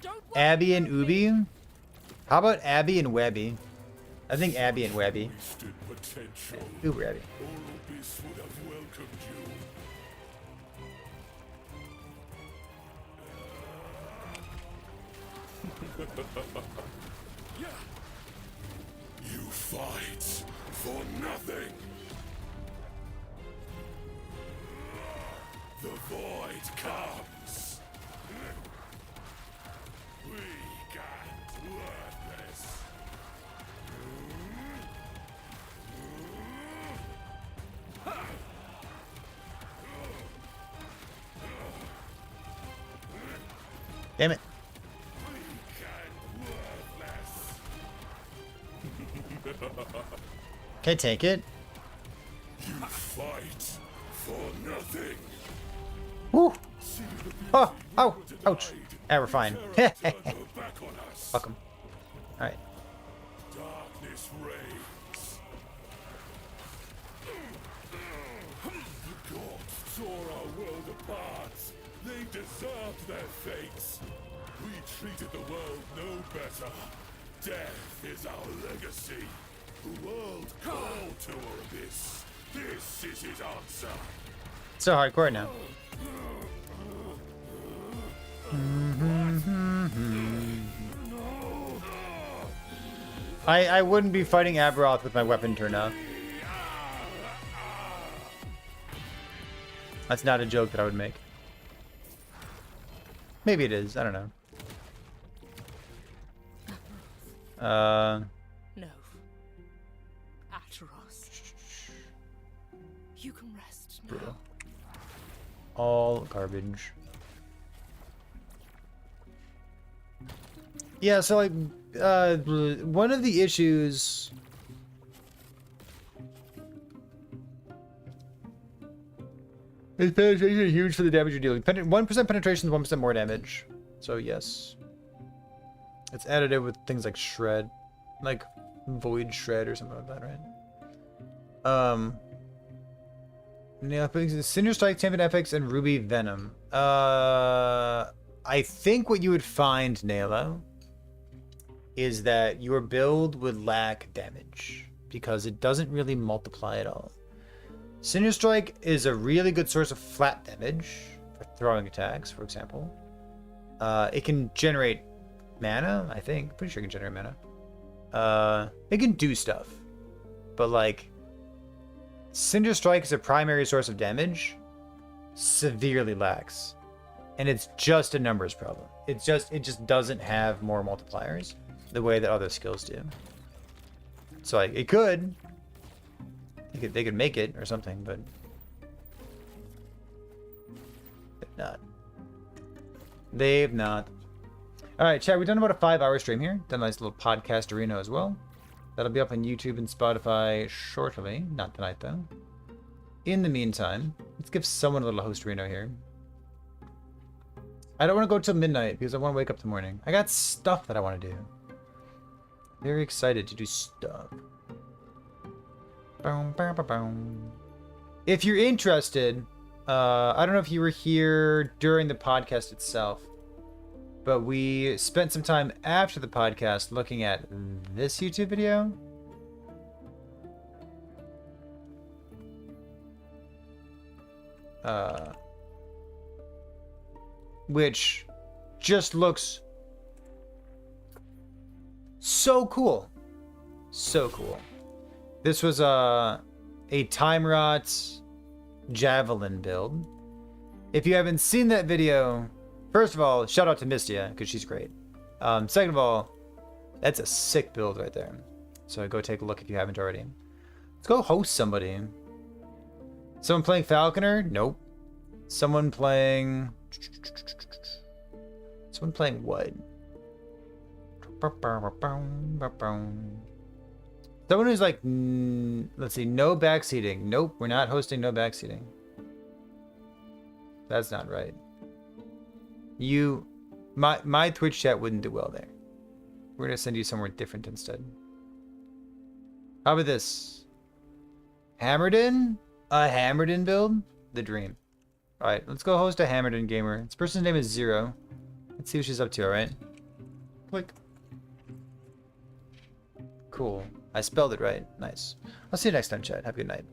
S2: don't
S1: Abby and Ubi? How about Abby and Webby? I think Abby and Webby.
S3: Wasted potential.
S1: Uber Abby.
S3: Oropis would have welcomed you. You fight for nothing. The void comes. Weak and worthless.
S1: Damn it.
S3: Weak and worthless.
S1: Can I take it?
S3: You fight for nothing.
S1: Woo!
S3: See the beauty
S1: Oh!
S3: you
S1: Ow!
S3: were
S1: Ouch!
S3: denied.
S1: Ah, we're fine.
S3: Terror turned her back on us.
S1: Fuck him. Alright.
S3: Darkness reigns. The gods tore our world apart. They deserved their fates. We treated the world no better. Death is our legacy. The world called to Oropis. This is his answer.
S1: So hardcore now. I wouldn't be fighting Aberoth with my weapon turned off. That's not a joke that I would make. Maybe it is. I don't know.
S2: No. Ateros. You can rest now.
S1: Brutal. All garbage. Yeah, so like, one of the issues. Is penetration huge for the damage you're dealing? 1% penetration is 1% more damage. So yes. It's additive with things like shred. Like void shred or something like that, right? Yeah, Cinder Strike, Champion Epics, and Ruby Venom. I think what you would find, Nayla, is that your build would lack damage because it doesn't really multiply at all. Cinder Strike is a really good source of flat damage for throwing attacks, for example. It can generate mana, I think. Pretty sure it can generate mana. It can do stuff. But like, Cinder Strike is a primary source of damage. Severely lacks. And it's just a numbers problem. It just doesn't have more multipliers the way that other skills do. So like, it could. They could make it or something, but they've not. They've not. All right, chat. We've done about a 5-hour stream here. Done a nice little podcast arena as well. That'll be up on YouTube and Spotify shortly. Not tonight though. In the meantime, let's give someone a little host arena here. I don't want to go till midnight because I want to wake up in the morning. I got stuff that I want to do. Very excited to do stuff. Boom, boom, boom, boom. If you're interested, I don't know if you were here during the podcast itself, but we spent some time after the podcast looking at this YouTube video. Which just looks so cool. So cool. This was a Time Rot Javelin build. If you haven't seen that video, first of all, shout out to Mystia, because she's great. Second of all, that's a sick build right there. So go take a look if you haven't already. Let's go host somebody. Someone playing Falconer? Nope. Someone playing what? Someone who's like, let's see, no backseating. Nope, we're not hosting no backseating. That's not right. My Twitch chat wouldn't do well there. We're gonna send you somewhere different instead. How about this? Hammerden? A Hammerden build? The dream. Alright, let's go host a Hammerden gamer. This person's name is Zero. Let's see what she's up to, alright? Click. Cool. I spelled it right. Nice. I'll see you next time, chat. Have a good night.